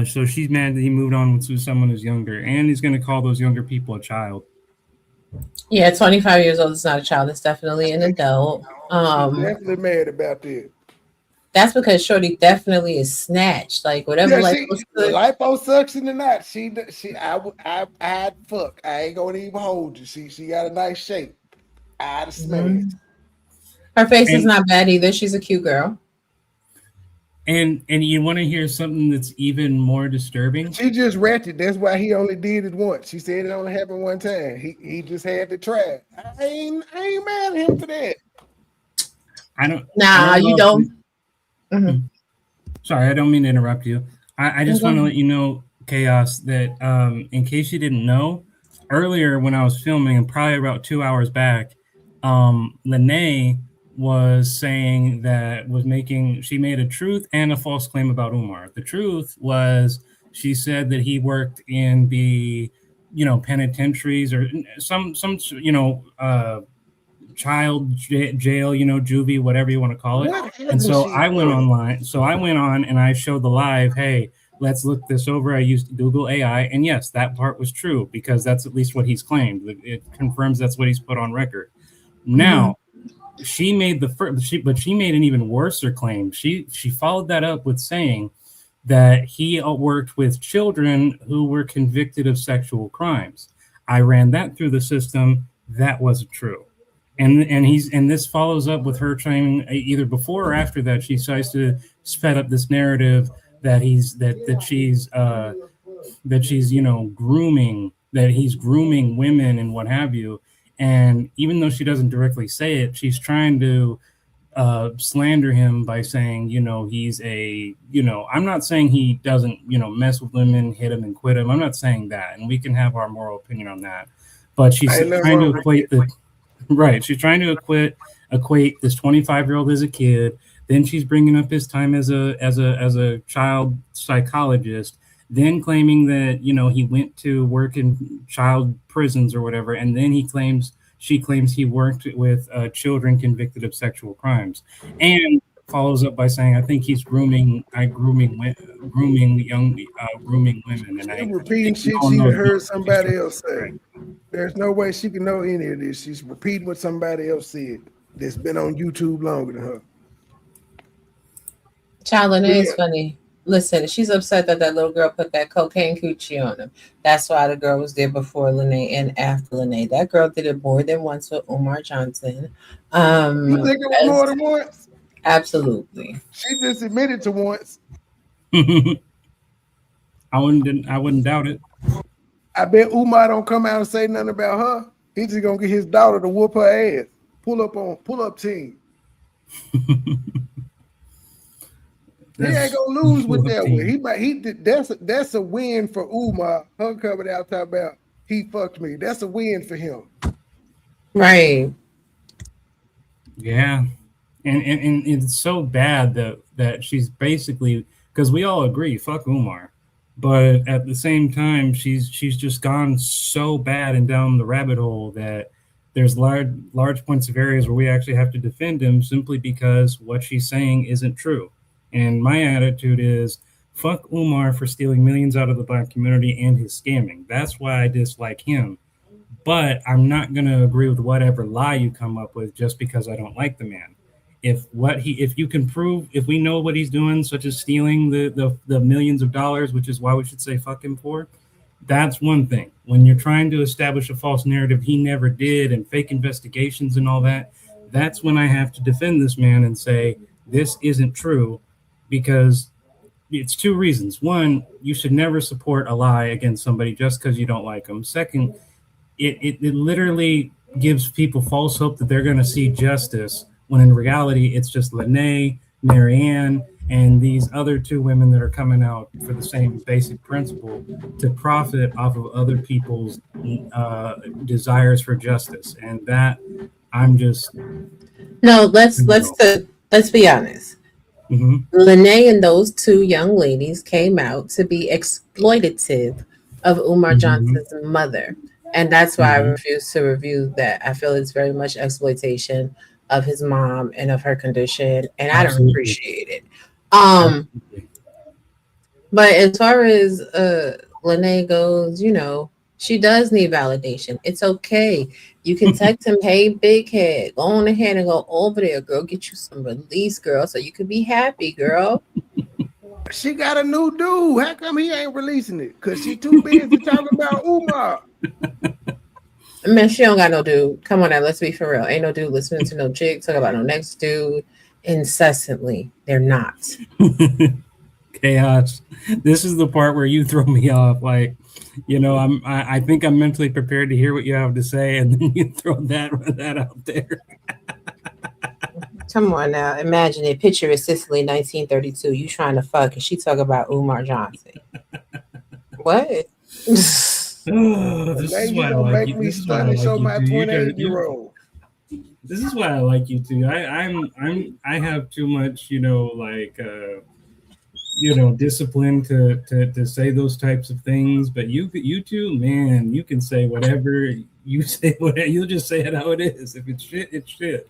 So she's mad that he moved on to someone who's younger, and he's going to call those younger people a child. Yeah, 25 years old is not a child. It's definitely an adult. She's definitely mad about that. That's because Shorty definitely is snatched. Like whatever. Yeah, liposuction or not, I'd fuck. I ain't gonna even hold you. She got a nice shape. I'd smell it. Her face is not bad either. She's a cute girl. And you want to hear something that's even more disturbing? She just ratchet. That's why he only did it once. She said it only happened one time. He just had to try. I ain't mad at him for that. You don't. Mm-hmm. Sorry, I don't mean to interrupt you. I just want to let you know, Chaos, that in case you didn't know, earlier when I was filming, and probably about 2 hours back, Lanae was saying she made a truth and a false claim about Umar. The truth was she said that he worked in the, penitentiaries or some child jail, juvie, whatever you want to call it. And so I went on and I showed the live, hey, let's look this over. I used Google AI, and yes, that part was true because that's at least what he's claimed. It confirms that's what he's put on record. Now, she made but she made an even worse claim. She followed that up with saying that he worked with children who were convicted of sexual crimes. I ran that through the system. That wasn't true. And this follows up with her trying either before or after that. She tries to sped up this narrative that he's grooming, that he's grooming women and what have you. And even though she doesn't directly say it, she's trying to slander him by saying, he's I'm not saying he doesn't, mess with women, hit him and quit him. I'm not saying that. And we can have our moral opinion on that. But she's trying to equate she's trying to equate this 25-year-old as a kid. Then she's bringing up his time as a child psychologist, then claiming that, he went to work in child prisons or whatever. And then she claims he worked with children convicted of sexual crimes, and follows up by saying, I think he's grooming women. And she's repeating shit she heard somebody else say. There's no way she can know any of this. She's repeating what somebody else said that's been on YouTube longer than her. Child, Lanae is funny. Listen, she's upset that little girl put that cocaine coochie on him. That's why the girl was there before Lanae and after Lanae. That girl did it more than once with Umar Johnson. You think it was more than once? Absolutely. She just admitted to once. I wouldn't doubt it. I bet Umar don't come out and say nothing about her. He's just gonna get his daughter to whoop her ass. Pull up team. He ain't gonna lose with that one. That's a win for Umar. Her coming out talking about he fucked me. That's a win for him. Right. Yeah. And it's so bad that she's basically, because we all agree, fuck Umar. But at the same time, she's just gone so bad and down the rabbit hole that there's large points of areas where we actually have to defend him simply because what she's saying isn't true. And my attitude is, fuck Umar for stealing millions out of the Black community and his scamming. That's why I dislike him. But I'm not going to agree with whatever lie you come up with just because I don't like the man. If you can prove, if we know what he's doing, such as stealing the millions of dollars, which is why we should say fuck him for, that's one thing. When you're trying to establish a false narrative he never did and fake investigations and all that, that's when I have to defend this man and say this isn't true, because it's two reasons. One, you should never support a lie against somebody just because you don't like them. Second, it literally gives people false hope that they're going to see justice, when in reality, it's just Lanae, Marianne, and these other two women that are coming out for the same basic principle to profit off of other people's desires for justice. And that I'm just... No, let's let's be honest. Mm-hmm. Lanae and those two young ladies came out to be exploitative of Umar Johnson's mother. And that's why I refuse to review that. I feel it's very much exploitation of his mom and of her condition, and I don't appreciate it. But as far as Lanae goes, you know, she does need validation. It's okay. You can text him, hey, big head, go on ahead and go over there, girl. Get you some release, girl, so you can be happy, girl. She got a new dude. How come he ain't releasing it? Because she too busy talking about Umar. Man, she don't got no dude. Come on now, let's be for real. Ain't no dude listening to no chick talk about no next dude incessantly. They're not. Chaos. This is the part where you throw me off. Like, you know, I think I'm mentally prepared to hear what you have to say, and then you throw that out there. Come on now, imagine it. Picture is Sicily, 1932. You trying to fuck, and she talk about Umar Johnson. What? Oh, this is why I like you. This is why I like you. My 28-year-old. This is why I like you too. I have too much, you know, like discipline to say those types of things. But you two, man, you can say whatever you say. Whatever you'll just say it how it is. If it's shit, it's shit.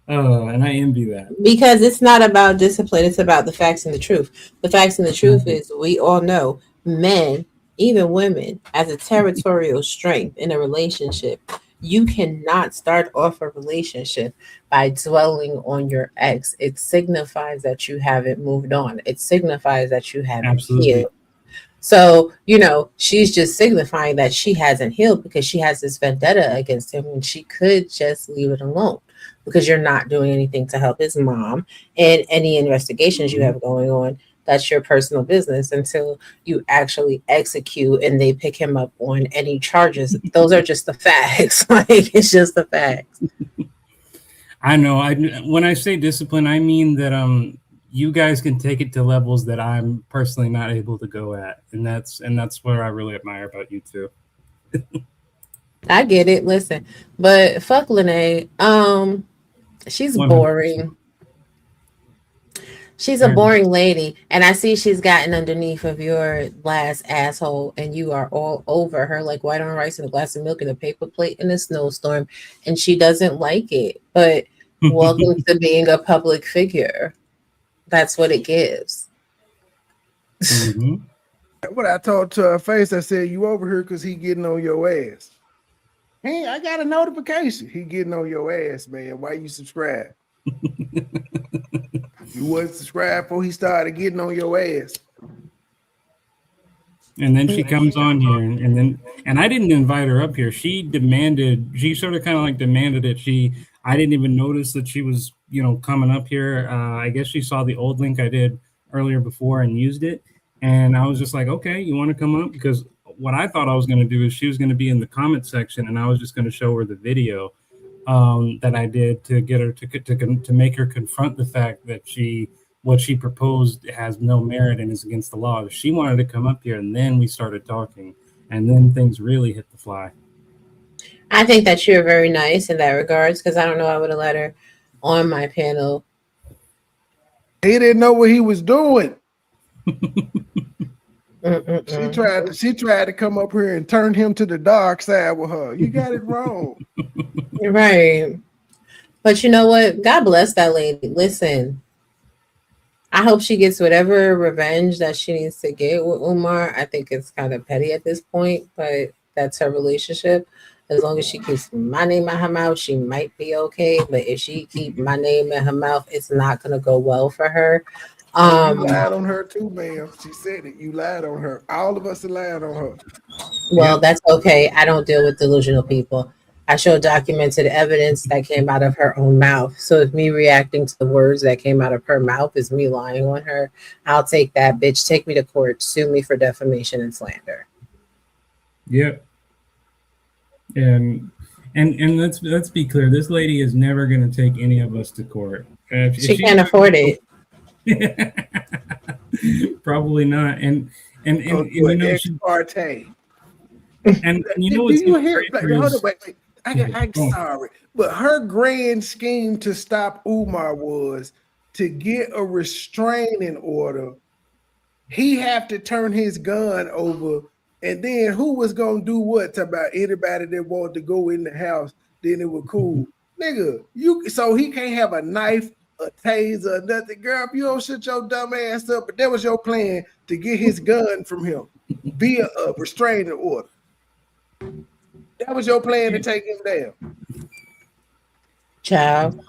Oh, and I envy that. Because it's not about discipline, it's about the facts and the truth. The facts and the truth is we all know men, even women, as a territorial strength in a relationship, you cannot start off a relationship by dwelling on your ex. It signifies that you haven't moved on. It signifies that you haven't healed. So, you know, she's just signifying that she hasn't healed because she has this vendetta against him, and she could just leave it alone because you're not doing anything to help his mom, and any investigations you have going on, that's your personal business until you actually execute and they pick him up on any charges. Those are just the facts. Like, it's just the facts. I know. When I say discipline, I mean that you guys can take it to levels that I'm personally not able to go at, and that's what I really admire about you two. I get it. Listen, but fuck Lanae. She's 100%. Boring. She's a boring lady, and I see she's gotten underneath of your last asshole, and you are all over her like white on rice and a glass of milk and a paper plate in a snowstorm, and she doesn't like it. But welcome to being a public figure. That's what it gives. What I told to her face, I said, you over here because he getting on your ass. Hey, I got a notification. He getting on your ass, man. Why you subscribe? You wasn't subscribed before he started getting on your ass. And then she comes on here, and I didn't invite her up here. She sort of kind of like demanded it. I didn't even notice that she was, coming up here. I guess she saw the old link I did earlier before and used it. And I was just like, okay, you want to come up? Because what I thought I was going to do is she was going to be in the comment section, and I was just going to show her the video that I did to get her to make her confront the fact that what she proposed has no merit and is against the law. She wanted to come up here, and then we started talking, and then things really hit the fly. I think that you're very nice in that regards, because I don't know I would have let her on my panel. He didn't know what he was doing. She tried to come up here and turn him to the dark side with her. You got it wrong. Right. But you know what? God bless that lady. Listen, I hope she gets whatever revenge that she needs to get with Umar. I think it's kind of petty at this point, but that's her relationship. As long as she keeps my name in her mouth, she might be okay. But if she keeps my name in her mouth, it's not going to go well for her. You lied on her too, ma'am. She said it. You lied on her. All of us lied on her. Well, that's okay. I don't deal with delusional people. I show documented evidence that came out of her own mouth. So if me reacting to the words that came out of her mouth is me lying on her, I'll take that, bitch. Take me to court. Sue me for defamation and slander. Yep. And let's be clear. This lady is never going to take any of us to court. If she can't afford it. Probably not. And you know, ex parte. And you know what's hold on, wait. I'm sorry, but her grand scheme to stop Umar was to get a restraining order. He have to turn his gun over, and then who was gonna do what about anybody that wanted to go in the house? Then it was cool, nigga. So he can't have a knife, a taser, nothing. Girl, if you don't shut your dumb ass up, but that was your plan to get his gun from him via a restraining order. That was your plan to take him down. Child.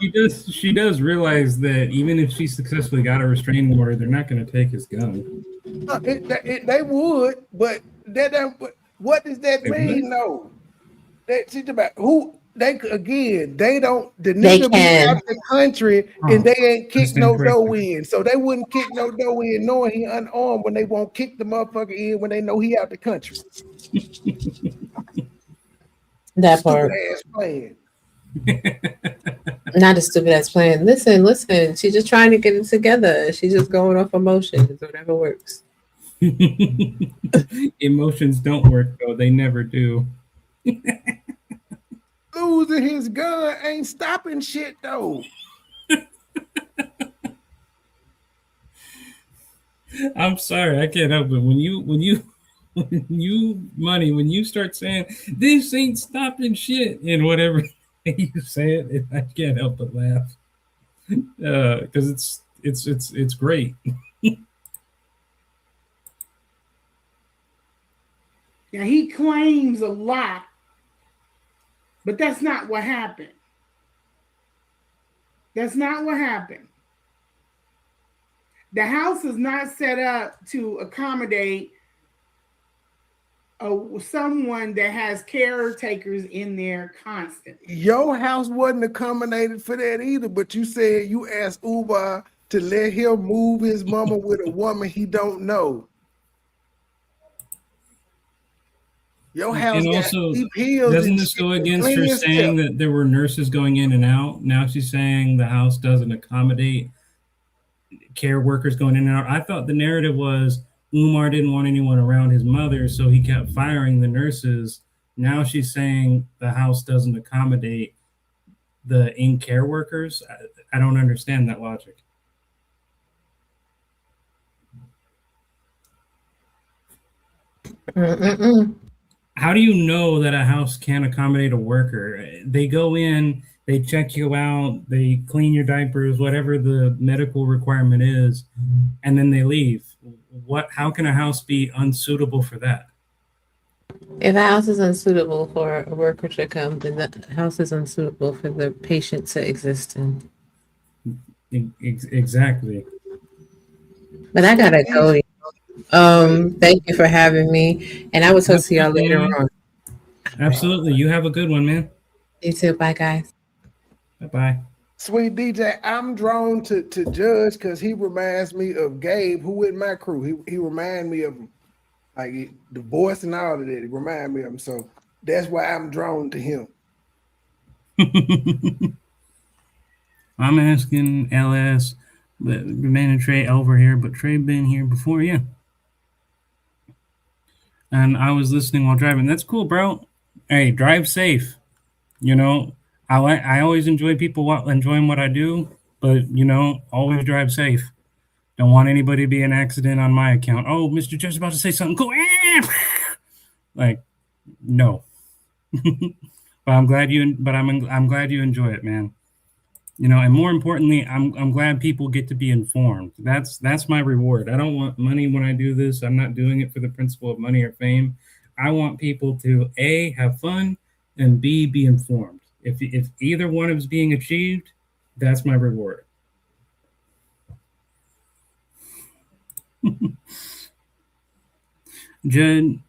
She does realize that even if she successfully got a restraining order, they're not going to take his gun. They would, but what does that mean? No, that's about who they again. They don't. The nigga be out the country and they ain't kick no dough in, so they wouldn't kick no dough in, knowing he unarmed when they won't kick the motherfucker in when they know he out the country. That part. Stupid ass plan. Not a stupid ass plan. Listen. She's just trying to get it together. She's just going off emotions, whatever works. Emotions don't work though. They never do. Losing his gun ain't stopping shit though. I'm sorry, I can't help it. When you start saying this ain't stopping shit and whatever you say it, I can't help but laugh. Because it's great. Now he claims a lot, but that's not what happened. That's not what happened. The house is not set up to accommodate someone that has caretakers in there constantly. Your house wasn't accommodated for that either, but you said you asked Uber to let him move his mama with a woman he don't know. Your house and also, doesn't this go against her saying that there were nurses going in and out? Now she's saying the house doesn't accommodate care workers going in and out. I thought the narrative was Umar didn't want anyone around his mother, so he kept firing the nurses. Now she's saying the house doesn't accommodate the in-care workers. I don't understand that logic. How do you know that a house can't accommodate a worker? They go in, they check you out, they clean your diapers, whatever the medical requirement is, and then they leave. How can a house be unsuitable for that? If a house is unsuitable for a worker to come, then the house is unsuitable for the patient to exist in. Exactly. But I gotta go. Thank you for having me, and I will talk to y'all later on. Absolutely. You have a good one, man. You too. Bye, guys. Bye. Sweet DJ, I'm drawn to Judge because he reminds me of Gabe, who in my crew. He reminds me of him. Like the voice and all of that. It reminds me of him. So that's why I'm drawn to him. I'm asking LS, but remaining Trey over here, but Trey been here before, yeah. And I was listening while driving. That's cool, bro. Hey, drive safe. You know, I always enjoy people enjoying what I do, but you know, always drive safe. Don't want anybody to be an accident on my account. Oh, Mr. Judge about to say something. Go, like, no. But I'm glad you enjoy it, man. You know, and more importantly, I'm glad people get to be informed. That's my reward. I don't want money when I do this. I'm not doing it for the principle of money or fame. I want people to A, have fun, and B, be informed. If either one is being achieved, that's my reward. Jen,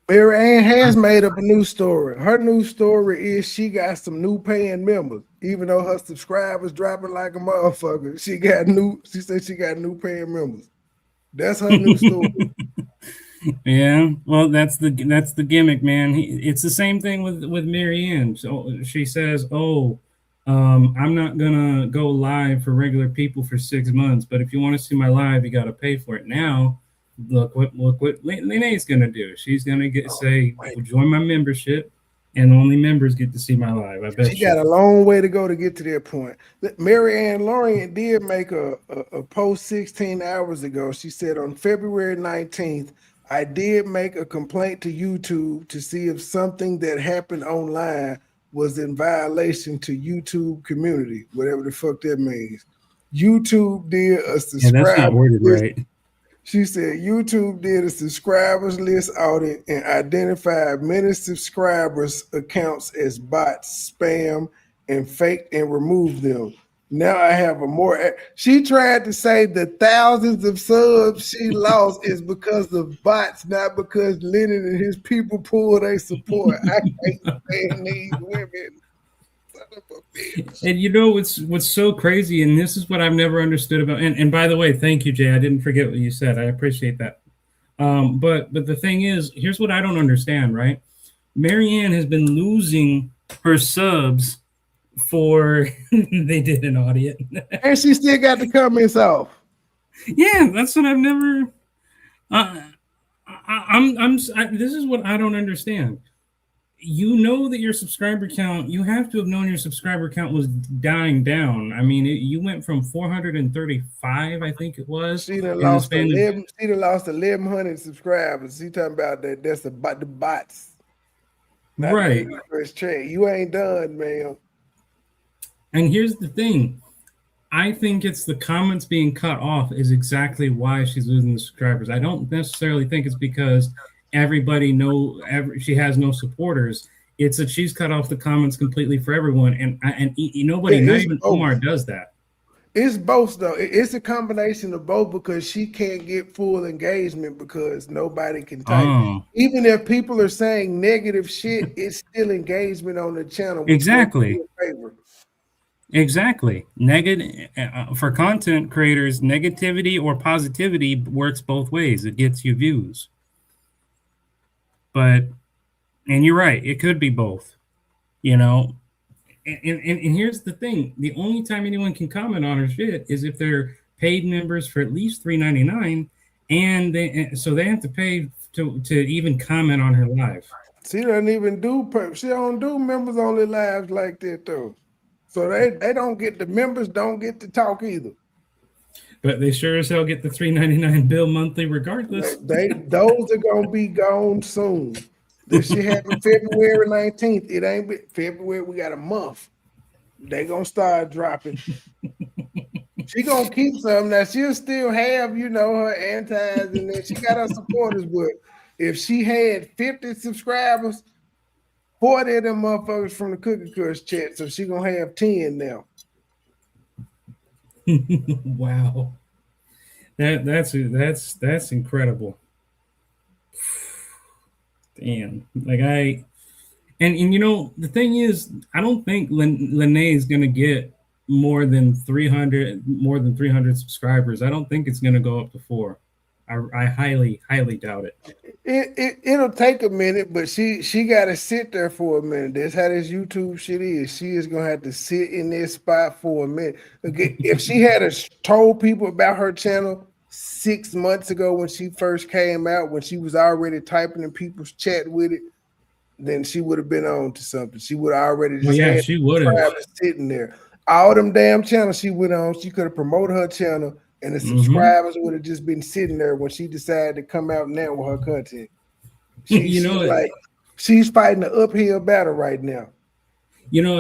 Mary Ann has made up a new story. Her new story is she got some new paying members, even though her subscribers dropping like a motherfucker. She said she got new paying members. That's her new story. Yeah, well, that's the gimmick, man. It's the same thing with Mary Ann. So she says, "Oh, I'm not gonna go live for regular people for 6 months, but if you want to see my live, you got to pay for it." Now, look what Lanae's gonna do. She's gonna join my membership, and only members get to see my live. I bet she got a long way to go to get to that point. Mary Ann Lorient did make a post 16 hours ago. She said on February 19th, I did make a complaint to YouTube to see if something that happened online was in violation to YouTube community, whatever the fuck that means. YouTube did a subscribe. Yeah, that's not worded right. She said YouTube did a subscribers list audit and identified many subscribers' accounts as bots, spam, and fake, and removed them. Now I have a more. She tried to say the thousands of subs she lost is because of bots, not because Lennon and his people pulled their support. I can't stand these women. And you know what's so crazy, and this is what I've never understood about. And by the way, thank you, Jay. I didn't forget what you said. I appreciate that. But the thing is, here's what I don't understand. Right, Marianne has been losing her subs for they did an audit, and she still got the comments off. Yeah, that's what I've never. This is what I don't understand. You know that your subscriber count, you have to have known your subscriber count was dying down. I mean, you went from 435, I think it was. She done lost 1,100 subscribers. She talking about that. That's about the bots. Right. First trade. You ain't done, man. And here's the thing. I think it's the comments being cut off is exactly why she's losing the subscribers. I don't necessarily think it's because she has no supporters. It's that she's cut off the comments completely for everyone, and nobody, not even Omar, does that. It's both though. It's a combination of both because she can't get full engagement because nobody can type. Even if people are saying negative shit, it's still engagement on the channel. Exactly. Exactly. For content creators, negativity or positivity works both ways. It gets you views. And you're right, it could be both, you know. And here's the thing: the only time anyone can comment on her shit is if they're paid members for at least $3.99, and they have to pay to even comment on her live. She don't do members only lives like that though. So they don't get, the members don't get to talk either. But they sure as hell get the $3.99 bill monthly regardless. Those are gonna be gone soon. This shit happened February 19th. It ain't February, we got a month. They gonna start dropping. She gonna keep some. Now she'll still have, her antis, and then she got her supporters, but if she had 50 subscribers, 40 of them motherfuckers from the Cookie Crush chat, so she gonna have 10 now. Wow, that's incredible. Damn, and the thing is, I don't think Lanae is gonna get more than 300 subscribers. I don't think it's gonna go up to 4. I highly doubt it. It'll take a minute, but she got to sit there for a minute. That's how this YouTube shit is. She is gonna have to sit in this spot for a minute. Okay, if she had told people about her channel 6 months ago when she first came out, when she was already typing in people's chat with it, then she would have been on to something. She would have already just she would have sitting there. All them damn channels she went on, she could have promoted her channel. And the subscribers would have just been sitting there when she decided to come out now with her content. She's fighting an uphill battle right now.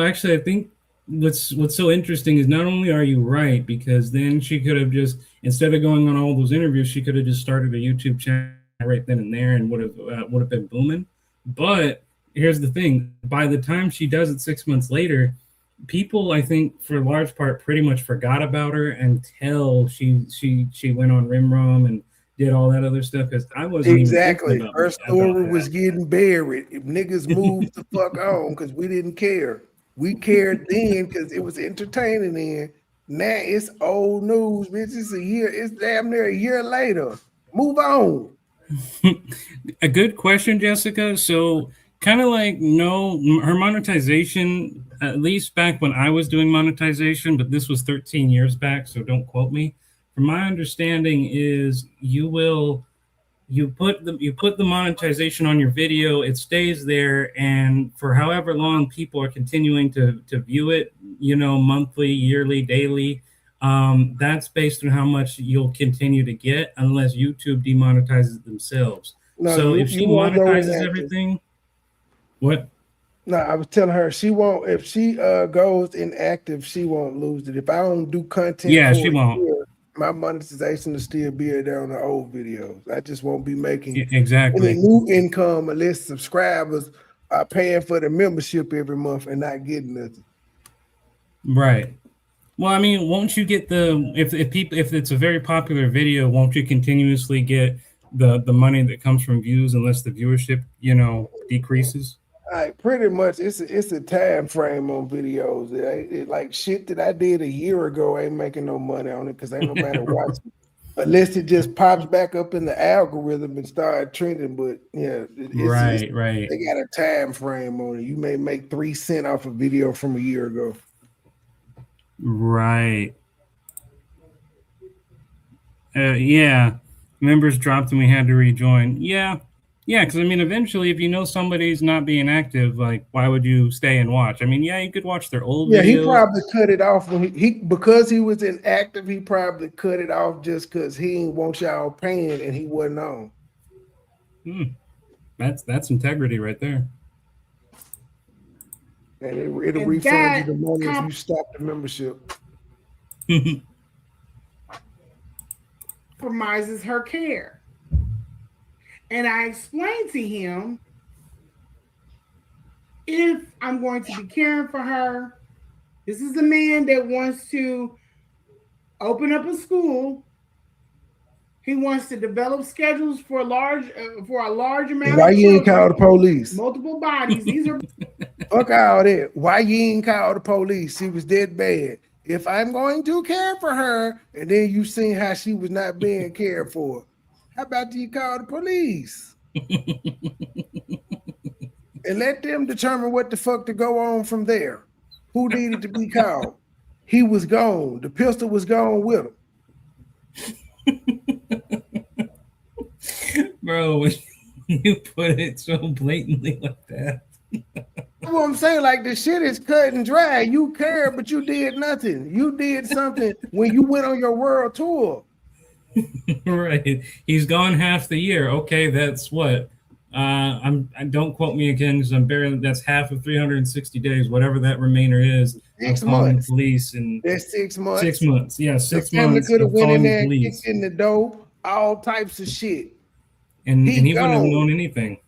Actually, I think what's so interesting is not only are you right, because then she could have just, instead of going on all those interviews, she could have just started a YouTube channel right then and there and would have been booming. But here's the thing: by the time she does it 6 months later, people, I think, for a large part, pretty much forgot about her until she went on Rimrom and did all that other stuff. Because I wasn't exactly even her story was getting buried. If niggas moved the fuck on because we didn't care. We cared then because it was entertaining then. Now it's old news, bitch. It's damn near a year later. Move on. A good question, Jessica. So kind of her monetization, at least back when I was doing monetization, but this was 13 years back, so don't quote me. From my understanding is you you put the monetization on your video, it stays there, and for however long people are continuing to view it, monthly, yearly, daily, that's based on how much you'll continue to get unless YouTube demonetizes themselves. No, So if she won't go monetizes inactive. everything, what? No, I was telling her she won't. If she goes inactive, she won't lose it. If I don't do content, Yeah, for she won't. Year, my monetization will still be there on the old videos. I just won't be making exactly any new income unless subscribers are paying for the membership every month and not getting nothing. Right. Well, I mean, won't you get if it's a very popular video, won't you continuously get the money that comes from views unless the viewership, decreases? Pretty much, it's a time frame on videos. It like shit that I did a year ago ain't making no money on it because ain't nobody watching. Unless it just pops back up in the algorithm and start trending. But yeah, right. They got a time frame on it. You may make 3 cents off a video from a year ago. Right. Yeah. Members dropped and we had to rejoin. Yeah. Yeah, because I mean, eventually, if you know somebody's not being active, like, why would you stay and watch? I mean, yeah, you could watch their old videos. He probably cut it off when he because he was inactive. He probably cut it off just because he didn't want y'all paying and he wasn't on. That's integrity right there. And it'll refund you the money if you stop the membership. Compromises her care. And I explained to him, if I'm going to be caring for her, this is a man that wants to open up a school. He wants to develop schedules for a large amount of children. Why you ain't call the police? Multiple bodies. These are fuck all that. Why you ain't call the police? She was dead bad. If I'm going to care for her, and then you seen how she was not being cared for, how about you call the police? And let them determine what the fuck to go on from there. Who needed to be called? He was gone. The pistol was gone with him. Bro, you put it so blatantly like that. What I'm saying, like, the shit is cut and dry. You care, but you did nothing. You did something when you went on your world tour. Right. He's gone half the year. Okay, that's what? Don't quote me again because I'm barely. That's half of 360 days, whatever that remainder is. 6 calling months. The police and that's 6 months. 6 months. Yeah, 6 the family months. Could have went in there, police. kicked in the door, all types of shit. And he wouldn't have known anything.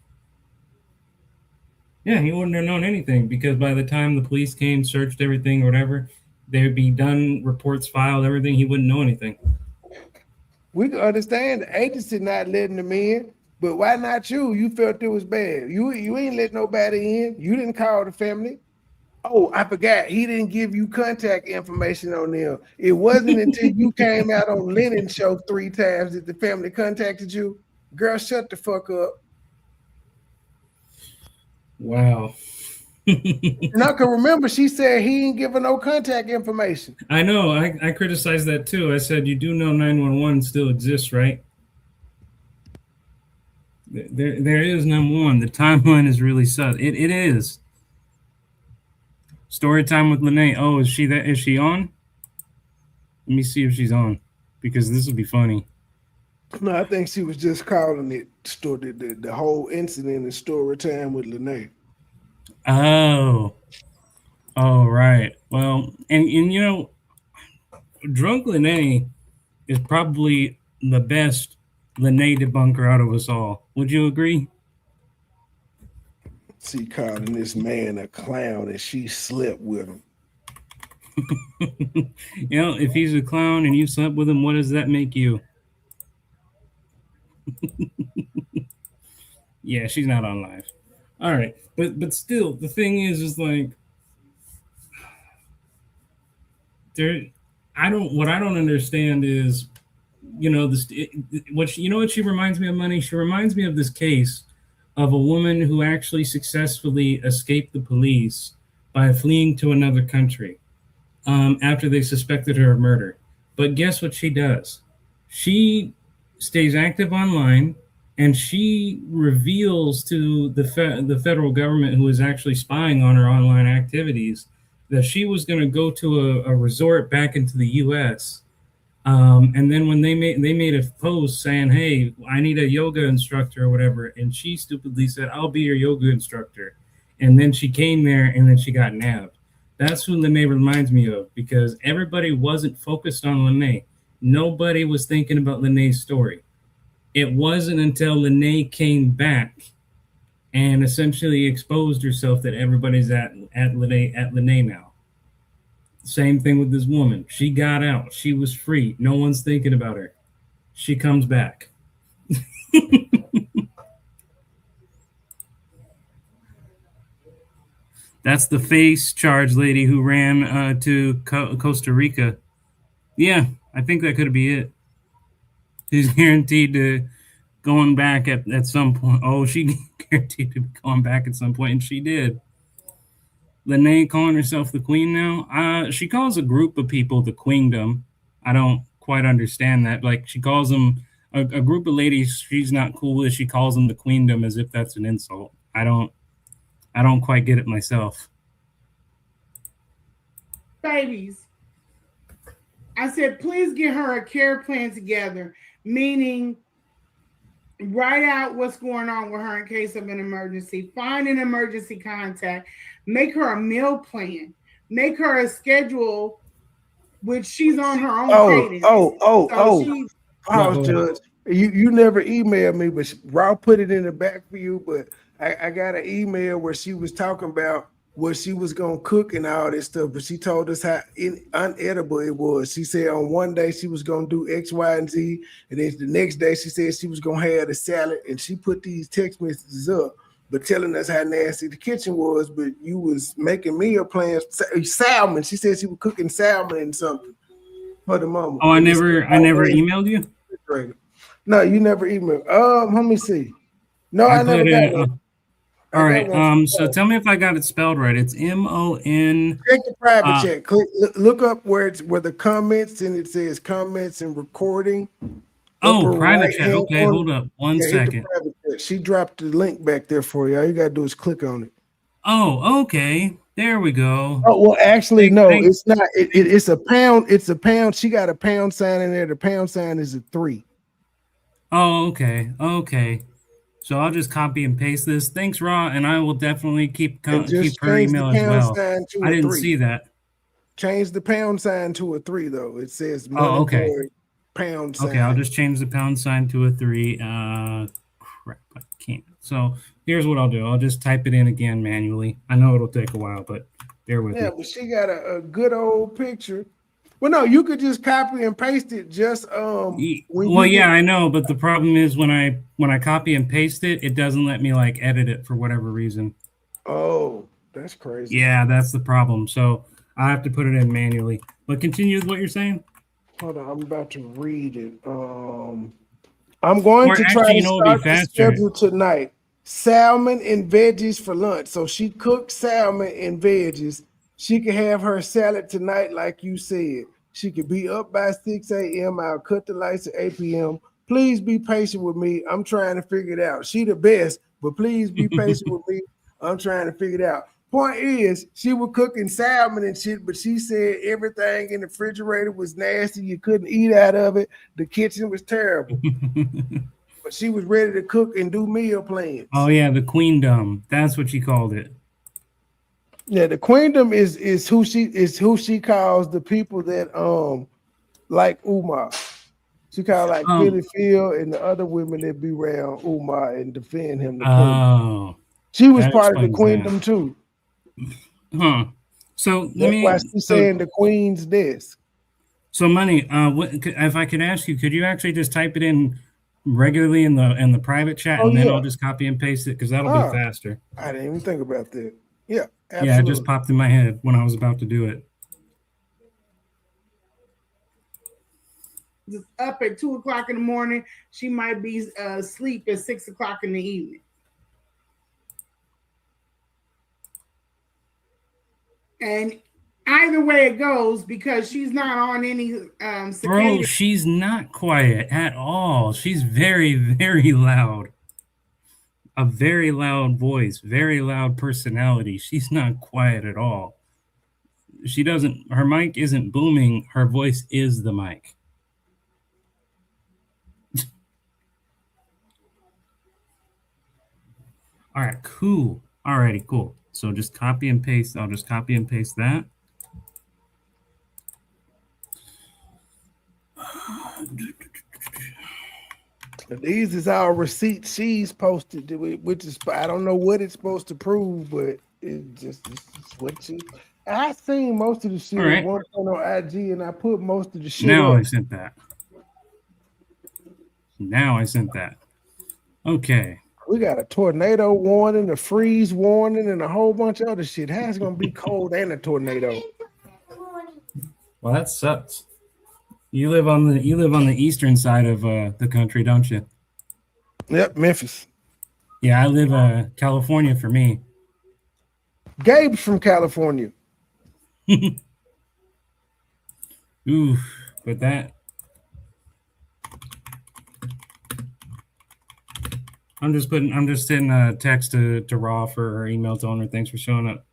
Yeah, he wouldn't have known anything because by the time the police came, searched everything, or whatever, they would be done, reports filed, everything. He wouldn't know anything. We can understand the agency not letting them in, but why not you? You felt it was bad. You ain't let nobody in. You didn't call the family. Oh, I forgot. He didn't give you contact information on them. It wasn't until you came out on Lennon show 3 times that the family contacted you. Girl, shut the fuck up. Wow. Now, can remember she said he ain't giving no contact information. I know. I criticized that too. I said, you do know 911 still exists, right? There is number one. The timeline is really sus. It is. Story time with Lanae. Oh, is she on? Let me see if she's on, because this would be funny. No, I think she was just calling it the whole incident in story time with Lanae. Oh, right. Well, and drunk Lanae is probably the best Lanae debunker out of us all. Would you agree? She calling this man a clown and she slept with him. If he's a clown and you slept with him, what does that make you? Yeah, she's not on live. All right, but still, the thing is like, what I don't understand is, what she reminds me of, Money. She reminds me of this case of a woman who actually successfully escaped the police by fleeing to another country after they suspected her of murder. But guess what she does? She stays active online. And she reveals to the federal government, who is actually spying on her online activities, that she was going to go to a resort back into the U.S. And then when they made a post saying, "Hey, I need a yoga instructor or whatever," and she stupidly said, "I'll be your yoga instructor," and then she came there and then she got nabbed. That's who Lanae reminds me of, because everybody wasn't focused on Lanae. Nobody was thinking about Lanae's story. It wasn't until Lanae came back and essentially exposed herself that everybody's at Lanae now. Same thing with this woman. She got out. She was free. No one's thinking about her. She comes back. That's the face charge lady who ran to Costa Rica. Yeah, I think that could be it. She's guaranteed to going back at some point. Oh, she guaranteed to be going back at some point, and she did. Lanae calling herself the queen now. She calls a group of people the queendom. I don't quite understand that. Like, she calls them a group of ladies she's not cool with. She calls them the queendom as if that's an insult. I don't quite get it myself. Babies, I said, please get her a care plan together, meaning write out what's going on with her in case of an emergency, find an emergency contact, make her a meal plan, make her a schedule, which she's on her own cadence. Pause, Judge. You never emailed me, but Raw put it in the back for you, but I got an email where she was talking about what she was gonna cook and all this stuff, but she told us how unedible it was. She said on one day she was gonna do X, Y, and Z, and then the next day she said she was gonna have the salad, and she put these text messages up, but telling us how nasty the kitchen was. But you was making meal plans, salmon. She said she was cooking salmon and something for the mama. Oh, I never emailed you. No, you never emailed. Let me see. No, I never got it. All right. So tell me if I got it spelled right. It's M-O-N. Check the private chat. Look up where the comments, and it says comments and recording. Oh, private chat. Okay, hold up one second. She dropped the link back there for you. All you gotta do is click on it. Oh, okay. There we go. Oh, well, actually, no, it's not. It's a pound. It's a pound. She got a pound sign in there. The pound sign is a 3. Oh, okay. Okay. So I'll just copy and paste this. Thanks, Raw, and I will definitely keep her email as well. I didn't see that. Change the pound sign to a 3, though. It says okay. Pound sign. Okay, I'll just change the pound sign to a 3. Crap, I can't. So here's what I'll do. I'll just type it in again manually. I know it'll take a while, but bear with me. Yeah, but she got a good old picture. Well, no, you could just copy and paste it. Just I know, but the problem is when I copy and paste it, it doesn't let me like edit it for whatever reason. Oh, that's crazy. Yeah, that's the problem. So I have to put it in manually. But continue with what you're saying. Hold on, I'm about to read it. I'm going to try to start the schedule tonight. Salmon and veggies for lunch. So she cooked salmon and veggies. She can have her salad tonight, like you said. She could be up by 6 a.m. I'll cut the lights at 8 p.m. Please be patient with me. I'm trying to figure it out. She the best, but please be patient with me. I'm trying to figure it out. Point is, she was cooking salmon and shit, but she said everything in the refrigerator was nasty. You couldn't eat out of it. The kitchen was terrible. But she was ready to cook and do meal plans. Oh, yeah, the queendom. That's what she called it. Yeah, the queendom is who she calls the people that like Umar. She called like Philly Phil and the other women that be around Umar and defend him. She was part of the queendom too. Huh. So that's why she's saying the queen's desk. So, Money, if I could ask you, could you actually just type it in regularly in the private chat, and then I'll just copy and paste it because that'll be faster. I didn't even think about that. Yeah, absolutely. Yeah, it just popped in my head when I was about to do it. Just up at 2 o'clock in the morning. She might be asleep at 6 o'clock in the evening. And either way it goes, because she's not on any Bro, she's not quiet at all. She's very, very loud. A very loud voice, very loud personality. She's not quiet at all. She doesn't, her mic isn't booming. Her voice is the mic. All right, cool. Alrighty, cool. So just copy and paste. I'll just copy and paste that. These is our receipts she's posted, which is, I don't know what it's supposed to prove, but it's what she. I seen most of the shit at one point on IG, and I put most of the shit. Now up. I sent that. Now I sent that. Okay. We got a tornado warning, a freeze warning, and a whole bunch of other shit. How's it gonna be cold and a tornado? Well, that sucks. You live on the eastern side of the country, don't you? Yep, Memphis. Yeah, I live California for me. Gabe's from California. Ooh, but that. I'm just sending a text to Raw for her email telling her thanks for showing up.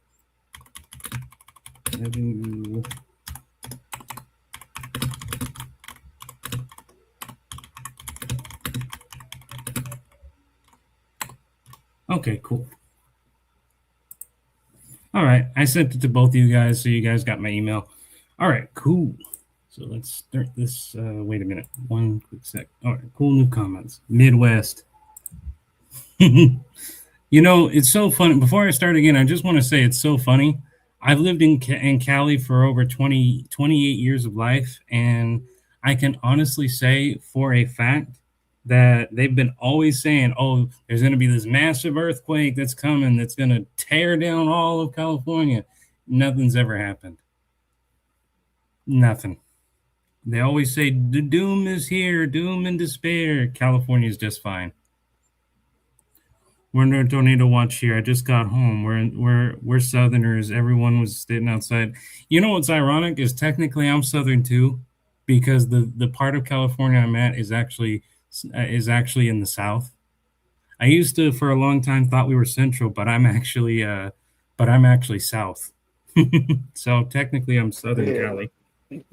Okay, cool. All right, I sent it to both of you guys, so you guys got my email. All right, cool. So let's start this. Wait a minute. One quick sec. All right, cool new comments. Midwest. You know, it's so funny. Before I start again, I just want to say it's so funny. I've lived in Cali for over 28 years of life, and I can honestly say for a fact that they've been always saying, oh, there's going to be this massive earthquake that's coming that's going to tear down all of California. Nothing's ever happened. Nothing. They always say the doom is here, doom and despair. California's just fine. We're in a tornado watch here. I just got home. We're Southerners. Everyone was sitting outside. You know what's ironic is technically I'm Southern too, because the part of California I'm at is actually in the South. I used to for a long time thought we were Central, but I'm actually South. So technically I'm Southern Cali.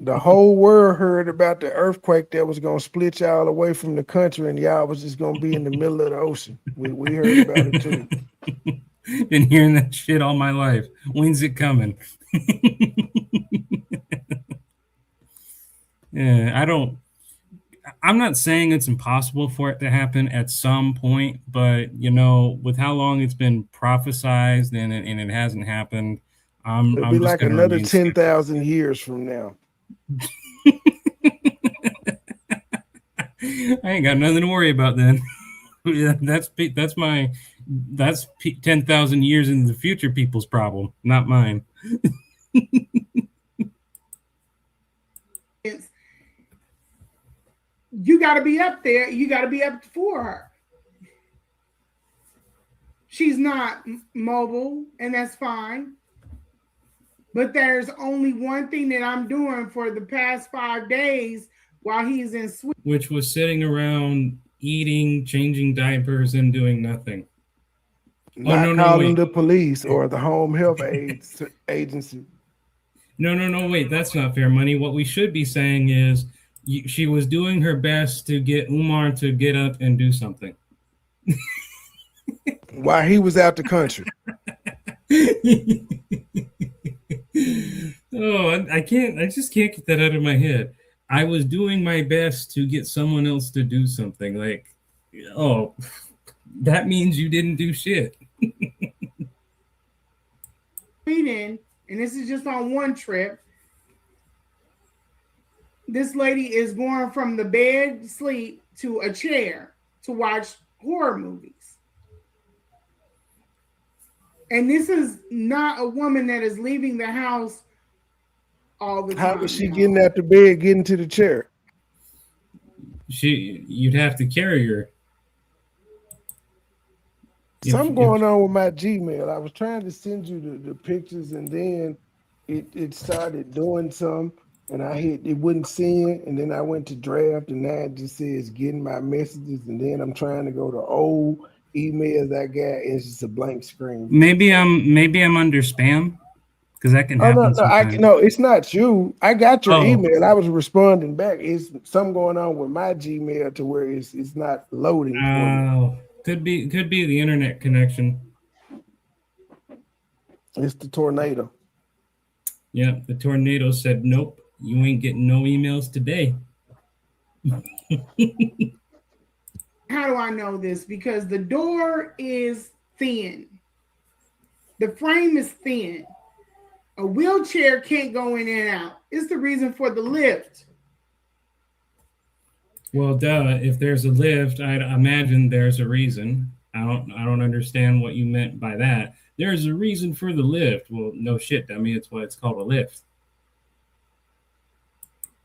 The whole world heard about the earthquake that was gonna split y'all away from the country, and y'all was just gonna be in the middle of the ocean. We heard about it too. Been hearing that shit all my life. When's it coming? Yeah, I'm not saying it's impossible for it to happen at some point, but you know, with how long it's been prophesized and it hasn't happened, It'll be like another 10,000 years from now. I ain't got nothing to worry about then. That's 10,000 years in the future people's problem, not mine. You got to be up there. You got to be up for her. She's not mobile, and that's fine. But there's only one thing that I'm doing for the past 5 days while he's in Sweden, which was sitting around eating, changing diapers, and doing nothing. Not calling the police or the home health agency. No, wait, that's not fair, Money. What we should be saying is she was doing her best to get Umar to get up and do something. While he was out the country. Oh, I just can't get that out of my head. I was doing my best to get someone else to do something. Like, oh, that means you didn't do shit. and this is just on one trip. This lady is going from the bed sleep to a chair to watch horror movies. And this is not a woman that is leaving the house all the time. How was she getting out the bed, getting to the chair? You'd have to carry her. Something going on with my Gmail. I was trying to send you the pictures, and then it started doing some, and I hit it wouldn't send, and then I went to draft, and now it just says getting my messages, and then I'm trying to go to old emails I got, and it's just a blank screen. Maybe I'm under spam, because that can happen. No, it's not you. I got your email. I was responding back. It's something going on with my Gmail to where it's not loading. Oh, could be the internet connection. It's the tornado. Yeah, the tornado said, nope, you ain't getting no emails today. How do I know this? Because the door is thin. The frame is thin. A wheelchair can't go in and out. It's the reason for the lift. Well, duh. If there's a lift, I'd imagine there's a reason. I don't understand what you meant by that. There's a reason for the lift. Well, no shit, dummy. It's why it's called a lift.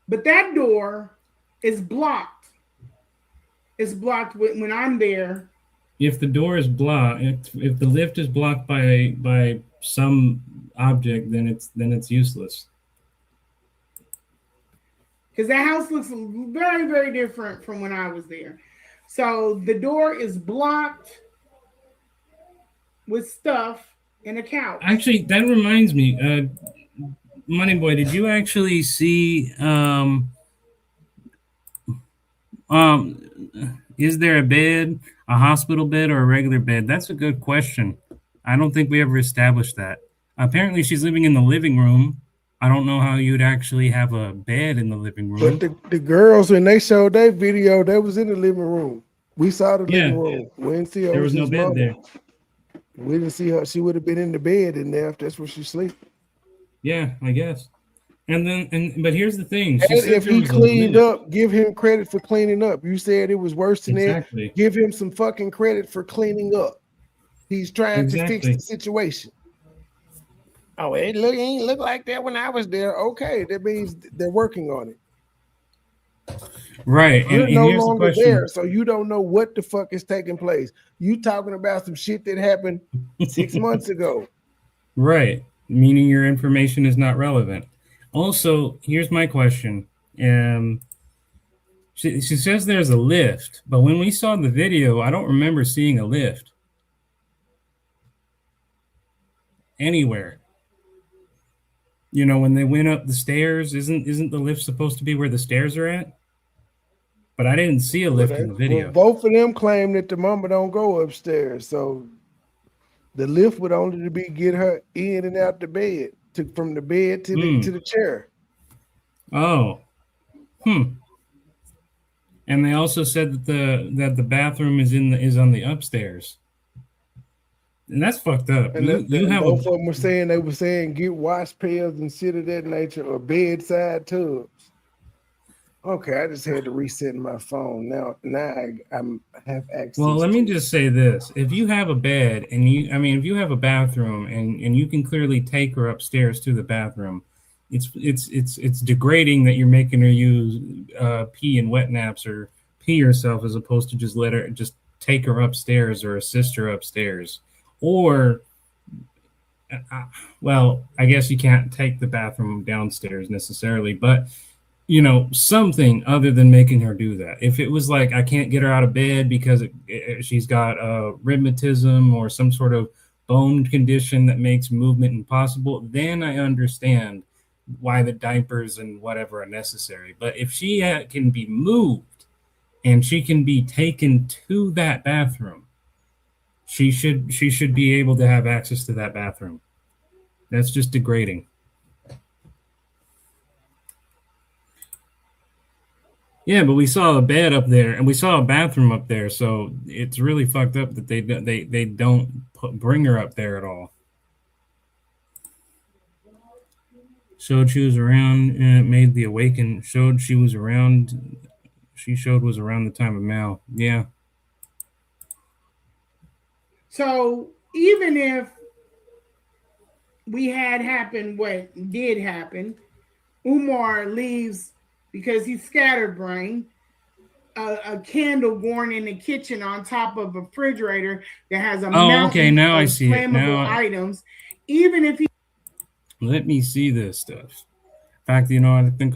But that door is blocked. It's blocked when I'm there. If the door is blocked, if the lift is blocked by some object, then it's useless. Because that house looks very, very different from when I was there. So the door is blocked with stuff and a couch. Actually, that reminds me, Money Boy, did you actually see is there a bed, a hospital bed, or a regular bed? That's a good question. I don't think we ever established that. Apparently, she's living in the living room. I don't know how you'd actually have a bed in the living room. But the girls, when they showed that video, they was in the living room. We saw the living room. We didn't see her. There was no bed there. We didn't see her. She would have been in the bed in there if that's where she sleep. Yeah, I guess. But here's the thing. If he cleaned up, give him credit for cleaning up. You said it was worse than that. Give him some fucking credit for cleaning up. He's trying to fix the situation. Oh, it ain't look like that when I was there. Okay, that means they're working on it. Right. You're no longer there, so you don't know what the fuck is taking place. You talking about some shit that happened 6 months ago. Right. Meaning your information is not relevant. Also, here's my question. She says there's a lift, but when we saw the video, I don't remember seeing a lift anywhere. You know, when they went up the stairs, isn't the lift supposed to be where the stairs are at? But I didn't see a lift in the video. Well, both of them claim that the mama don't go upstairs, so the lift would only be get her in and out the bed, from the bed to the chair. Oh, And they also said that the bathroom is on the upstairs, and that's fucked up. And both of them were saying get wash pails and shit of that nature, or bedside tubs. Okay, I just had to reset my phone. Now I have access. Well, let me just say this: if you have a bed and if you have a bathroom and you can clearly take her upstairs to the bathroom, it's degrading that you're making her use pee and wet naps or pee herself as opposed to just take her upstairs or assist her upstairs. Or, well, I guess you can't take the bathroom downstairs necessarily, but something other than making her do that. If it was like I can't get her out of bed because she's got rheumatism or some sort of bone condition that makes movement impossible, then I understand why the diapers and whatever are necessary. But if she can be moved and she can be taken to that bathroom, she should be able to have access to that bathroom. That's just degrading. Yeah, but we saw a bed up there and we saw a bathroom up there, so it's really fucked up that they don't bring her up there at all. Showed she was around and made the awaken. Showed she was around. She showed was around the time of Mal. Yeah. So even if we had happened what did happen, Umar leaves because he's scatterbrained, a candle born in the kitchen on top of a refrigerator that has a mountain now of I see it. flammable items. Even if he Let me see this stuff. In fact, you know, I think,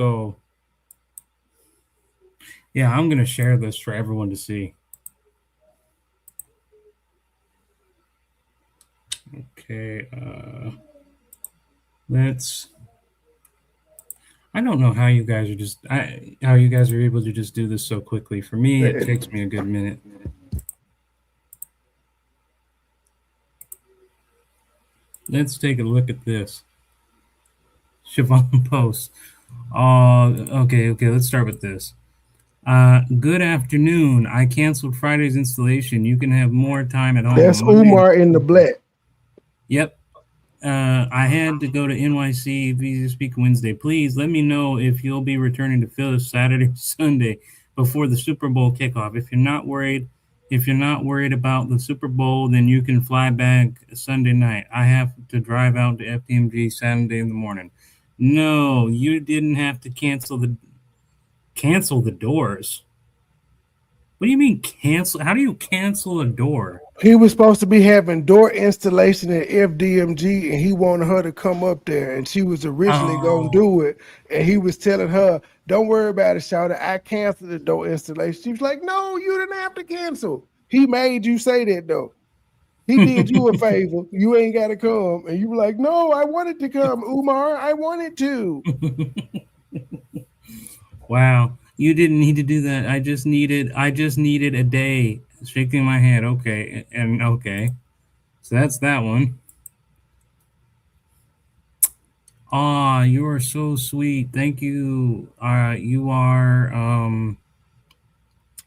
yeah, I'm going to share this for everyone to see. Okay, I don't know how you guys are how you guys are able to just do this so quickly. For me, it takes me a good minute. Let's take a look at this. Siobhan post. Okay, let's start with this. Good afternoon. I canceled Friday's installation. You can have more time at home. That's Umar in the black. Yep. I had to go to NYC Visa Speak Wednesday. Please let me know if you'll be returning to Philly Saturday, Sunday before the Super Bowl kickoff. If you're not worried about the Super Bowl, then you can fly back Sunday night. I have to drive out to FDMG Saturday in the morning. No, you didn't have to cancel the doors. What do you mean cancel? How do you cancel a door? He was supposed to be having door installation at FDMG, and he wanted her to come up there, and she was originally gonna do it. And he was telling her, "Don't worry about it, Shawty. I canceled the door installation." She was like, "No, you didn't have to cancel. He made you say that though. He did you a favor. You ain't got to come." And you were like, "No, I wanted to come, Umar. I wanted to." Wow. You didn't need to do that. I just needed a day. Shaking my head. Okay. And okay. So that's that one. Ah, you are so sweet. Thank you. You are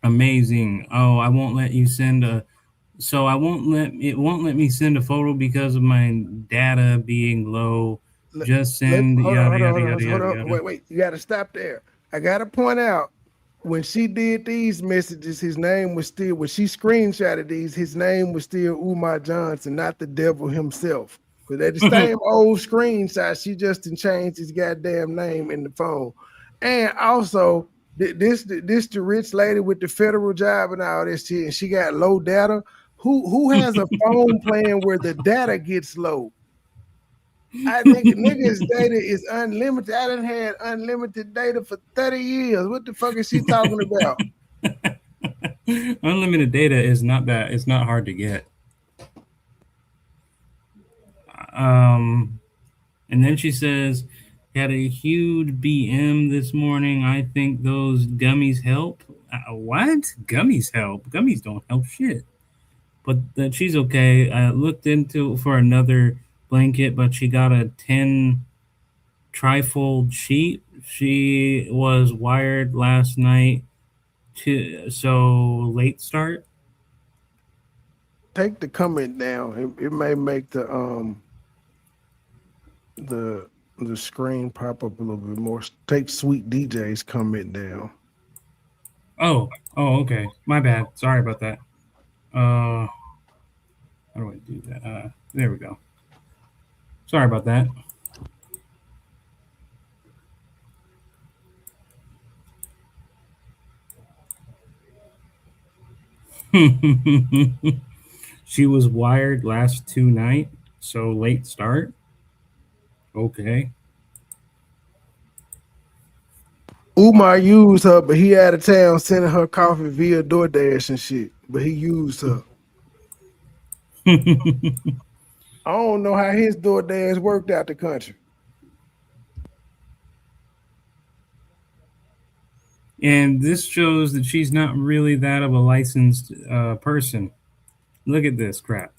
amazing. Oh, I won't let you send a it won't let me send a photo because of my data being low. Just send Hold yada on. yada. Wait. You got to stop there. I got to point out, when she did these messages, his name was still, when she screenshotted these, his name was still Umar Johnson, not the devil himself. Because they're the same old screenshot. She just changed his goddamn name in the phone. And also, this the rich lady with the federal job and all this shit, and she got low data. Who has a phone plan where the data gets low? I think niggas' data is unlimited. I done had unlimited data for 30 years. What the fuck is she talking about? Unlimited data is not bad. It's not hard to get. And then she says, had a huge BM this morning. I think those gummies help. What? Gummies help? Gummies don't help shit. But she's okay. I looked into for another blanket, but she got a 10 trifold sheet. She was wired last night so late start. Take the comment down. It may make the screen pop up a little bit more. Take Sweet DJ's comment down. Oh, okay. My bad. Sorry about that. How do I do that? There we go. Sorry about that. She was wired last 2 night, so late start. Okay. Umar used her, but he out of town sending her coffee via DoorDash and shit. But he used her. I don't know how his DoorDash worked out the country. And this shows that she's not really that of a licensed person. Look at this crap.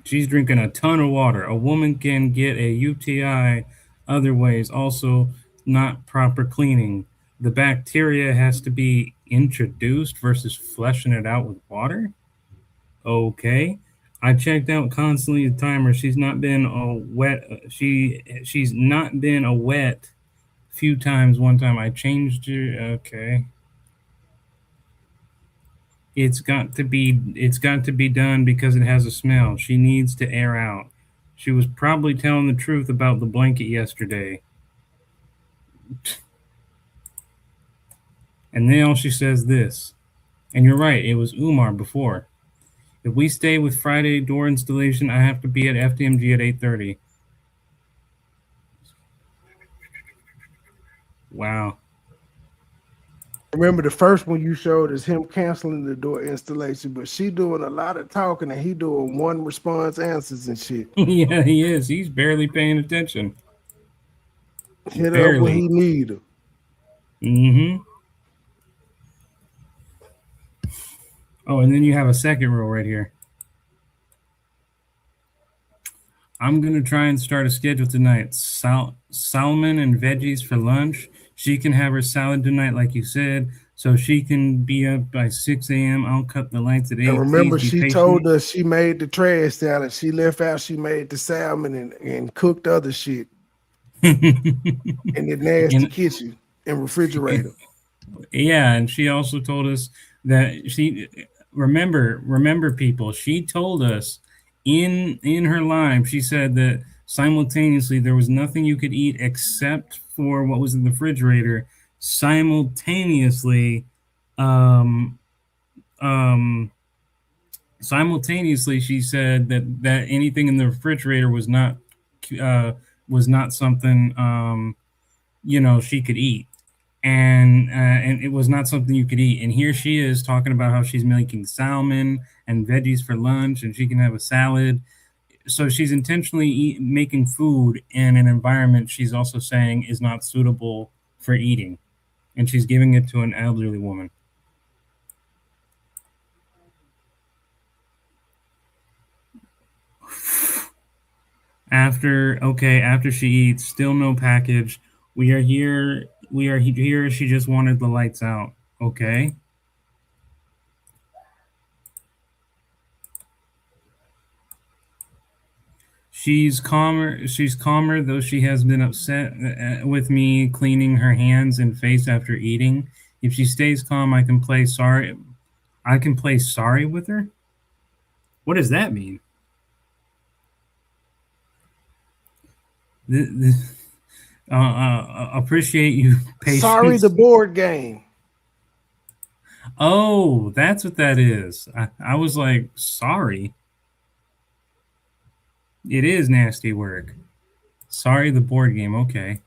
She's drinking a ton of water. A woman can get a UTI other ways. Also, not proper cleaning. The bacteria has to be introduced versus flushing it out with water. Okay. I checked out constantly the timer. She's not been a wet. She's not been a wet few times. One time I changed her. Okay. It's got to be done because it has a smell. She needs to air out. She was probably telling the truth about the blanket yesterday. And now she says this. And you're right, it was Umar before. If we stay with Friday door installation, I have to be at FDMG at 8:30. Wow. Remember the first one you showed is him canceling the door installation, but she doing a lot of talking and he doing one response answers and shit. Yeah, he is. He's barely paying attention. Hit her up when he need her. Mm-hmm. Oh, and then you have a second rule right here. I'm going to try and start a schedule tonight. Salmon and veggies for lunch. She can have her salad tonight, like you said, so she can be up by 6 a.m. I'll cut the lights at 8. And remember, she told us she made the trash salad. She left out she made the salmon and cooked other shit in the nasty kitchen and refrigerator. Yeah, and she also told us that she remember people. She told us in her live, she said that simultaneously there was nothing you could eat except for what was in the refrigerator. Simultaneously, she said that anything in the refrigerator was not something she could eat. And it was not something you could eat. And here she is talking about how she's making salmon and veggies for lunch, and she can have a salad. So she's intentionally making food in an environment she's also saying is not suitable for eating, and she's giving it to an elderly woman. After she eats, still no package. We are here. She just wanted the lights out. Okay. She's calmer, though she has been upset with me cleaning her hands and face after eating. If she stays calm, I can play sorry. I can play sorry with her. What does that mean? Appreciate you patience. Sorry, the board game. Oh, that's what that is. I was like, sorry. It is nasty work. Sorry, the board game. Okay.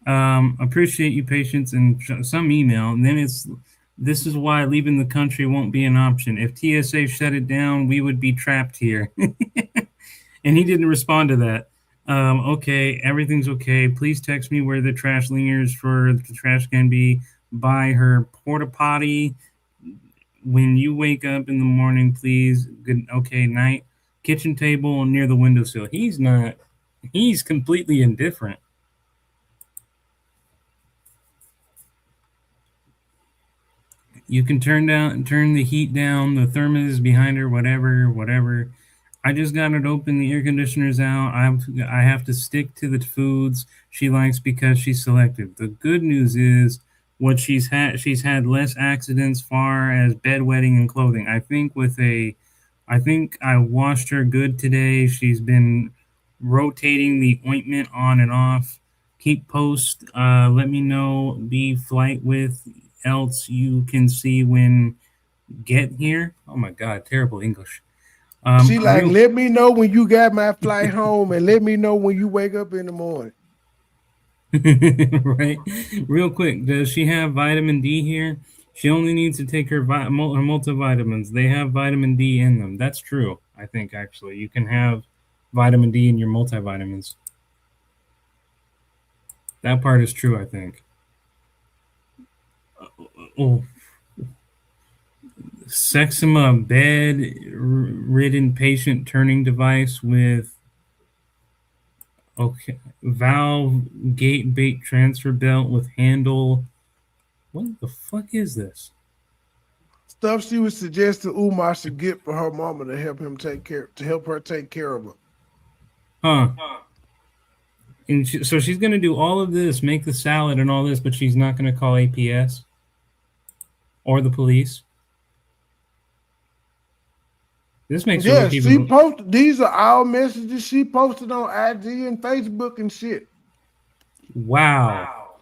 Appreciate you patience and some email. And then this is why leaving the country won't be an option. If TSA shut it down, we would be trapped here. And he didn't respond to that. Okay, everything's okay. Please text me where the trash lingers for the trash can be by her porta potty. When you wake up in the morning, please. Good. Okay, night. Kitchen table near the windowsill. He's completely indifferent. You can turn the heat down. The thermos is behind her. Whatever. I just got it open. The air conditioner's out. I have to stick to the foods she likes because she's selective. The good news is she's had less accidents far as bedwetting and clothing. I think I washed her good today. She's been rotating the ointment on and off. Keep post. Let me know. Be flight with. Else you can see when get here. Oh my God, terrible English. She let me know when you got my flight home and let me know when you wake up in the morning. Right. Real quick, does she have vitamin D here? She only needs to take her multivitamins. They have vitamin D in them. That's true. I think actually you can have vitamin D in your multivitamins. That part is true, I think. Sexima bed-ridden patient turning device with valve gate bait transfer belt with handle. What the fuck is this? Stuff she would suggest to Umar should get for her mama to help her take care of her. Huh. And so she's going to do all of this, make the salad and all this, but she's not going to call APS or the police. This makes her look she posted. These are all messages she posted on IG and Facebook and shit. Wow.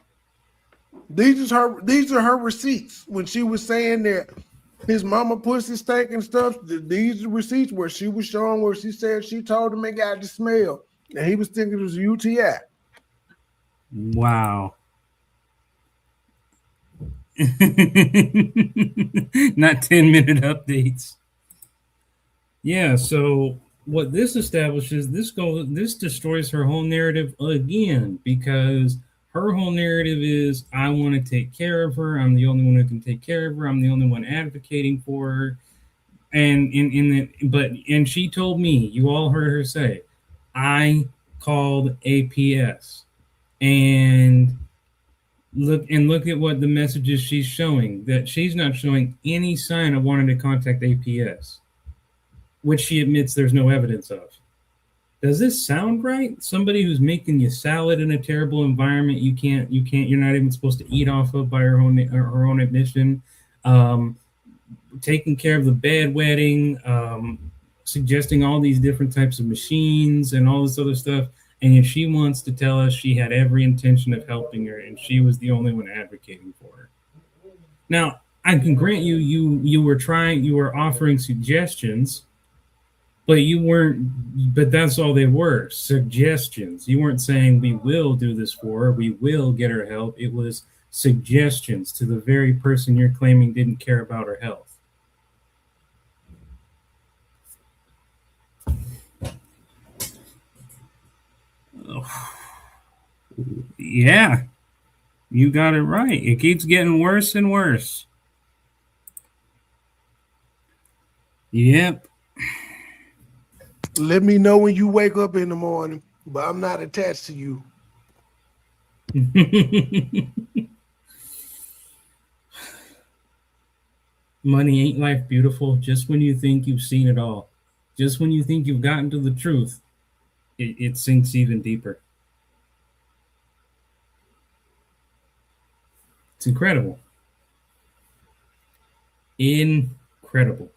These are her receipts when she was saying that His mama pussy stank and stuff. These receipts where she was showing where she said she told him it got the smell. And he was thinking it was a UTI. Wow. Not 10-minute updates. Yeah, so what this establishes, this destroys her whole narrative again, because her whole narrative is, I want to take care of her. I'm the only one who can take care of her. I'm the only one advocating for her. And she told me, you all heard her say, I called APS, and look at what the messages she's showing, that she's not showing any sign of wanting to contact APS, which she admits there's no evidence of. Does this sound right? Somebody who's making you salad in a terrible environment you're not even supposed to eat off of by her own admission, taking care of the bedwetting, suggesting all these different types of machines and all this other stuff. And if she wants to tell us she had every intention of helping her and she was the only one advocating for her. Now, I can grant you were offering suggestions, but that's all they were, suggestions. You weren't saying we will do this for her, we will get her help. It was suggestions to the very person you're claiming didn't care about her health. Yeah, you got it right. It keeps getting worse and worse. Yep. Let me know when you wake up in the morning, but I'm not attached to you. Money ain't life beautiful? Just when you think you've seen it all, just when you think you've gotten to the truth, it sinks even deeper. It's incredible. Incredible.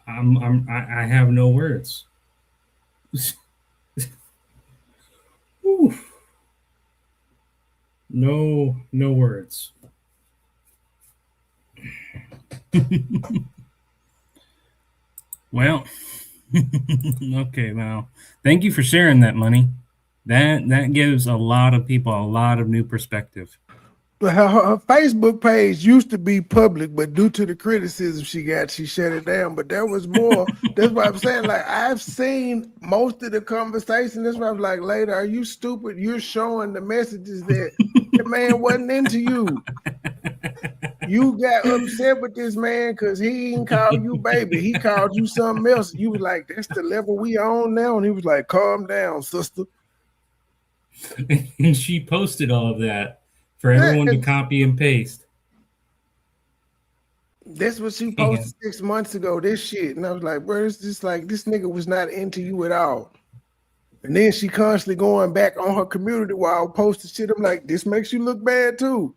I have no words. No words. Well, okay, now thank you for sharing that, Money. That gives a lot of people a lot of new perspective. But her Facebook page used to be public, but due to the criticism she got, she shut it down. But there was more. That's what I'm saying. Like, I've seen most of the conversation. That's why I'm like, later, are you stupid? You're showing the messages that the man wasn't into you. You got upset with this man because he didn't call you baby. He called you something else. You was like, that's the level we on now. And he was like, calm down, sister. And she posted all of that for everyone to copy and paste. That's what she posted 6 months ago, this shit. And I was like, bro, it's just like, this nigga was not into you at all. And then she constantly going back on her community while posting shit. I'm like, this makes you look bad too.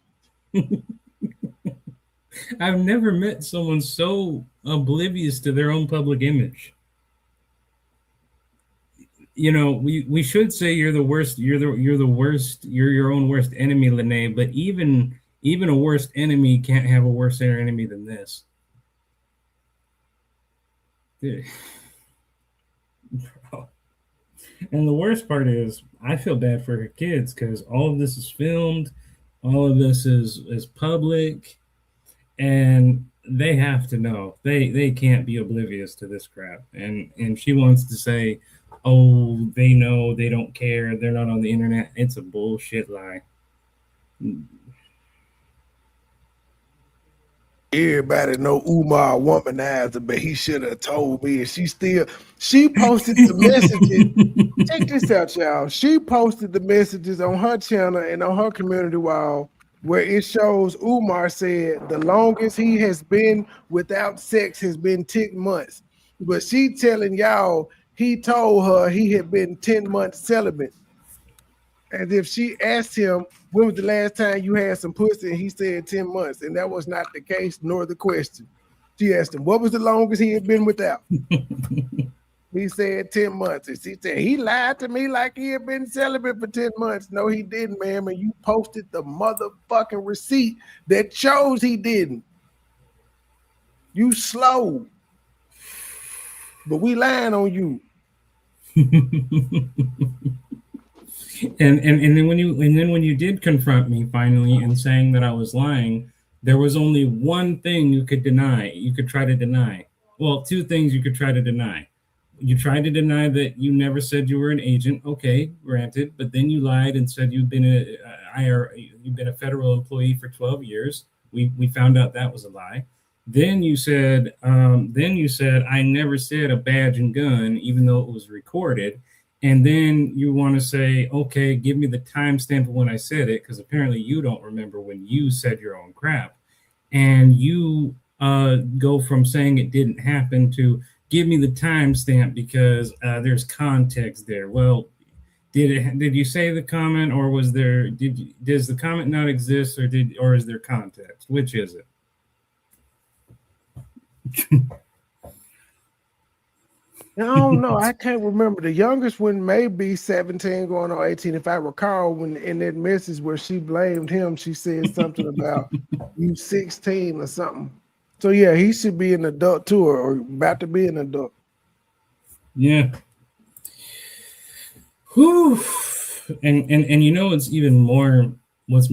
I've never met someone so oblivious to their own public image. You know, we should say you're the worst. You're the worst. You're your own worst enemy, Lanae. But even a worst enemy can't have a worse enemy than this. And the worst part is, I feel bad for her kids because all of this is filmed, all of this is public, and they have to know. They can't be oblivious to this crap. And she wants to say, oh, they know, they don't care, they're not on the internet. It's a bullshit lie. Everybody know Umar womanizer, but he should have told me. And she posted the messages. Check this out, y'all. She posted the messages on her channel and on her community wall where it shows Umar said the longest he has been without sex has been 10 months. But she telling y'all he told her he had been 10 months celibate. As if she asked him, when was the last time you had some pussy? And he said 10 months. And that was not the case, nor the question. She asked him, what was the longest he had been without? He said 10 months. And she said he lied to me like he had been celibate for 10 months. No, he didn't, ma'am. And you posted the motherfucking receipt that shows he didn't. You slow. But we lying on you. And then when you did confront me finally and saying that I was lying, there was only one thing you could deny. You could try to deny. Well, two things you could try to deny. You tried to deny that you never said you were an agent. Okay, granted, but then you lied and said you've been a federal employee for 12 years. We found out that was a lie. Then you said I never said a badge and gun, even though it was recorded. And then you want to say, okay, give me the timestamp of when I said it, because apparently you don't remember when you said your own crap. And you go from saying it didn't happen to give me the timestamp because there's context there. Well, did you say the comment, or does the comment not exist, or is there context? Which is it? I don't know. I can't remember. The youngest one may be 17 going on 18. If I recall, when in that message where she blamed him, she said something about you 16 or something. So yeah, he should be an adult too, or about to be an adult. Yeah. Whew. And you know what's even more what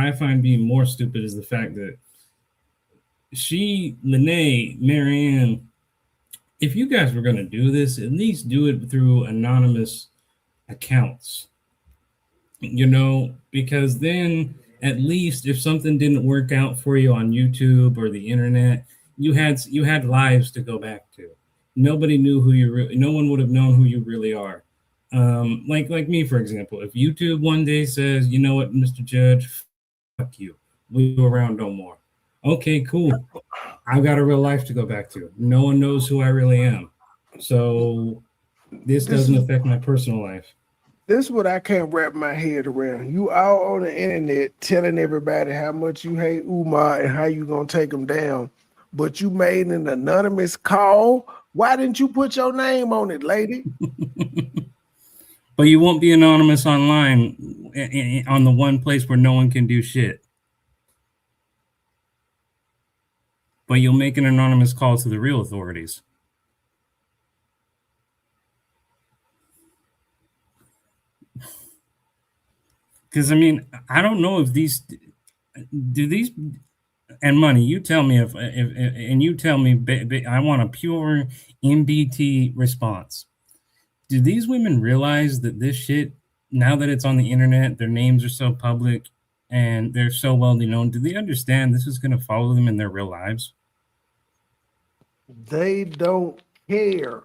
I find being more stupid is the fact that Lanae, Marianne, if you guys were going to do this, at least do it through anonymous accounts, because then at least if something didn't work out for you on YouTube or the internet, you had lives to go back to. Nobody knew no one would have known who you really are. Like me, for example, if YouTube one day says, you know what, Mr. Judge, fuck you, we'll go around no more. Okay, cool. I've got a real life to go back to. No one knows who I really am. So this doesn't affect my personal life. This is what I can't wrap my head around. You all on the internet telling everybody how much you hate Umar and how you going to take him down. But you made an anonymous call. Why didn't you put your name on it, lady? But you won't be anonymous online on the one place where no one can do shit. But you'll make an anonymous call to the real authorities. Because, I mean, I don't know if and money, you tell me and you tell me, I want a pure MBT response. Do these women realize that this shit, now that it's on the internet, their names are so public and they're so well known, do they understand this is going to follow them in their real lives? They don't care.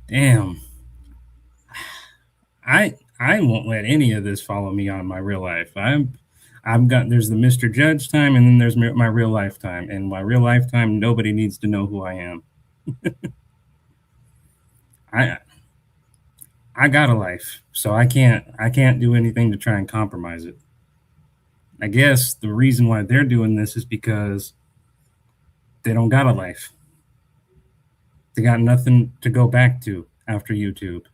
Damn. I won't let any of this follow me on my real life. There's the Mr. Judge time, and then there's my real life time. And my real life time, nobody needs to know who I am. I got a life, so I can't do anything to try and compromise it. I guess the reason why they're doing this is because they don't got a life. They got nothing to go back to after YouTube.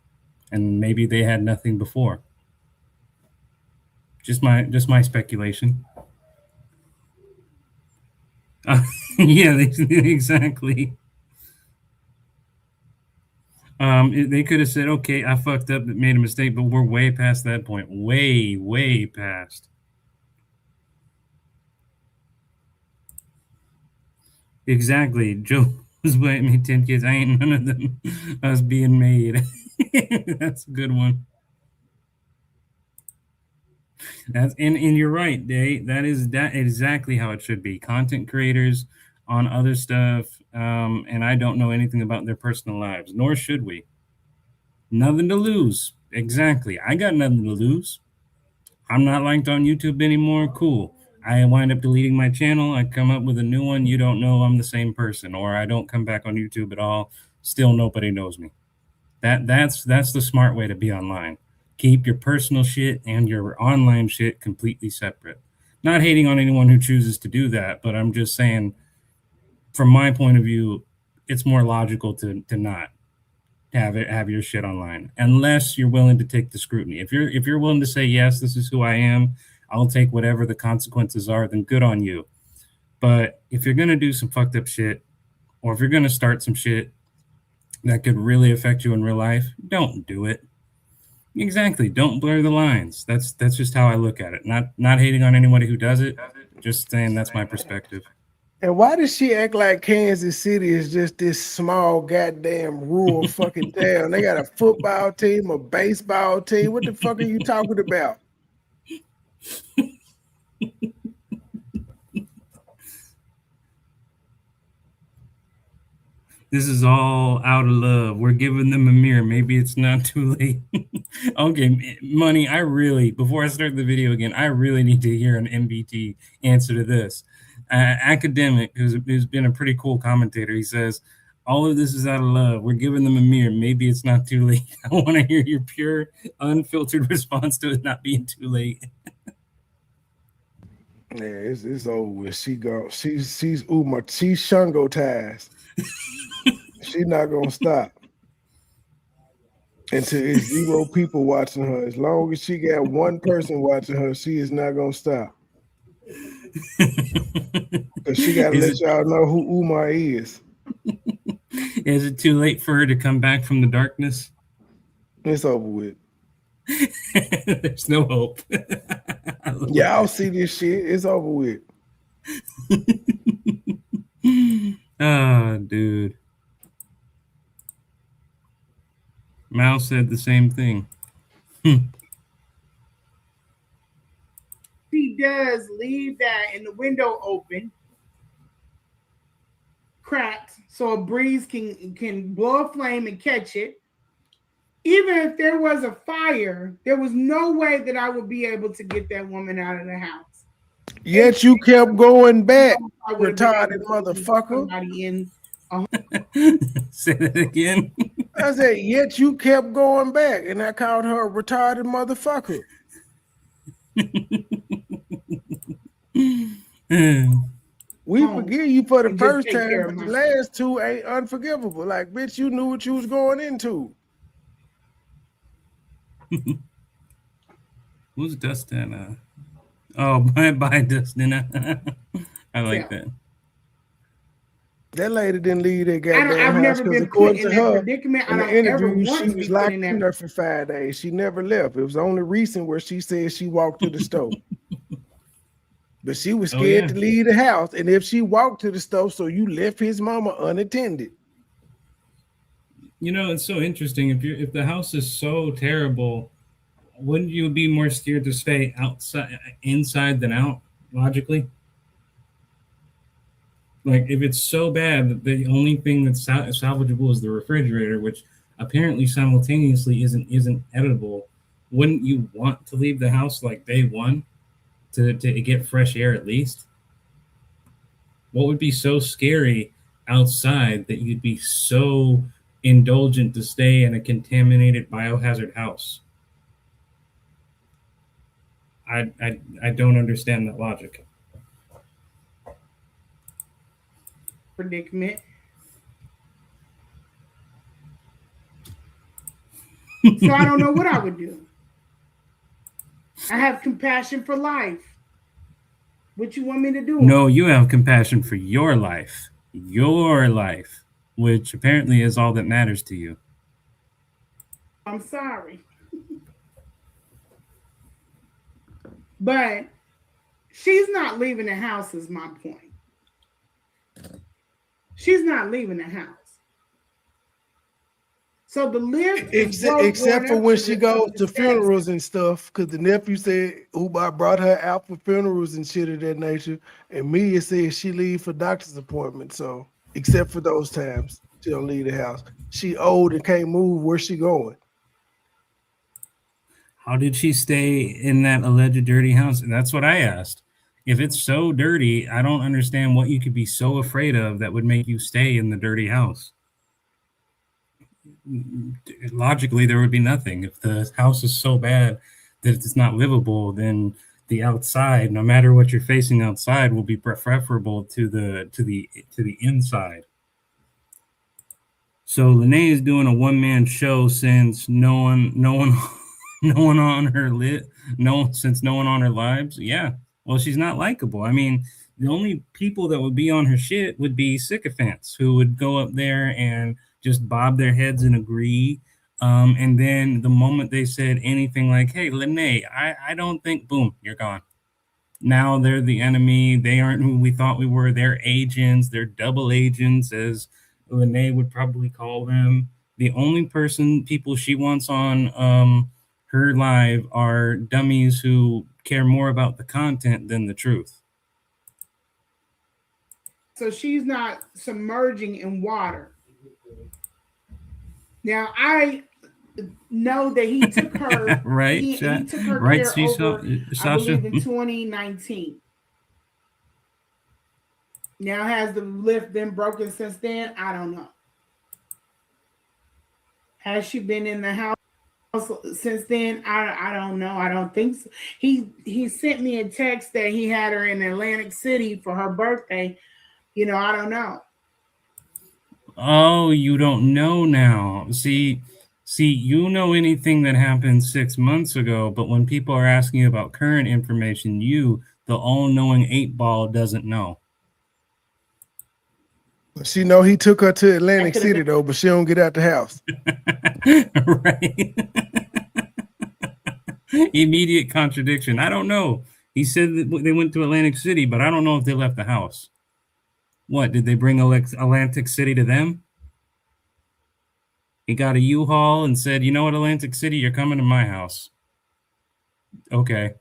And maybe they had nothing before. Just my speculation. Yeah, exactly. They could have said, okay, I fucked up, made a mistake, but we're way past that point. Way, way past. Exactly. Joe was waiting me 10 kids. I ain't none of them. Us being made. That's a good one. And you're right, Day. That is exactly how it should be. Content creators on other stuff, and I don't know anything about their personal lives, nor should we. Nothing to lose. Exactly. I got nothing to lose. I'm not liked on YouTube anymore. Cool. I wind up deleting my channel. I come up with a new one. You don't know I'm the same person, or I don't come back on YouTube at all. Still, nobody knows me. That's the smart way to be online. Keep your personal shit and your online shit completely separate. Not hating on anyone who chooses to do that, but I'm just saying from my point of view, it's more logical to not have your shit online unless you're willing to take the scrutiny. If you're willing to say, yes, this is who I am, I'll take whatever the consequences are, then good on you. But if you're gonna do some fucked up shit, or if you're gonna start some shit that could really affect you in real life, don't do it. Exactly. Don't blur the lines. That's just how I look at it. Not hating on anybody who does it, just saying that's my perspective. And why does she act like Kansas City is just this small goddamn rural fucking town? They got a football team, a baseball team. What the fuck are you talking about? This is all out of love. We're giving them a mirror. Maybe it's not too late. Okay, Money, before I start the video again, I really need to hear an MBT answer to this. Academic, who's been a pretty cool commentator, he says, all of this is out of love. We're giving them a mirror. Maybe it's not too late. I want to hear your pure, unfiltered response to it not being too late. Yeah, it's over with. She's Uma. She's Shango-tized. She's not gonna stop until it's 0 people watching her. As long as she got 1 person watching her, she is not gonna stop. Because she gotta let y'all know who Uma is. Is it too late for her to come back from the darkness? It's over with. There's no hope. Y'all see this shit. It's over with. Oh, dude. Mal said the same thing. He does leave that in the window open, cracked, so a breeze can blow a flame and catch it. Even if there was a fire, there was no way that I would be able to get that woman out of the house. Yet you kept going back, retarded motherfucker. Say that again. I said, yet you kept going back, and I called her a retarded motherfucker. We forgive you for the first time, but the last 2 ain't unforgivable. Like, bitch, you knew what you was going into. Who's Dustin? Oh, bye, Dustin. I like that. That lady didn't leave that goddamn house because according to her, in the interview, she was locked in there for 5 days. She never left. It was only recent where she said she walked to the stove. But she was scared to leave the house. And if she walked to the stove, so you left his mama unattended. You know, it's so interesting. If the house is so terrible, wouldn't you be more scared to stay inside than out, logically? Like, if it's so bad that the only thing that's salvageable is the refrigerator, which apparently simultaneously isn't edible, wouldn't you want to leave the house like day one to get fresh air at least? What would be so scary outside that you'd be so indulgent to stay in a contaminated biohazard house? I don't understand that logic. Predicament. So I don't know what I would do. I have compassion for life. What you want me to do? No, you have compassion for your life. Your life, which apparently is all that matters to you. I'm sorry. But she's not leaving the house is my point. She's not leaving the house. So the lift, except for when she goes to funerals and stuff, because the nephew said Uba brought her out for funerals and shit of that nature, and Mia said she leave for doctor's appointments. So except for those times, she don't leave the house. She old and can't move. Where's she going? How did she stay in that alleged dirty house? And that's what I asked. If it's so dirty, I don't understand what you could be so afraid of that would make you stay in the dirty house. Logically, there would be nothing. If the house is so bad that it's not livable, then the outside, no matter what you're facing outside, will be preferable to the inside. So Lanae is doing a one-man show since no one on her lives. Yeah. Well, she's not likable. I mean, the only people that would be on her shit would be sycophants who would go up there and just bob their heads and agree. And then the moment they said anything like, hey, Lanae, I don't think, boom, you're gone. Now they're the enemy. They aren't who we thought we were. They're agents. They're double agents, as Lanae would probably call them. The only people she wants on her live are dummies who care more about the content than the truth. So she's not submerging in water. Now I know that he took her right. He took her right, there over, I believe, in 2019. Now has the lift been broken since then? I don't know. Has she been in the house since then? I don't know. I don't think so. He sent me a text that he had her in Atlantic City for her birthday. You know, I don't know. Oh, you don't know now. See, you know anything that happened 6 months ago, but when people are asking you about current information, the all-knowing 8-ball, doesn't know. She know he took her to Atlantic City though, but she don't get out the house. Right. Immediate contradiction. I don't know. He said that they went to Atlantic City, but I don't know if they left the house. What, did they bring Atlantic City to them? He got a U-Haul and said, you know what, Atlantic City, you're coming to my house. Okay.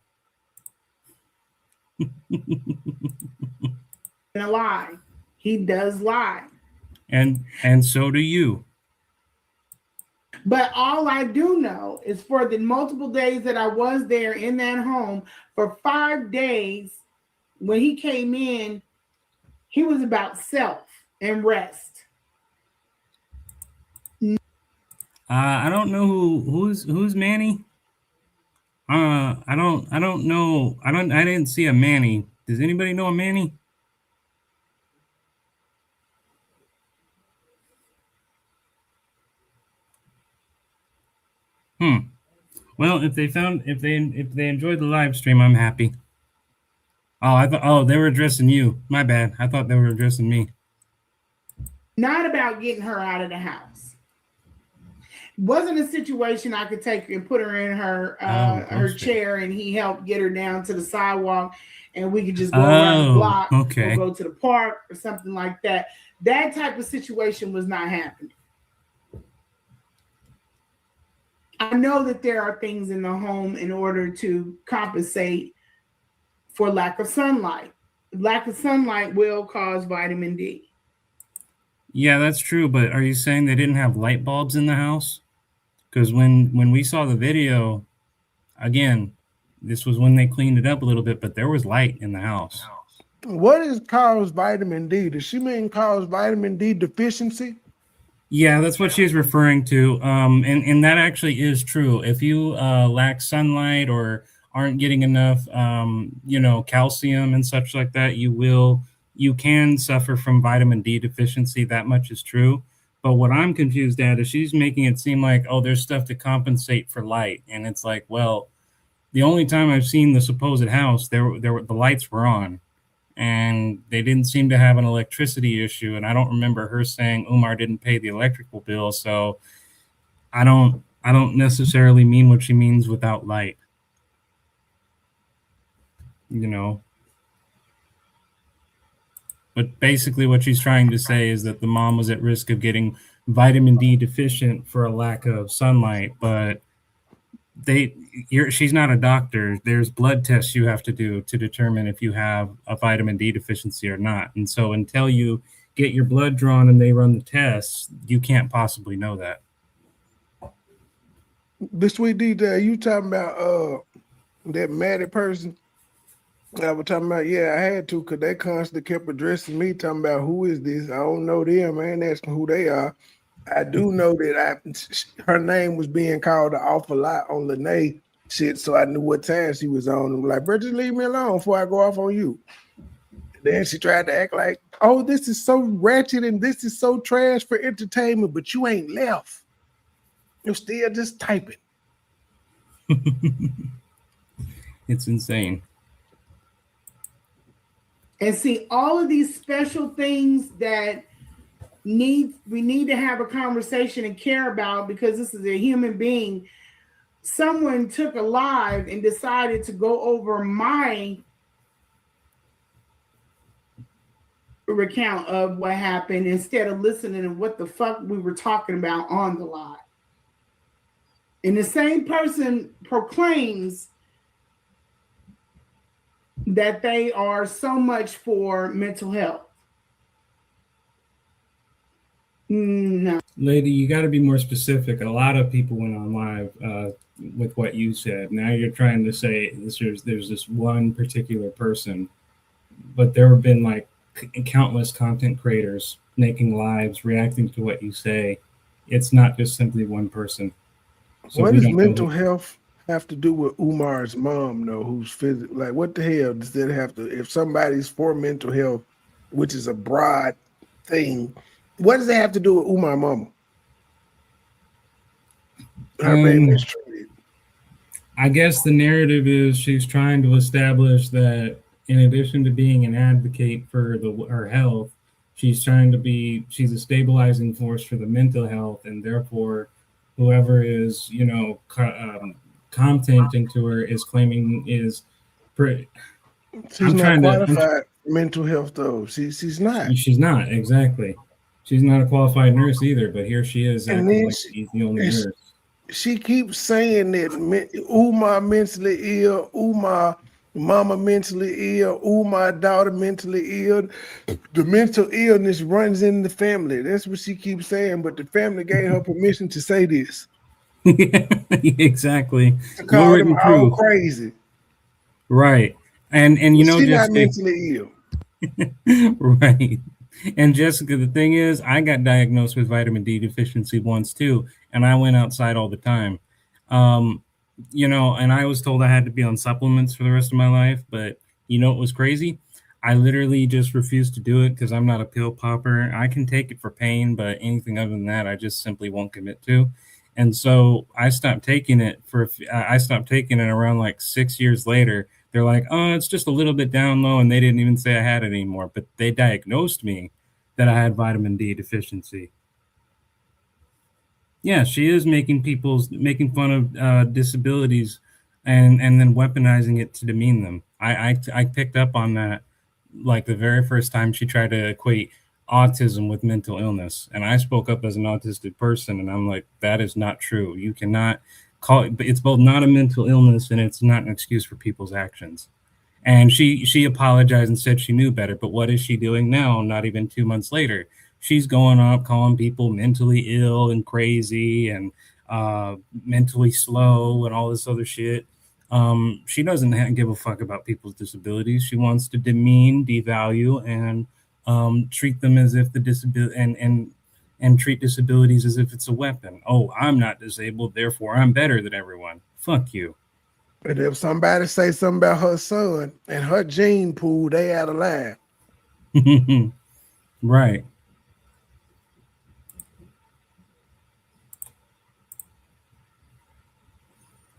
A lie. He does lie. And so do you. But all I do know is for the multiple days that I was there in that home, for 5 days, when he came in, he was about self and rest. I don't know who's Manny. I don't know. I didn't see a Manny. Does anybody know a Manny? Well, if they enjoyed the live stream, I'm happy. Oh, they were addressing you. My bad. I thought they were addressing me. Not about getting her out of the house. Wasn't a situation I could take and put her in her chair and he helped get her down to the sidewalk and we could just go around the block or go to the park or something like that. That type of situation was not happening. I know that there are things in the home in order to compensate for lack of sunlight. Lack of sunlight will cause vitamin D. Yeah, that's true. But are you saying they didn't have light bulbs in the house? Because when we saw the video, again, this was when they cleaned it up a little bit, but there was light in the house. What is cause vitamin D? Does she mean cause vitamin D deficiency? Yeah, that's what she's referring to. And that actually is true. If you lack sunlight or aren't getting enough, calcium and such like that, you can suffer from vitamin D deficiency. That much is true. But what I'm confused at is she's making it seem like, oh, there's stuff to compensate for light. And it's like, well, the only time I've seen the supposed house, the lights were on. And they didn't seem to have an electricity issue. And I don't remember her saying Umar didn't pay the electrical bill. So I don't necessarily mean what she means without light. You know. But basically what she's trying to say is that the mom was at risk of getting vitamin D deficient for a lack of sunlight. But she's not a doctor. There's blood tests you have to do to determine if you have a vitamin D deficiency or not. And so until you get your blood drawn and they run the tests, you can't possibly know that. The sweet detail you talking about that Maddie person. I was talking about, yeah, I had to, because they constantly kept addressing me, talking about who is this? I don't know them. I ain't asking who they are. I do know that her name was being called an awful lot on Lanae. shit, so I knew what time she was on. I'm like, bro, just leave me alone before I go off on you. Then she tried to act like, oh, this is so ratchet and this is so trash for entertainment, but you ain't left. You're still just typing. It's insane. And see, all of these special things that we need to have a conversation and care about, because this is a human being. Someone took a live and decided to go over my recount of what happened instead of listening to what the fuck we were talking about on the live. And the same person proclaims that they are so much for mental health. No. Lady, you got to be more specific. A lot of people went on live with what you said. Now you're trying to say there's this one particular person, but there have been like countless content creators making lives, reacting to what you say. It's not just simply one person. So what does mental health have to do with Umar's mom, though, who's physical? Like, what the hell does that have to? If somebody's for mental health, which is a broad thing, what does that have to do with Umar's mama? Her being mistreated. I guess the narrative is she's trying to establish that in addition to being an advocate for her health, she's a stabilizing force for the mental health, and therefore whoever is, commenting to her is claiming is she's not qualified for mental health, though. She's not. She's not, exactly. She's not a qualified nurse either, but here she is acting like she's the only nurse. She keeps saying that Umar mentally ill, Umar mama mentally ill, Umar daughter mentally ill. The mental illness runs in the family. That's what she keeps saying, but the family gave her permission to say this. Exactly. To call them all crazy. Right. And she's not mentally ill. Right. And Jessica, the thing is, I got diagnosed with vitamin D deficiency once too, and I went outside all the time. And I was told I had to be on supplements for the rest of my life, but what was crazy? I literally just refused to do it because I'm not a pill popper. I can take it for pain, but anything other than that, I just simply won't commit to. And so I stopped taking it around like 6 years later. They're like, oh, it's just a little bit down low, and they didn't even say I had it anymore, but they diagnosed me that I had vitamin D deficiency. Yeah, she is making fun of disabilities and then weaponizing it to demean them. I picked up on that like the very first time she tried to equate autism with mental illness, and I spoke up as an autistic person, and I'm like, that is not true. You cannot call it. It's both not a mental illness and it's not an excuse for people's actions. And she apologized and said she knew better, but what is she doing now? Not even 2 months later, she's going up calling people mentally ill and crazy and mentally slow and all this other shit. She doesn't give a fuck about people's disabilities. She wants to demean, devalue, and treat them as if the disability and treat disabilities as if it's a weapon. Oh, I'm not disabled, therefore I'm better than everyone. Fuck you. But if somebody say something about her son and her gene pool, they out of line. Right.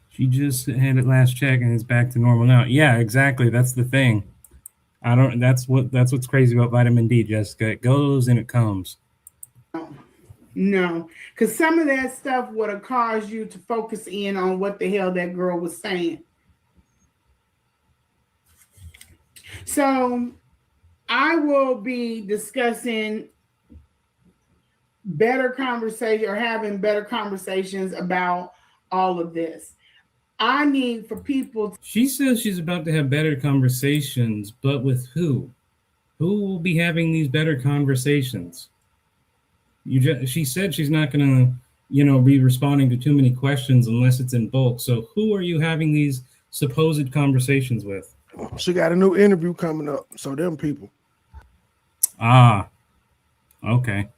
She just had it last check and it's back to normal now. Yeah, exactly. That's the thing. That's what's crazy about vitamin D, Jessica. It goes and it comes. No, because some of that stuff would have caused you to focus in on what the hell that girl was saying. So I will be discussing better conversation or having better conversations about all of this. I need for people. She says she's about to have better conversations, but with who? Who will be having these better conversations? She said she's not going to, be responding to too many questions unless it's in bulk. So who are you having these supposed conversations with? She got a new interview coming up. So them people. Ah, okay.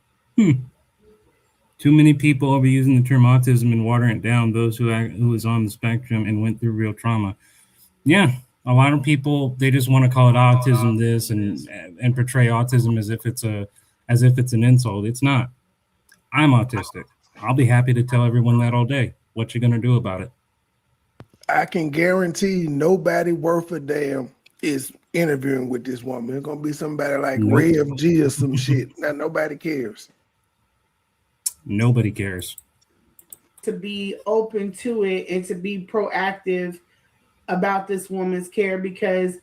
Too many people overusing the term autism and watering it down. Those who is on the spectrum and went through real trauma. Yeah, a lot of people, they just want to call it autism this and portray autism as if it's an insult. It's not. I'm autistic. I'll be happy to tell everyone that all day. What you gonna do about it? I can guarantee nobody worth a damn is interviewing with this woman. It's gonna be somebody like Rev G or some shit. Now nobody cares. Nobody cares. To be open to it and to be proactive about this woman's care, because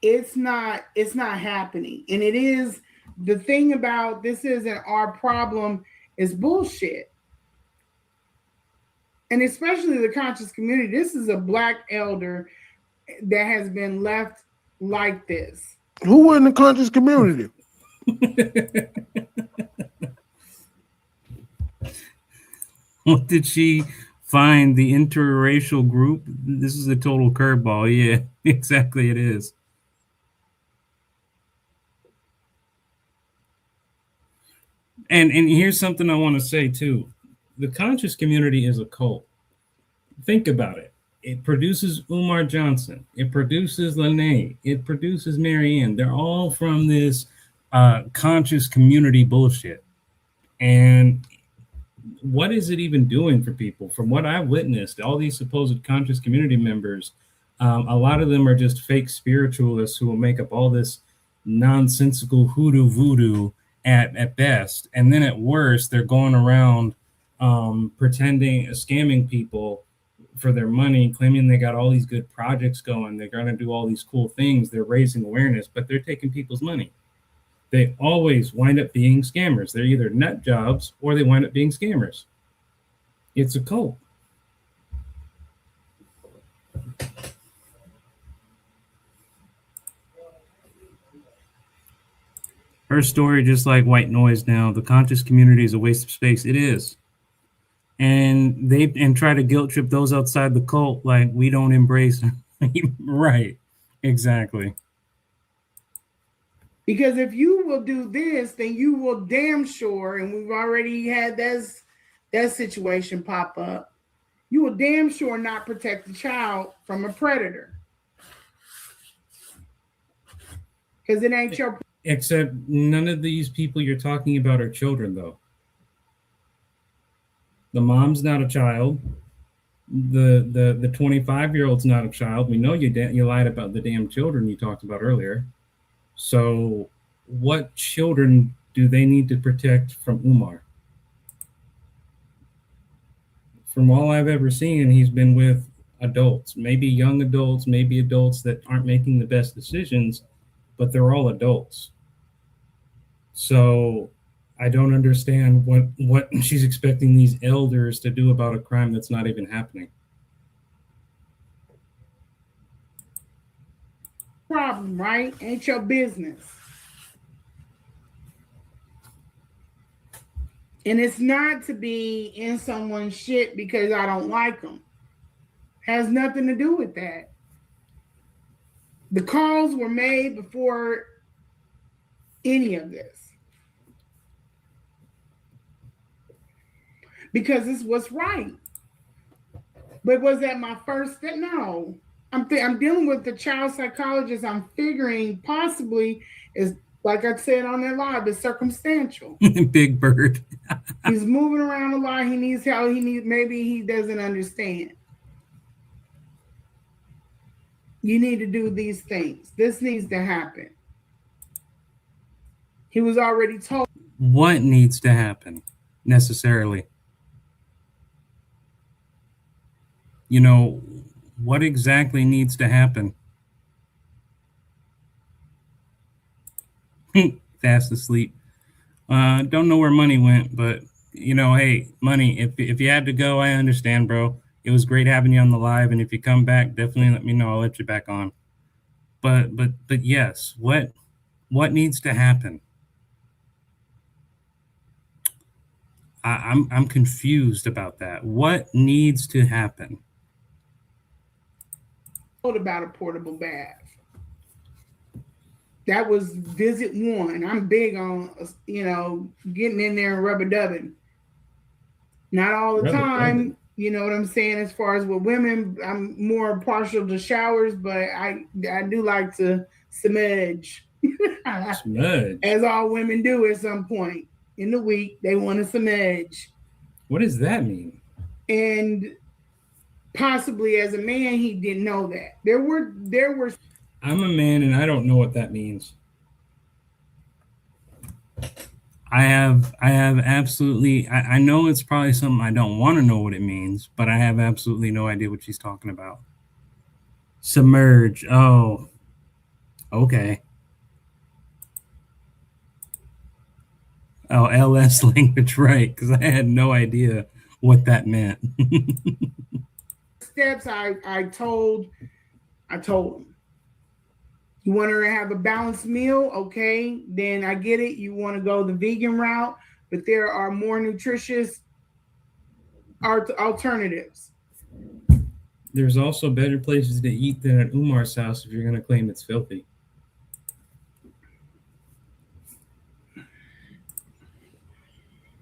it's not happening. And it is, the thing about this isn't our problem, is bullshit. And especially the conscious community. This is a Black elder that has been left like this. Who in the conscious community? What did she find? The interracial group? This is a total curveball. Yeah, exactly it is. And here's something I want to say too. The conscious community is a cult. Think about it. It produces Umar Johnson. It produces Lanae. It produces Marianne. They're all from this conscious community bullshit. And what is it even doing for people? From what I've witnessed, all these supposed conscious community members, a lot of them are just fake spiritualists who will make up all this nonsensical hoodoo voodoo at best. And then at worst, they're going around pretending, scamming people for their money, claiming they got all these good projects going. They're going to do all these cool things. They're raising awareness, but they're taking people's money. They always wind up being scammers. They're either nut jobs or they wind up being scammers. It's a cult. Her story, just like white noise now, the conscious community is a waste of space. It is. And they try to guilt trip those outside the cult like we don't embrace. Right. Exactly. Because if you will do this, then you will damn sure, and we've already had that situation pop up, you will damn sure not protect the child from a predator. Because it ain't your... Except none of these people you're talking about are children, though. The mom's not a child. The 25-year-old's not a child. We know you lied about the damn children you talked about earlier. So what children do they need to protect from Umar? From all I've ever seen, he's been with adults, maybe young adults, maybe adults that aren't making the best decisions, but they're all adults. So I don't understand what she's expecting these elders to do about a crime that's not even happening. Problem, right? Ain't your business. And it's not to be in someone's shit because I don't like them. Has nothing to do with that. The calls were made before any of this. Because it's what's right. But was that my first step? No. I'm dealing with the child psychologist. I'm figuring possibly is, like I said on that live, it's circumstantial. Big Bird. He's moving around a lot. He needs help. Maybe he doesn't understand. You need to do these things. This needs to happen. He was already told. What needs to happen necessarily? You know, what exactly needs to happen? Fast asleep. Don't know where money went, but you know, hey, money, if you had to go, I understand, bro. It was great having you on the live, and if you come back, definitely let me know. I'll let you back on. But yes, what needs to happen? I'm confused about that. What needs to happen? About a portable bath. That was visit one. I'm big on, getting in there and rubber dubbing. Not all the Brother. time, you know what I'm saying? As far as with women, I'm more partial to showers, but I do like to smudge. Smudge. As all women do at some point in the week, they want to smudge. What does that mean? And possibly as a man, he didn't know that. There were. I'm a man, and I don't know what that means. I have absolutely. I know it's probably something I don't want to know what it means, but I have absolutely no idea what she's talking about. Submerge. Oh, okay. Oh, LS language, right? Because I had no idea what that meant. Steps I told him. You want her to have a balanced meal? Okay, then I get it. You want to go the vegan route, but there are more nutritious alternatives. There's also better places to eat than at Umar's house if you're going to claim it's filthy.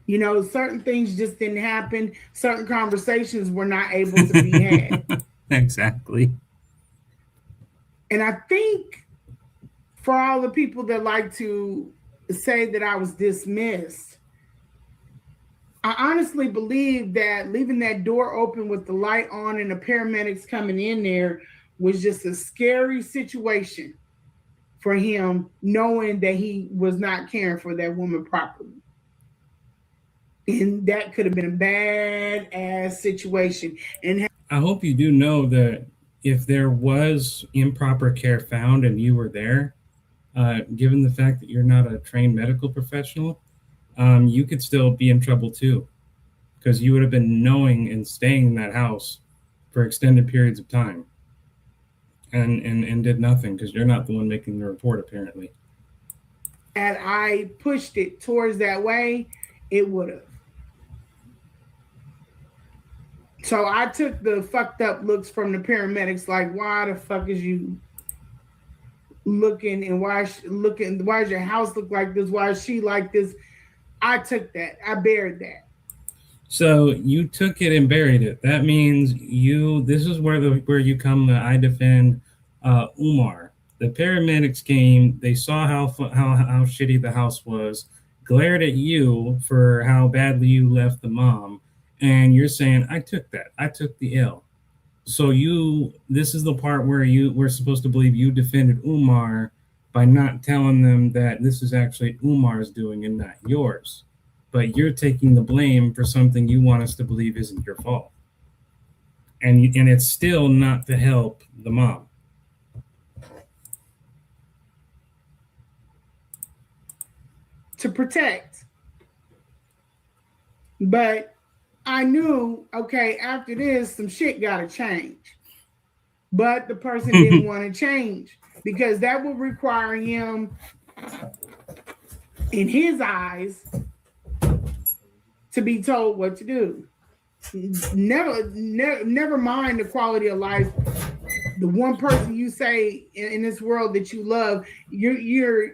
You know, certain things just didn't happen. Certain conversations were not able to be had. Exactly. And I think for all the people that like to say that I was dismissed, I honestly believe that leaving that door open with the light on and the paramedics coming in there was just a scary situation for him, knowing that he was not caring for that woman properly. And that could have been a bad-ass situation. And I hope you do know that if there was improper care found and you were there, given the fact that you're not a trained medical professional, you could still be in trouble too, because you would have been knowing and staying in that house for extended periods of time and did nothing because you're not the one making the report, apparently. And I pushed it towards that way, it would have. So I took the fucked up looks from the paramedics, like, why the fuck is you looking, and why does your house look like this? Why is she like this? I took that. I buried that. So you took it and buried it. That means this is where you come to I defend Umar. The paramedics came, they saw how shitty the house was, glared at you for how badly you left the mom. And you're saying, I took that. I took the L. So this is the part where we're supposed to believe you defended Umar by not telling them that this is actually Umar's doing and not yours. But you're taking the blame for something you want us to believe isn't your fault. And it's still not to help the mom. To protect. But I knew, okay, after this, some shit got to change. But the person didn't want to change because that would require him, in his eyes, to be told what to do. Never mind the quality of life. The one person you say in this world that you love, you're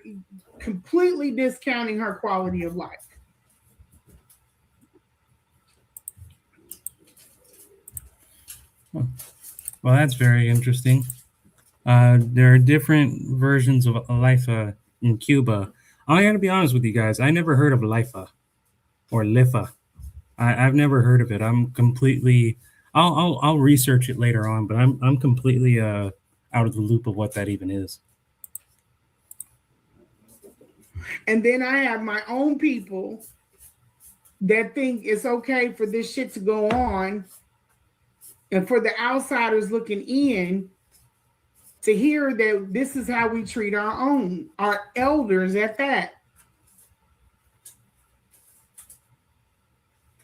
completely discounting her quality of life. Well, that's very interesting. There are different versions of Lifa in Cuba. I got to be honest with you guys. I never heard of Lifa or Lifa. I've never heard of it. I'm completely. I'll research it later on, but I'm completely out of the loop of what that even is. And then I have my own people that think it's okay for this shit to go on. And for the outsiders looking in to hear that this is how we treat our elders at that.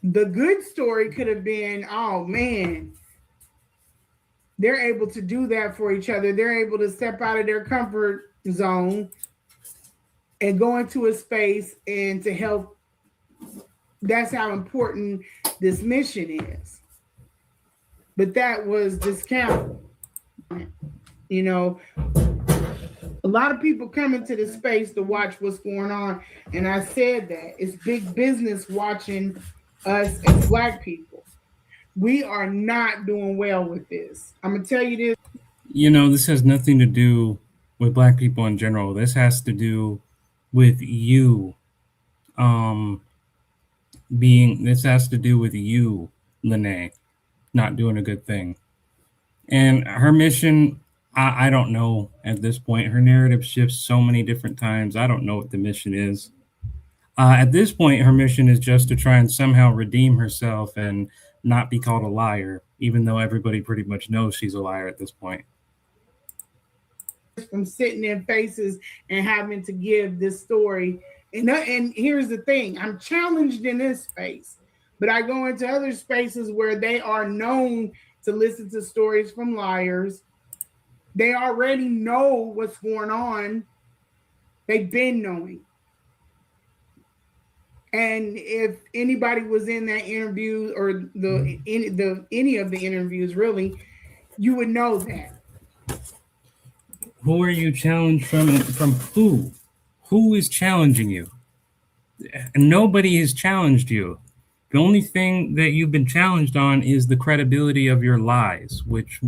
The good story could have been, oh man, they're able to do that for each other. They're able to step out of their comfort zone and go into a space and to help. That's how important this mission is. But that was discounted. You know, a lot of people come into this space to watch what's going on. And I said that it's big business watching us as Black people. We are not doing well with this. I'm gonna tell you this. This has nothing to do with Black people in general. This has to do with you. This has to do with you, Lanae, not doing a good thing. And her mission, I don't know at this point. Her narrative shifts so many different times. I don't know what the mission is. At this point, her mission is just to try and somehow redeem herself and not be called a liar, even though everybody pretty much knows she's a liar at this point. From sitting in faces and having to give this story. And here's the thing, I'm challenged in this space, but I go into other spaces where they are known to listen to stories from liars. They already know what's going on. They've been knowing. And if anybody was in that interview or any of the interviews, really, you would know that. Who are you challenged from? From who? Who is challenging you? Nobody has challenged you. The only thing that you've been challenged on is the credibility of your lies, which,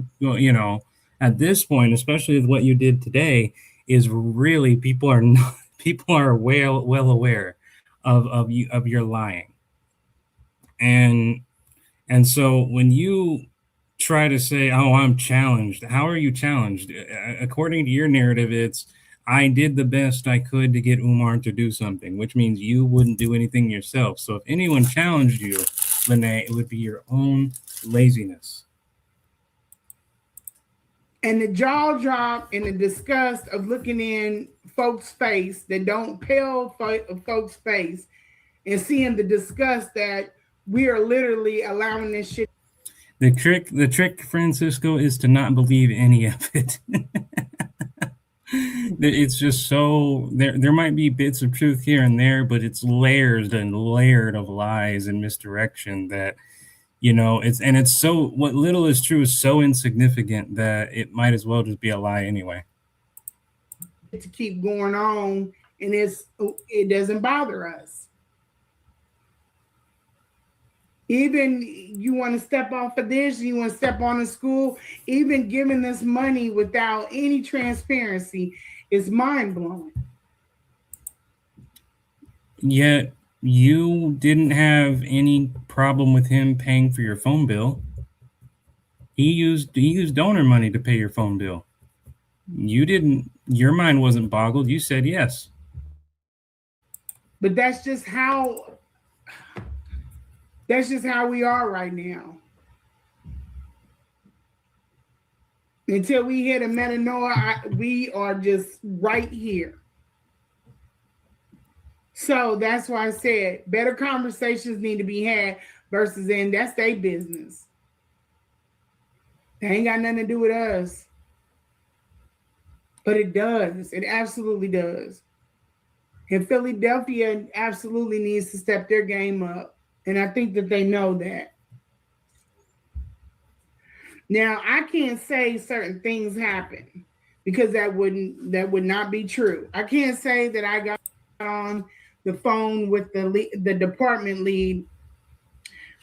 at this point, especially with what you did today, is really people are well aware of your lying. And so when you try to say, oh, I'm challenged, how are you challenged? According to your narrative, it's, I did the best I could to get Umar to do something, which means you wouldn't do anything yourself. So if anyone challenged you, Lanae, it would be your own laziness. And the jaw drop and the disgust of looking in folks' face that don't pale folks' face and seeing the disgust that we are literally allowing this shit. The trick, Francisco, is to not believe any of it. It's just so there might be bits of truth here and there, but it's layers and layered of lies and misdirection that, it's so, what little is true is so insignificant that it might as well just be a lie anyway. To keep going on, and it doesn't bother us. Even you want to step off of this, you want to step on a school, even giving this money without any transparency is mind-blowing. Yet you didn't have any problem with him paying for your phone bill. He used donor money to pay your phone bill. You didn't, your mind wasn't boggled. You said yes. But that's just how we are right now. Until we hit a metanoia, we are just right here. So that's why I said better conversations need to be had versus that's their business. They ain't got nothing to do with us. But it does. It absolutely does. And Philadelphia absolutely needs to step their game up. And I think that they know that. Now, I can't say certain things happen because that would not be true. I can't say that I got on the phone with the department lead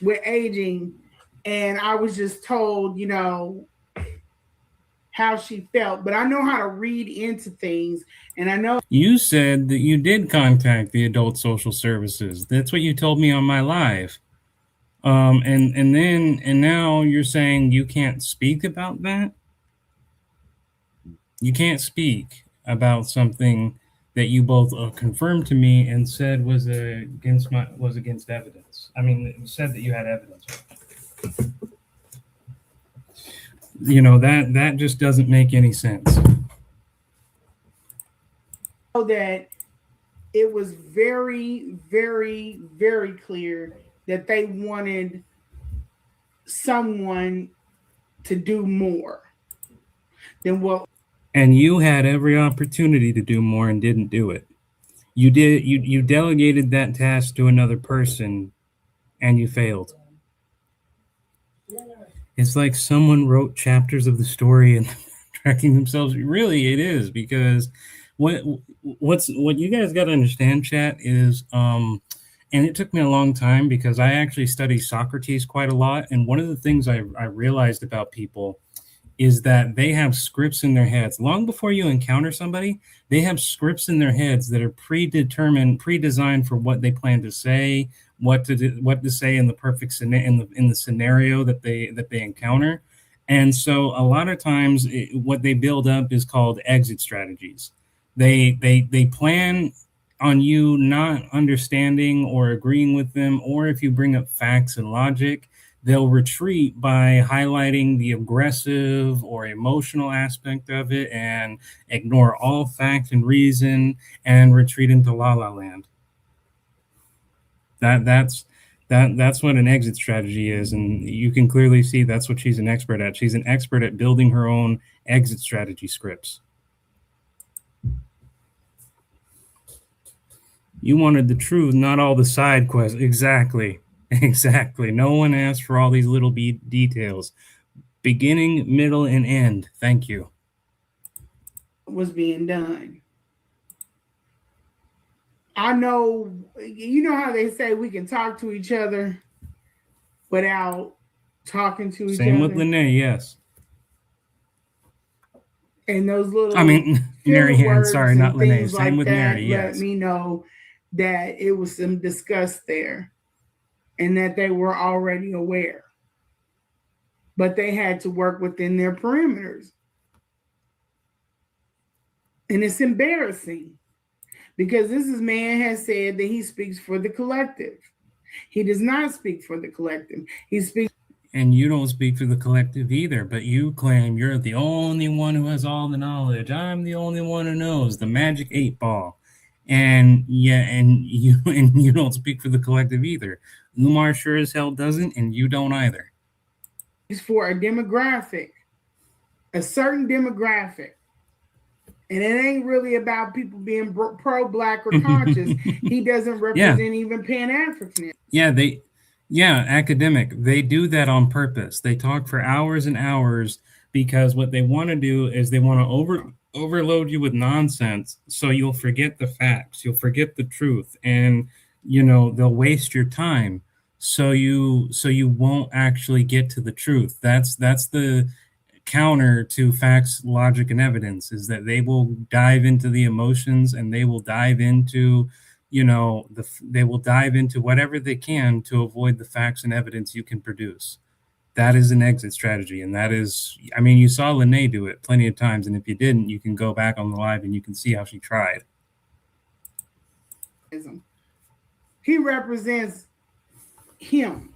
with aging and I was just told, how she felt, but I know how to read into things. And I know you said that you did contact the adult social services. That's what you told me on my live. And now you're saying you can't speak about that. You can't speak about something that you both confirmed to me and said was against evidence. I mean, you said that you had evidence. That just doesn't make any sense. That it was very, very, very clear that they wanted someone to do more than what. And you had every opportunity to do more and didn't do it. You delegated that task to another person and you failed. It's like someone wrote chapters of the story and tracking themselves. Really, it is, because what you guys got to understand, chat, is And it took me a long time because I actually study Socrates quite a lot. And one of the things I realized about people is that they have scripts in their heads. Long before you encounter somebody, they have scripts in their heads that are predetermined, pre-designed for what they plan to say, what to say in the perfect in the scenario that they encounter. And so a lot of times what they build up is called exit strategies. They plan on you not understanding or agreeing with them, or if you bring up facts and logic, they'll retreat by highlighting the aggressive or emotional aspect of it and ignore all fact and reason and retreat into la la land. That's what an exit strategy is, and you can clearly see that's what she's an expert at. She's an expert at building her own exit strategy scripts. You wanted the truth, not all the side quests. Exactly. No one asked for all these little details. Beginning, middle, and end. Thank you. Was being done. I know, you know how they say we can talk to each other without talking to each other? Same with Lanae, yes. And those little Mary Ann, sorry, not Lanae. Same like with Mary, yes. Let me know that it was some disgust there and that they were already aware. But they had to work within their perimeters. And it's embarrassing because this man has said that he speaks for the collective. He does not speak for the collective. He speaks. And you don't speak for the collective either, but you claim you're the only one who has all the knowledge. I'm the only one who knows the magic 8-ball. And yeah, and you don't speak for the collective either. Umar sure as hell doesn't, and you don't either. It's for a demographic, a certain demographic. And it ain't really about people being pro-Black or conscious. He doesn't represent even Pan-Africanism. Academic. They do that on purpose. They talk for hours and hours because what they want to do is they want to overload you with nonsense so you'll forget the facts. You'll forget the truth. And, they'll waste your time so you won't actually get to the truth. That's the counter to facts, logic, and evidence, is that they will dive into the emotions and they will dive into they will dive into whatever they can to avoid the facts and evidence you can produce. That is an exit strategy, and that is, you saw Lanae do it plenty of times, and if you didn't, you can go back on the live and you can see how she tried. He represents him.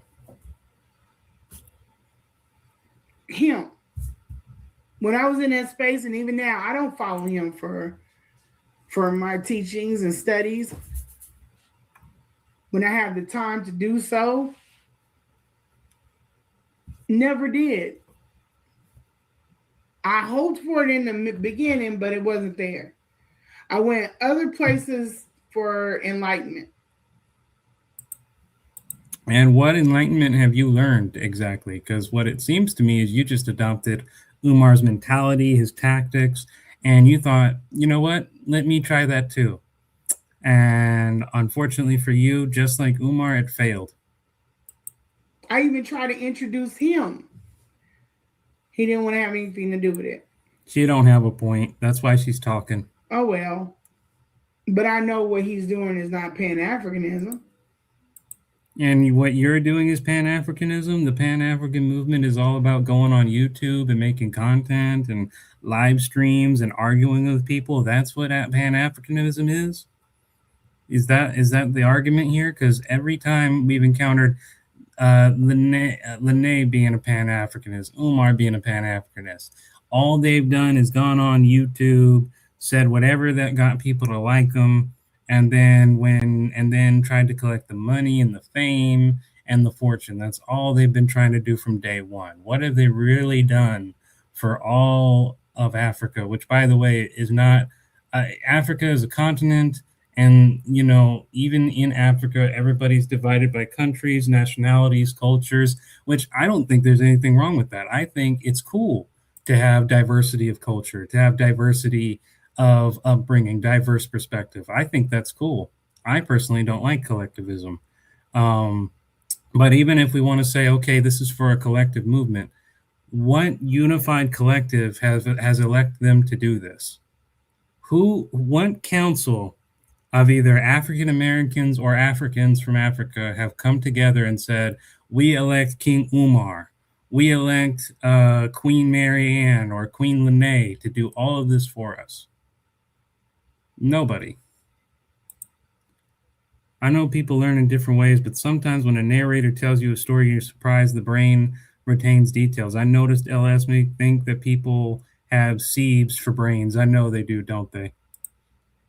When I was in that space, and even now, I don't follow him for my teachings and studies. When I have the time to do so, never did. I hoped for it in the beginning, but it wasn't there. I went other places for enlightenment. And what enlightenment have you learned exactly? Because what it seems to me is you just adopted Umar's mentality, his tactics, and you thought, you know what, let me try that too. And unfortunately for you, just like Umar, it failed. I even tried to introduce him. He didn't want to have anything to do with it. She don't have a point. That's why she's talking. Oh, well. But I know what he's doing is not Pan-Africanism. And what you're doing is Pan-Africanism. The Pan-African movement is all about going on YouTube and making content and live streams and arguing with people. That's what Pan-Africanism is. Is that the argument here? Because every time we've encountered Lanae being a Pan-Africanist, Umar being a Pan-Africanist, all they've done is gone on YouTube, said whatever that got people to like them, and then tried to collect the money and the fame and the fortune. That's all they've been trying to do from day one. What have they really done for all of Africa? Which, by the way, is not Africa is a continent. And, even in Africa, everybody's divided by countries, nationalities, cultures, which I don't think there's anything wrong with that. I think it's cool to have diversity of culture, to have diversity of upbringing, diverse perspective. I think that's cool. I personally don't like collectivism. But even if we want to say, okay, this is for a collective movement, what unified collective has elected them to do this? What council of either African Americans or Africans from Africa have come together and said, we elect King Umar, we elect Queen Mary Ann or Queen Lanae to do all of this for us? Nobody. I know people learn in different ways, but sometimes when a narrator tells you a story, you're surprised the brain retains details. I noticed LS may think that people have sieves for brains. I know they do, don't they?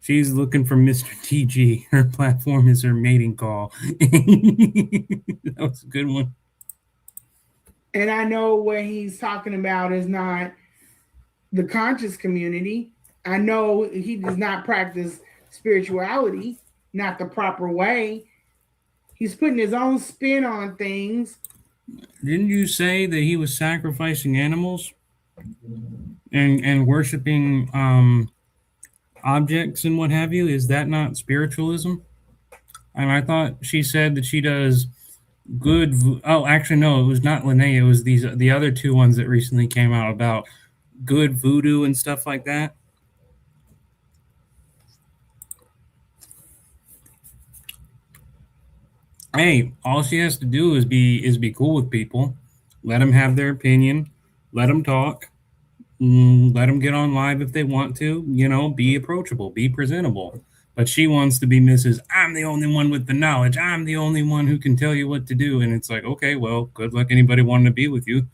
She's looking for Mr. TG. Her platform is her mating call. That was a good one. And I know what he's talking about is not the conscious community. I know he does not practice spirituality, not the proper way. He's putting his own spin on things. Didn't you say that he was sacrificing animals and worshiping objects and what have you? Is that not spiritualism? And I thought she said that she does good. Oh, actually, no, it was not Lanae. It was the other two ones that recently came out about good voodoo and stuff like that. Hey, all she has to do is be cool with people, let them have their opinion, let them talk, let them get on live if they want to, be approachable, be presentable. But she wants to be Mrs. I'm the only one with the knowledge. I'm the only one who can tell you what to do. And it's like, okay, well, good luck anybody wanting to be with you.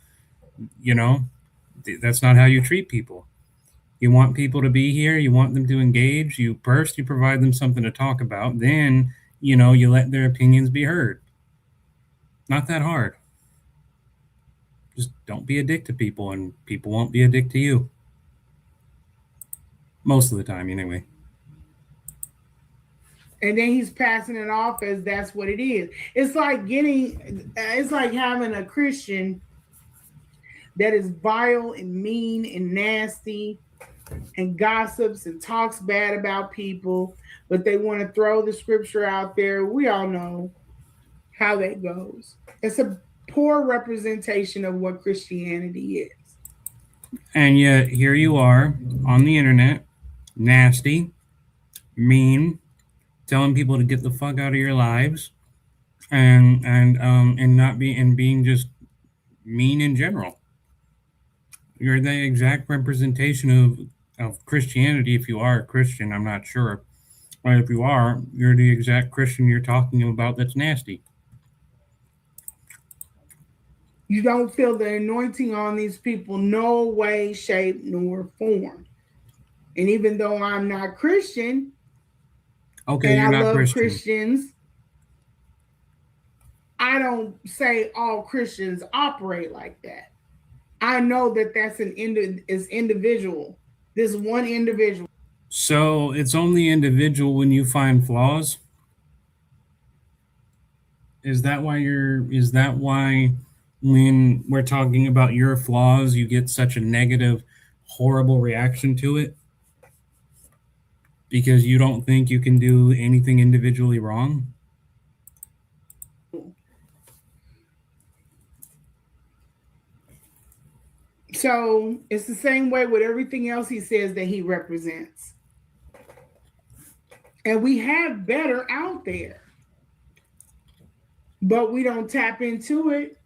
That's not how you treat people. You want people to be here. You want them to engage. You provide them something to talk about. Then, you let their opinions be heard. Not that hard. Just don't be a dick to people, and people won't be a dick to you. Most of the time, anyway. And then he's passing it off as that's what it is. It's like having a Christian that is vile and mean and nasty and gossips and talks bad about people, but they want to throw the scripture out there. We all know how that goes. It's a poor representation of what Christianity is. And yet here you are on the internet, nasty, mean, telling people to get the fuck out of your lives, and being just mean in general. You're the exact representation of Christianity. If you are a Christian, I'm not sure. But if you are, you're the exact Christian you're talking about that's nasty. You don't feel the anointing on these people, no way, shape, nor form. And even though I'm not Christian, okay, and you're I not love Christians, I don't say all Christians operate like that. I know that that's individual. This one individual. So it's only individual when you find flaws? Is that why when we're talking about your flaws, you get such a negative, horrible reaction to it? Because you don't think you can do anything individually wrong? So it's the same way with everything else he says that he represents. And we have better out there, but we don't tap into it.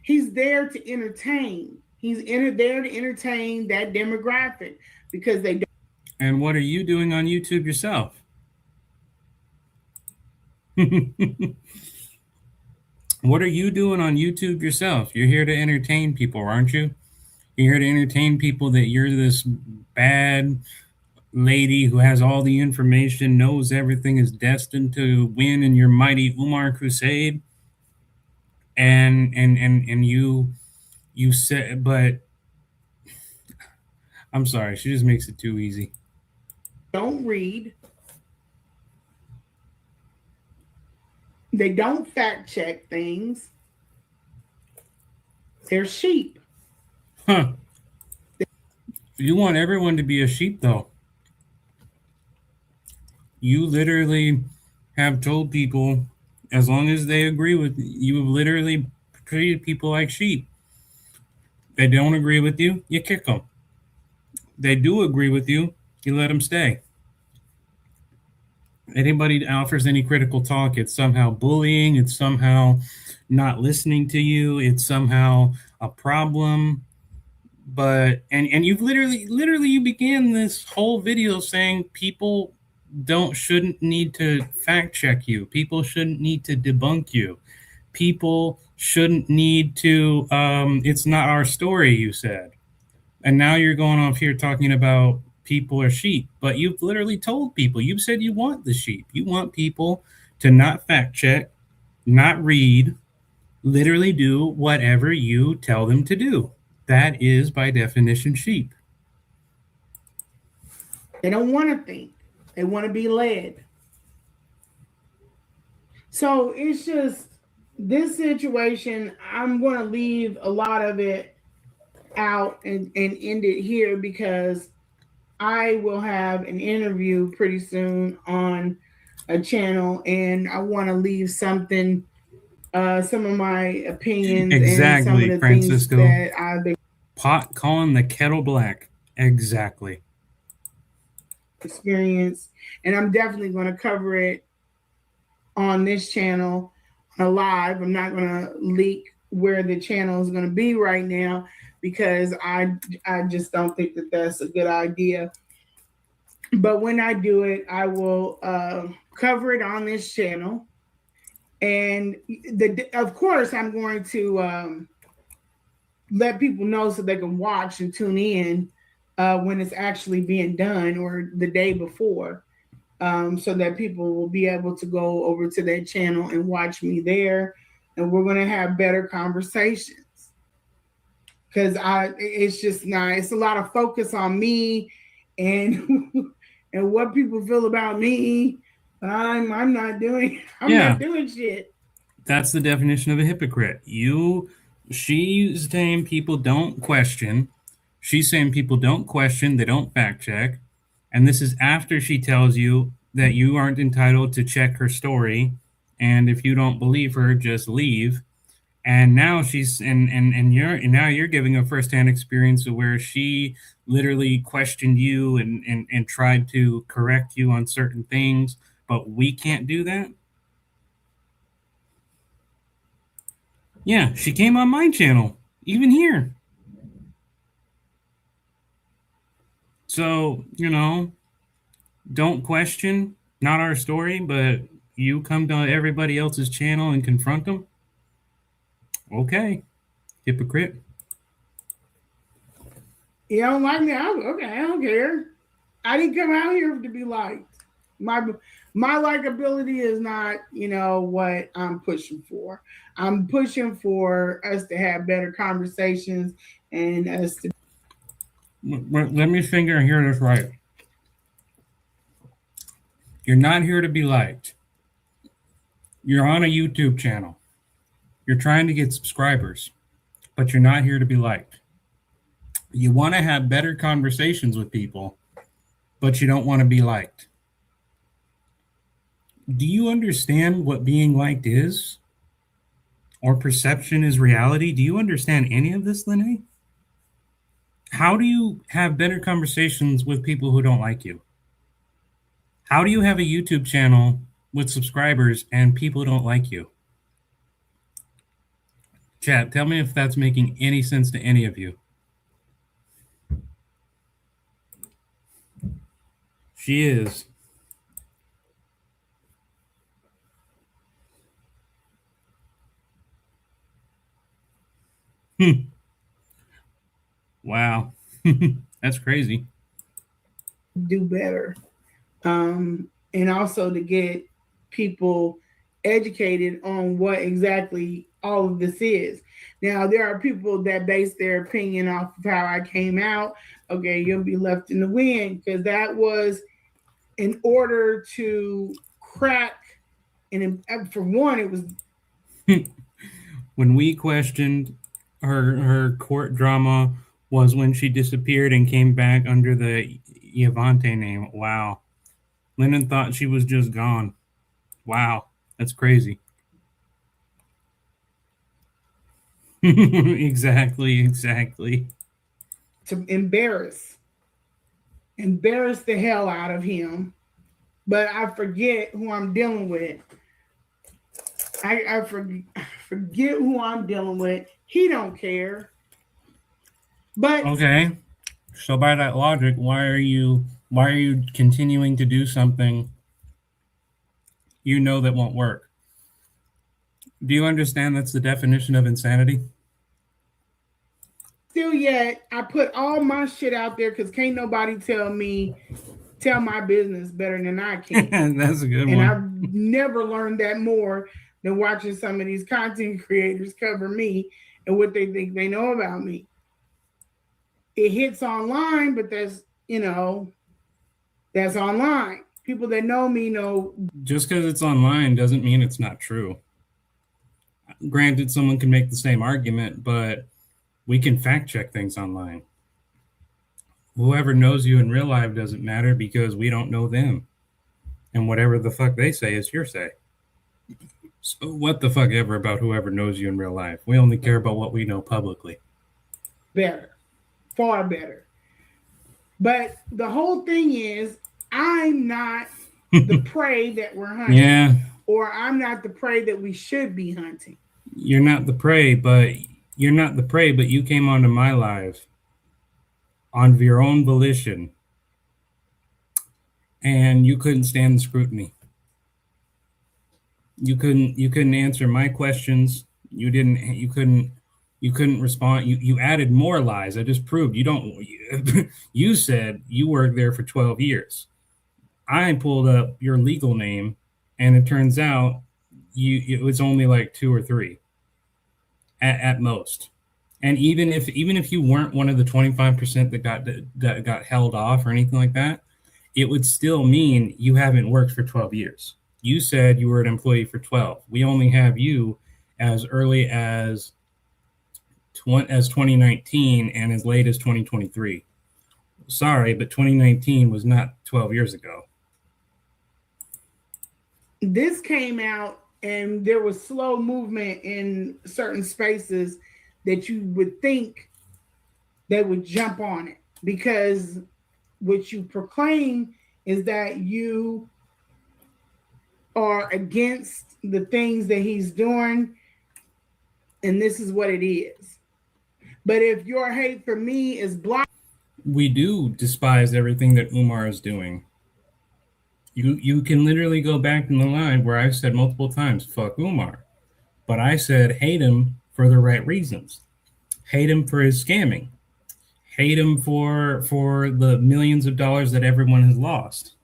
He's there to entertain. He's there to entertain that demographic because they don't. And what are you doing on YouTube yourself? What are you doing on YouTube yourself? You're here to entertain people, aren't you? You're here to entertain people that you're this bad lady who has all the information, knows everything, is destined to win in your mighty Umar crusade. And you said, but I'm sorry, she just makes it too easy. Don't read. They don't fact check things. They're sheep. Huh. You want everyone to be a sheep, though. You literally have told people, as long as they agree with you, have literally treated people like sheep. They don't agree with you, you kick them. They do agree with you, you let them stay. Anybody offers any critical talk, it's somehow bullying, it's somehow not listening to you, it's somehow a problem. But and you've literally you began this whole video saying people shouldn't need to fact check you, people shouldn't need to debunk you, people shouldn't need to it's not our story, you said. And now you're going off here talking about people are sheep, but you've literally told people, you've said you want the sheep, you want people to not fact check, not read, literally do whatever you tell them to do. That is, by definition, sheep. They don't want to think. They want to be led. So it's just this situation, I'm going to leave a lot of it out and end it here because I will have an interview pretty soon on a channel and I want to leave something, some of my opinions exactly, and some of the Francisco. things that I've been pot calling the kettle black. Exactly. Experience, and I'm definitely going to cover it on this channel live. I'm not going to leak where the channel is going to be right now because I just don't think that that's a good idea. But when I do it, I will cover it on this channel, and of course I'm going to let people know so they can watch and tune in when it's actually being done or the day before, so that people will be able to go over to that channel and watch me there. And we're going to have better conversations because it's just not, it's a lot of focus on me and and what people feel about me. I'm not doing shit. That's the definition of a hypocrite. She's saying people don't question. She's saying people don't question, they don't fact check. And this is after she tells you that you aren't entitled to check her story. And if you don't believe her, just leave. And now you're giving a firsthand experience of where she literally questioned you and tried to correct you on certain things, but we can't do that. Yeah, she came on my channel, even here. So, don't question, not our story, but you come to everybody else's channel and confront them. Okay, hypocrite. You don't like me? Okay, I don't care. I didn't come out here to be liked. My likability is not, what I'm pushing for. I'm pushing for us to have better conversations and us to. Let me hear this right. You're not here to be liked. You're on a YouTube channel. You're trying to get subscribers, but you're not here to be liked. You want to have better conversations with people, but you don't want to be liked. Do you understand what being liked is? Or perception is reality? Do you understand any of this, Lanae? How do you have better conversations with people who don't like you? How do you have a YouTube channel with subscribers and people don't like you? Chat, tell me if that's making any sense to any of you. She is. Wow. That's crazy. Do better. And also to get people educated on what exactly all of this is. Now, there are people that base their opinion off of how I came out. Okay, you'll be left in the wind because that was in order to crack. And for one, it was when we questioned her court drama was when she disappeared and came back under the Yavante name. Wow. Lennon thought she was just gone. Wow, that's crazy. Exactly. To embarrass the hell out of him. But I forget who I'm dealing with. I forget who I'm dealing with. He don't care. But okay. So by that logic, why are you continuing to do something you know that won't work? Do you understand that's the definition of insanity? Still yet, I put all my shit out there because can't nobody tell my business better than I can. That's a good and one. I've never learned that more than watching some of these content creators cover me and what they think they know about me. It hits online, but that's online. People that know me know. Just because it's online doesn't mean it's not true. Granted, someone can make the same argument, but we can fact check things online. Whoever knows you in real life doesn't matter because we don't know them. And whatever the fuck they say is hearsay. So what the fuck ever about whoever knows you in real life? We only care about what we know publicly. Better. Far better. But the whole thing is, I'm not the prey that we're hunting. Yeah. Or I'm not the prey that we should be hunting. You're not the prey, but you came onto my live on your own volition. And you couldn't stand the scrutiny. You couldn't answer my questions. You couldn't respond. You added more lies. I just proved you don't. You said you worked there for 12 years. I pulled up your legal name, and it turns out it was only like 2 or 3 at most. And even if you weren't one of the 25% that got held off or anything like that, it would still mean you haven't worked for 12 years. You said you were an employee for 12. We only have you as early as 2019 and as late as 2023. Sorry, but 2019 was not 12 years ago. This came out and there was slow movement in certain spaces that you would think they would jump on it, because what you proclaim is that you are against the things that he's doing, and this is what it is. But if your hate for me is blind, we do despise everything that Umar is doing. You can literally go back in the line where I've said multiple times, fuck Umar. But I said hate him for the right reasons. Hate him for his scamming. Hate him for the millions of dollars that everyone has lost.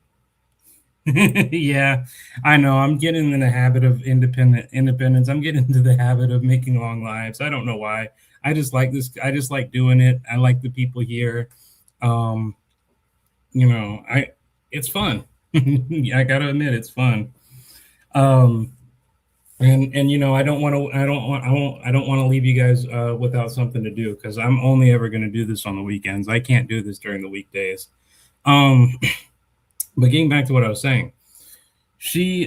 Yeah, I know. I'm getting in the habit of independence. I'm getting into the habit of making long lives. I don't know why. I just like this. I just like doing it. I like the people here. It's fun. I gotta admit, it's fun. And I don't want to leave you guys without something to do, because I'm only ever going to do this on the weekends. I can't do this during the weekdays. But getting back to what I was saying, we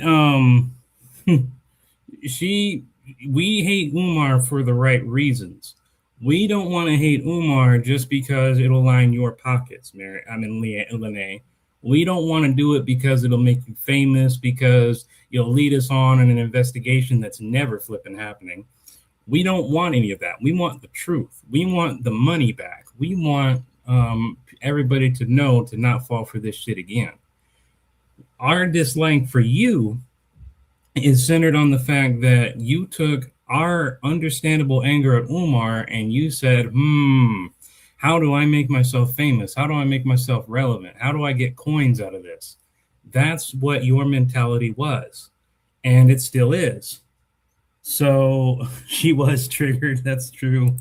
hate Umar for the right reasons. We don't want to hate Umar just because it'll line your pockets, Lanae. We don't want to do it because it'll make you famous, because you'll lead us on in an investigation that's never flipping happening. We don't want any of that. We want the truth. We want the money back. We want everybody to know to not fall for this shit again. Our dislike for you is centered on the fact that you took our understandable anger at Umar and you said, how do I make myself famous? How do I make myself relevant? How do I get coins out of this? That's what your mentality was, and it still is. So she was triggered. That's true.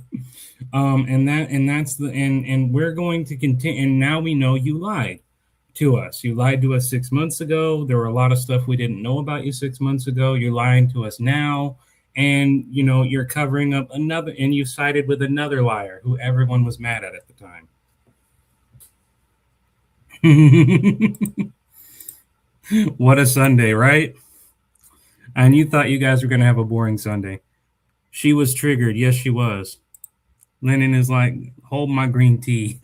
And we're going to continue. And now we know you lied to us. You lied to us 6 months ago. There were a lot of stuff we didn't know about you 6 months ago. You're lying to us now. And, you're covering up another, and you sided with another liar who everyone was mad at the time. What a Sunday, right? And you thought you guys were going to have a boring Sunday. She was triggered. Yes, she was. Lennon is like, hold my green tea.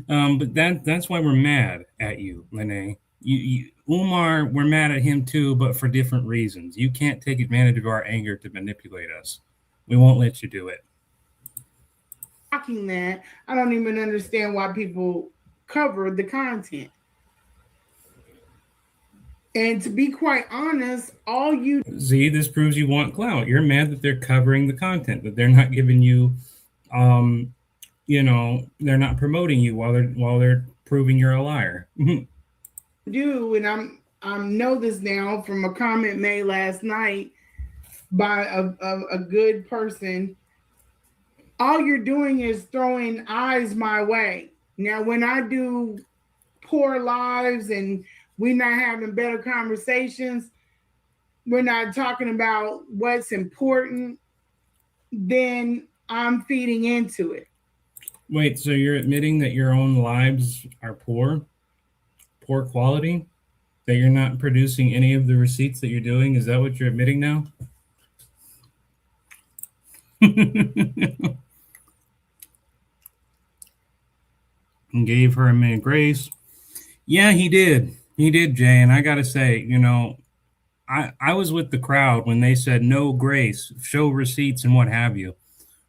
But that's why we're mad at you, Lanae. Umar, we're mad at him too, but for different reasons. You can't take advantage of our anger to manipulate us. We won't let you do it. That I don't even understand why people cover the content. And to be quite honest, all you see, this proves you want clout. You're mad that they're covering the content, that they're not giving you, you know, they're not promoting you while they're proving you're a liar. do, and I know this now from a comment made last night by a good person. All you're doing is throwing eyes my way. Now, when I do poor lives and we're not having better conversations, we're not talking about what's important, then I'm feeding into it. Wait, so you're admitting that your own lives are poor quality? That you're not producing any of the receipts that you're doing? Is that what you're admitting now? And gave her a minute grace. Yeah, he did. He did, Jay. And I got to say, you know, I was with the crowd when they said no grace, show receipts and what have you.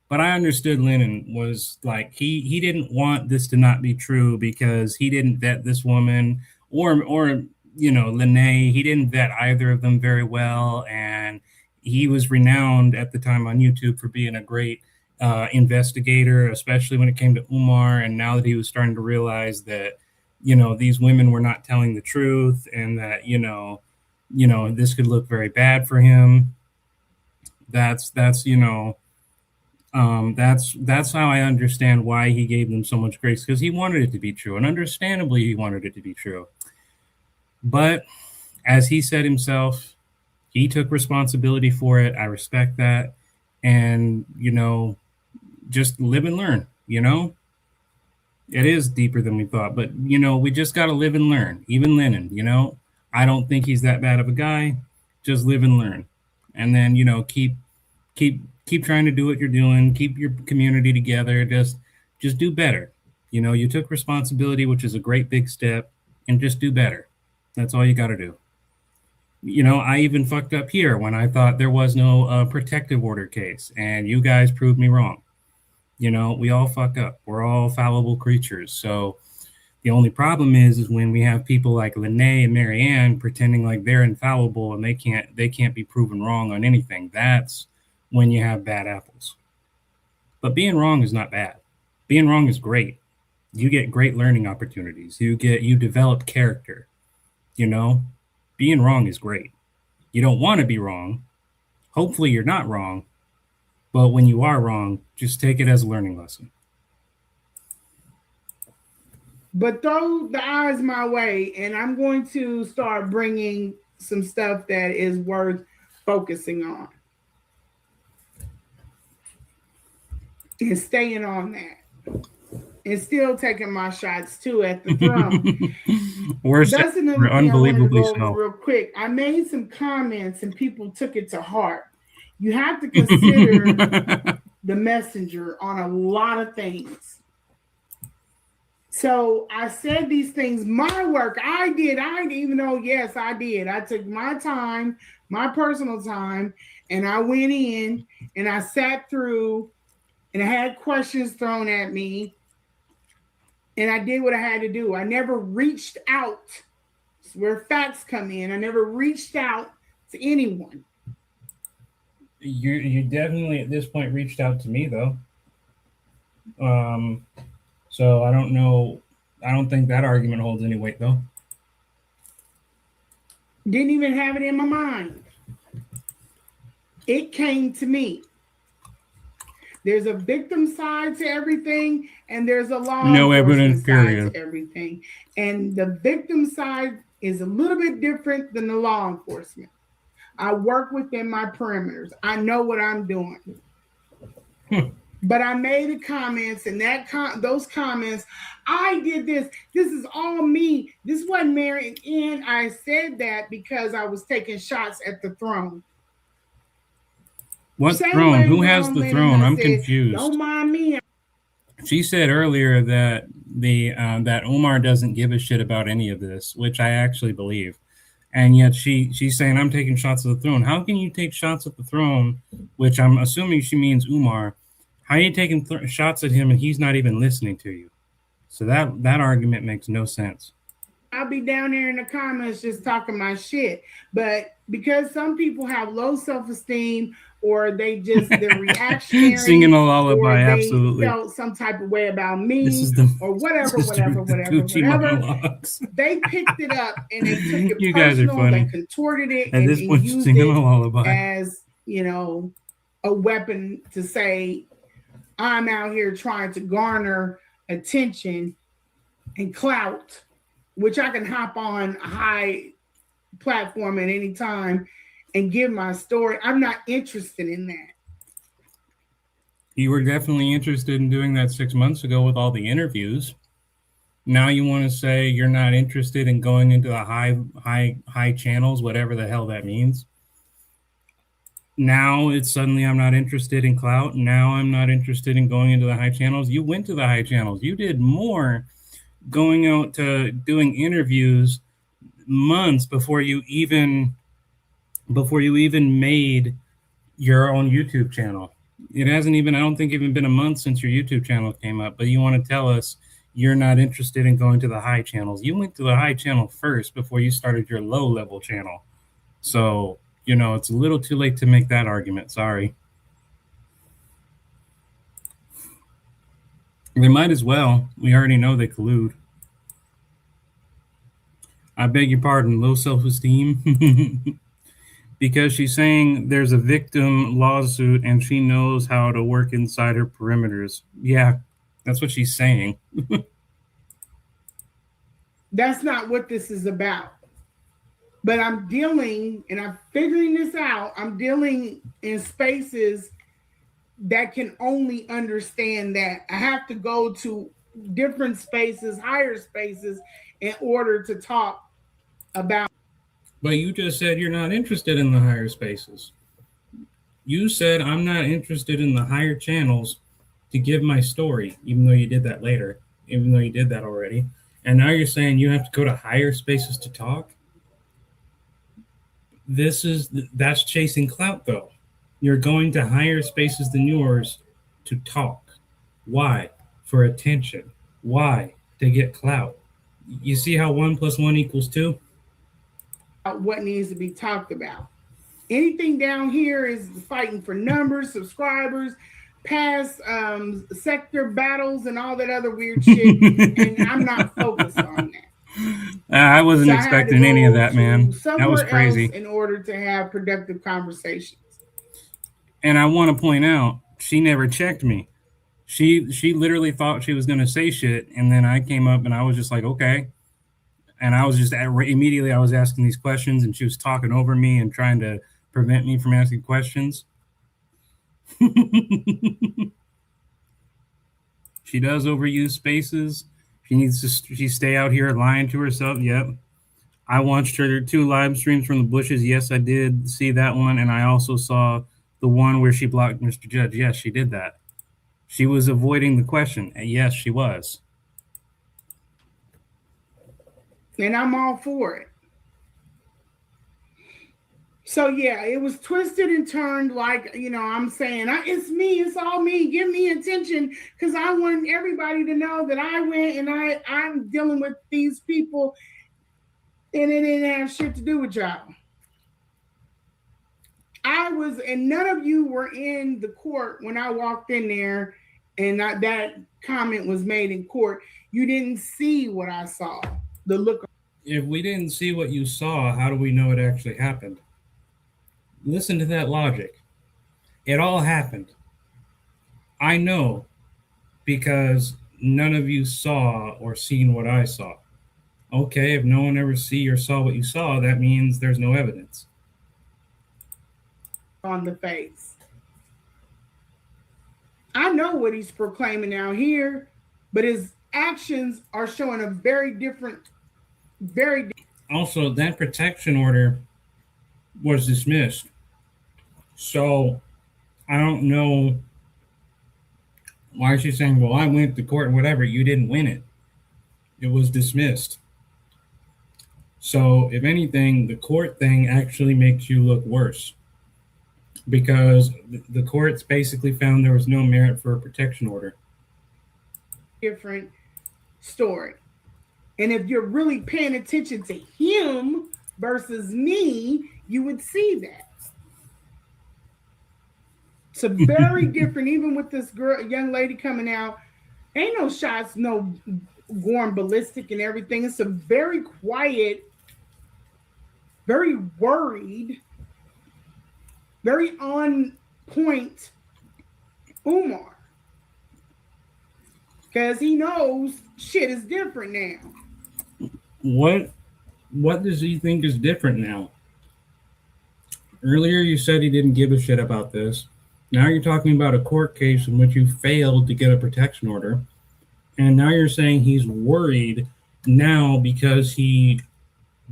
But I understood Lennon was like, he didn't want this to not be true because he didn't vet this woman or you know, Lanae. He didn't vet either of them very well. And he was renowned at the time on YouTube for being a great investigator, especially when it came to Umar. And now that he was starting to realize that, you know, these women were not telling the truth and that, you know, this could look very bad for him. That's you know, that's how I understand why he gave them so much grace, because he wanted it to be true, and understandably he wanted it to be true. But as he said himself, he took responsibility for it. I respect that. And, you know, just live and learn, you know? It is deeper than we thought, but, you know, we just got to live and learn. Even Lennon, you know? I don't think he's that bad of a guy. Just live and learn. And then, you know, keep trying to do what you're doing. Keep your community together. Just do better. You know, you took responsibility, which is a great big step, and just do better. That's all you got to do. You know, I even fucked up here when I thought there was no protective order case, and you guys proved me wrong. You know, we all fuck up. We're all fallible creatures. So the only problem is when we have people like Lanae and Marianne pretending like they're infallible and they can't be proven wrong on anything. That's when you have bad apples. But being wrong is not bad. Being wrong is great. You get great learning opportunities. You develop character. You know, being wrong is great. You don't want to be wrong. Hopefully you're not wrong. But when you are wrong, just take it as a learning lesson. But throw the eyes my way, and I'm going to start bringing some stuff that is worth focusing on and staying on that, and still taking my shots too at the throne. That's another thing unbelievably I want to go over real quick. I made some comments and people took it to heart. You have to consider the messenger on a lot of things. So I said these things, my work, I did, even though, yes, I did. I took my time, my personal time, and I went in and I sat through and I had questions thrown at me and I did what I had to do. I never reached out. It's where facts come in. I never reached out to anyone. You definitely at this point reached out to me though. So I don't know. I don't think that argument holds any weight though. Didn't even have it in my mind. It came to me. There's a victim side to everything, and there's a law enforcement side to everything. And the victim side is a little bit different than the law enforcement. I work within my perimeters. I know what I'm doing. But I made the comments, and those comments, I did this. This is all me. This wasn't Mary. And I said that because I was taking shots at the throne. What Same throne? way Who has the throne? I'm confused. Don't mind me. She said earlier that that Omar doesn't give a shit about any of this, which I actually believe. And yet she's saying, I'm taking shots at the throne. How can you take shots at the throne, which I'm assuming she means Umar? How are you taking shots at him and he's not even listening to you? So that argument makes no sense. I'll be down there in the comments just talking my shit. But because some people have low self-esteem, or they just, they're reactionary, singing a lullaby, or they absolutely felt some type of way about me, or whatever, they picked it up and they took it you personal. Guys are funny. They contorted it At this point, used singing it a lullaby as, you know, a weapon to say, I'm out here trying to garner attention and clout, which I can hop on a high platform at any time and give my story. I'm not interested in that. You were definitely interested in doing that 6 months ago with all the interviews. Now you want to say you're not interested in going into the high channels, whatever the hell that means. Now it's suddenly I'm not interested in clout. Now I'm not interested in going into the high channels. You went to the high channels. You did more going out to doing interviews months before you even made your own YouTube channel. It hasn't even, I don't think, even been a month since your YouTube channel came up, but you want to tell us you're not interested in going to the high channels. You went to the high channel first before you started your low level channel. So, you know, it's a little too late to make that argument. Sorry. They might as well. We already know they collude. I beg your pardon, low self-esteem. Because she's saying there's a victim lawsuit and she knows how to work inside her perimeters. Yeah, that's what she's saying. That's not what this is about. But I'm dealing, and I'm figuring this out, I'm dealing in spaces that can only understand that. I have to go to different spaces, higher spaces, in order to talk about. But you just said you're not interested in the higher spaces. You said I'm not interested in the higher channels to give my story, even though you did that later, even though you did that already. And now you're saying you have to go to higher spaces to talk? That's chasing clout, though. You're going to higher spaces than yours to talk. Why? For attention. Why? To get clout. You see how 1 + 1 = 2? What needs to be talked about. Anything down here is fighting for numbers, subscribers, past sector battles, and all that other weird shit. And I'm not focused on that. I wasn't expecting any of that, man. That was crazy. In order to have productive conversations. And I want to point out, she never checked me. She literally thought she was going to say shit, and then I came up and I was just like, okay. And I was just immediately I was asking these questions, and she was talking over me and trying to prevent me from asking questions. She does overuse spaces. She stay out here lying to herself. Yep. I watched her 2 live streams from the bushes. Yes, I did see that one. And I also saw the one where she blocked Mr. Judge. Yes, she did that. She was avoiding the question. Yes, she was. And I'm all for it. So yeah, it was twisted and turned, like, you know, I'm saying, it's me, it's all me, give me attention, because I want everybody to know that I went and I'm dealing with these people, and it didn't have shit to do with y'all. And none of you were in the court when I walked in there, and that comment was made in court. You didn't see what I saw, the look. If we didn't see what you saw, how do we know it actually happened? Listen to that logic. It all happened. I know because none of you saw or seen what I saw. Okay, if no one ever see or saw what you saw, that means there's no evidence. On the face. I know what he's proclaiming out here, but his actions are showing a very different. Also, that protection order was dismissed. So I don't know why she's saying, well, I went to court and whatever. You didn't win it. It was dismissed. So if anything, the court thing actually makes you look worse, because the courts basically found there was no merit for a protection order. Different story. And if you're really paying attention to him versus me, you would see that. It's a very different, even with this young lady coming out, ain't no shots, no going ballistic and everything. It's a very quiet, very worried, very on point Umar. Because he knows shit is different now. What does he think is different now? Earlier you said he didn't give a shit about this. Now you're talking about a court case in which you failed to get a protection order. And now you're saying he's worried now because he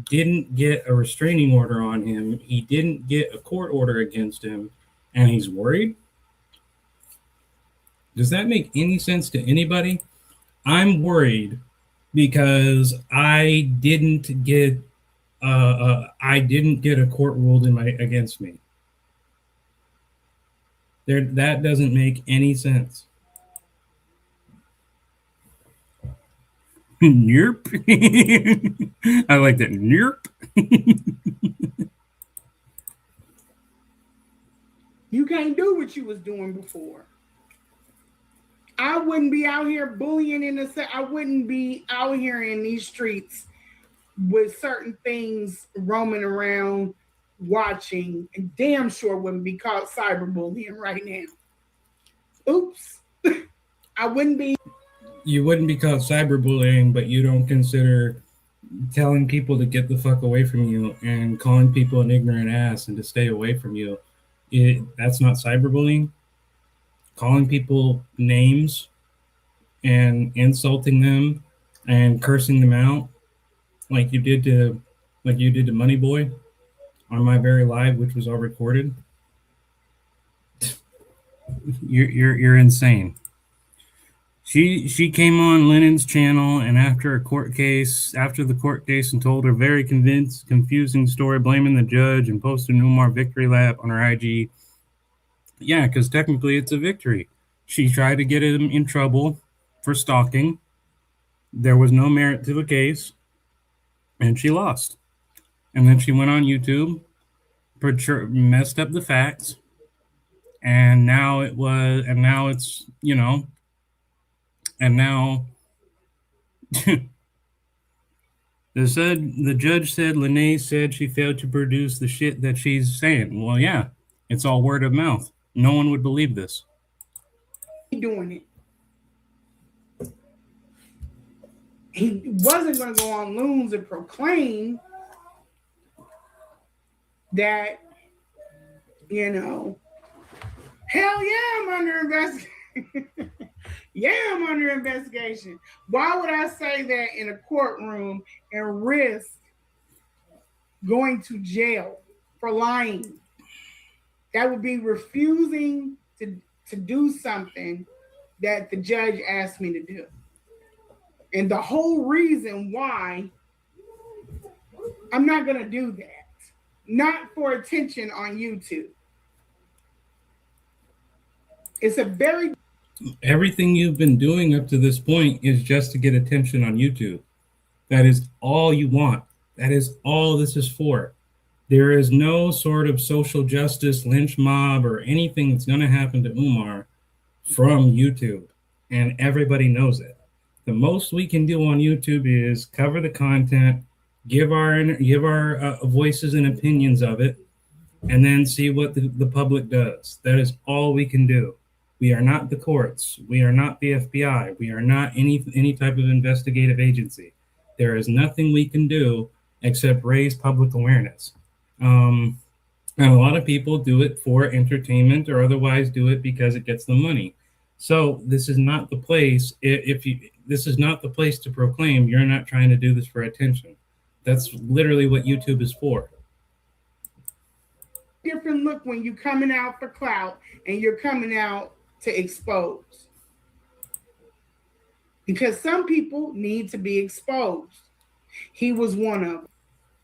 didn't get a restraining order on him. He didn't get a court order against him, and he's worried? Does that make any sense to anybody? I'm worried because I didn't get a court ruled against me. That doesn't make any sense. Nerp. I like that. Nerp. You can't do what you was doing before. I wouldn't be out here bullying I wouldn't be out here in these streets with certain things roaming around, watching, and damn sure wouldn't be called cyberbullying right now. Oops. I wouldn't be. You wouldn't be called cyberbullying, but you don't consider telling people to get the fuck away from you and calling people an ignorant ass and to stay away from you. That's not cyberbullying? Calling people names and insulting them and cursing them out like you did to Money Boy on my very live, which was all recorded. You're insane. She came on Lennon's channel, and after the court case, and told her very confusing story, blaming the judge, and posted an Umar victory lap on her IG. Yeah, because technically it's a victory. She tried to get him in trouble for stalking. There was no merit to the case, and she lost. And then she went on YouTube, messed up the facts, and now it's, you know, and now the judge said Lanae said she failed to produce the shit that she's saying. Well, yeah, it's all word of mouth. No one would believe this. Doing it. He wasn't going to go on Loons and proclaim that, you know, hell yeah, I'm under investigation. Yeah, I'm under investigation. Why would I say that in a courtroom and risk going to jail for lying? That would be refusing to do something that the judge asked me to do. And the whole reason why I'm not going to do that, not for attention on YouTube. It's a very... Everything you've been doing up to this point is just to get attention on YouTube. That is all you want. That is all this is for. There is no sort of social justice, lynch mob, or anything that's going to happen to Umar from YouTube. And everybody knows it. The most we can do on YouTube is cover the content, give our voices and opinions of it, and then see what the public does. That is all we can do. We are not the courts. We are not the FBI. We are not any type of investigative agency. There is nothing we can do except raise public awareness. And a lot of people do it for entertainment or otherwise do it because it gets them money. So this is not the place. This is not the place to proclaim you're not trying to do this for attention. That's literally what YouTube is for. Different look when you're coming out for clout and you're coming out to expose. Because some people need to be exposed. He was one of them.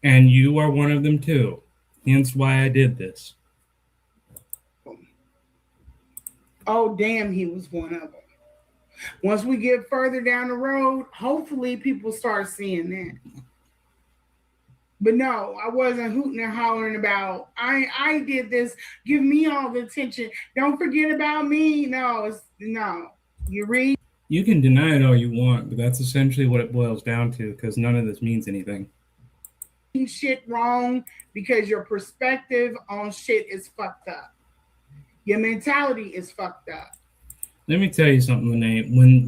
And you are one of them too. Hence why I did this. Oh, damn, he was one of them. Once we get further down the road, hopefully people start seeing that. But no, I wasn't hooting and hollering about, I did this, give me all the attention. Don't forget about me. No. You read? You can deny it all you want, but that's essentially what it boils down to, because none of this means anything. Shit wrong because your perspective on shit is fucked up. Your mentality is fucked up. Let me tell you something, Lanae. When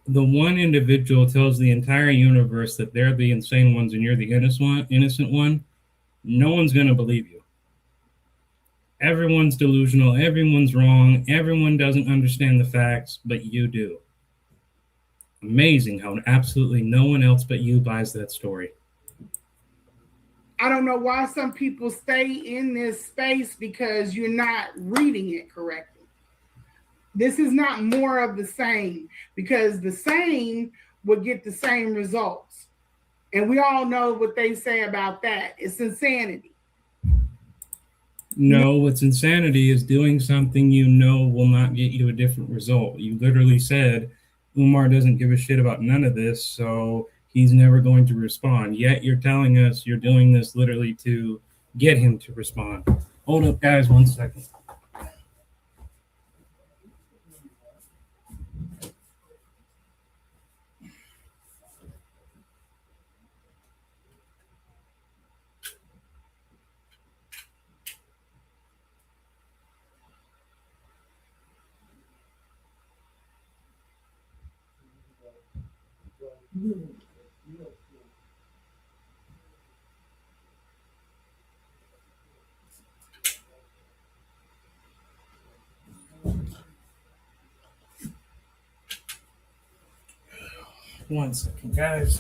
the one individual tells the entire universe that they're the insane ones and you're the innocent one, no one's going to believe you. Everyone's delusional. Everyone's wrong. Everyone doesn't understand the facts, but you do. Amazing how absolutely no one else but you buys that story. I don't know why some people stay in this space because you're not reading it correctly. This is not more of the same, because the same would get the same results. And we all know what they say about that. It's insanity. No, what's insanity is doing something you know will not get you a different result. You literally said Umar doesn't give a shit about none of this, so he's never going to respond. Yet you're telling us you're doing this literally to get him to respond. Hold up, guys, 1 second. One second, guys.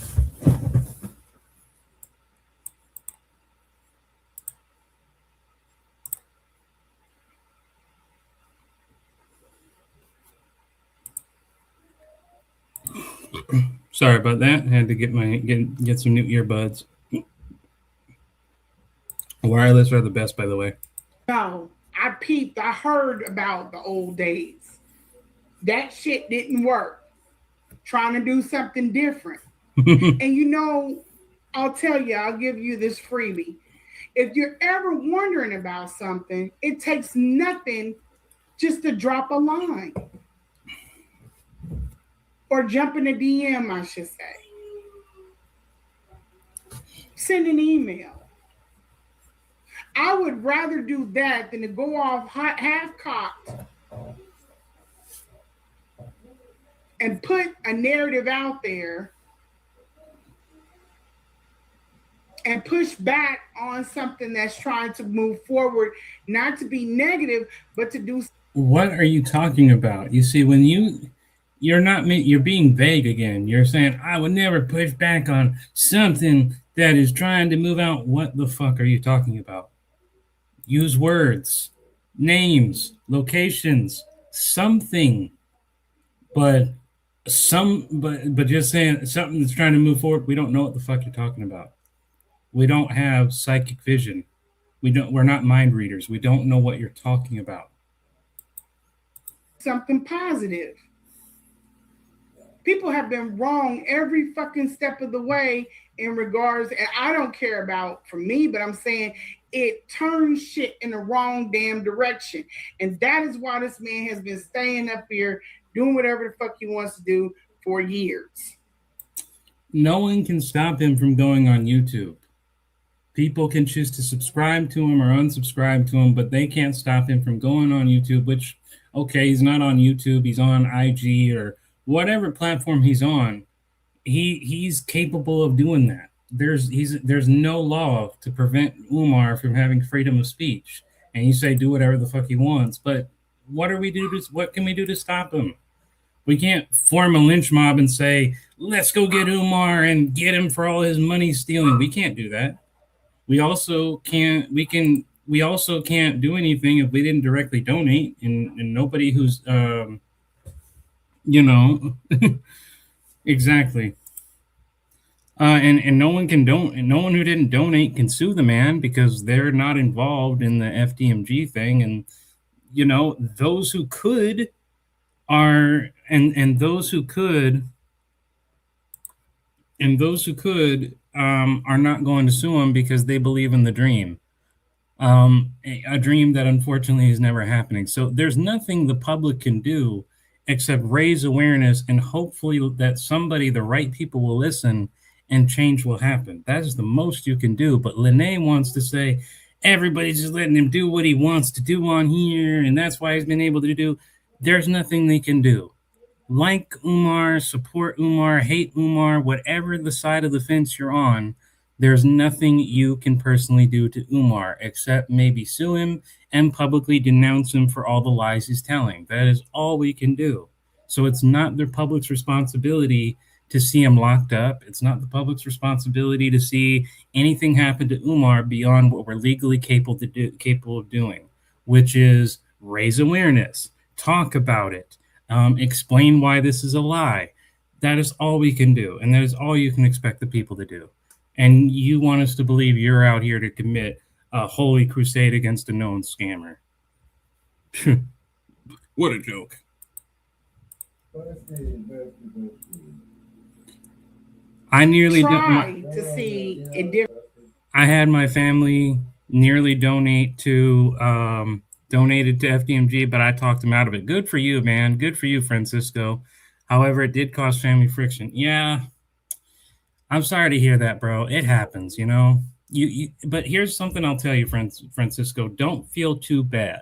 Sorry about that. I had to get some new earbuds. Wireless are the best, by the way. No, I heard about the old days. That shit didn't work. Trying to do something different. And I'll tell you, I'll give you this freebie. If you're ever wondering about something, it takes nothing just to drop a line. Or jump in a DM, I should say. Send an email. I would rather do that than to go off half-cocked and put a narrative out there and push back on something that's trying to move forward, not to be negative, but to do. What are you talking about? You see, when you're being vague again. You're saying, I would never push back on something that is trying to move out. What the fuck are you talking about? Use words, names, locations, something. But just saying something that's trying to move forward, we don't know what the fuck you're talking about. We don't have psychic vision. We're not mind readers. We don't know what you're talking about. Something positive. People have been wrong every fucking step of the way in regards, and I don't care about for me, but I'm saying it turns shit in the wrong damn direction. And that is why this man has been staying up here doing whatever the fuck he wants to do for years. No one can stop him from going on YouTube. People can choose to subscribe to him or unsubscribe to him, but they can't stop him from going on YouTube, which, okay, he's not on YouTube, he's on IG or whatever platform he's on. He's capable of doing that. There's no law to prevent Umar from having freedom of speech. And you say do whatever the fuck he wants, but what can we do to stop him? We can't form a lynch mob and say, let's go get Umar and get him for all his money stealing. We can't do that. We also can't do anything if we didn't directly donate, and nobody who's exactly. And no one who didn't donate can sue the man because they're not involved in the FDMG thing. And those who could are and those who could are not going to sue him because they believe in the dream. A dream that unfortunately is never happening. So there's nothing the public can do except raise awareness, and hopefully that the right people will listen and change will happen. That is the most you can do. But Lanae wants to say everybody's just letting him do what he wants to do on here, and that's why he's been able to do. There's nothing they can do. Like Umar, support Umar, hate Umar, whatever the side of the fence you're on, there's nothing you can personally do to Umar except maybe sue him and publicly denounce him for all the lies he's telling. That is all we can do. So it's not the public's responsibility to see him locked up. It's not the public's responsibility to see anything happen to Umar beyond what we're legally capable of doing, which is raise awareness, talk about it, explain why this is a lie. That is all we can do, and that is all you can expect the people to do. And you want us to believe you're out here to commit a holy crusade against a known scammer. What a joke. I nearly I had my family nearly donated to FDMG, but I talked them out of it. Good for you, man. Good for you, Francisco. However, it did cause family friction. Yeah, I'm sorry to hear that, bro. It happens, But here's something I'll tell you, Francisco. Don't feel too bad,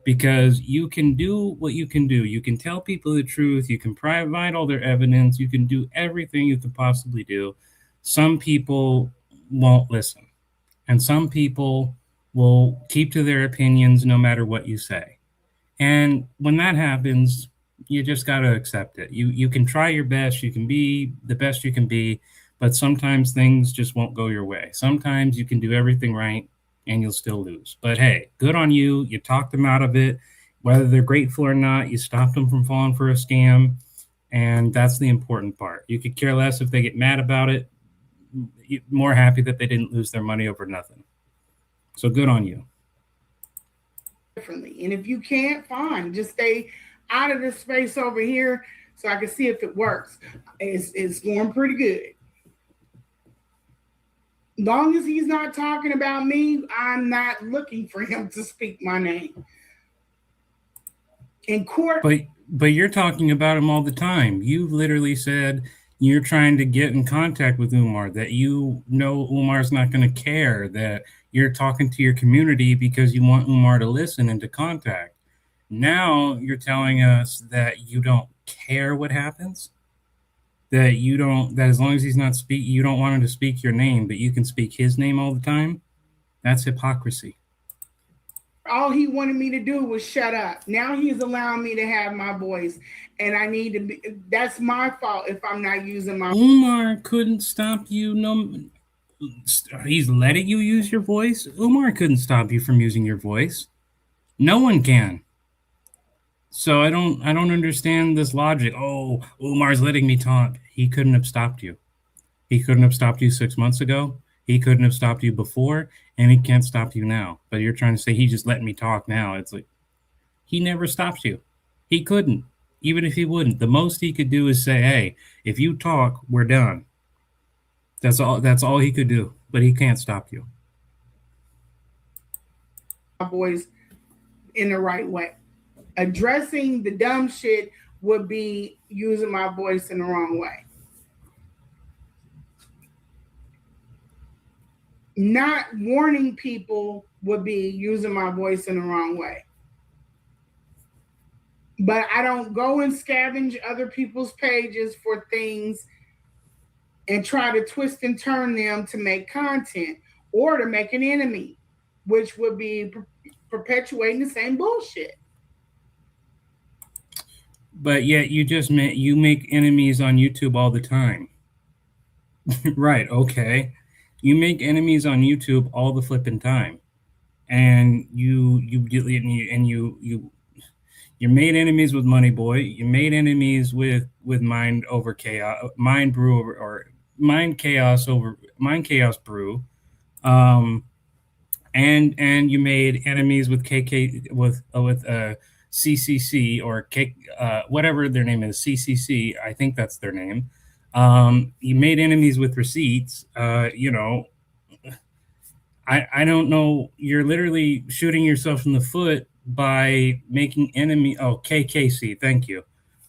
because you can do what you can do. You can tell people the truth. You can provide all their evidence. You can do everything you can possibly do. Some people won't listen, and some people will keep to their opinions no matter what you say. And when that happens, you just got to accept it. You can try your best. You can be the best you can be, but sometimes things just won't go your way. Sometimes you can do everything right and you'll still lose. But hey, good on you. You talked them out of it. Whether they're grateful or not, you stopped them from falling for a scam. And that's the important part. You could care less if they get mad about it. You're more happy that they didn't lose their money over nothing. So good on you. Differently. And if you can't, fine. Just stay out of this space over here so I can see if it works. It's going pretty good. Long as he's not talking about me, I'm not looking for him to speak my name. In court. But you're talking about him all the time. You literally said you're trying to get in contact with Umar, that Umar's not going to care, that you're talking to your community because you want Umar to listen and to contact. Now you're telling us that you don't care what happens, that as long as he's not you don't want him to speak your name, but you can speak his name all the time. That's hypocrisy. All he wanted me to do was shut up. Now he's allowing me to have my voice, and I need to be. That's my fault if I'm not using my. Umar couldn't stop you. No, he's letting you use your voice. Umar couldn't stop you from using your voice. No one can. So I don't understand this logic. Oh, Umar's letting me talk. He couldn't have stopped you. He couldn't have stopped you 6 months ago. He couldn't have stopped you before, and he can't stop you now. But you're trying to say he just let me talk now. It's like, he never stops you. He couldn't, even if he wouldn't. The most he could do is say, hey, if you talk, we're done. That's all he could do, but he can't stop you. My voice in the right way. Addressing the dumb shit would be using my voice in the wrong way. Not warning people would be using my voice in the wrong way. But I don't go and scavenge other people's pages for things and try to twist and turn them to make content or to make an enemy, which would be perpetuating the same bullshit. But yet you make enemies on YouTube all the time. Right, okay. You make enemies on YouTube all the flipping time. And you made enemies with Money Boy. You made enemies with Mind over Chaos, Mind Brew over, or Mind Chaos over Mind Chaos Brew. And you made enemies with KK with CCC or K, whatever their name is, CCC. I think that's their name. You made enemies with Receipts. I don't know. You're literally shooting yourself in the foot by making enemy. Oh, KKC. Thank you.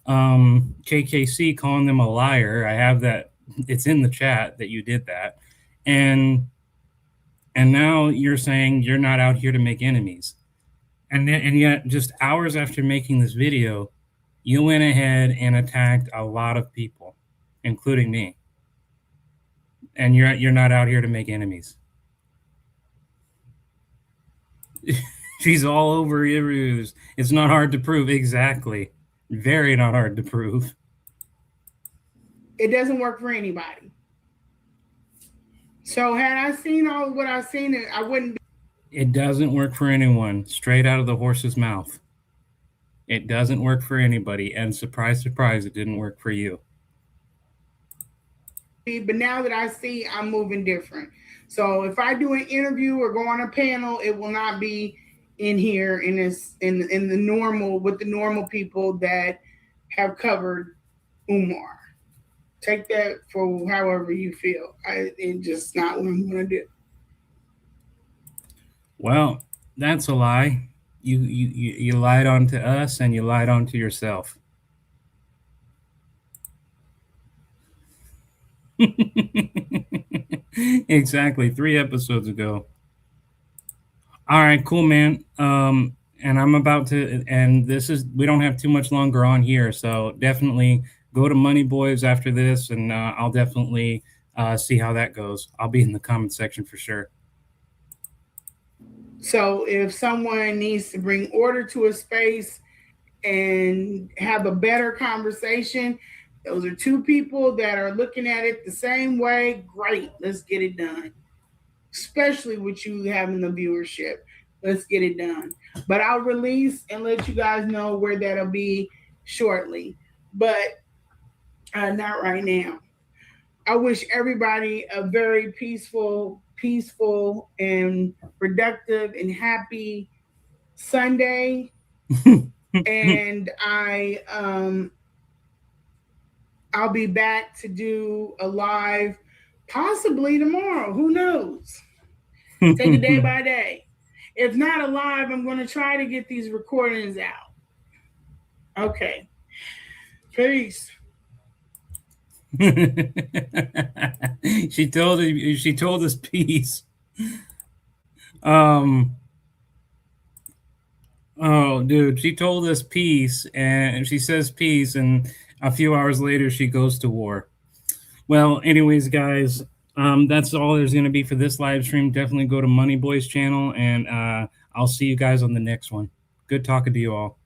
KKC calling them a liar. I have that. It's in the chat that you did that. And now you're saying you're not out here to make enemies. And yet, just hours after making this video, you went ahead and attacked a lot of people, including me. And you're not out here to make enemies. She's all over reviews. It's not hard to prove. Exactly. Very not hard to prove. It doesn't work for anybody. So had I seen all of what I've seen, I wouldn't be. It doesn't work for anyone. Straight out of the horse's mouth. It doesn't work for anybody. And surprise, surprise, it didn't work for you. But now that I see, I'm moving different. So if I do an interview or go on a panel, it will not be in here in the normal, with the normal people that have covered Umar. Take that for however you feel. It's just not what I'm going to do. Well, that's a lie. You lied onto us and you lied onto yourself. Exactly. 3 episodes ago. All right, cool, man. And I'm about to, and we don't have too much longer on here. So definitely go to Money Boys after this, and I'll definitely see how that goes. I'll be in the comment section for sure. So if someone needs to bring order to a space and have a better conversation, those are 2 people that are looking at it the same way. Great, let's get it done. Especially with you having the viewership. Let's get it done. But I'll release and let you guys know where that'll be shortly. But not right now. I wish everybody a very peaceful and productive and happy Sunday. And I'll be back to do a live possibly tomorrow. Who knows? Take it day by day. If not a live, I'm going to try to get these recordings out. Okay. Peace. She told us peace. Oh, dude, she told us peace, and she says peace, and a few hours later she goes to war. Well, anyways, guys, that's all there's going to be for this live stream. Definitely go to Money Boy's channel, and I'll see you guys on the next one. Good talking to you all.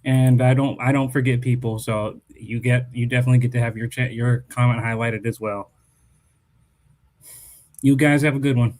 And I don't forget people, so you definitely get to have your comment highlighted as well. You guys have a good one.